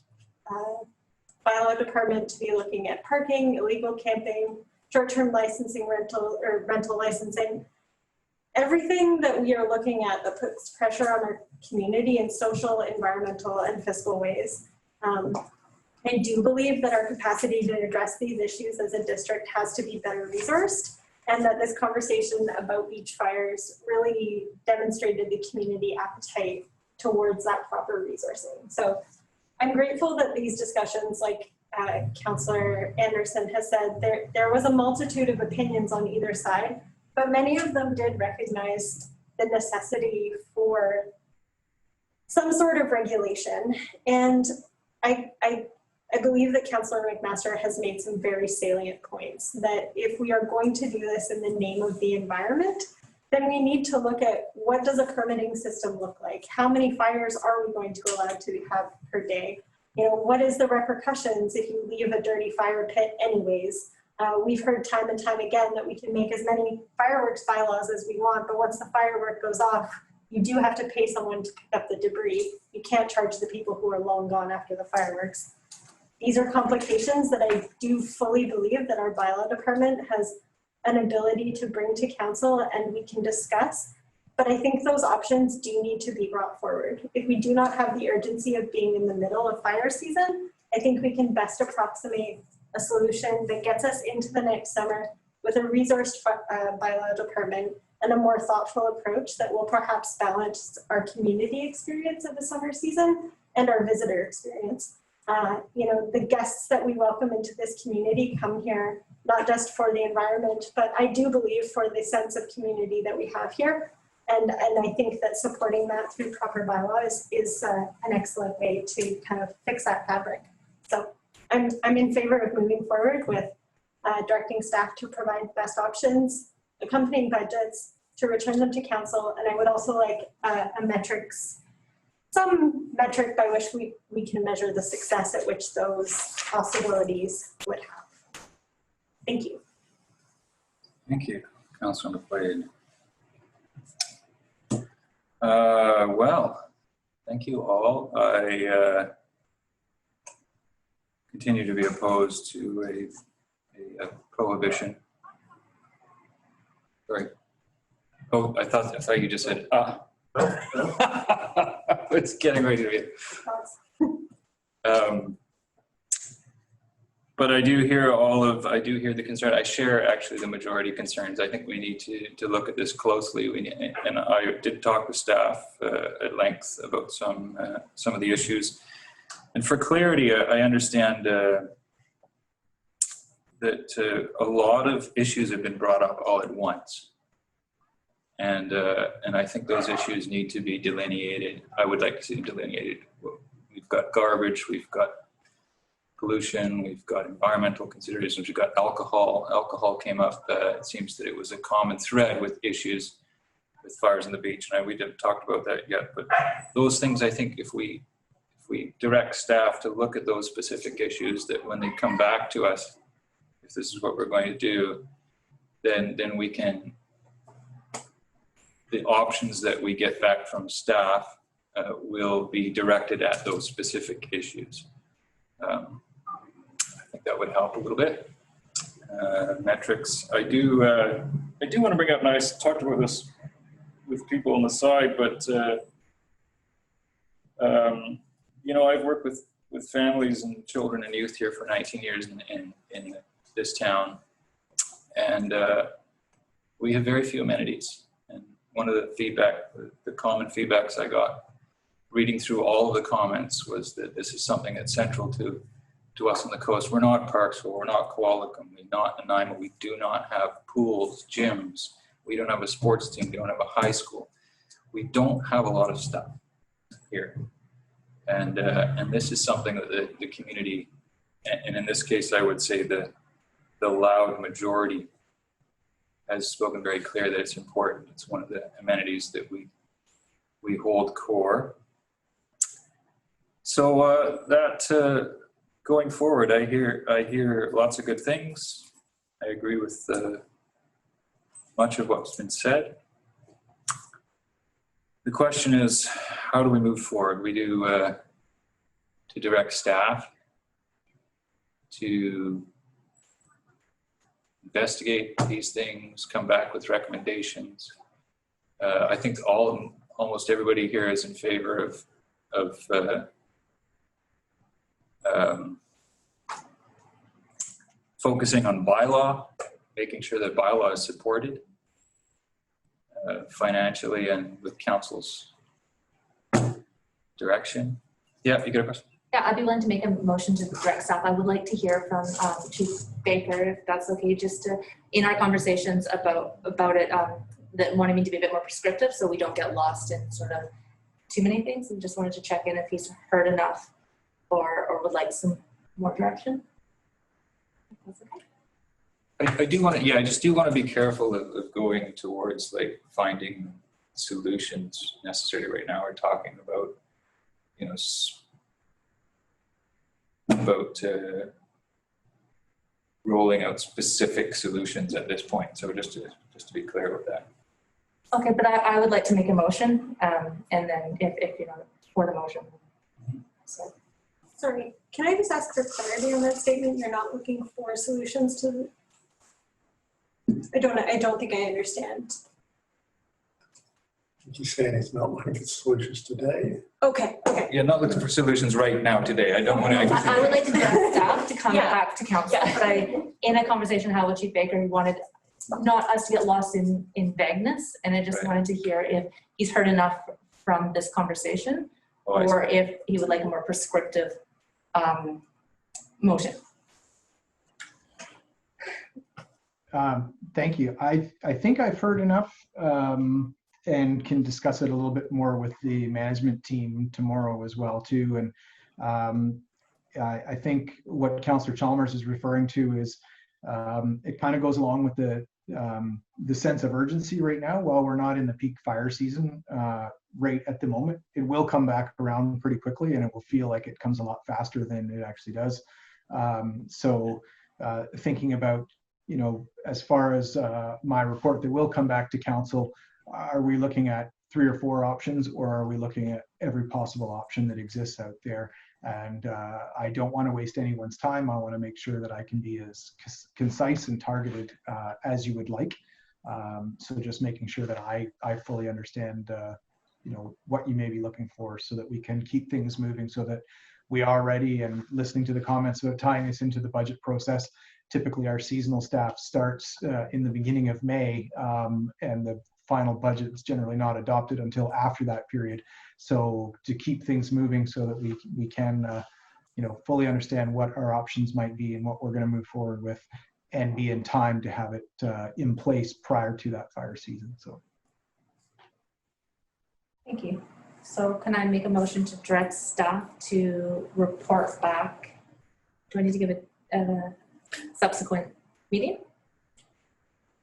bylaw department to be looking at parking, illegal camping, short-term licensing, rental licensing, everything that we are looking at that puts pressure on our community in social, environmental, and fiscal ways. I do believe that our capacity to address these issues as a district has to be better resourced. and that this conversation about beach fires really demonstrated the community appetite towards that proper resourcing. So I'm grateful that these discussions, like Councillor Anderson has said, there was a multitude of opinions on either side, but many of them did recognize the necessity for some sort of regulation. And I believe that Councillor McMaster has made some very salient points, that if we are going to do this in the name of the environment, then we need to look at what does a permitting system look like? How many fires are we going to allow to have per day? You know, what is the repercussions if you leave a dirty fire pit anyways? We've heard time and time again that we can make as many fireworks bylaws as we want, but once the firework goes off, you do have to pay someone to pick up the debris. You can't charge the people who are long gone after the fireworks. These are complications that I do fully believe that our bylaw department has an ability to bring to council and we can discuss. But I think those options do need to be brought forward. If we do not have the urgency of being in the middle of fire season, I think we can best approximate a solution that gets us into the next summer with a resourced bylaw department and a more thoughtful approach that will perhaps balance our community experience of the summer season and our visitor experience. You know, the guests that we welcome into this community come here not just for the environment, but I do believe for the sense of community that we have here. And I think that supporting that through proper bylaws is an excellent way to kind of fix that fabric. So I'm in favor of moving forward with directing staff to provide best options, accompanying budgets, to return them to council. And I would also like some metric by which we can measure the success at which those possibilities would have. Thank you. Thank you, Councilor McQuaid. Well, thank you all. I continue to be opposed to a prohibition. Sorry. Oh, I thought you just said it's getting ready to be. But I do hear the concern. I share actually the majority concerns. I think we need to look at this closely. And I did talk with staff at length about some of the issues. And for clarity, I understand that a lot of issues have been brought up all at once. And I think those issues need to be delineated. I would like to see them delineated. We've got garbage, we've got pollution, we've got environmental considerations, we've got alcohol. Alcohol came up. It seems that it was a common thread with issues with fires on the beach, and we didn't talk about that yet. But those things, I think, if we direct staff to look at those specific issues, that when they come back to us, if this is what we're going to do, then we can. The options that we get back from staff will be directed at those specific issues. I think that would help a little bit. Metrics. I do want to bring up, and I talked about this with people on the side, but you know, I've worked with families and children and youth here for 19 years in this town, and we have very few amenities. And one of the common feedbacks I got reading through all of the comments was that this is something that's central to us on the coast. We're not Parksville, we're not Qualicum, we're not Nanaimo. We do not have pools, gyms. We don't have a sports team. We don't have a high school. We don't have a lot of stuff here. And this is something that the community, and in this case, I would say the loud majority has spoken very clear that it's important. It's one of the amenities that we hold core. So going forward, I hear lots of good things. I agree with much of what's been said. The question is, how do we move forward? We do to direct staff to investigate these things, come back with recommendations. I think almost everybody here is in favor of focusing on bylaw, making sure that bylaw is supported financially and with council's direction. Yeah, you got a question? Yeah, I'd be willing to make a motion to direct staff. I would like to hear from Chief Baker, if that's okay, just to, in our conversations about it, that wanting me to be a bit more prescriptive so we don't get lost in sort of too many things, and just wanted to check in if he's heard enough or would like some more direction. That's okay. I do want to, yeah, I just do want to be careful of going towards like finding solutions necessary right now. We're talking about, you know, about rolling out specific solutions at this point. So just to be clear with that. Okay, but I would like to make a motion, and then if you know, for the motion. So. Sorry, can I just ask for clarity on that statement? You're not looking for solutions to, I don't think I understand. Did you say it's not looking for solutions today? Okay. Yeah, not looking for solutions right now today. I don't want to. I would like to direct staff to come back to council, but in a conversation I had with Chief Baker, he wanted not us to get lost in vagueness, and I just wanted to hear if he's heard enough from this conversation, or if he would like a more prescriptive motion. Thank you. I think I've heard enough and can discuss it a little bit more with the management team tomorrow as well too. And I think what Councillor Chalmers is referring to is it kind of goes along with the sense of urgency right now. While we're not in the peak fire season right at the moment, it will come back around pretty quickly, and it will feel like it comes a lot faster than it actually does. So thinking about, you know, as far as my report that will come back to council, are we looking at 3 or 4 options, or are we looking at every possible option that exists out there? And I don't want to waste anyone's time. I want to make sure that I can be as concise and targeted as you would like. So just making sure that I fully understand, you know, what you may be looking for, so that we can keep things moving, so that we are ready. And listening to the comments about tying this into the budget process, typically our seasonal staff starts in the beginning of May, and the final budget is generally not adopted until after that period. So to keep things moving so that we can, you know, fully understand what our options might be and what we're going to move forward with, and be in time to have it in place prior to that fire season. So. Thank you. So can I make a motion to direct staff to report back? Do I need to give a subsequent meeting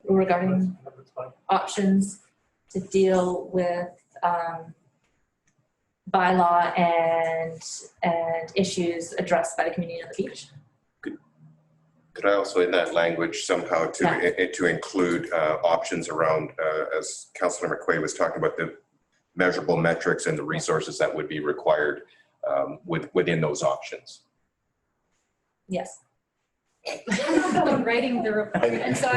regarding options to deal with bylaw and issues addressed by the community on the beach? Could I also, in that language, somehow to include options around, as Councillor McQuay was talking about, the measurable metrics and the resources that would be required within those options? Yes. I'm writing the report, and so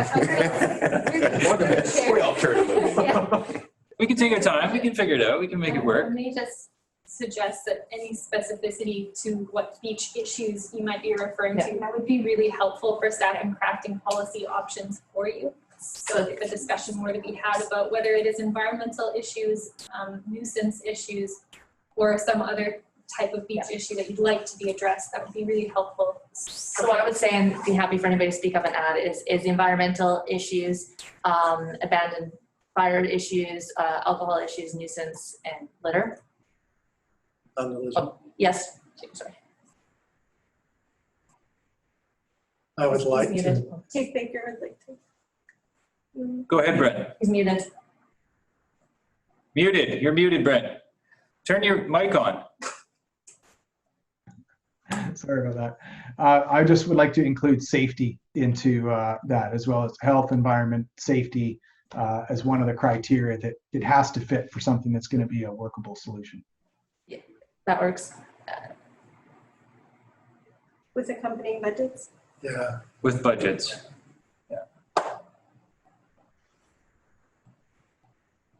We can take our time. We can figure it out. We can make it work. Let me just suggest that any specificity to what beach issues you might be referring to, that would be really helpful for staff in crafting policy options for you. So if a discussion were to be had about whether it is environmental issues, nuisance issues, or some other type of beach issue that you'd like to be addressed, that would be really helpful. So what I would say, and be happy for anybody to speak up and add, is environmental issues, abandoned fire issues, alcohol issues, nuisance, and litter. Vandalism. Oh, yes, sorry. I would like to. Chief Baker would like to. Go ahead, Brent. He's muted. Muted. You're muted, Brent. Turn your mic on. Sorry about that. I just would like to include safety into that, as well as health, environment, safety, as one of the criteria that it has to fit for something that's going to be a workable solution. Yeah, that works. With accompanying budgets? Yeah. With budgets.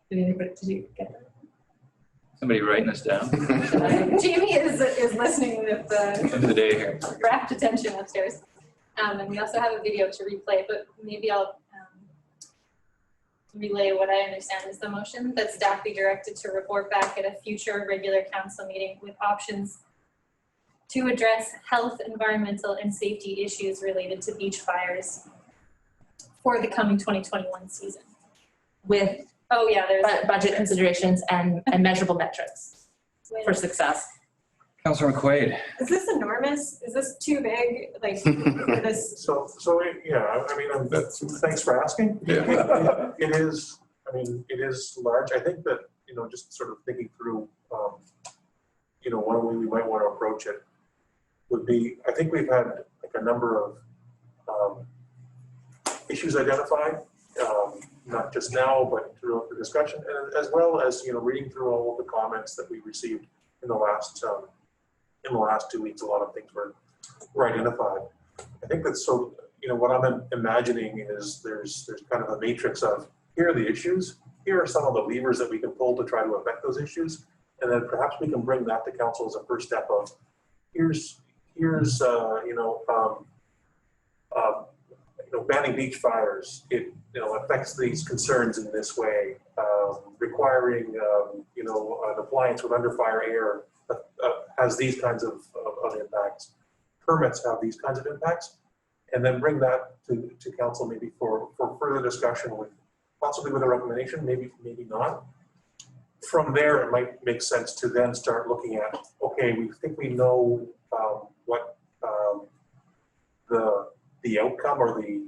Did you get that? Somebody writing this down. Jamie is listening with End of the day here. rapt attention upstairs. And we also have a video to replay, but maybe I'll relay what I understand is the motion, that staff be directed to report back at a future regular council meeting with options to address health, environmental, and safety issues related to beach fires for the coming 2021 season. With oh yeah, there's budget considerations and measurable metrics for success. Councillor McQuaid. Is this enormous? Is this too big? Like for this? So yeah, I mean, thanks for asking. Yeah. It is, I mean, it is large. I think that, you know, just sort of thinking through, you know, one way we might want to approach it would be, I think we've had like a number of issues identified, not just now, but throughout the discussion, and as well as, you know, reading through all of the comments that we received in the last 2 weeks. A lot of things were identified. I think that's so, you know, what I'm imagining is there's kind of a matrix of, here are the issues, here are some of the levers that we can pull to try to affect those issues, and then perhaps we can bring that to council as a first step of, here's banning beach fires. It, you know, affects these concerns in this way. Requiring you know, an appliance with under fire air has these kinds of impacts. Permits have these kinds of impacts, and then bring that to council maybe for further discussion with possibly with a recommendation, maybe not. From there, it might make sense to then start looking at, okay, we think we know what the outcome or the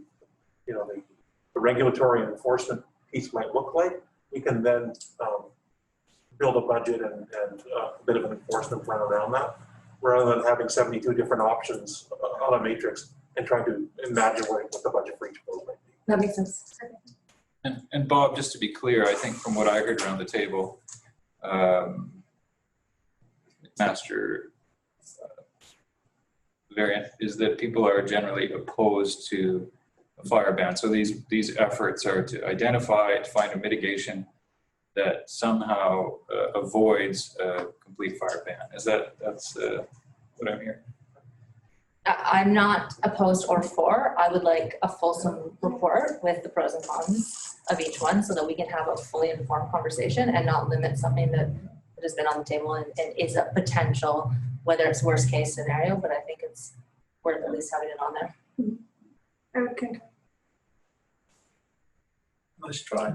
regulatory and enforcement piece might look like. We can then build a budget and a bit of an enforcement plan around that, rather than having 72 different options on a matrix and trying to imagine what the budget for each of those might be. That makes sense. And Bob, just to be clear, I think from what I heard around the table, Master variant is that people are generally opposed to a fire ban. So these efforts are to identify, to find a mitigation that somehow avoids a complete fire ban. That's what I'm hearing? I'm not opposed or for. I would like a fulsome report with the pros and cons of each one so that we can have a fully informed conversation and not limit something that has been on the table and is a potential, whether it's worst case scenario, but I think it's worth at least having it on there. Okay. Let's try.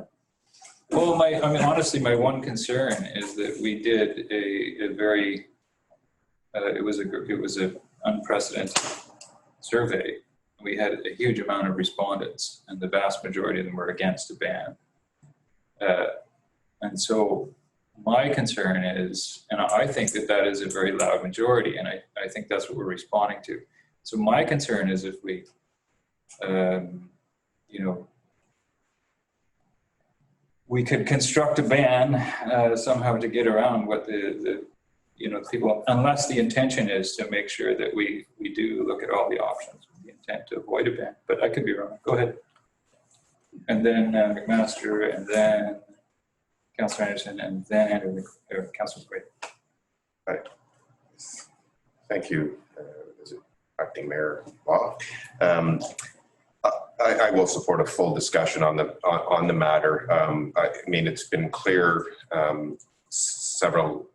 Well, honestly, my one concern is that we did a very, it was a unprecedented survey. We had a huge amount of respondents, and the vast majority of them were against a ban. And so my concern is, and I think that is a very loud majority, and I think that's what we're responding to. So my concern is if we, we could construct a ban somehow to get around what the people, unless the intention is to make sure that we do look at all the options with the intent to avoid a ban, but I could be wrong. Go ahead. And then McMaster, and then Councillor Anderson, and then Councillor Gray. Right. Thank you, Acting Mayor Law. I will support a full discussion on the matter. I mean, it's been clear, several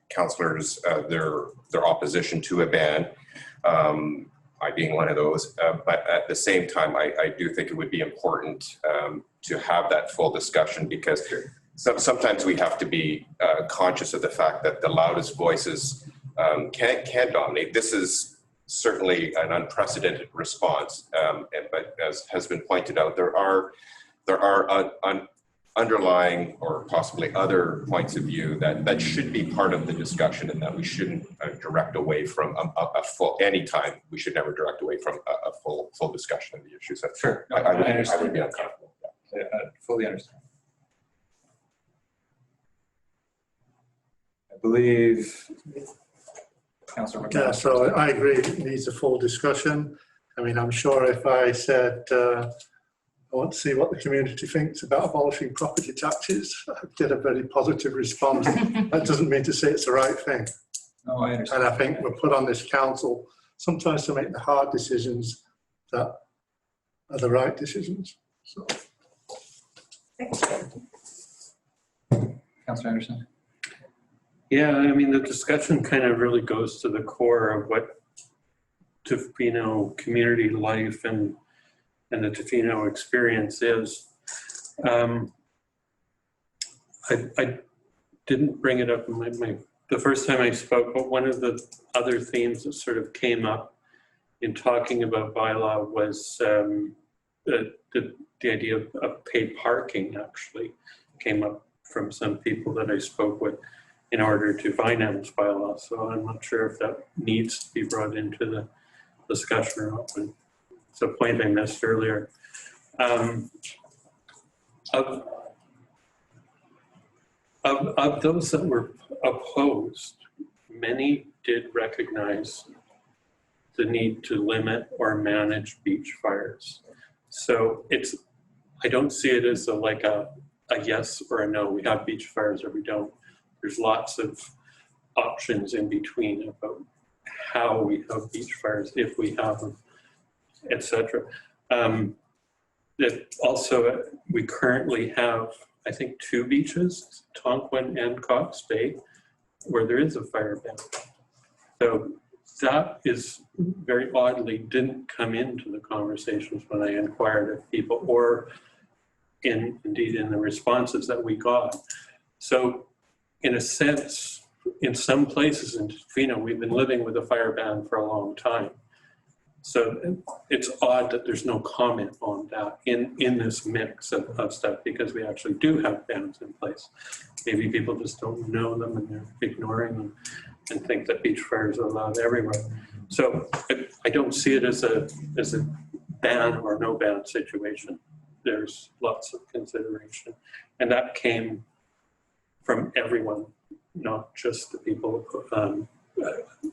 councillors, their opposition to a ban, I being one of those. But at the same time, I do think it would be important to have that full discussion, because sometimes we have to be conscious of the fact that the loudest voices can dominate. This is certainly an unprecedented response, but as has been pointed out, there are underlying or possibly other points of view that should be part of the discussion, and that we shouldn't direct away from a full, anytime we should never direct away from a full discussion of the issues. Sure, I would be uncomfortable. Yeah, I fully understand. I believe Councillor McCann. Yeah, so I agree, it needs a full discussion. I mean, I'm sure if I said, I want to see what the community thinks about abolishing property taxes, I'd get a very positive response. That doesn't mean to say it's the right thing. No, I understand. And I think we're put on this council sometimes to make the hard decisions, that are the right decisions. So. Councillor Anderson. Yeah, I mean, the discussion kind of really goes to the core of what Tofino community life and the Tofino experience is. I didn't bring it up in the first time I spoke, but one of the other themes that sort of came up in talking about bylaw was the idea of paid parking actually came up from some people that I spoke with in order to finance bylaw. So I'm not sure if that needs to be brought into the discussion or not. It's a point I missed earlier. Of those that were opposed, many did recognize the need to limit or manage beach fires. So I don't see it as like a yes or a no. We have beach fires or we don't. There's lots of options in between about how we have beach fires, if we have them, etc. Also, we currently have, I think, 2 beaches, Tonquin and Cox Bay, where there is a fire ban. So that is very oddly didn't come into the conversations when I inquired of people, or indeed in the responses that we got. So in a sense, in some places in Tofino, we've been living with a fire ban for a long time. So it's odd that there's no comment on that in this mix of stuff, because we actually do have bans in place. Maybe people just don't know them and they're ignoring them and think that beach fires are allowed everywhere. So I don't see it as a ban or no ban situation. There's lots of consideration. And that came from everyone, not just the people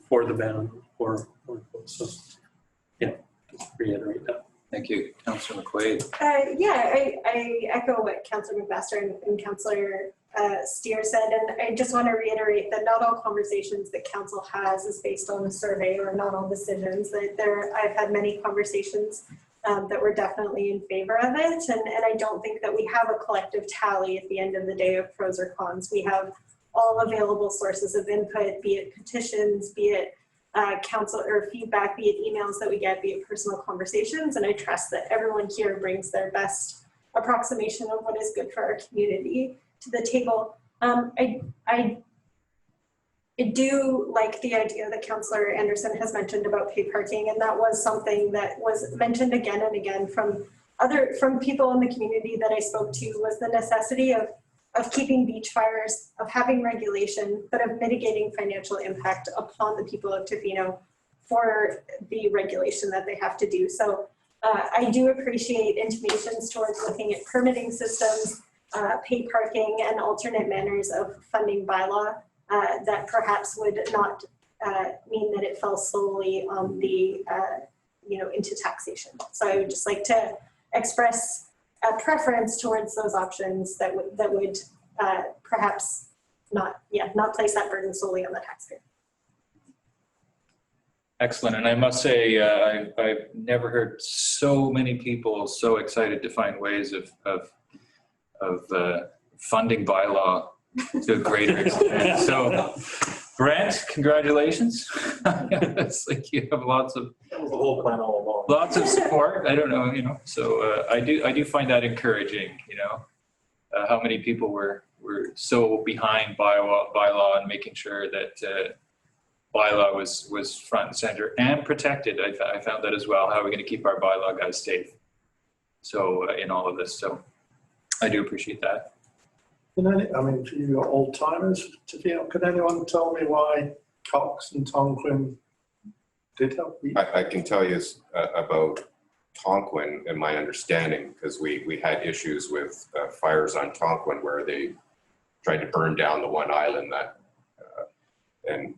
for the ban or so. Yeah, just reiterate that. Thank you. Councillor McQuaid. Yeah, I echo what Councillor McMaster and Councillor Steer said, and I just want to reiterate that not all conversations that council has is based on a survey, or not all decisions. I've had many conversations that were definitely in favor of it, and I don't think that we have a collective tally at the end of the day of pros or cons. We have all available sources of input, be it petitions, be it council or feedback, be it emails that we get, be it personal conversations, and I trust that everyone here brings their best approximation of what is good for our community to the table. I do like the idea that Councillor Anderson has mentioned about paid parking, and that was something that was mentioned again and again from people in the community that I spoke to, was the necessity of keeping beach fires, of having regulation, but of mitigating financial impact upon the people of Tofino for the regulation that they have to do. So I do appreciate intimations towards looking at permitting systems, paid parking, and alternate manners of funding bylaw that perhaps would not mean that it fell solely on the, into taxation. So I would just like to express a preference towards those options that would perhaps not place that burden solely on the taxpayer. Excellent, and I must say I've never heard so many people so excited to find ways of funding bylaw to a greater extent. So, Brent, congratulations! It's like you have lots of That was the whole plan all along. Lots of support. I don't know, So I do find that encouraging. How many people were so behind bylaw and making sure that bylaw was front and center and protected. I found that as well. How are we going to keep our bylaw guys safe? So in all of this, so I do appreciate that. For you old timers, could anyone tell me why Cox and Tonquin did help? I can tell you about Tonquin and my understanding, because we had issues with fires on Tonquin where they tried to burn down the one island that, and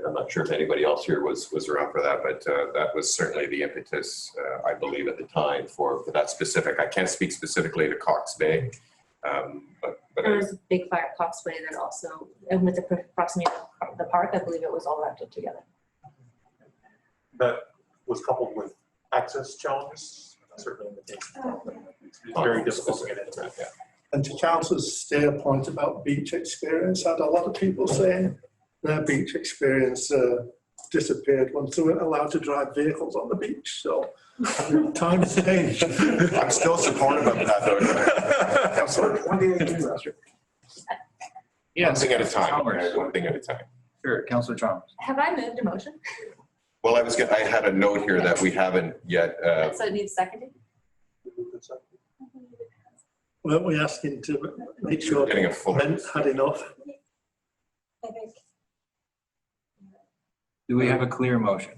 I'm not sure if anybody else here was around for that, but that was certainly the impetus, I believe, at the time for that specific. I can't speak specifically to Cox Bay. But there was a big fire at Cox Bay that also, and with the proximity of the park, I believe it was all wrapped up together. That was coupled with access challenges, certainly in the case. It's very difficult to get into that, yeah. And to Councillor's steer point about beach experience, I had a lot of people saying their beach experience disappeared once they weren't allowed to drive vehicles on the beach. So times change. I'm still supportive of that though. Councillor. One day I do, that's right. One thing at a time. One thing at a time. Sure, Councillor Chalmers. Have I moved a motion? Well, I had a note here that we haven't yet. So it needs seconded? Weren't we asking to make sure Getting a full. Brent had enough? I think. Do we have a clear motion?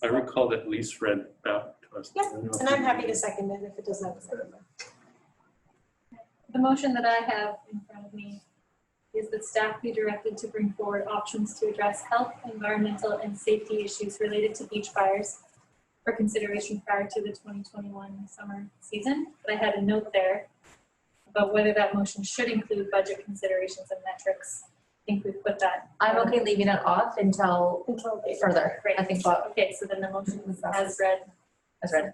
I recall that Lise read back to us. Yeah, and I'm happy to second it if it doesn't have a second. The motion that I have in front of me is that staff be directed to bring forward options to address health, environmental, and safety issues related to beach fires for consideration prior to the 2021 summer season. But I had a note there about whether that motion should include budget considerations and metrics. I think we've put that. I'm okay leaving it off until further. Great. I think Okay, so then the motion is as read. as read.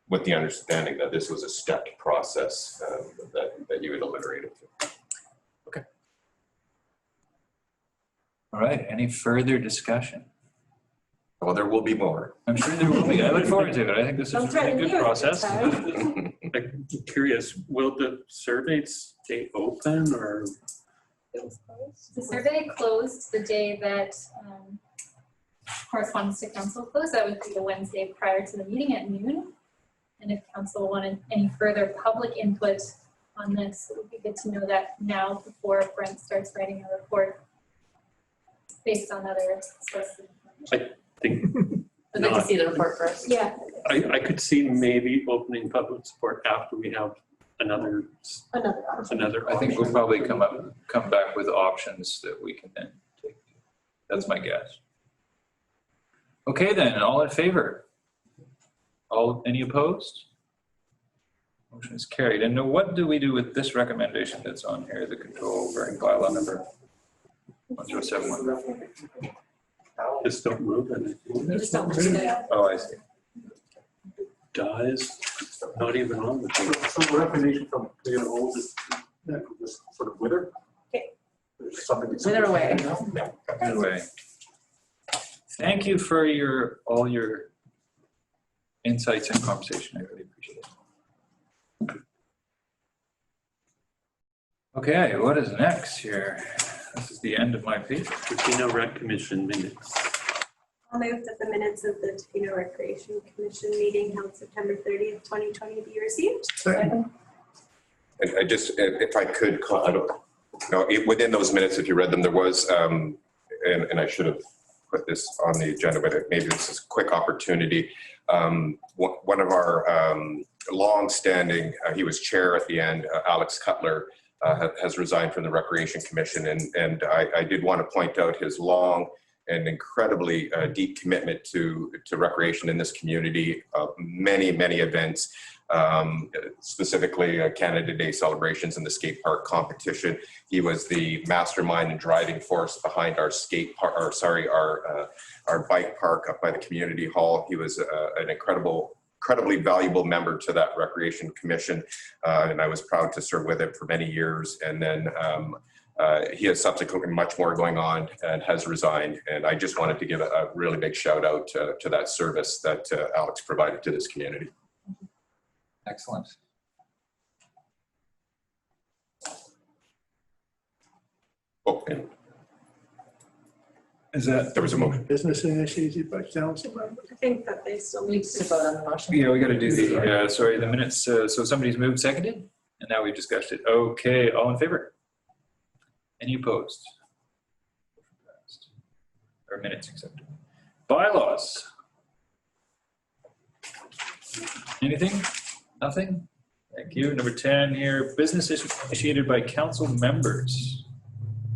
With the understanding that this was a stepped process that you had alliterated to. All right, any further discussion? Well, there will be more. I'm sure there will be. I look forward to it. I think this is Don't a threaten good you at process. this time. I'm curious, will the surveys stay open or? The survey closed the day that correspondence to council closed. That would be the Wednesday prior to the meeting at noon. And if council wanted any further public input on this, it would be good to know that now before Brent starts writing a report based on other sources of information. I think I'd like to see the report first. Yeah. I could see maybe opening public support after we have another option. I think we'll probably come back with options that we can then take. That's my guess. Okay then, all in favor? Any opposed? Motion is carried. And now what do we do with this recommendation that's on here, the control bearing bylaw number 1071? Just don't move anything. You just don't move it. Oh, I see. Dies, not even on the table. So the recommendation from the old is just sort of wither. Okay. There's something. Wither away. Anyway, thank you for all your insights and conversation. I really appreciate it. Okay, what is next here? This is the end of my page. Tofino Rec Commission minutes. I'll move that the minutes of the Tofino Recreation Commission meeting held September 30th, 2020 be received. I just, if I could, I don't know, within those minutes, if you read them, there was, and I should have put this on the agenda, but maybe this is a quick opportunity. One of our long-standing, he was chair at the end, Alex Cutler, has resigned from the Recreation Commission, and I did want to point out his long and incredibly deep commitment to recreation in this community. Many events, specifically Canada Day celebrations and the skate park competition. He was the mastermind and driving force behind our skate park, or sorry, our bike park up by the community hall. He was an incredibly valuable member to that Recreation Commission, and I was proud to serve with him for many years. And then he has subsequently much more going on and has resigned. And I just wanted to give a really big shout out to that service that Alex provided to this community. Excellent. Okay. Is that, there was a motion. Business initiated by council members. I think that they still need to vote on the motion. Yeah, we got to do the, sorry, the minutes. So somebody's moved, seconded, and now we've discussed it. Okay, all in favor? Any opposed? Or minutes accepted. Bylaws. Anything? Nothing? Thank you. Number 10 here, business initiated by council members.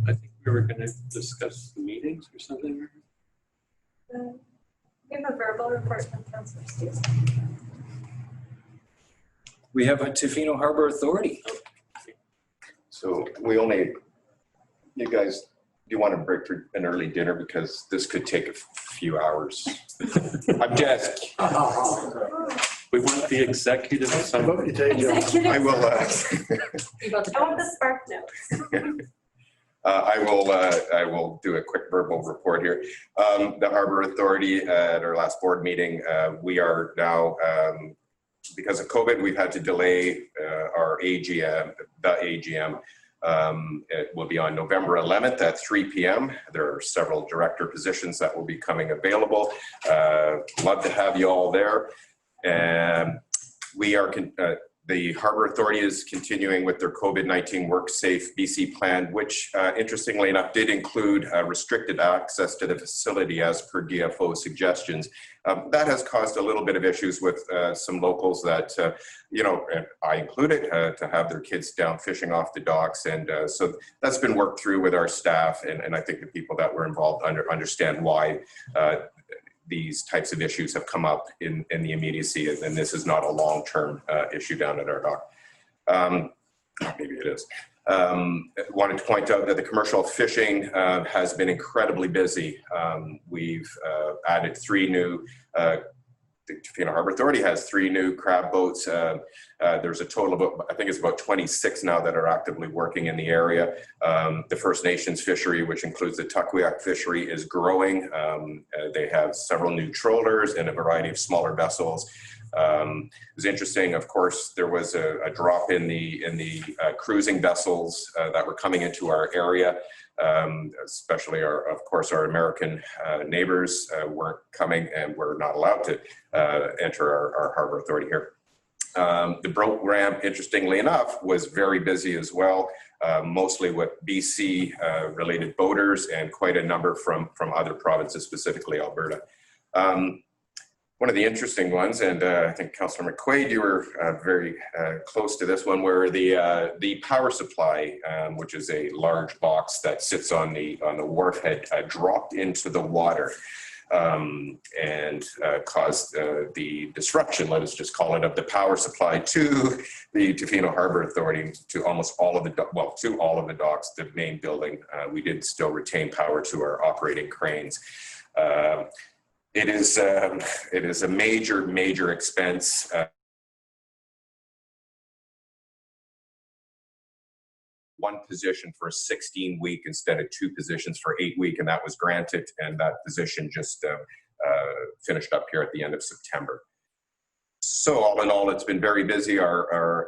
I think we were going to discuss the meetings or something. We have a verbal report from Councillor Steele. We have a Tofino Harbor Authority. So you guys you want to break for an early dinner because this could take a few hours? I'm just. We want the executive summary. I will. You got the spark notes. I will do a quick verbal report here. The Harbour Authority at our last board meeting, we are now, because of COVID, we've had to delay our AGM, the AGM. It will be on November 11th at 3 p.m. There are several director positions that will be coming available. Love to have you all there. We are, the Harbour Authority is continuing with their COVID-19 Work Safe BC plan, which interestingly enough did include restricted access to the facility as per DFO suggestions. That has caused a little bit of issues with some locals that, you know, and I included, to have their kids down fishing off the docks. And so that's been worked through with our staff. And I think the people that were involved understand why these types of issues have come up in the immediacy, and this is not a long-term issue down at our dock. Maybe it is. Wanted to point out that the commercial fishing has been incredibly busy. We've added 3 new, the Tofino Harbour Authority has 3 new crab boats. There's a total of, I think it's about 26 now that are actively working in the area. The First Nations fishery, which includes the Tla-o-qui-aht fishery, is growing. They have several new trawlers and a variety of smaller vessels. It was interesting, of course, there was a drop in the cruising vessels that were coming into our area. Especially of course, our American neighbors weren't coming and were not allowed to enter our Harbour Authority here. The boat ramp, interestingly enough, was very busy as well, mostly with BC related boaters and quite a number from other provinces, specifically Alberta. One of the interesting ones, and I think Councillor McQuaid, you were very close to this one, where the power supply, which is a large box that sits on the wharf, had dropped into the water and caused the disruption, let us just call it, of the power supply to the Tofino Harbour Authority, to almost all of the, to all of the docks, the main building. We did still retain power to our operating cranes. It is a major expense. One position for a 16-week instead of 2 positions for 8-week, and that was granted, and that position just finished up here at the end of September. So all in all, it's been very busy. Our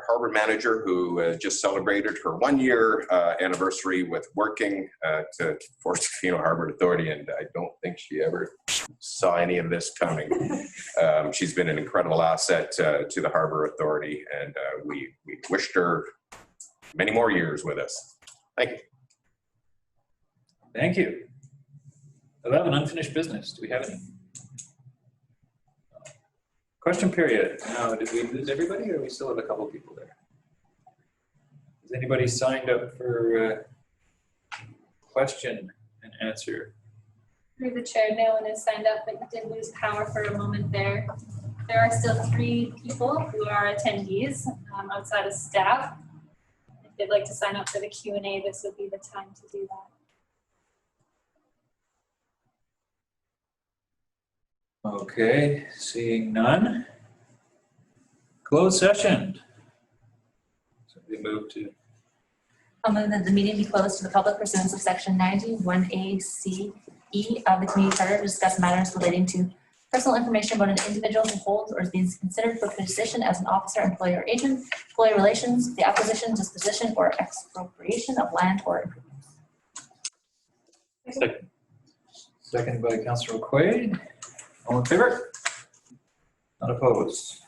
harbor manager, who just celebrated her 1-year anniversary with working for Tofino Harbour Authority, and I don't think she ever saw any of this coming. She's been an incredible asset to the Harbour Authority, and we wished her many more years with us. Thank you. Thank you. 11, unfinished business. Do we have any? Question period. Now, did we lose everybody, or we still have a couple people there? Has anybody signed up for question and answer? Through the chair, no one has signed up, but you did lose power for a moment there. There are still 3 people who are attendees outside of staff. If they'd like to sign up for the Q&A, this would be the time to do that. Okay, seeing none. Closed session. So we move to. I'll move that the meeting be closed to the public pursuant of section 91A(c)(e) of the community charter to discuss matters relating to personal information about an individual who holds or is being considered for position as an officer, employee, or agent, employee relations, the acquisition, disposition, or expropriation of land or improvements. Second by Councillor McQuaid. All in favor? Not opposed.